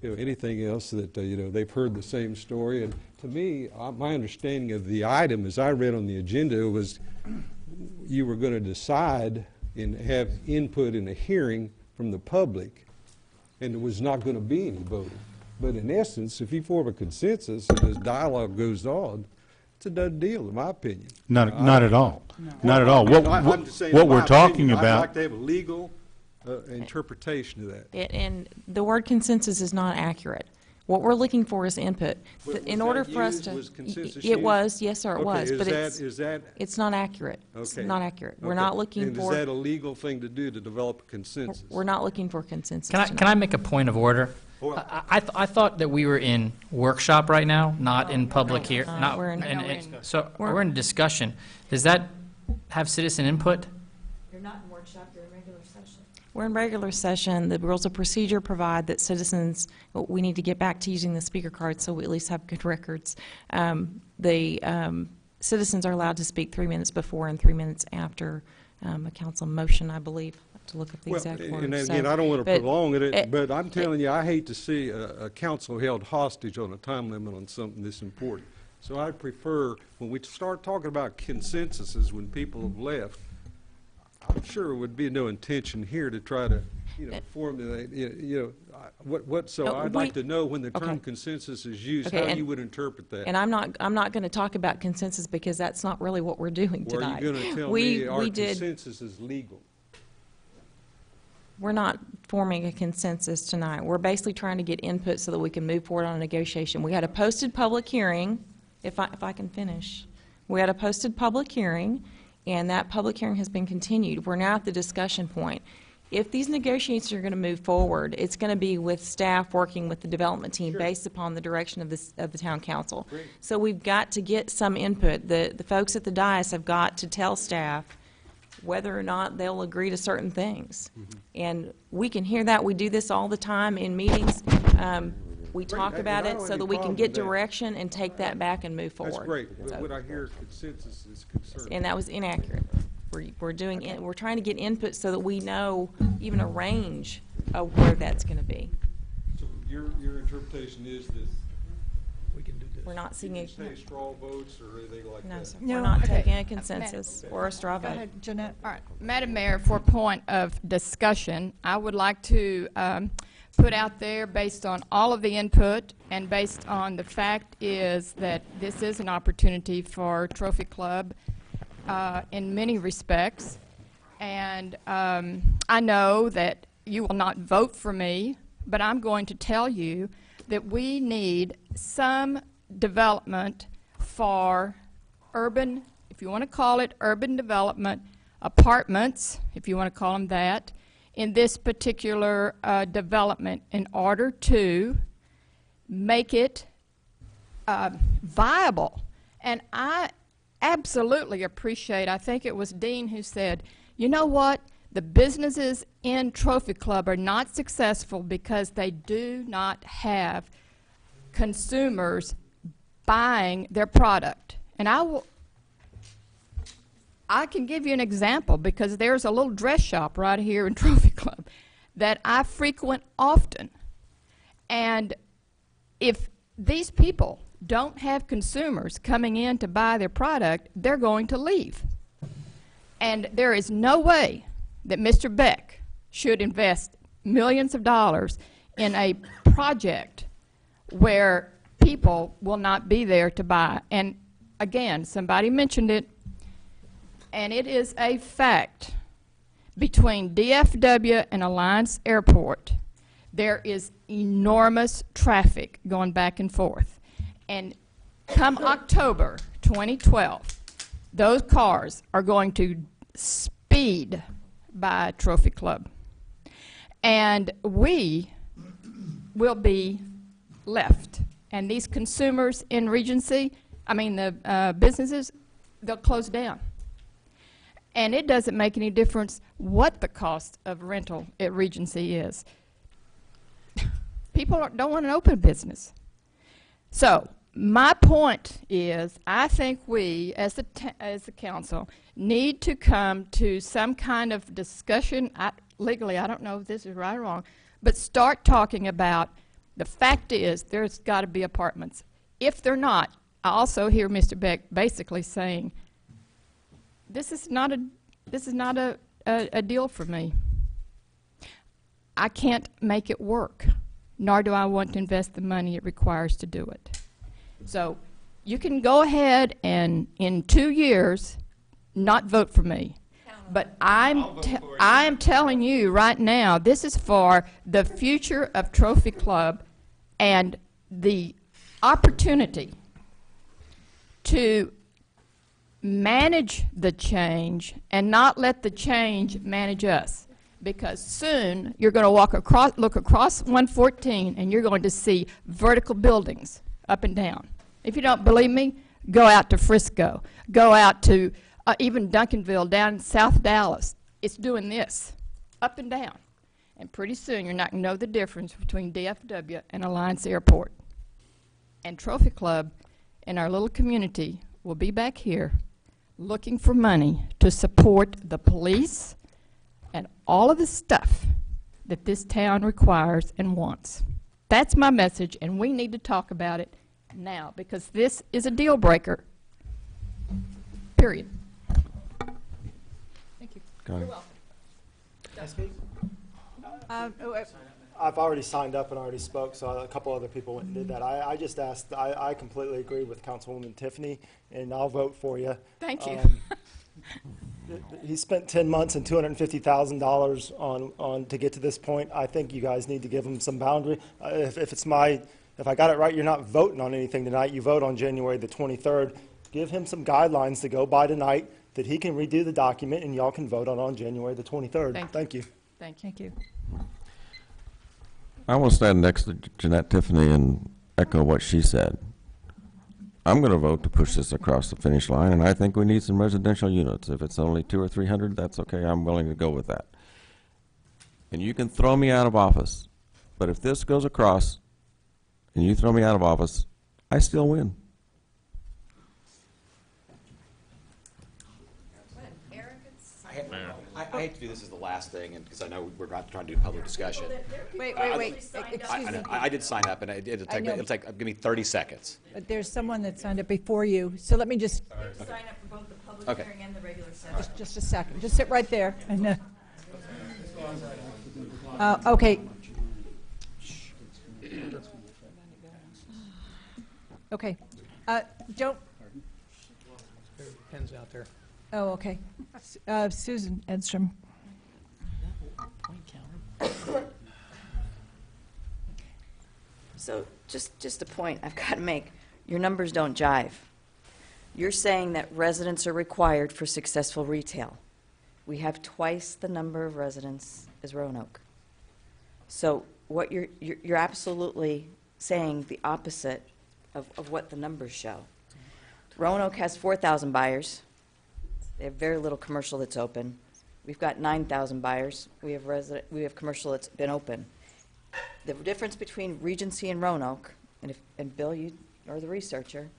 anything else that, they've heard the same story. And to me, my understanding of the item, as I read on the agenda, was you were going to decide and have input in a hearing from the public, and there was not going to be any voting. But in essence, if you form a consensus and this dialogue goes on, it's a done deal, in my opinion. Not at all. Not at all. I'm just saying, What in my we're talking opinion, I'd about. like to have a legal interpretation of that. And the word consensus is not accurate. What we're looking for is input. In order for us to, Was consensus it used? was, yes, sir, it Okay, was, but is that it's not accurate. It's okay? not accurate. We're Okay. not looking And for. is that a legal thing to do, to develop a consensus? We're not looking for consensus Can I tonight. make a point of order? Well- I thought that we were in workshop right now, not in public here. No, we're in- So we're in discussion. Does that have citizen input? You're not in workshop, you're in regular session. We're in regular session. The rules of procedure provide that citizens, we need to get back to using the speaker card so we at least have good records. Citizens are allowed to speak 3 minutes before and 3 minutes after a council motion, I believe. I have to look up the Well, exact and word. again, I don't want to But- prolong it, but I'm telling you, I hate to see a council held hostage on a time limit on something this important. So I prefer, when we start talking about consensuses, when people have left, I'm sure there would be no intention here to try to, formulate, so No, I'd like to know when the term okay. consensus is used, Okay, how and- you would interpret that. And I'm not going to talk about consensus because that's not really what we're doing Or are tonight. you going to tell We- me our we did- consensus is legal? We're not forming a consensus tonight. We're basically trying to get input so that we can move forward on a negotiation. We had a posted public hearing, if I can finish. We had a posted public hearing, and that public hearing has been continued. We're now at the discussion point. If these negotiations are going to move forward, it's going to be with staff working with the development team based upon the direction of the town council. So we've got to get some input. The folks at the dais have got to tell staff whether or not they'll agree to certain things. And we can hear that. We do this all the time in meetings. We talk and about I it don't so have that any we can problem get with that. direction and take that back and move forward. That's great, but So- when I hear consensus is concerned. And that was inaccurate. We're doing it, we're trying to get input so that we know even a range of where that's going to be. So your interpretation is that We're not seeing you a, can say straw votes or anything like that? no, sir. No, We're not okay. taking a consensus or a straw Go vote. ahead, Jeanette. All right, Madam Mayor, for a point of discussion, I would like to put out there, based on all of the input and based on the fact is that this is an opportunity for Trophy Club in many respects. And I know that you will not vote for me, but I'm going to tell you that we need some development for urban, if you want to call it urban development, apartments, if you want to call them that, in this particular development in order to make it viable. And I absolutely appreciate, I think it was Dean who said, you know what, the businesses in Trophy Club are not successful because they do not have consumers buying their product. And I can give you an example because there's a little dress shop right here in Trophy Club that I frequent often. And if these people don't have consumers coming in to buy their product, they're going to leave. And there is no way that Mr. Beck should invest millions of dollars in a project where people will not be there to buy. And again, somebody mentioned it, and it is a fact. Between DFW and Alliance Airport, there is enormous traffic going back and forth. And come October 2012, those cars are going to speed by Trophy Club. And we will be left. And these consumers in Regency, the businesses, they'll close down. And it doesn't make any difference what the cost of rental at Regency is. People don't want to open a business. So my point is, I think we, as the council, need to come to some kind of discussion. Legally, I don't know if this is right or wrong, but start talking about the fact is there's got to be apartments. If they're not, I also hear Mr. Beck basically saying, this is not a deal for me. I can't make it work, nor do I want to invest the money it requires to do it. So you can go ahead and in 2 years not vote for me. But I'm telling you right now, this is for the future of Trophy Club and the opportunity to manage the change and not let the change manage us. Because soon you're going to look across 114 and you're going to see vertical buildings up and down. If you don't believe me, go out to Frisco. Go out to even Duncanville down in South Dallas. It's doing this, up and down. And pretty soon you're not going to know the difference between DFW and Alliance Airport. And Trophy Club in our little community will be back here looking for money to support the police and all of the stuff that this town requires and wants. That's my message, and we need to talk about it now because this is a deal breaker. Period. Thank you. You're welcome. Can I speak? I've already signed up and already spoke, so a couple other people went and did that. I just asked, I completely agree with Councilwoman Tiffany, and I'll vote for you. Thank you. He spent 10 months and $250,000 on to get to this point. I think you guys need to give him some boundary. If I got it right, you're not voting on anything tonight. You vote on January the 23rd. Give him some guidelines to go by tonight that he can redo the document, and y'all can vote on January the 23rd. Thank you. Thank you. I will stand next to Jeanette Tiffany and echo what she said. I'm going to vote to push this across the finish line, and I think we need some residential units. If it's only 200 or 300, that's okay. I'm willing to go with that. And you can throw me out of office, but if this goes across and you throw me out of office, I still win. I hate to do this as the last thing, and because I know we're not trying to do public discussion. Wait. Excuse me. I did sign up, and it'll take give me 30 seconds. But there's someone that signed up before you, so let me just Sign up for both the public Okay. hearing and the regular session. Just a second. Just sit right there. And, okay. Okay. Don't. Pens out there. Oh, okay. Susan Edstrom. So just a point I've got to make. Your numbers don't jive. You're saying that residents are required for successful retail. We have twice the number of residents as Roanoke. So what you're absolutely saying the opposite of what the numbers show. Roanoke has 4,000 buyers. They have very little commercial that's open. We've got 9,000 buyers. We have commercial that's been open. The difference between Regency and Roanoke, and Bill, you are the researcher,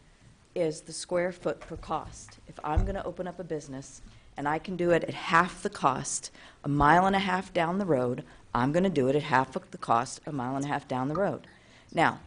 is the square foot per cost. If I'm going to open up a business and I can do it at half the cost, a mile and a half down the road, I'm going to do it at half of the cost, a mile and a half down the road. Now,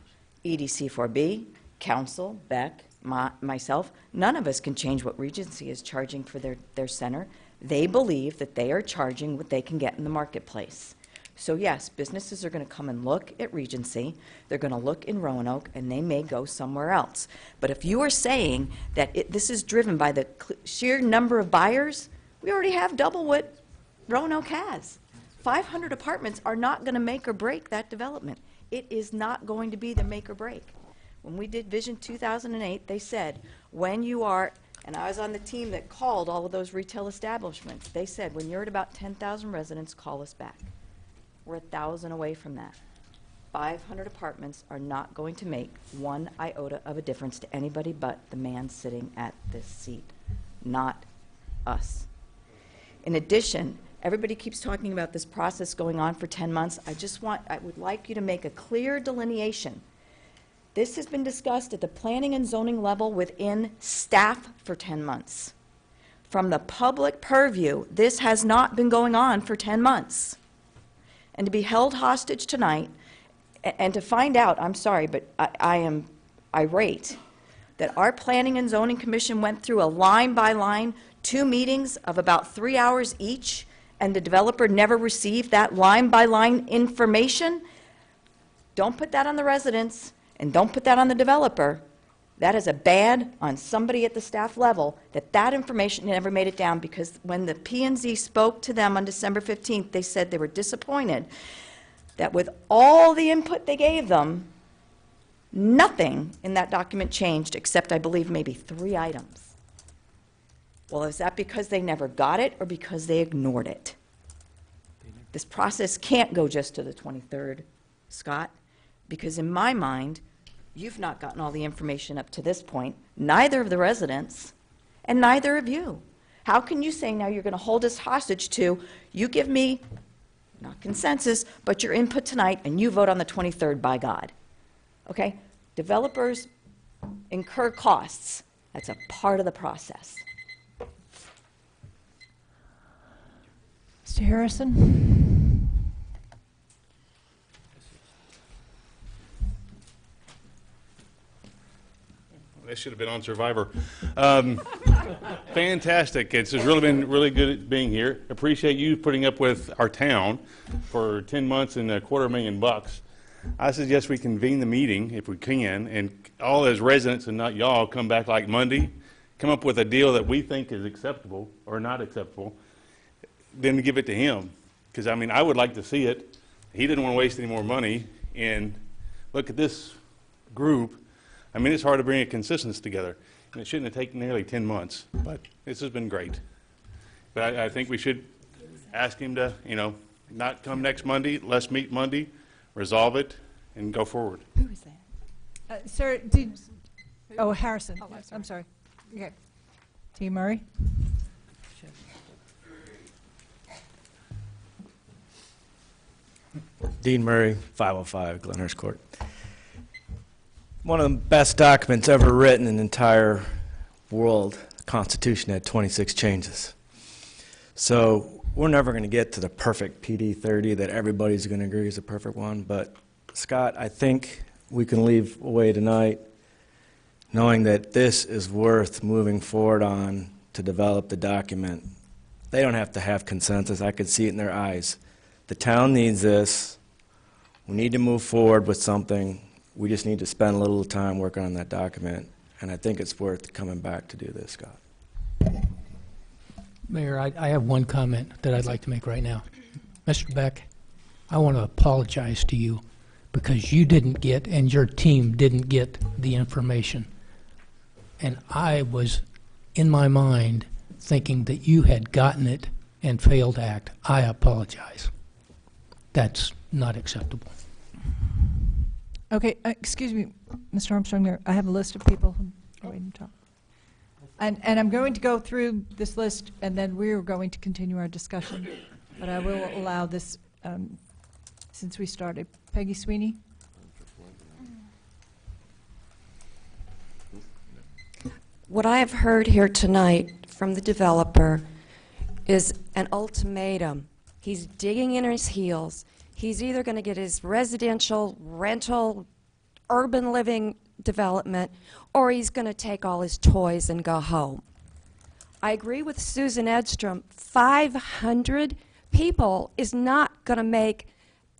EDC4B, council, Beck, myself, none of us can change what Regency is charging for their center. They believe that they are charging what they can get in the marketplace. So yes, businesses are going to come and look at Regency, they're going to look in Roanoke, and they may go somewhere else. But if you are saying that this is driven by the sheer number of buyers, we already have double what Roanoke has. 500 apartments are not going to make or break that development. It is not going to be the make or break. When we did Vision 2008, they said, when you are, and I was on the team that called all of those retail establishments, they said, when you're at about 10,000 residents, call us back. We're 1,000 away from that. 500 apartments are not going to make one iota of a difference to anybody but the man sitting at this seat, not us. In addition, everybody keeps talking about this process going on for 10 months. I would like you to make a clear delineation. This has been discussed at the planning and zoning level within staff for 10 months. From the public purview, this has not been going on for 10 months. And to be held hostage tonight, and to find out, I'm sorry, but I am irate, that our Planning and Zoning Commission went through a line-by-line, 2 meetings of about 3 hours each, and the developer never received that line-by-line information. Don't put that on the residents, and don't put that on the developer. That is a bad on somebody at the staff level, that information never made it down, because when the P&Z spoke to them on December 15th, they said they were disappointed that with all the input they gave them, nothing in that document changed except, I believe, maybe 3 items. Well, is that because they never got it or because they ignored it? This process can't go just to the 23rd, Scott, because in my mind, you've not gotten all the information up to this point, neither of the residents, and neither of you. How can you say now you're going to hold us hostage to, you give me, not consensus, but your input tonight, and you vote on the 23rd, by God? Okay? Developers incur costs. That's a part of the process. Mr. Harrison? This should have been on Survivor. Fantastic. It's just really been really good at being here. Appreciate you putting up with our town for 10 months and $250,000. I suggest we convene the meeting, if we can, and all as residents and not y'all come back like Monday, come up with a deal that we think is acceptable or not acceptable, then give it to him. Because, I mean, I would like to see it. He didn't want to waste any more money. And look at this group. I mean, it's hard to bring a consistency together, and it shouldn't have taken nearly 10 months, but this has been great. But I think we should ask him to, not come next Monday, let's meet Monday, resolve it, and go forward. Who is that? Sir, Harrison. Oh, I'm sorry. Okay. T. Murray? Dean Murray, 505 Glenhurst Court. One of the best documents ever written in the entire world. The Constitution had 26 changes. So we're never going to get to the perfect PD 30 that everybody's going to agree is the perfect one. But Scott, I think we can leave away tonight knowing that this is worth moving forward on to develop the document. They don't have to have consensus. I could see it in their eyes. The town needs this. We need to move forward with something. We just need to spend a little time working on that document, and I think it's worth coming back to do this, Scott. Mayor, I have one comment that I'd like to make right now. Mr. Beck, I want to apologize to you because you didn't get, and your team didn't get, the information. And I was, in my mind, thinking that you had gotten it and failed to act. I apologize. That's not acceptable. Okay, excuse me, Mr. Armstrong, I have a list of people who are waiting to talk. And I'm going to go through this list, and then we're going to continue our discussion. But I will allow this, since we started. Peggy Sweeney? What I have heard here tonight from the developer is an ultimatum. He's digging in his heels. He's either going to get his residential, rental, urban living development, or he's going to take all his toys and go home. I agree with Susan Edstrom. 500 people is not going to make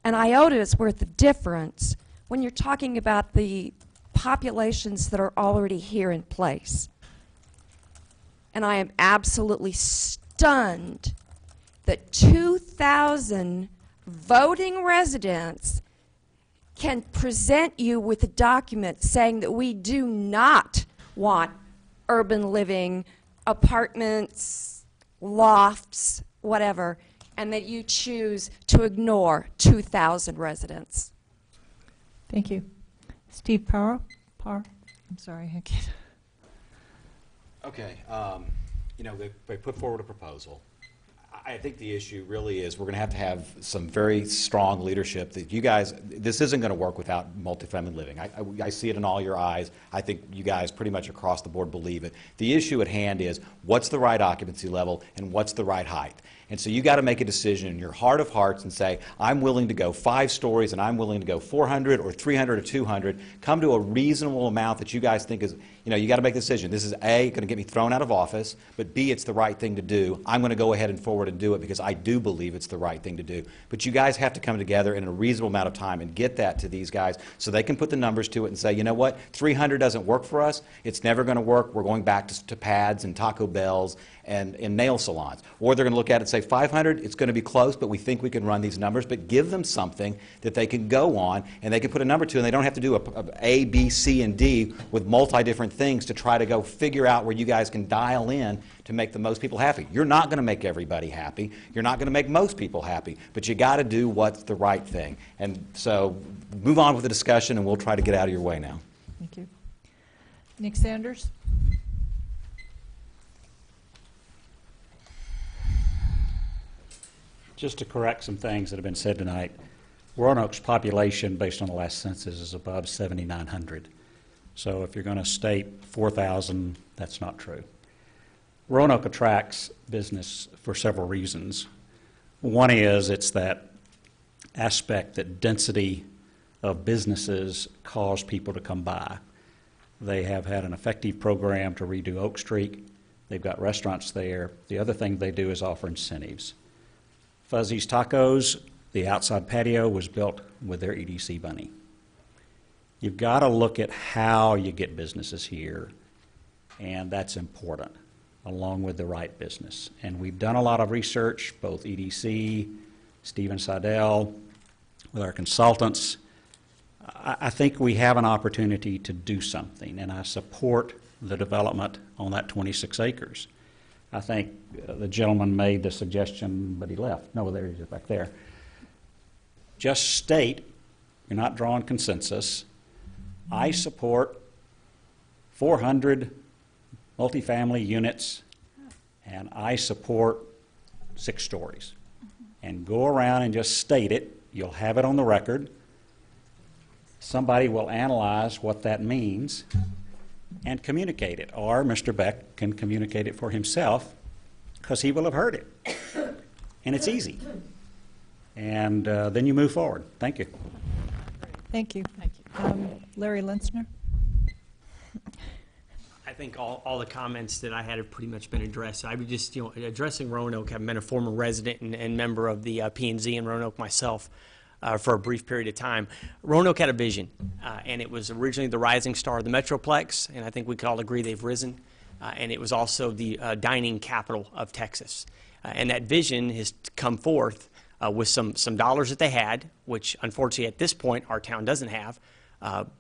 an iota's worth of difference when you're talking about the populations that are already here in place. And I am absolutely stunned that 2,000 voting residents can present you with a document saying that we do not want urban living, apartments, lofts, whatever, and that you choose to ignore 2,000 residents. Thank you. Steve Parr? I'm sorry, I can't. Okay, you know, they put forward a proposal. I think the issue really is we're going to have some very strong leadership that you guys, this isn't going to work without multifamily living. I see it in all your eyes. I think you guys pretty much across the board believe it. The issue at hand is what's the right occupancy level and what's the right height. And so you got to make a decision in your heart of hearts and say, I'm willing to go 5 stories and I'm willing to go 400 or 300 or 200. Come to a reasonable amount that you guys think is, you know, you got to make a decision. This is A, going to get me thrown out of office, but B, it's the right thing to do. I'm going to go ahead and forward and do it because I do believe it's the right thing to do. But you guys have to come together in a reasonable amount of time and get that to these guys so they can put the numbers to it and say, you know what, 300 doesn't work for us. It's never going to work. We're going back to pads and Taco Bells and nail salons. Or they're going to look at it and say 500, it's going to be close, but we think we can run these numbers. But give them something that they can go on and they can put a number to, and they don't have to do A, B, C, and D with multi-different things to try to go figure out where you guys can dial in to make the most people happy. You're not going to make everybody happy. You're not going to make most people happy, but you got to do what's the right thing. And so move on with the discussion, and we'll try to get out of your way now. Thank you. Nick Sanders? Just to correct some things that have been said tonight, Roanoke's population, based on the last census, is above 7,900. So if you're going to state 4,000, that's not true. Roanoke attracts business for several reasons. One is it's that aspect that density of businesses cause people to come by. They have had an effective program to redo Oak Street. They've got restaurants there. The other thing they do is offer incentives. Fuzzy's Tacos, the outside patio was built with their EDC money. You've got to look at how you get businesses here, and that's important, along with the right business. And we've done a lot of research, both EDC, Stephen Seidel, with our consultants. I think we have an opportunity to do something, and I support the development on that 26 acres. I think the gentleman made the suggestion, but he left. No, there he is back there. Just state, you're not drawing consensus, I support 400 multifamily units, and I support 6 stories. And go around and just state it. You'll have it on the record. Somebody will analyze what that means and communicate it. Or Mr. Beck can communicate it for himself because he will have heard it. And it's easy. And then you move forward. Thank you. Thank you. Larry Linsner? I think all the comments that I had have pretty much been addressed. I would just, addressing Roanoke, I've been a former resident and member of the P&Z in Roanoke myself for a brief period of time. Roanoke had a vision, and it was originally the rising star of the Metroplex, and I think we could all agree they've risen, and it was also the dining capital of Texas. And that vision has come forth with some dollars that they had, which unfortunately at this point our town doesn't have,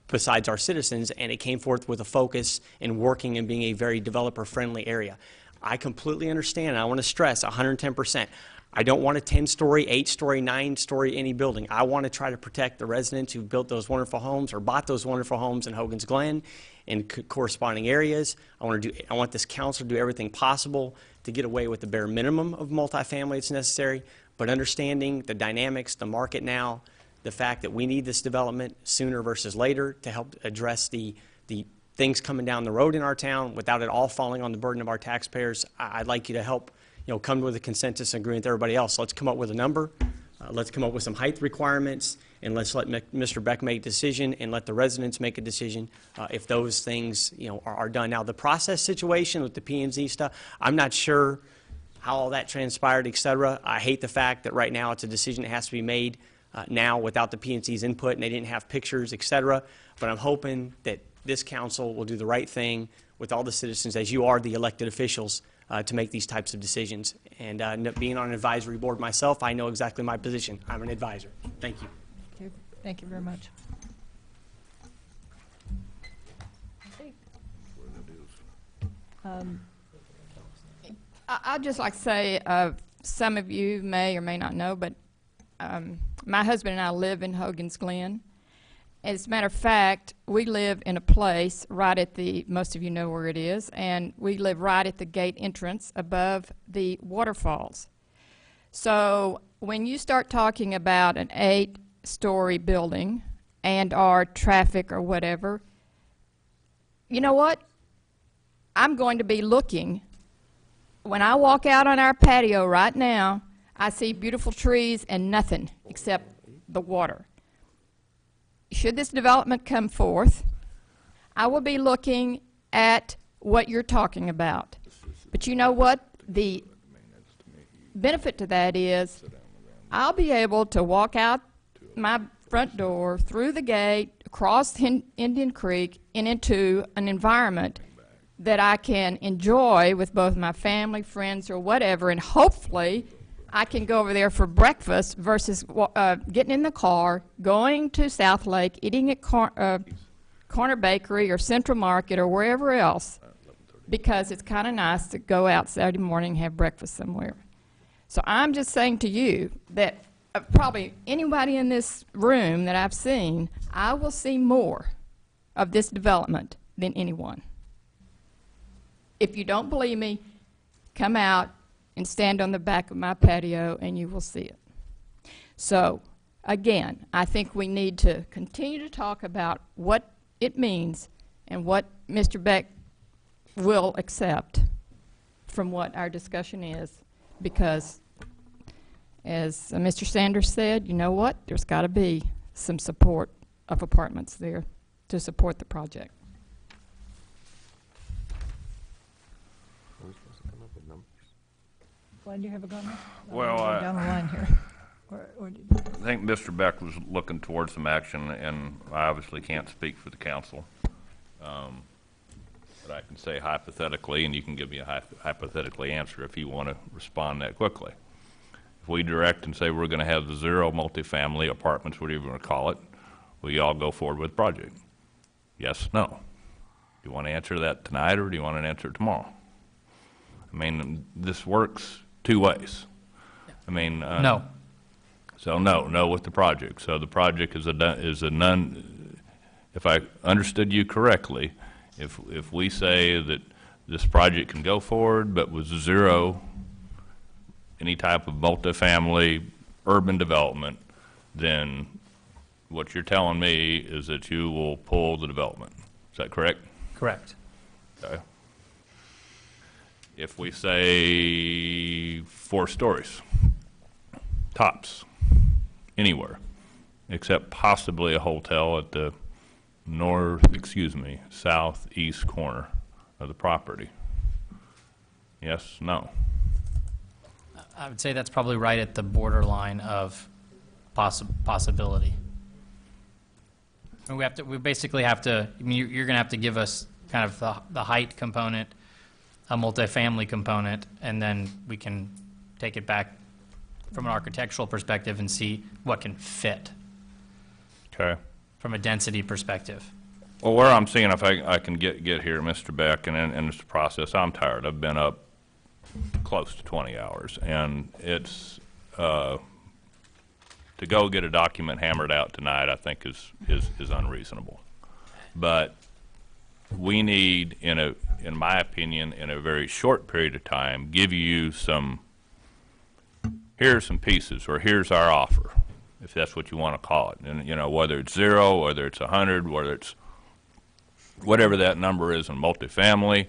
besides our citizens, and it came forth with a focus in working and being a very developer-friendly area. I completely understand, and I want to stress 110%. I don't want a 10-story, 8-story, 9-story any building. I want to try to protect the residents who built those wonderful homes or bought those wonderful homes in Hogan's Glen and corresponding areas. I want this council to do everything possible to get away with the bare minimum of multifamily that's necessary, but understanding the dynamics, the market now, the fact that we need this development sooner versus later to help address the things coming down the road in our town without it all falling on the burden of our taxpayers. I'd like you to help come with a consensus and agree with everybody else. Let's come up with a number. Let's come up with some height requirements, and let's let Mr. Beck make a decision and let the residents make a decision if those things, are done. Now, the process situation with the P&Z stuff, I'm not sure how all that transpired, et cetera. I hate the fact that right now it's a decision that has to be made now without the P&Z's input, and they didn't have pictures, et cetera. But I'm hoping that this council will do the right thing with all the citizens, as you are the elected officials, to make these types of decisions. And being on an advisory board myself, I know exactly my position. I'm an advisor. Thank you. Thank you very much. I'd just like to say, some of you may or may not know, but my husband and I live in Hogan's Glen. As a matter of fact, we live in a place right at most of you know where it is, and we live right at the gate entrance above the waterfalls. So when you start talking about an 8-story building and our traffic or whatever, you know what? I'm going to be looking. When I walk out on our patio right now, I see beautiful trees and nothing except the water. Should this development come forth, I will be looking at what you're talking about. But you know what? The benefit to that is I'll be able to walk out my front door, through the gate, across Indian Creek, and into an environment that I can enjoy with both my family, friends, or whatever, and hopefully I can go over there for breakfast versus getting in the car, going to South Lake, eating at Corner Bakery or Central Market or wherever else, because it's kind of nice to go out Saturday morning and have breakfast somewhere. So I'm just saying to you that probably anybody in this room that I've seen, I will see more of this development than anyone. If you don't believe me, come out and stand on the back of my patio and you will see it. So, again, I think we need to continue to talk about what it means and what Mr. Beck will accept from what our discussion is, because as Mr. Sanders said, you know what? There's got to be some support of apartments there to support the project. Glenn, do you have a comment? Well, down the line here. I think Mr. Beck was looking towards some action, and I obviously can't speak for the council. But I can say hypothetically, and you can give me a hypothetically answer if you want to respond that quickly. If we direct and say we're going to have 0 multifamily apartments, whatever you want to call it, will you all go forward with the project? Yes, no. Do you want to answer that tonight, or do you want to answer it tomorrow? I mean, this works 2 ways. I mean, No. So no with the project. So the project is a none. If I understood you correctly, if we say that this project can go forward, but with 0 any type of multifamily urban development, then what you're telling me is that you will pull the development. Is that correct? Correct. Okay. If we say 4 stories, tops, anywhere, except possibly a hotel at the southeast corner of the property. Yes, no. I would say that's probably right at the borderline of possibility. And we basically have to, I mean, you're going to have to give us kind of the height component, a multifamily component, and then we can take it back from an architectural perspective and see what can fit. Okay. From a density perspective. Well, where I'm seeing if I can get here, Mr. Beck, and in this process, I'm tired. I've been up close to 20 hours, and it's to go get a document hammered out tonight, I think is unreasonable. But we need, in my opinion, in a very short period of time, give you some. Here's some pieces, or here's our offer, if that's what you want to call it. And whether it's 0, whether it's 100, whether it's whatever that number is in multifamily,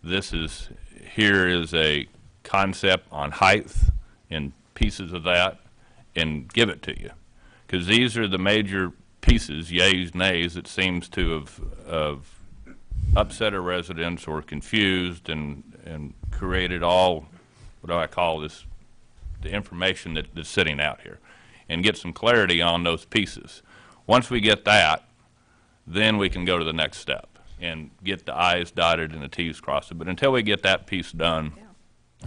here is a concept on height and pieces of that and give it to you. Because these are the major pieces, yays, nays, that seems to have upset our residents or confused and created all, what do I call this, the information that's sitting out here, and get some clarity on those pieces. Once we get that, then we can go to the next step and get the I's dotted and the T's crossed. But until we get that piece done,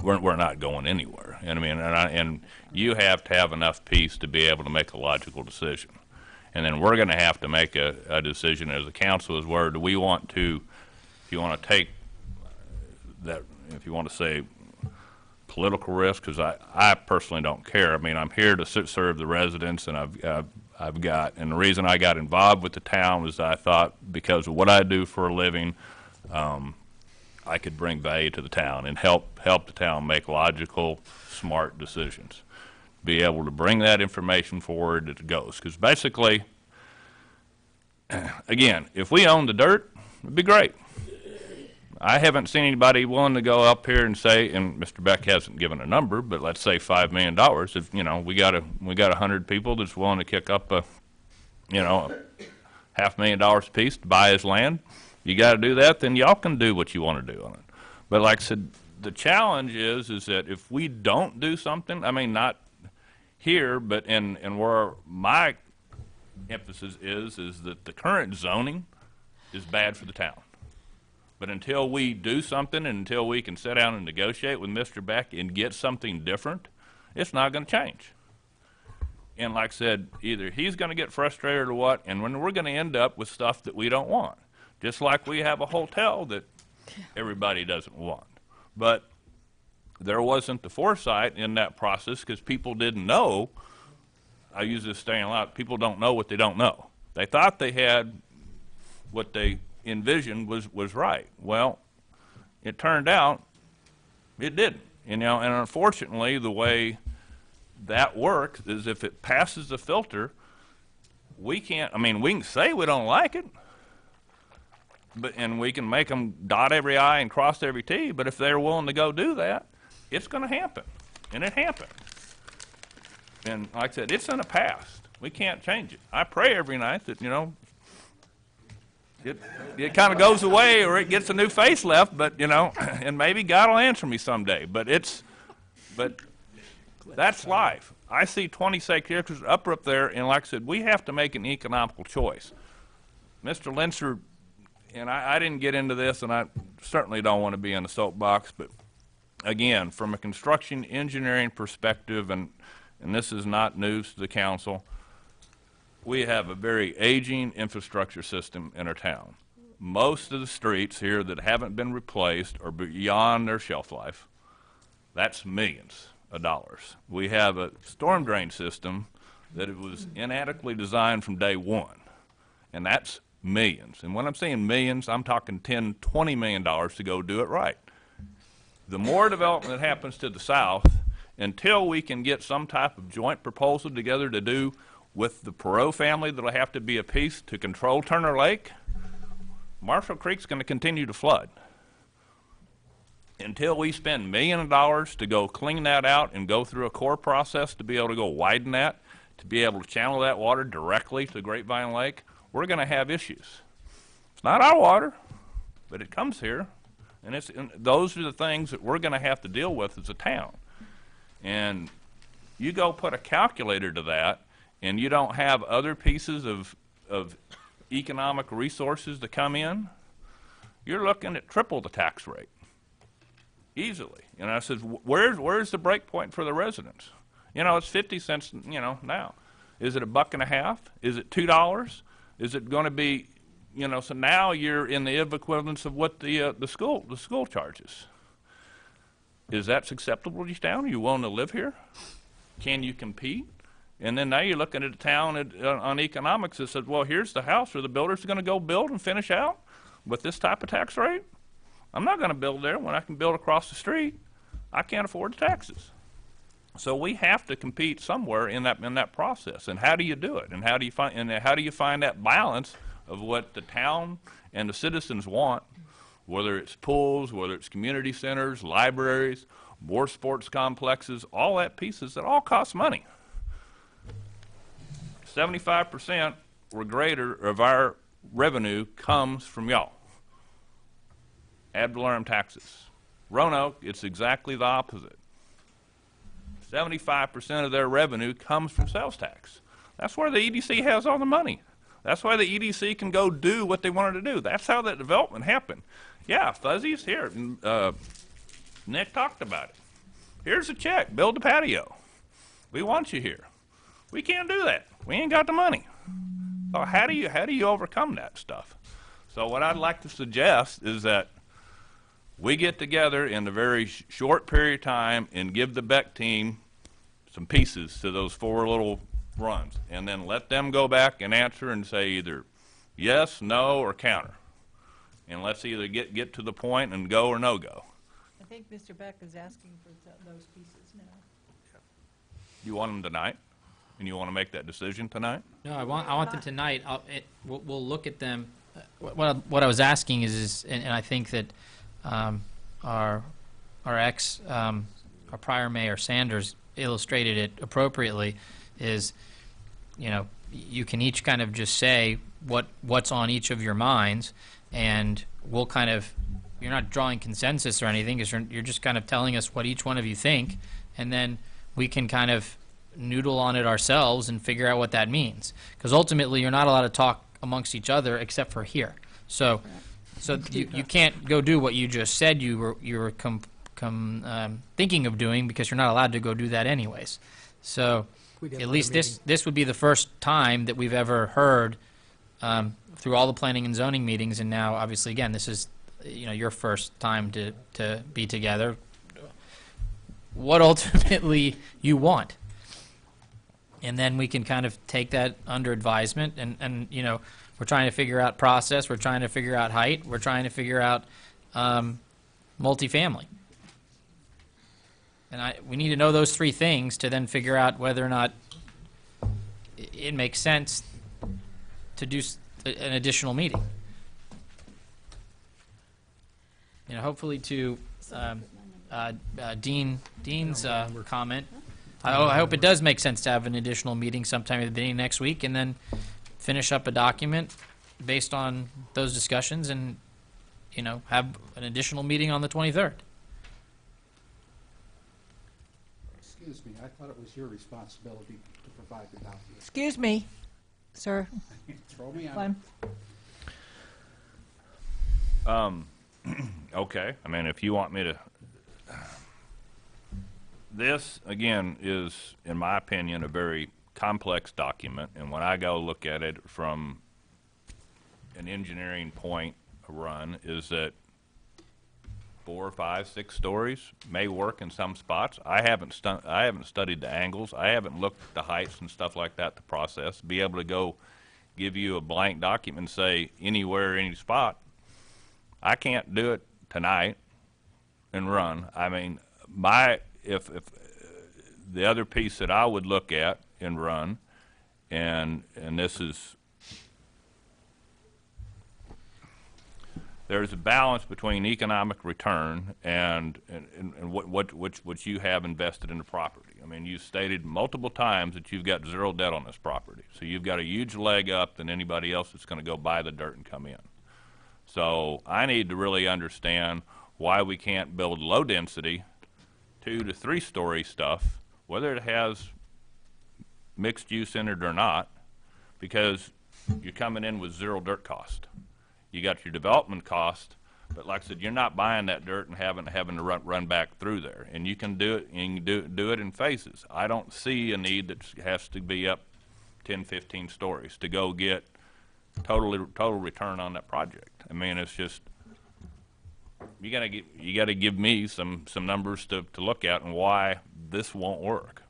we're not going anywhere. And I mean, and you have to have enough peace to be able to make a logical decision. And then we're going to have to make a decision as a council as where do we want to, if you want to take that, if you want to say political risk, because I personally don't care. I mean, I'm here to serve the residents, and I've got, and the reason I got involved with the town was I thought because of what I do for a living, I could bring value to the town and help the town make logical, smart decisions. Be able to bring that information forward as it goes. Because basically, again, if we own the dirt, it'd be great. I haven't seen anybody willing to go up here and say, and Mr. Beck hasn't given a number, but let's say $5 million. If you know we got 100 people that's willing to kick up a, you know, $500,000 a piece to buy his land, you got to do that. Then y'all can do what you want to do on it. But like I said, the challenge is that if we don't do something, I mean, not here, but and where my emphasis is that the current zoning is bad for the town. But until we do something and until we can sit down and negotiate with Mr. Beck and get something different, it's not going to change. And like I said, either he's going to get frustrated or what, and when we're going to end up with stuff that we don't want. Just like we have a hotel that everybody doesn't want. But there wasn't the foresight in that process because people didn't know. I use this saying a lot, people don't know what they don't know. They thought they had what they envisioned was right. Well, it turned out it didn't. You know, and unfortunately the way that works is if it passes the filter, we can't, I mean, we can say we don't like it, and we can make them dot every I and cross every T, but if they're willing to go do that, it's going to happen. And it happened. And like I said, it's in the past. We can't change it. I pray every night that, you know, it kind of goes away or it gets a new facelift, but, you know, and maybe God will answer me someday. But that's life. I see 26 acres up there, and like I said, we have to make an economical choice. Mr. Linser, and I didn't get into this, and I certainly don't want to be in the soapbox, but again, from a construction engineering perspective, and this is not news to the council, we have a very aging infrastructure system in our town. Most of the streets here that haven't been replaced are beyond their shelf life. That's millions of dollars. We have a storm drain system that it was inadequately designed from day one, and that's millions. And when I'm saying millions, I'm talking $10, $20 million to go do it right. The more development that happens to the south, until we can get some type of joint proposal together to do with the Perot family that'll have to be a piece to control Turner Lake, Marshall Creek's going to continue to flood. Until we spend millions of dollars to go clean that out and go through a core process to be able to go widen that, to be able to channel that water directly to Grapevine Lake, we're going to have issues. It's not our water, but it comes here, and those are the things that we're going to have to deal with as a town. And you go put a calculator to that, and you don't have other pieces of economic resources to come in, you're looking at triple the tax rate, easily. And I said, where's the break point for the residents? You know, it's 50 cents, you know, now. Is it $1.50? Is it $2? Is it going to be, you know, so now you're in the equivalence of what the school charges. Is that acceptable to you town? Are you willing to live here? Can you compete? And then now you're looking at a town on economics that says, well, here's the house where the builders are going to go build and finish out with this type of tax rate. I'm not going to build there when I can build across the street. I can't afford the taxes. So we have to compete somewhere in that process. And how do you do it? And how do you find that balance of what the town and the citizens want, whether it's pools, whether it's community centers, libraries, more sports complexes, all that pieces, that all costs money. 75% or greater of our revenue comes from y'all. Ad valorem taxes. Roanoke, it's exactly the opposite. 75% of their revenue comes from sales tax. That's where the EDC has all the money. That's why the EDC can go do what they wanted to do. That's how that development happened. Yeah, Fuzzy's here. Nick talked about it. Here's a check. Build a patio. We want you here. We can't do that. We ain't got the money. So how do you overcome that stuff? So what I'd like to suggest is that we get together in a very short period of time and give the Beck team some pieces to those 4 little runs, and then let them go back and answer and say either yes, no, or counter. And let's either get to the point and go or no go. I think Mr. Beck is asking for those pieces now. You want them tonight? And you want to make that decision tonight? No, I want them tonight. We'll look at them. What I was asking is and I think that our prior mayor Sanders illustrated it appropriately. Is, you know, you can each kind of just say what's on each of your minds, and we'll kind of, you're not drawing consensus or anything, because you're just kind of telling us what each one of you think, and then we can kind of noodle on it ourselves and figure out what that means. Because ultimately, you're not allowed to talk amongst each other except for here. So you can't go do what you just said you were thinking of doing, because you're not allowed to go do that anyways. So at least this would be the first time that we've ever heard through all the planning and zoning meetings, and now obviously again this is your first time to be together, what ultimately you want. And then we can kind of take that under advisement, and we're trying to figure out process, we're trying to figure out height, we're trying to figure out multifamily. And we need to know those 3 things to then figure out whether or not it makes sense to do an additional meeting. Hopefully to Dean's comment, I hope it does make sense to have an additional meeting sometime at the beginning of next week, and then finish up a document based on those discussions, and have an additional meeting on the 23rd. Excuse me, I thought it was your responsibility to provide the document. Excuse me, sir. Throw me out. Okay, I mean, if you want me to, this again is, in my opinion, a very complex document, and when I go look at it from an engineering point run, is that 4, 5, 6 stories may work in some spots. I haven't studied the angles. I haven't looked at the heights and stuff like that to process. Be able to go give you a blank document and say anywhere, any spot. I can't do it tonight and run. I mean, if the other piece that I would look at and run, and this is, there's a balance between economic return and what you have invested in the property. I mean, you stated multiple times that you've got 0 debt on this property. So you've got a huge leg up than anybody else that's going to go buy the dirt and come in. So I need to really understand why we can't build low density 2 to 3 story stuff, whether it has mixed use in it or not, because you're coming in with 0 dirt cost. You got your development cost, but like I said, you're not buying that dirt and having to run back through there. And you can do it, and you can do it in phases. I don't see a need that has to be up 10, 15 stories to go get total return on that project. I mean, it's just, you gotta give me some numbers to look at and why this won't work,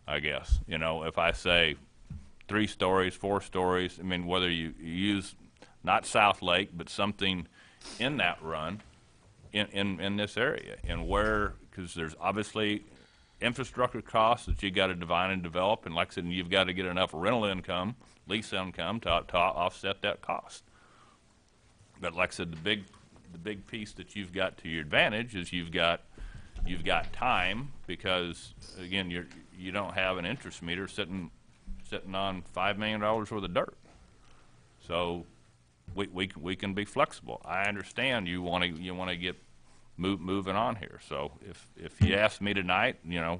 I guess. If I say 3 stories, 4 stories, I mean, whether you use not South Lake, but something in that run in this area, and where, because there's obviously infrastructure costs that you got to divine and develop, and like I said, you've got to get enough rental income, lease income to offset that cost. But like I said, the big piece that you've got to your advantage is you've got You've got time because, again, you don't have an interest meter sitting on $5 million worth of dirt. So we can be flexible. I understand you want to get moving on here. So if you ask me tonight, you know,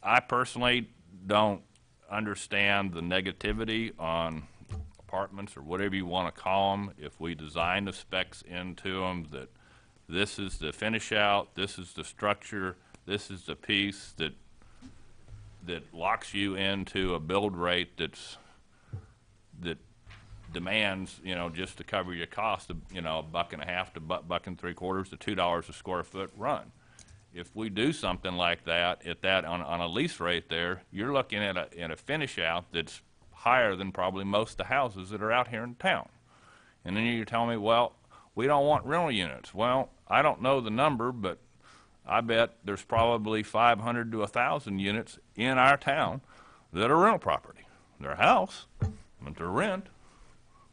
I personally don't understand the negativity on apartments or whatever you want to call them. If we design the specs into them that this is the finish out, this is the structure, this is the piece that locks you into a build rate that demands, you know, just to cover your cost of, you know, $1.50 to $1.75 to $2 a square foot run. If we do something like that on a lease rate there, you're looking at a finish out that's higher than probably most of the houses that are out here in town. And then you're telling me, well, we don't want rental units. Well, I don't know the number, but I bet there's probably 500 to 1,000 units in our town that are rental property. They're a house, but they're rent.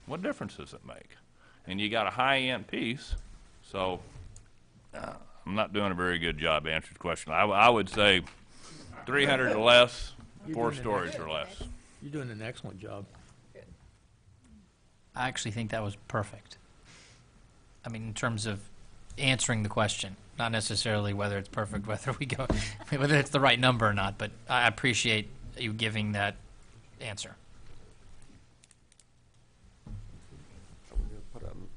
What difference does it make? And you got a high-end piece, so I'm not doing a very good job answering the question. I would say 300 or less, 4 stories or less. You're doing an excellent job. I actually think that was perfect. I mean, in terms of answering the question, not necessarily whether it's perfect, whether it's the right number or not, but I appreciate you giving that answer.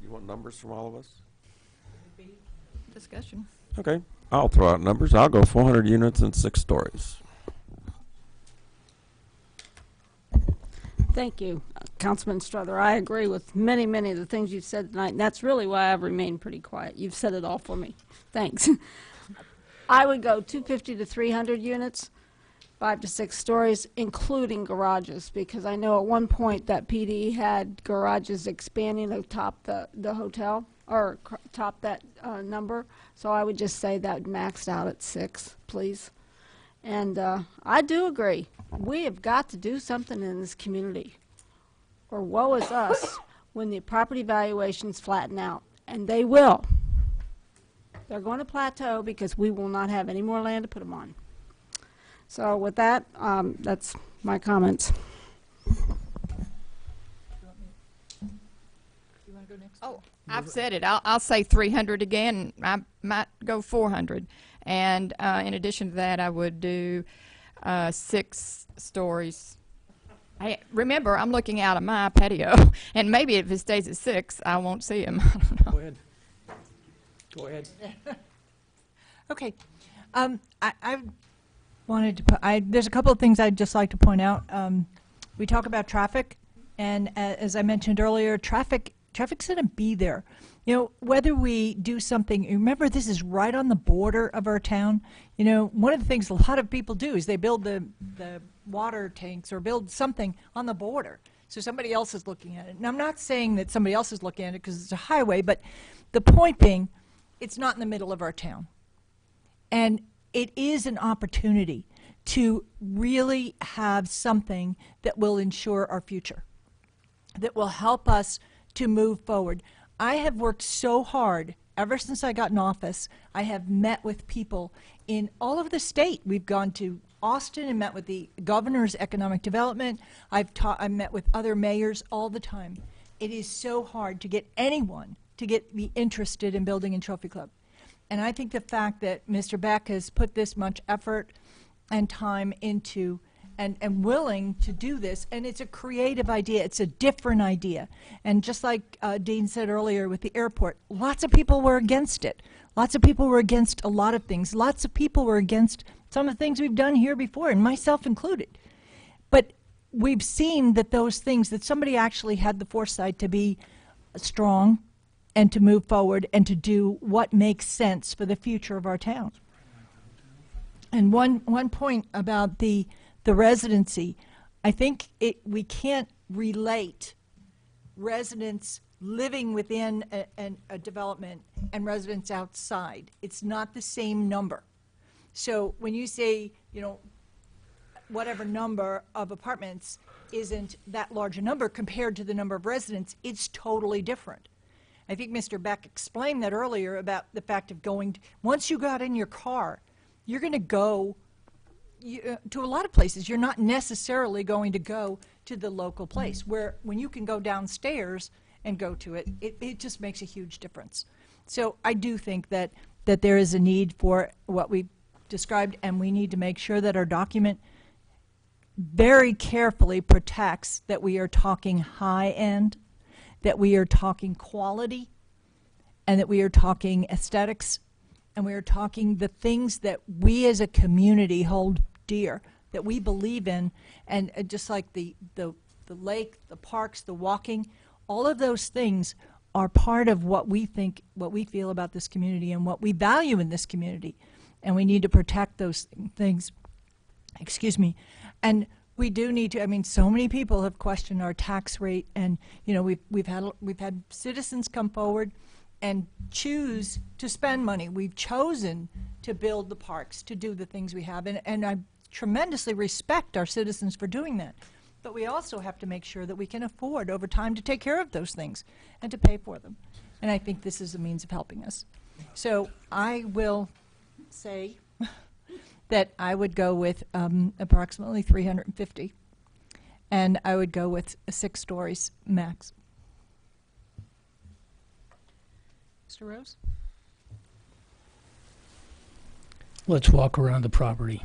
You want numbers from all of us? Discussion. Okay, I'll throw out numbers. I'll go 400 units and 6 stories. Thank you, Councilman Strother. I agree with many of the things you've said tonight, and that's really why I've remained pretty quiet. You've said it all for me. Thanks. I would go 250 to 300 units, 5 to 6 stories, including garages, because I know at one point that PD had garages expanding atop the hotel, or top that number. So I would just say that maxed out at 6, please. And I do agree. We have got to do something in this community, or woe is us when the property valuations flatten out, and they will. They're going to plateau because we will not have any more land to put them on. So with that, that's my comments. Oh, I've said it. I'll say 300 again. I might go 400. And in addition to that, I would do 6 stories. Hey, remember, I'm looking out of my patio, and maybe if it stays at 6, I won't see him. I don't know. Go ahead. Go ahead. Okay. I wanted to put, there's a couple of things I'd just like to point out. We talk about traffic, and as I mentioned earlier, traffic's going to be there. You know, whether we do something, remember this is right on the border of our town. You know, one of the things a lot of people do is they build the water tanks or build something on the border. So somebody else is looking at it. And I'm not saying that somebody else is looking at it because it's a highway, but the point being, it's not in the middle of our town. And it is an opportunity to really have something that will ensure our future, that will help us to move forward. I have worked so hard ever since I got in office. I have met with people in all over the state. We've gone to Austin and met with the governor's economic development. I've met with other mayors all the time. It is so hard to get anyone to be interested in building a trophy club. And I think the fact that Mr. Beck has put this much effort and time into and willing to do this, and it's a creative idea, it's a different idea. And just like Dean said earlier with the airport, lots of people were against it. Lots of people were against a lot of things. Lots of people were against some of the things we've done here before, and myself included. But we've seen that those things, that somebody actually had the foresight to be strong and to move forward and to do what makes sense for the future of our town. And one point about the residency, I think we can't relate residents living within a development and residents outside. It's not the same number. So when you say, you know, whatever number of apartments isn't that large a number compared to the number of residents, it's totally different. I think Mr. Beck explained that earlier about the fact of once you got in your car, you're going to go to a lot of places. You're not necessarily going to go to the local place, where when you can go downstairs and go to it, it just makes a huge difference. So I do think that there is a need for what we described, and we need to make sure that our document very carefully protects that we are talking high-end, that we are talking quality, and that we are talking aesthetics, and we are talking the things that we as a community hold dear, that we believe in, and just like the lake, the parks, the walking, all of those things are part of what we think, what we feel about this community and what we value in this community. And we need to protect those things. Excuse me. And we do need to, I mean, so many people have questioned our tax rate, and you know, we've had citizens come forward and choose to spend money. We've chosen to build the parks, to do the things we have, and I tremendously respect our citizens for doing that. But we also have to make sure that we can afford over time to take care of those things and to pay for them. And I think this is a means of helping us. So I will say that I would go with approximately 350, and I would go with 6 stories max. Mr. Rose? Let's walk around the property.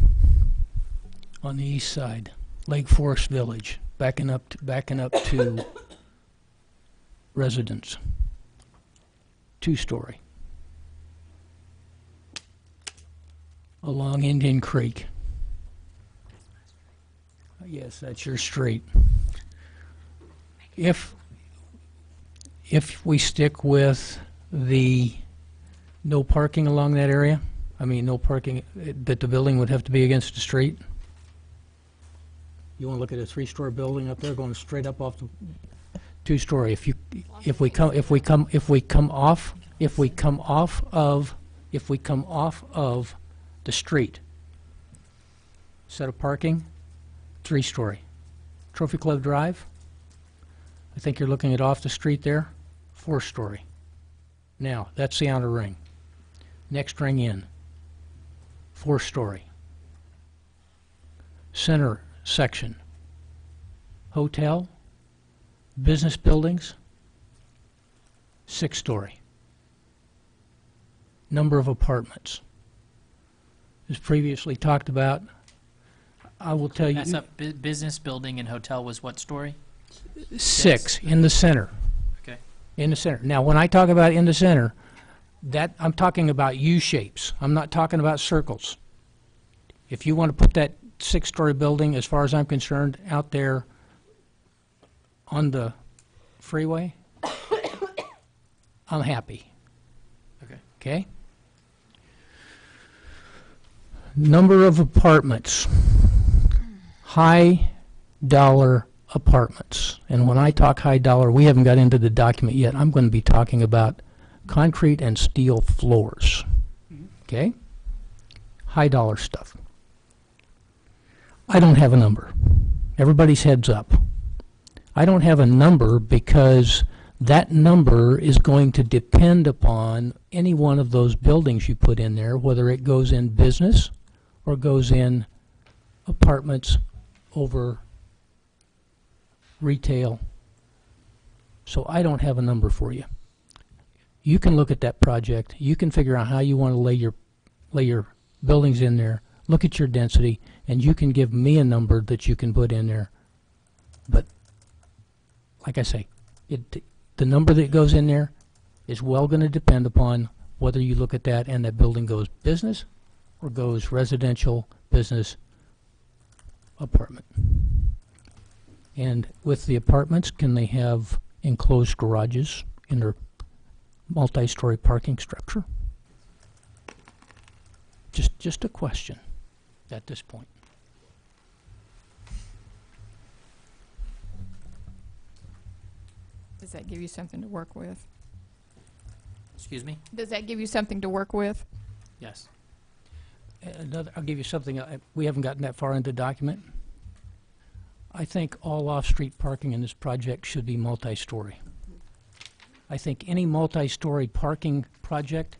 On the east side, Lake Forest Village, backing up to residence. 2-story. Along Indian Creek. Yes, that's your street. If we stick with the no parking along that area, I mean no parking, that the building would have to be against the street. You want to look at a 3-story building up there going straight up off the 2-story. If we come off of the street, set of parking, 3-story. Trophy Club Drive, I think you're looking at off the street there, 4-story. Now, that's the outer ring. Next ring in, 4-story. Center section, hotel, business buildings, 6-story. Number of apartments. As previously talked about, I will tell you. That's up. Business building and hotel was what story? 6 in the center. Okay. In the center. Now, when I talk about in the center, that I'm talking about U-shapes. I'm not talking about circles. If you want to put that 6-story building, as far as I'm concerned, out there on the freeway, I'm happy. Okay. Okay? Number of apartments. High dollar apartments. And when I talk high dollar, we haven't got into the document yet. I'm going to be talking about concrete and steel floors. Okay? High dollar stuff. I don't have a number. Everybody's heads up. I don't have a number because that number is going to depend upon any one of those buildings you put in there, whether it goes in business or goes in apartments over retail. So I don't have a number for you. You can look at that project. You can figure out how you want to lay your buildings in there. Look at your density, and you can give me a number that you can put in there. But like I say, the number that goes in there is well going to depend upon whether you look at that and that building goes business or goes residential, business, apartment. And with the apartments, can they have enclosed garages in their multi-story parking structure? Just a question at this point. Does that give you something to work with? Excuse me? Does that give you something to work with? Yes. I'll give you something. We haven't gotten that far into the document. I think all off-street parking in this project should be multi-story. I think any multi-story parking project,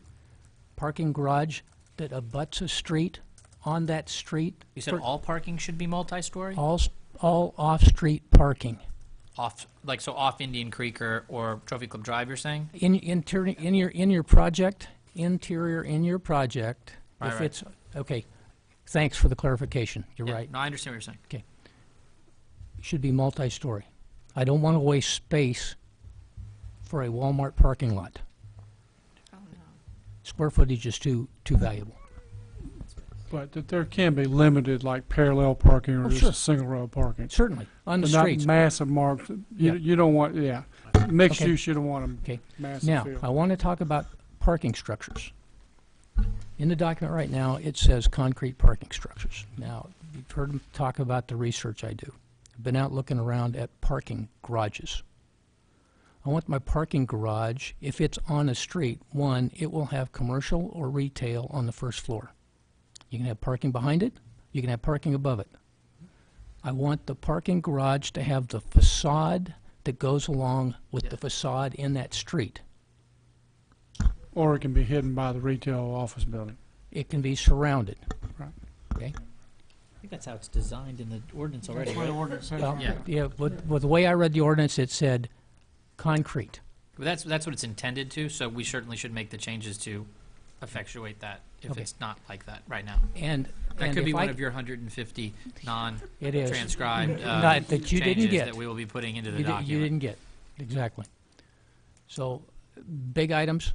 parking garage that abuts a street, on that street. You said all parking should be multi-story? All off-street parking. Off, like, so off Indian Creek or Trophy Club Drive, you're saying? In your project, interior in your project, Right, if right. it's, okay, thanks for the clarification, you're Yeah, right. No, I understand what you're saying. Okay. Should be multi-story. I don't want to waste space for a Walmart parking lot. Square footage is too valuable. But that there can be limited, like parallel parking or Oh, just sure. a single row parking. Certainly, on the But not streets. massive marks. Yeah. You don't want, mixed Okay. use, you don't want them Okay. massive Now, field. I want to talk about parking structures. In the document right now, it says concrete parking structures. Now, you've heard them talk about the research I do. I've been out looking around at parking garages. I want my parking garage, if it's on a street, one, it will have commercial or retail on the first floor. You can have parking behind it, you can have parking above it. I want the parking garage to have the facade that goes along with the facade in that street. Or it can be hidden by the retail office building. It can be surrounded. Right. Okay? I think that's how it's designed in the ordinance already, That's what the right? ordinance says. Well, Yeah. yeah, but the way I read the ordinance, it said concrete. Well, that's what it's intended to, so we certainly should make the changes to effectuate that if Okay. it's not like that right now. And That and could be if one I- of your 150 It is. non-transcribed Not that you didn't changes get. that we will be putting into the You document. You didn't get, exactly. So, big items.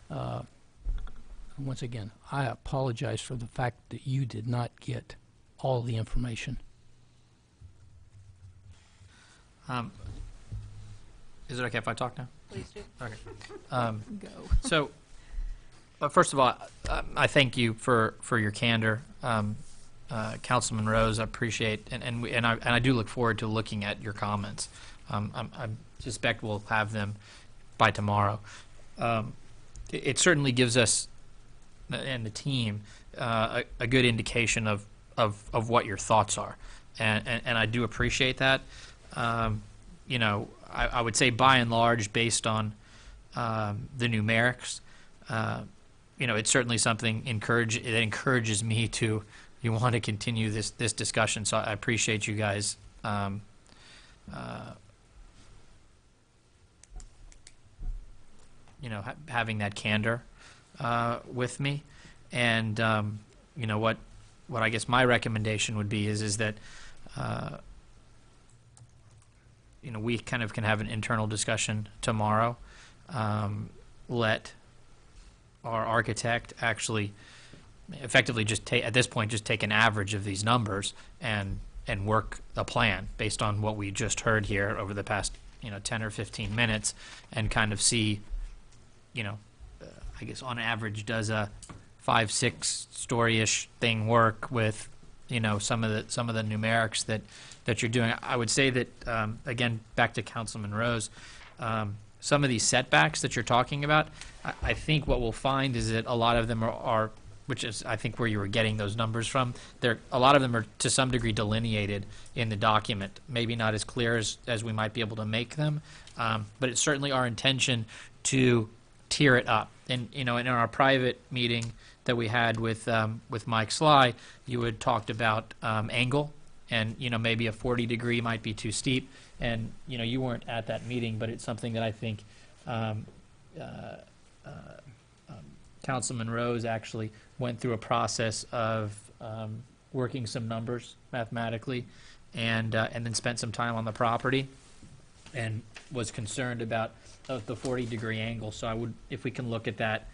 Once again, I apologize for the fact that you did not get all the information. Is it okay if I talk now? Please do. Okay. So, first of all, I thank you for your candor, Councilman Rose. I appreciate, and I do look forward to looking at your comments. I suspect we'll have them by tomorrow. It certainly gives us and the team a good indication of what your thoughts are, and I do appreciate that. You know, I would say by and large, based on the numerics, you know, it's certainly something that encourages me to want to continue this discussion. So I appreciate you guys you know, having that candor with me, and you know what I guess my recommendation would be is that you know, we kind of can have an internal discussion tomorrow. Let our architect actually effectively just at this point just take an average of these numbers and work a plan based on what we just heard here over the past 10 or 15 minutes, and kind of see, I guess on average, does a 5-6 story-ish thing work with some of the numerics that you're doing. I would say that again, back to Councilman Rose, some of these setbacks that you're talking about, I think what we'll find is that a lot of them are which is I think where you were getting those numbers from. A lot of them are to some degree delineated in the document, maybe not as clear as we might be able to make them, but it's certainly our intention to tier it up. And in our private meeting that we had with Mike Sly, you had talked about angle, and maybe a 40-degree might be too steep, and you weren't at that meeting, but it's something that I think Councilman Rose actually went through a process of working some numbers mathematically, and then spent some time on the property, and was concerned about the 40-degree angle. So I would, if we can look at that,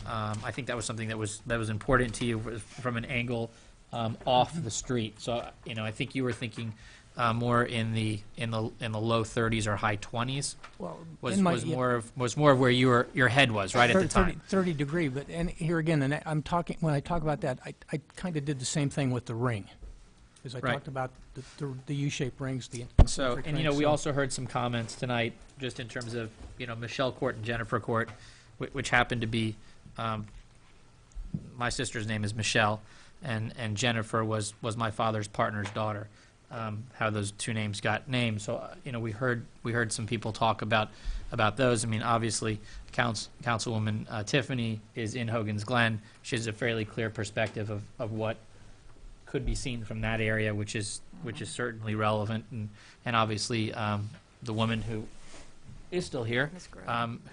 I think that was something that was important to you from an angle off the street. So I think you were thinking more in the low 30s or high 20s. Well, was more of where your head was right at the time. 30 degree, but and here again, and when I talk about that, I kind of did the same thing with the ring, as I Right. talked about the U-shaped rings, the So, concentric and rings, we so- also heard some comments tonight, just in terms of Michelle Court and Jennifer Court, which happened to be my sister's name is Michelle, and Jennifer was my father's partner's daughter. how those two names got named. So, we heard some people talk about those. I mean, obviously, Councilwoman Tiffany is in Hogan's Glen. She has a fairly clear perspective of what could be seen from that area, which is certainly relevant. And obviously, the woman who is still here,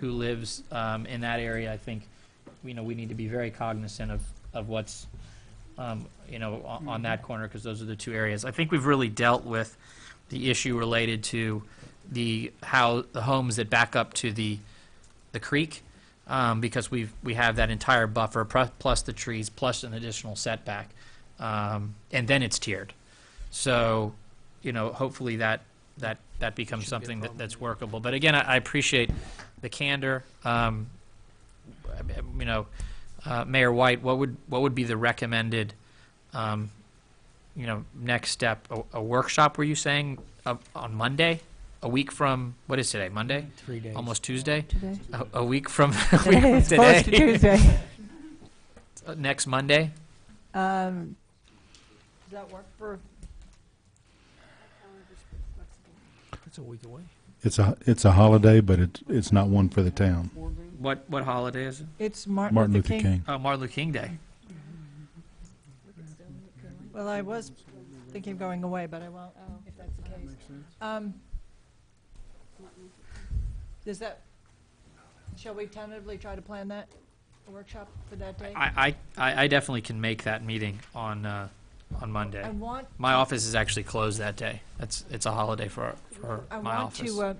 who lives in that area, I think, we need to be very cognizant of what's on that corner, because those are the two areas. I think we've really dealt with the issue related to how the homes that back up to the creek, because we have that entire buffer plus the trees plus an additional setback, and then it's tiered. So, hopefully that becomes something that's workable. But again, I appreciate the candor. Mayor White, what would be the recommended, next step? A workshop? Were you saying on Monday? A week from, what is today? Monday? 3 days. Almost Tuesday. Today. A week from Today is close to Tuesday. Next Monday. Does that work for? It's a week away. It's a holiday, but it's not one for the town. What holiday is it? It's Martin Luther King. Oh, Martin Luther King Day. Well, I was thinking of going away, but I won't, if that's the case. Shall we tentatively try to plan that, a workshop for that day? I definitely can make that meeting on Monday. My office is actually closed that day. It's a holiday for my office. I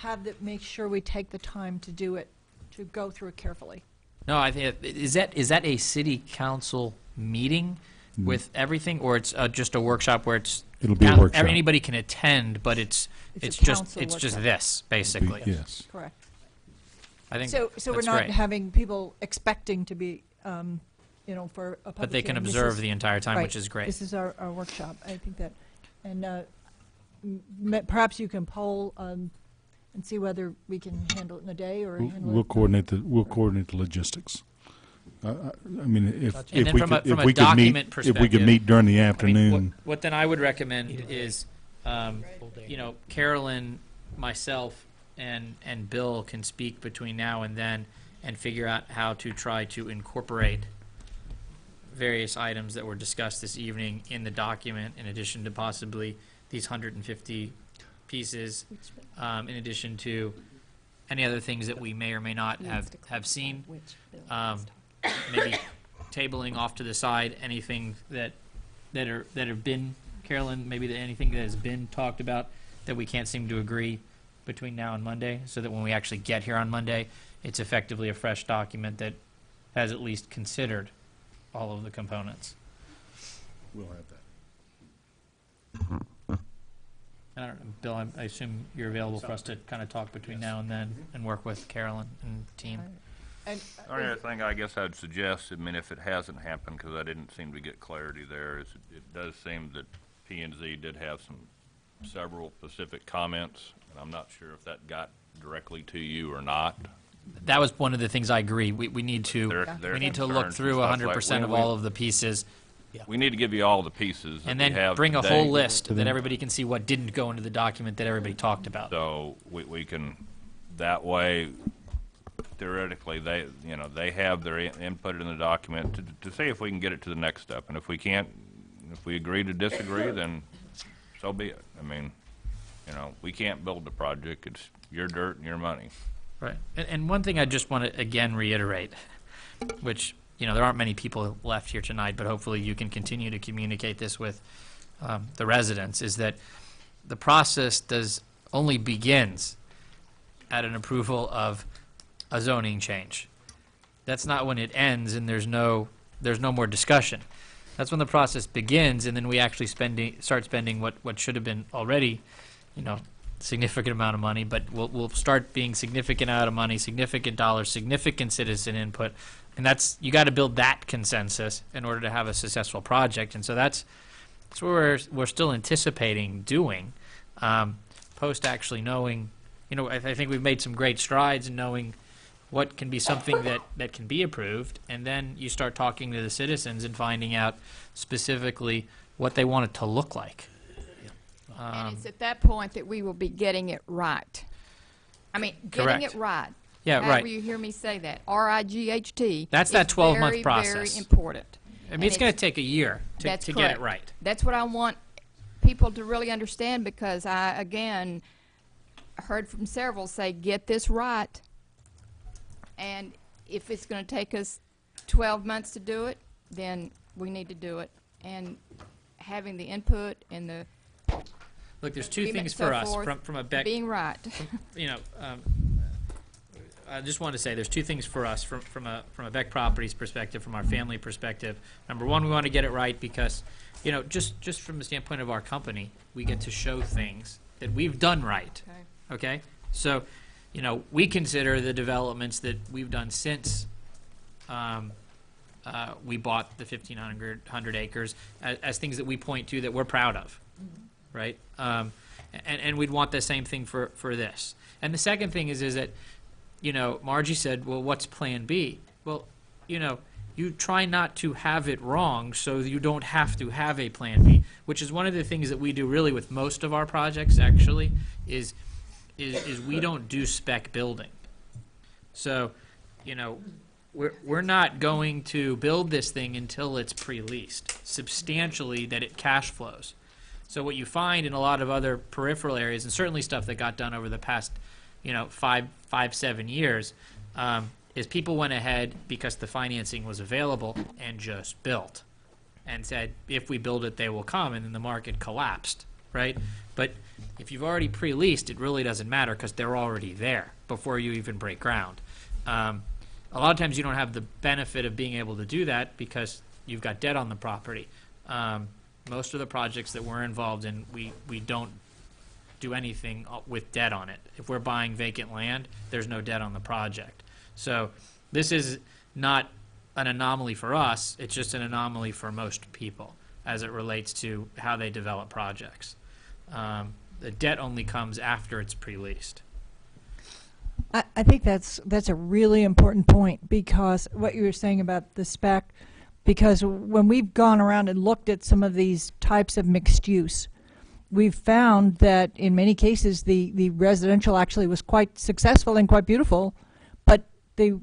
want to make sure we take the time to do it, to go through it carefully. No, I think is that a city council meeting with everything, or it's just a workshop where it'll be a workshop. Anybody can attend, but it's just this basically. Yes. Correct. I think so. We're not having people expecting to be, for a public. But they can hearing. observe the entire time, right. which is great. This is our workshop. I think that, and perhaps you can poll and see whether we can handle it in a day or handle We'll it. coordinate the logistics. I mean, if And we then could, from if a we could meet, document if we could meet during the afternoon. What then I would recommend is, Carolyn, myself, and Bill can speak between now and then and figure out how to try to incorporate various items that were discussed this evening in the document, in addition to possibly these 150 pieces, in addition to any other things that we may or may not have seen. Maybe tabling off to the side anything that have been, Carolyn, maybe anything that has been talked about that we can't seem to agree between now and Monday, so that when we actually get here on Monday, it's effectively a fresh document that has at least considered all of the components. We'll have that. I don't know, Bill, I assume you're available for us to kind of talk between now and then and work with Carolyn and team. And, The only other thing I guess I'd suggest, if it hasn't happened, because I didn't seem to get clarity there, is it does seem that P&Z did have several specific comments, and I'm not sure if that got directly to you or not. That was one of the things I agree. We need to Their look through concerns and 100% stuff of like- all of the pieces, We need to give you all the pieces that and we then have bring a today. whole list that everybody can see what didn't go into the document that everybody talked about. So we can, that way, theoretically, they have their input in the document to see if we can get it to the next step. And if we can't, if we agree to disagree, then so be it. We can't build the project. It's your dirt and your money. Right. And one thing I just want to again reiterate, which, there aren't many people left here tonight, but hopefully you can continue to communicate this with the residents, is that the process only begins at an approval of a zoning change. That's not when it ends and there's no more discussion. That's when the process begins, and then we actually start spending what should have been already, significant amount of money, but we'll start being significant amount of money, significant dollars, significant citizen input, and you got to build that consensus in order to have a successful project. And so that's what we're still anticipating doing, post actually knowing. I think we've made some great strides in knowing what can be something that can be approved, and then you start talking to the citizens and finding out specifically what they want it to look like. And it's at that point that we will be getting it right. I mean, getting Correct. it right. Yeah, However right. you hear me say that, R-I-G-H-T. That's is that 12-month very, process. very important. I mean, And it's going to take a year That's to get it correct. right. That's what I want people to really understand, because I, again, heard from several say, get this right. And if it's going to take us 12 months to do it, then we need to do it. And having the input and the Look, there's two agreement things so for us forth, from a Beck. being right. You know, I just want to say there's two things for us from a Beck Properties perspective, from our family perspective. Number one, we want to get it right because, you know, just from the standpoint of our company, we get to show things that we've done right. Okay? So, you know, we consider the developments that we've done since we bought the 1,500 acres as things that we point to that we're proud of, right? And we'd want the same thing for this. And the second thing is that, you know, Margie said, well, what's Plan B? Well, you know, you try not to have it wrong so you don't have to have a Plan B, which is one of the things that we do really with most of our projects, actually, is we don't do spec building. So, you know, we're not going to build this thing until it's pre-leased substantially, that it cash flows. So what you find in a lot of other peripheral areas, and certainly stuff that got done over the past, you know, 7 years, is people went ahead because the financing was available and just built and said, if we build it, they will come, and then the market collapsed, right? But if you've already pre-leased, it really doesn't matter because they're already there before you even break ground. A lot of times you don't have the benefit of being able to do that because you've got debt on the property. Most of the projects that we're involved in, we don't do anything with debt on it. If we're buying vacant land, there's no debt on the project. So this is not an anomaly for us, it's just an anomaly for most people as it relates to how they develop projects. The debt only comes after it's pre-leased. I think that's a really important point, because what you were saying about the spec, because when we've gone around and looked at some of these types of mixed use, we've found that in many cases the residential actually was quite successful and quite beautiful, but the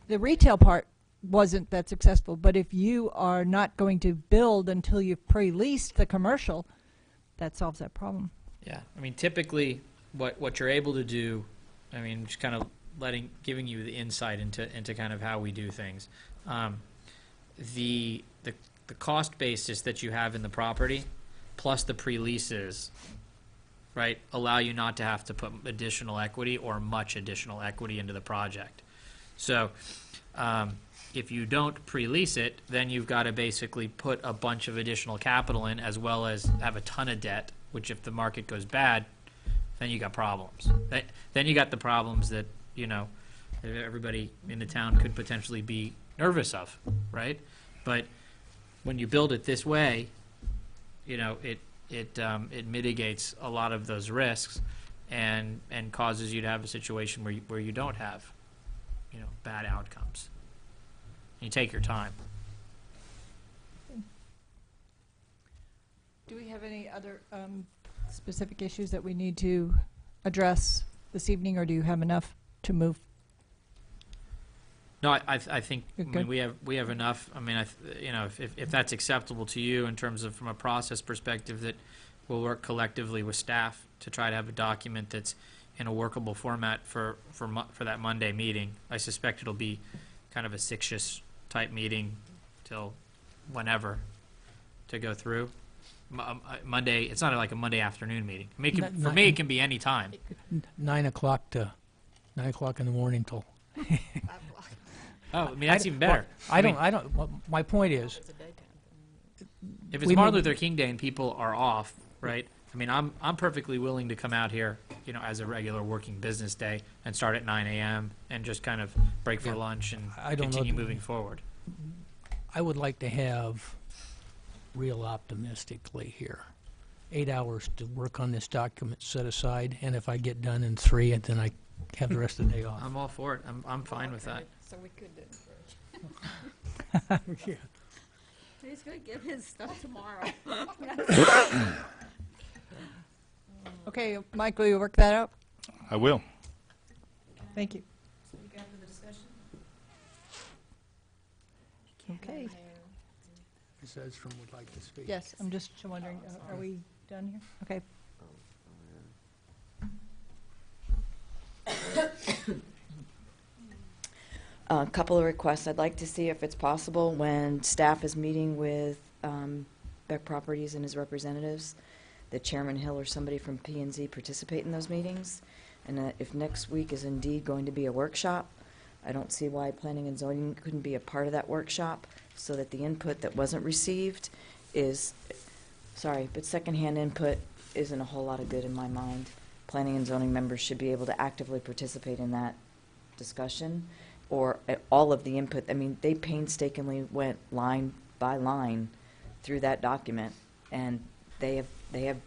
retail part wasn't that successful. But if you are not going to build until you've pre-leased the commercial, that solves that problem. Yeah, I mean, typically, what you're able to do, I mean, just kind of giving you the insight into kind of how we do things. The cost basis that you have in the property, plus the pre-leases, right, allow you not to have to put additional equity or much additional equity into the project. So, if you don't pre-lease it, then you've got to basically put a bunch of additional capital in, as well as have a ton of debt, which if the market goes bad, then you got problems. Then you got the problems that, you know, everybody in the town could potentially be nervous of, right? But when you build it this way, you know, it mitigates a lot of those risks and causes you to have a situation where you don't have, you know, bad outcomes. You take your time. Do we have any other specific issues that we need to address this evening, or do you have enough to move? No, I think I You're mean, good? we have enough. I mean, you know, if that's acceptable to you in terms of from a process perspective, that we'll work collectively with staff to try to have a document that's in a workable format for that Monday meeting. I suspect it'll be kind of a 6-ish type meeting till whenever to go through. Monday, it's not like a Monday afternoon meeting. I mean, for me, it can be any time. 9 o'clock to 9 o'clock in the morning till. Oh, I mean, that's even better. I don't. My point is, if it's Martin Luther King Day and people are off, right? I mean, I'm perfectly willing to come out here, you know, as a regular working business day and start at 9 a.m. and just kind of break for lunch and continue moving forward. I would like to have, real optimistically here, 8 hours to work on this document set aside, and if I get done in 3, and then I have the rest of the day off. I'm all for it. I'm fine with that. So we could do it. Yeah. He's going to give his stuff tomorrow. Okay, Mike, will you work that out? I will. Thank you. Okay. Ms. Edstrom would like to speak. Yes, I'm just wondering, are we done here? Okay. A couple of requests. I'd like to see if it's possible when staff is meeting with Beck Properties and his representatives, that Chairman Hill or somebody from P&Z participate in those meetings. And if next week is indeed going to be a workshop, I don't see why planning and zoning couldn't be a part of that workshop, so that the input that wasn't received is, sorry, but secondhand input isn't a whole lot of good in my mind. Planning and zoning members should be able to actively participate in that discussion, or all of the input. I mean, they painstakingly went line by line through that document, and they have,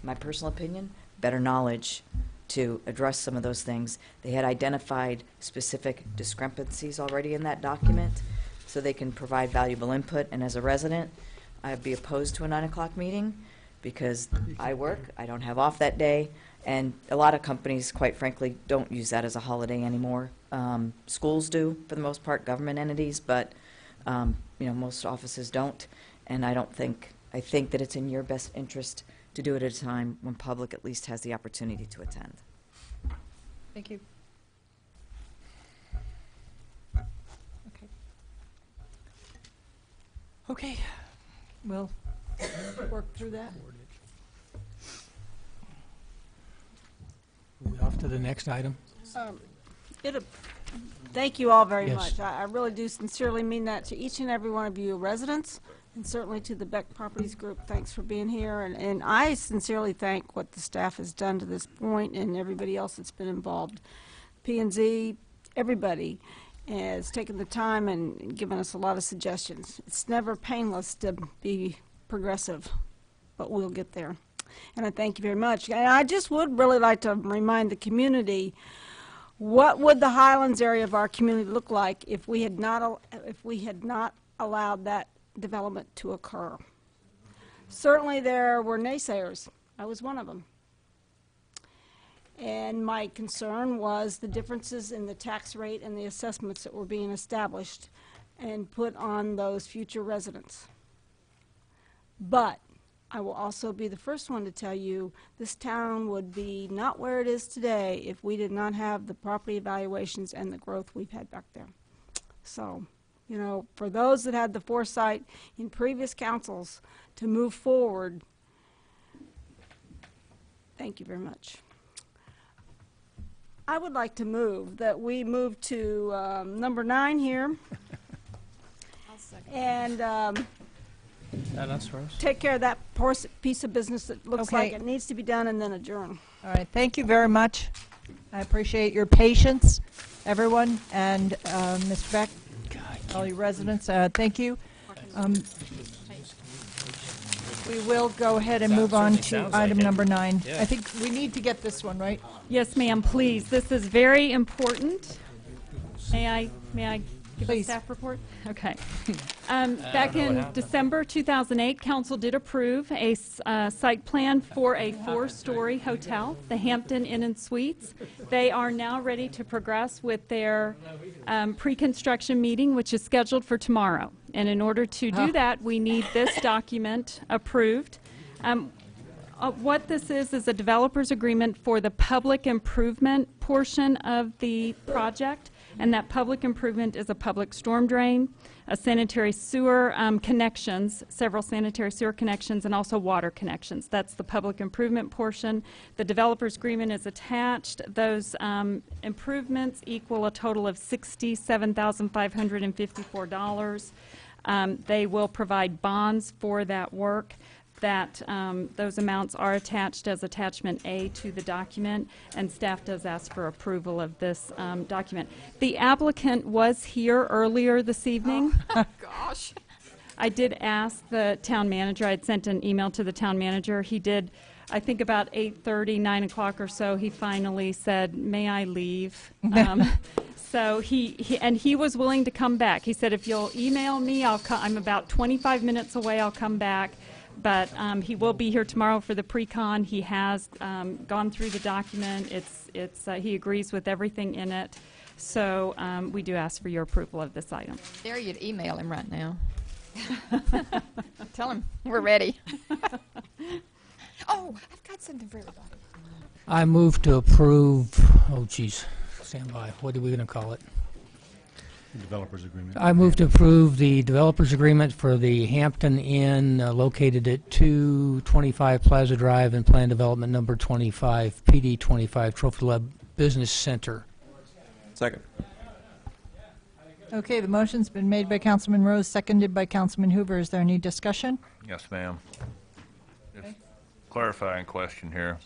my personal opinion, better knowledge to address some of those things. They had identified specific discrepancies already in that document, so they can provide valuable input. And as a resident, I'd be opposed to a 9 o'clock meeting because I work, I don't have off that day, and a lot of companies, quite frankly, don't use that as a holiday anymore. Schools do, for the most part, government entities, but most offices don't. And I think that it's in your best interest to do it at a time when public at least has the opportunity to attend. Thank you. Okay. Okay, we'll work through that. We off to the next item? Thank you all very Yes. much. I really do sincerely mean that to each and every one of you residents, and certainly to the Beck Properties Group. Thanks for being here, and I sincerely thank what the staff has done to this point and everybody else that's been involved. P&Z, everybody has taken the time and given us a lot of suggestions. It's never painless to be progressive, but we'll get there. And I thank you very much. And I just would really like to remind the community, what would the Highlands area of our community look like if we had not allowed that development to occur? Certainly there were naysayers. I was one of them. And my concern was the differences in the tax rate and the assessments that were being established and put on those future residents. But I will also be the first one to tell you this town would be not where it is today if we did not have the property evaluations and the growth we've had back there. So, for those that had the foresight in previous councils to move forward, thank you very much. I would like to move that we move to number 9 here. And take care of that piece of business that looks like it needs to be done, and then adjourn. All right, thank you very much. I appreciate your patience, everyone, and Mr. Beck, all you residents, thank you. We will go ahead and move on to item number 9. I think we need to get this one, right? Yes, ma'am, please. This is very important. May I give a staff report? Okay. Back in December 2008, council did approve a site plan for a 4-story hotel, the Hampton Inn and Suites. They are now ready to progress with their pre-construction meeting, which is scheduled for tomorrow. And in order to do that, we need this document approved. What this is a developer's agreement for the public improvement portion of the project. And that public improvement is a public storm drain, a sanitary sewer connections, several sanitary sewer connections, and also water connections. That's the public improvement portion. The developer's agreement is attached. Those improvements equal a total of $67,554. They will provide bonds for that work. That those amounts are attached as attachment A to the document, and staff does ask for approval of this document. The applicant was here earlier this evening. Oh, gosh. I did ask the town manager. I had sent an email to the town manager. He did, I think about 8:30, 9 o'clock or so, he finally said, "May I leave?" So he was willing to come back. He said, if you'll email me, I'm about 25 minutes away, I'll come back. But he will be here tomorrow for the pre-con. He has gone through the document. He agrees with everything in it. So we do ask for your approval of this item. Dare you to email him right now. Tell him we're ready. Oh, I've got something for everybody. I move to approve, oh geez, stand by, what are we going to call it? Developers agreement. I move to approve the developers agreement for the Hampton Inn located at 225 Plaza Drive and Plan Development Number 25, PD 25, Trophy Lab Business Center. Second. Okay, the motion's been made by Councilman Rose, seconded by Councilman Hoover. Is there any discussion? Yes, ma'am. Just clarifying question here.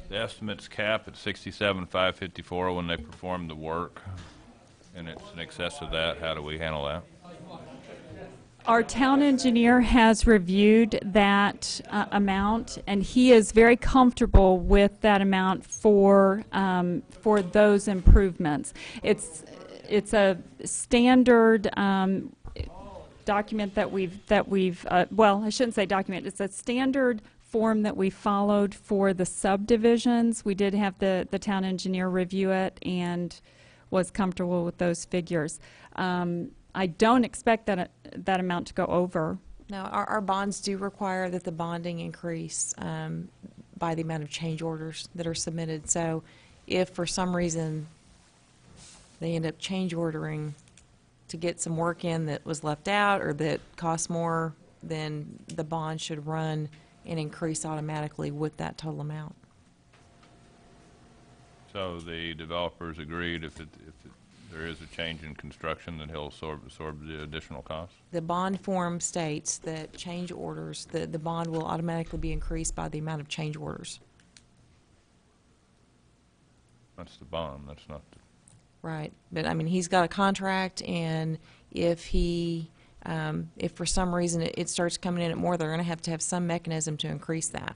The estimates cap at 67,554 when they perform the work, and it's in excess of that. How do we handle that? Our town engineer has reviewed that amount, and he is very comfortable with that amount for those improvements. It's a standard document that we've well, I shouldn't say document. It's a standard form that we followed for the subdivisions. We did have the town engineer review it and was comfortable with those figures. I don't expect that amount to go over. Now, our bonds do require that the bonding increase by the amount of change orders that are submitted. So if for some reason they end up change ordering to get some work in that was left out or that costs more, then the bond should run and increase automatically with that total amount. So the developers agreed if there is a change in construction, that he'll absorb the additional costs? The bond form states that change orders, the bond will automatically be increased by the amount of change orders. That's the bond, that's not the... Right, but I mean, he's got a contract, and if for some reason it starts coming in at more, they're going to have some mechanism to increase that.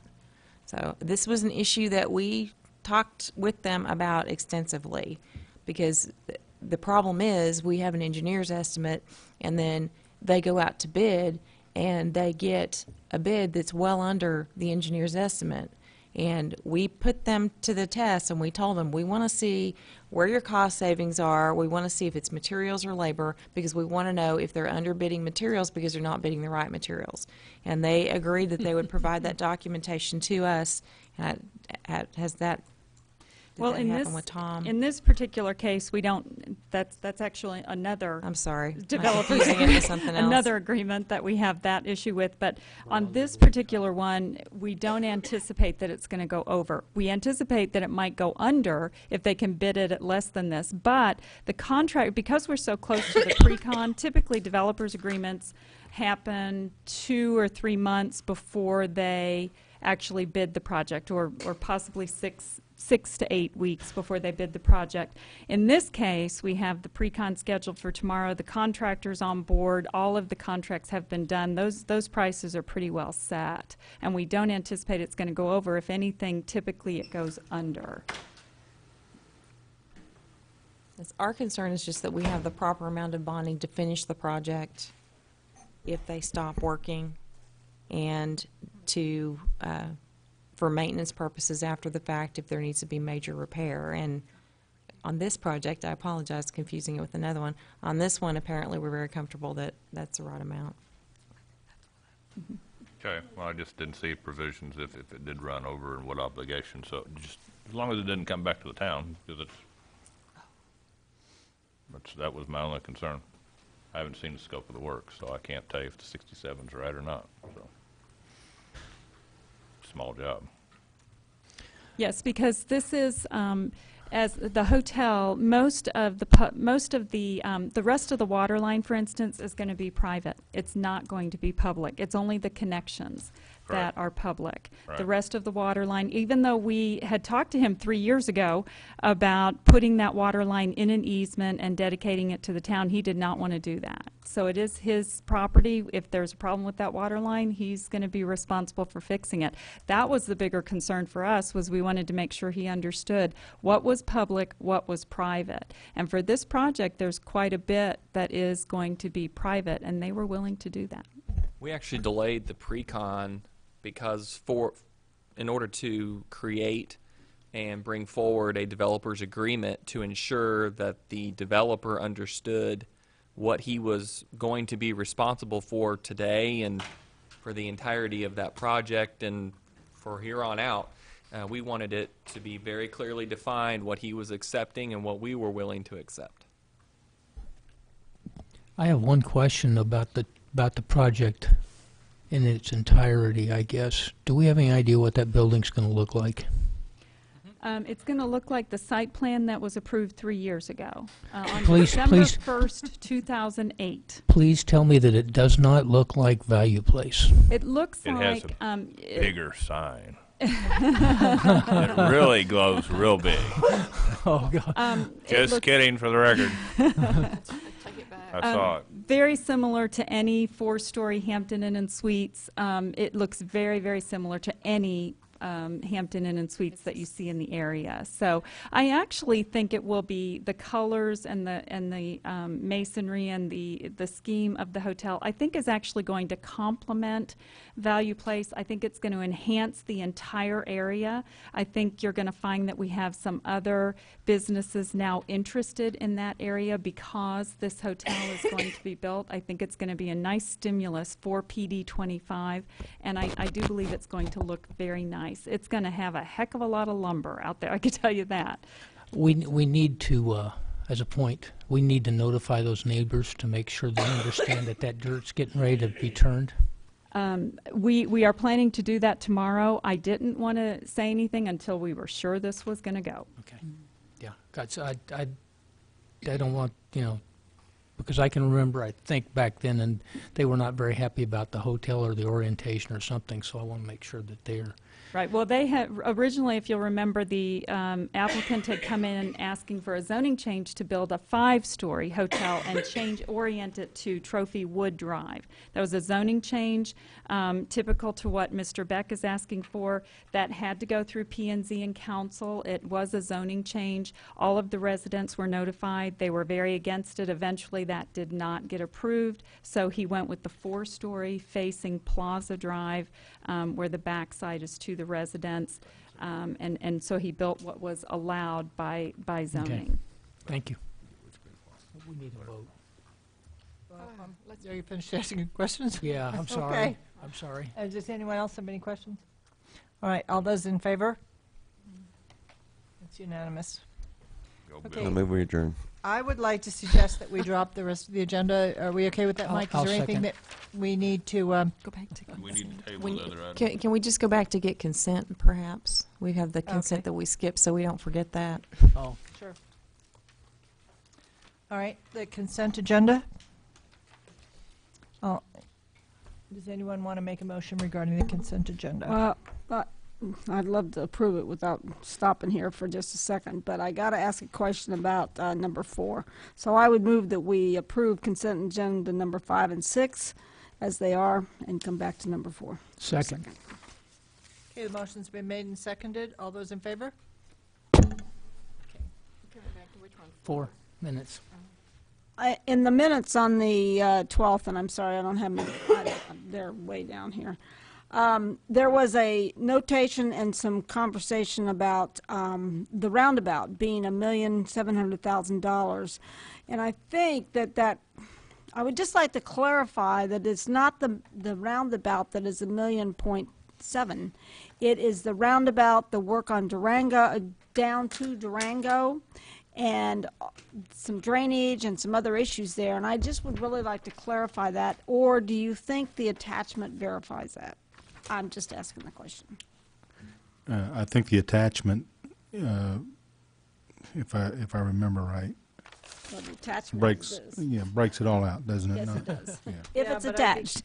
So this was an issue that we talked with them about extensively, because the problem is we have an engineer's estimate, and then they go out to bid, and they get a bid that's well under the engineer's estimate. And we put them to the test, and we told them, we want to see where your cost savings are. We want to see if it's materials or labor, because we want to know if they're underbidding materials because they're not bidding the right materials. And they agreed that they would provide that documentation to us. Has that Well, that happen with Tom? in this particular case, we don't. That's actually another. I'm sorry. Developers I'm confusing it with something else. Another agreement that we have that issue with. But on this particular one, we don't anticipate that it's going to go over. We anticipate that it might go under if they can bid it at less than this. But the contract, because we're so close to the pre-con, typically developers agreements happen 2 or 3 months before they actually bid the project, or possibly 6 to 8 weeks before they bid the project. In this case, we have the pre-con scheduled for tomorrow. The contractor's on board. All of the contracts have been done. Those prices are pretty well set, and we don't anticipate it's going to go over. If anything, typically it goes under. Our concern is just that we have the proper amount of bonding to finish the project if they stop working, and to for maintenance purposes after the fact if there needs to be major repair. And on this project, I apologize confusing it with another one. On this one, apparently we're very comfortable that that's the right amount. Okay, well, I just didn't see provisions if it did run over and what obligation, so just as long as it didn't come back to the town, because that was my only concern. I haven't seen the scope of the work, so I can't tell you if the 67's right or not, so. Small job. Yes, because this is, as the hotel, most of the rest of the water line, for instance, is going to be private. It's not going to be public. It's only the connections that are public. Right. The rest of the water line, even though we had talked to him 3 years ago about putting that water line in an easement and dedicating it to the town, he did not want to do that. So it is his property. If there's a problem with that water line, he's going to be responsible for fixing it. That was the bigger concern for us, was we wanted to make sure he understood what was was public, what was private. And for this project, there's quite a bit that is going to be private, and they were willing to do that. We actually delayed the pre-con because in order to create and bring forward a developer's agreement to ensure that the developer understood what he was going to be responsible for today and for the entirety of that project and for here on out, we wanted it to be very clearly defined what he was accepting and what we were willing to accept. I have one question about the project in its entirety, I guess. Do we have any idea what that building's going to look like? It's going to look like the site plan that was approved 3 years ago, on Please- December please- 1st, 2008. Please tell me that it does not look like Value Place. It looks It has like a bigger sign. It really glows real big. Oh, God. Just kidding, for the record. I saw it. Very similar to any four-story Hampton Inn and Suites. It looks very, very similar to any Hampton Inn and Suites that you see in the area. So I actually think it will be the colors and the masonry and the scheme of the hotel, I think is actually going to complement Value Place. I think it's going to enhance the entire area. I think you're going to find that we have some other businesses now interested in that area because this hotel is going to be built. I think it's going to be a nice stimulus for PD 25, and I do believe it's going to look very nice. It's going to have a heck of a lot of lumber out there, I can tell you that. We need to, as a point, we need to notify those neighbors to make sure they understand that dirt's getting ready to be turned. We are planning to do that tomorrow. I didn't want to say anything until we were sure this was going to go. Okay. Yeah. God, so I don't want, because I can remember, I think back then, and they were not very happy about the hotel or the orientation or something, so I want to make sure that they're... Right. Well, they had originally, if you'll remember, the applicant had come in asking for a zoning change to build a 5-story hotel and orient it to Trophy Wood Drive. That was a zoning change typical to what Mr. Beck is asking for. That had to go through P&Z and council. It was a zoning change. All of the residents were notified. They were very against it. Eventually, that did not get approved. So he went with the 4-story facing Plaza Drive, where the backside is to the residents, and so he built what was allowed by zoning. Okay. Thank you. We need a vote. Are you finished asking questions? Yeah, I'm sorry. Okay. I'm sorry. Does anyone else have any questions? All right, all those in favor? It's unanimous. Okay. I move we adjourn. I would like to suggest that we drop the rest of the agenda. Are we okay with that, Mike? I'll Is there anything second. that we need to Go back to We need to table the other item. Can we just go back to get consent, perhaps? We have the consent Okay. that we skipped, so we don't forget that. Oh, Sure. All right, the consent agenda. Oh, does anyone want to make a motion regarding the consent agenda? I'd love to approve it without stopping here for just a second, but I got to ask a question about number 4. So I would move that we approve consent agenda number 5 and 6 as they are and come back to number 4. second. Okay, the motion's been made and seconded. All those in favor? 4 minutes. In the minutes on the 12th, and I'm sorry, I don't have them, they're way down here. There was a notation and some conversation about the roundabout being $1,700,000, and I think that I would just like to clarify that it's not the roundabout that is $1.7 million. It is the roundabout, the work on Durango down to Durango, and some drainage and some other issues there, and I just would really like to clarify that. Or do you think the attachment verifies that? I'm just asking the question. I think the attachment, if I remember right, Well, the attachment breaks is this. breaks it all out, doesn't it? Yes, No? it does. Yeah. If Yeah, it's but I attached.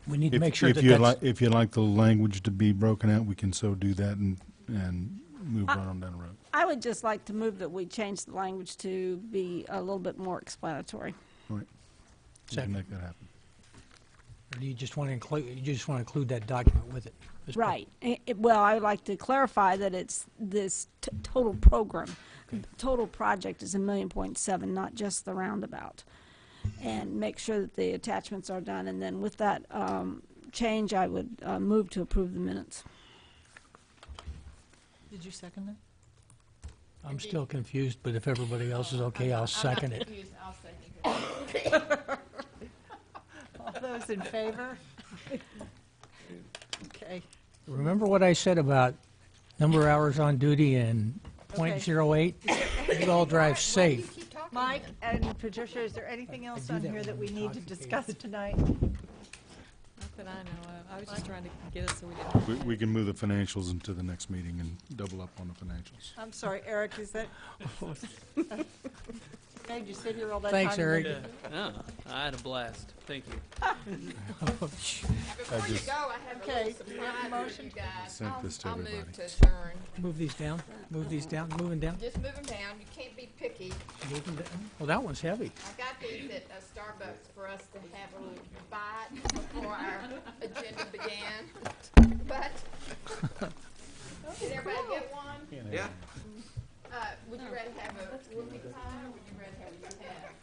We need to If, make sure if that you'd that's... like, if you'd like the language to be broken out, we can so do that and move right on down the road. I would just like to move that we change the language to be a little bit more explanatory. All right. We can make that happen. Or do you just want to include that document with it? Right. Well, I would like to clarify that it's this total program. Total project is $1.7 million, not just the roundabout. And make sure that the attachments are done. And then with that change, I would move to approve the minutes. Did you second that? I'm still confused, but if everybody else is okay, I'll second it. All those in favor? Okay. Remember what I said about number of hours on duty and .08? You all drive safe. Mike and Patricia, is there anything else on here that we need to discuss tonight? Not that I know of. I was just trying to get us so we didn't. We can move the financials into the next meeting and double up on the financials. I'm sorry, Eric, is that? Okay, you sit here all that Thanks, time. Eric. No, I had a blast. Thank you. Before you go, I have a little surprise for motion? you guys. Sent this to I'll everybody. move to adjourn. Move these down. Move these down. Moving down. Just move them down. You can't be picky. Moving down. Well, that one's heavy. I got these at Starbucks for us to have a little bite before our agenda began. But, did everybody get one? Yeah. Would you rather have a whoopie pie or would you rather have a cat?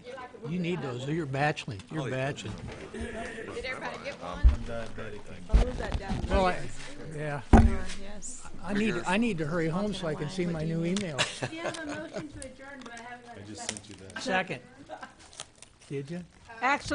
You like a You whoopie need pie? those. You're bachelor. You're bachelor. Did everybody get one? I'll move that down. Well, yeah. Yes. I need to hurry home so I can see my new emails. You have a motion to adjourn, but I haven't got a I just sent you that. Second. Did you? Actually,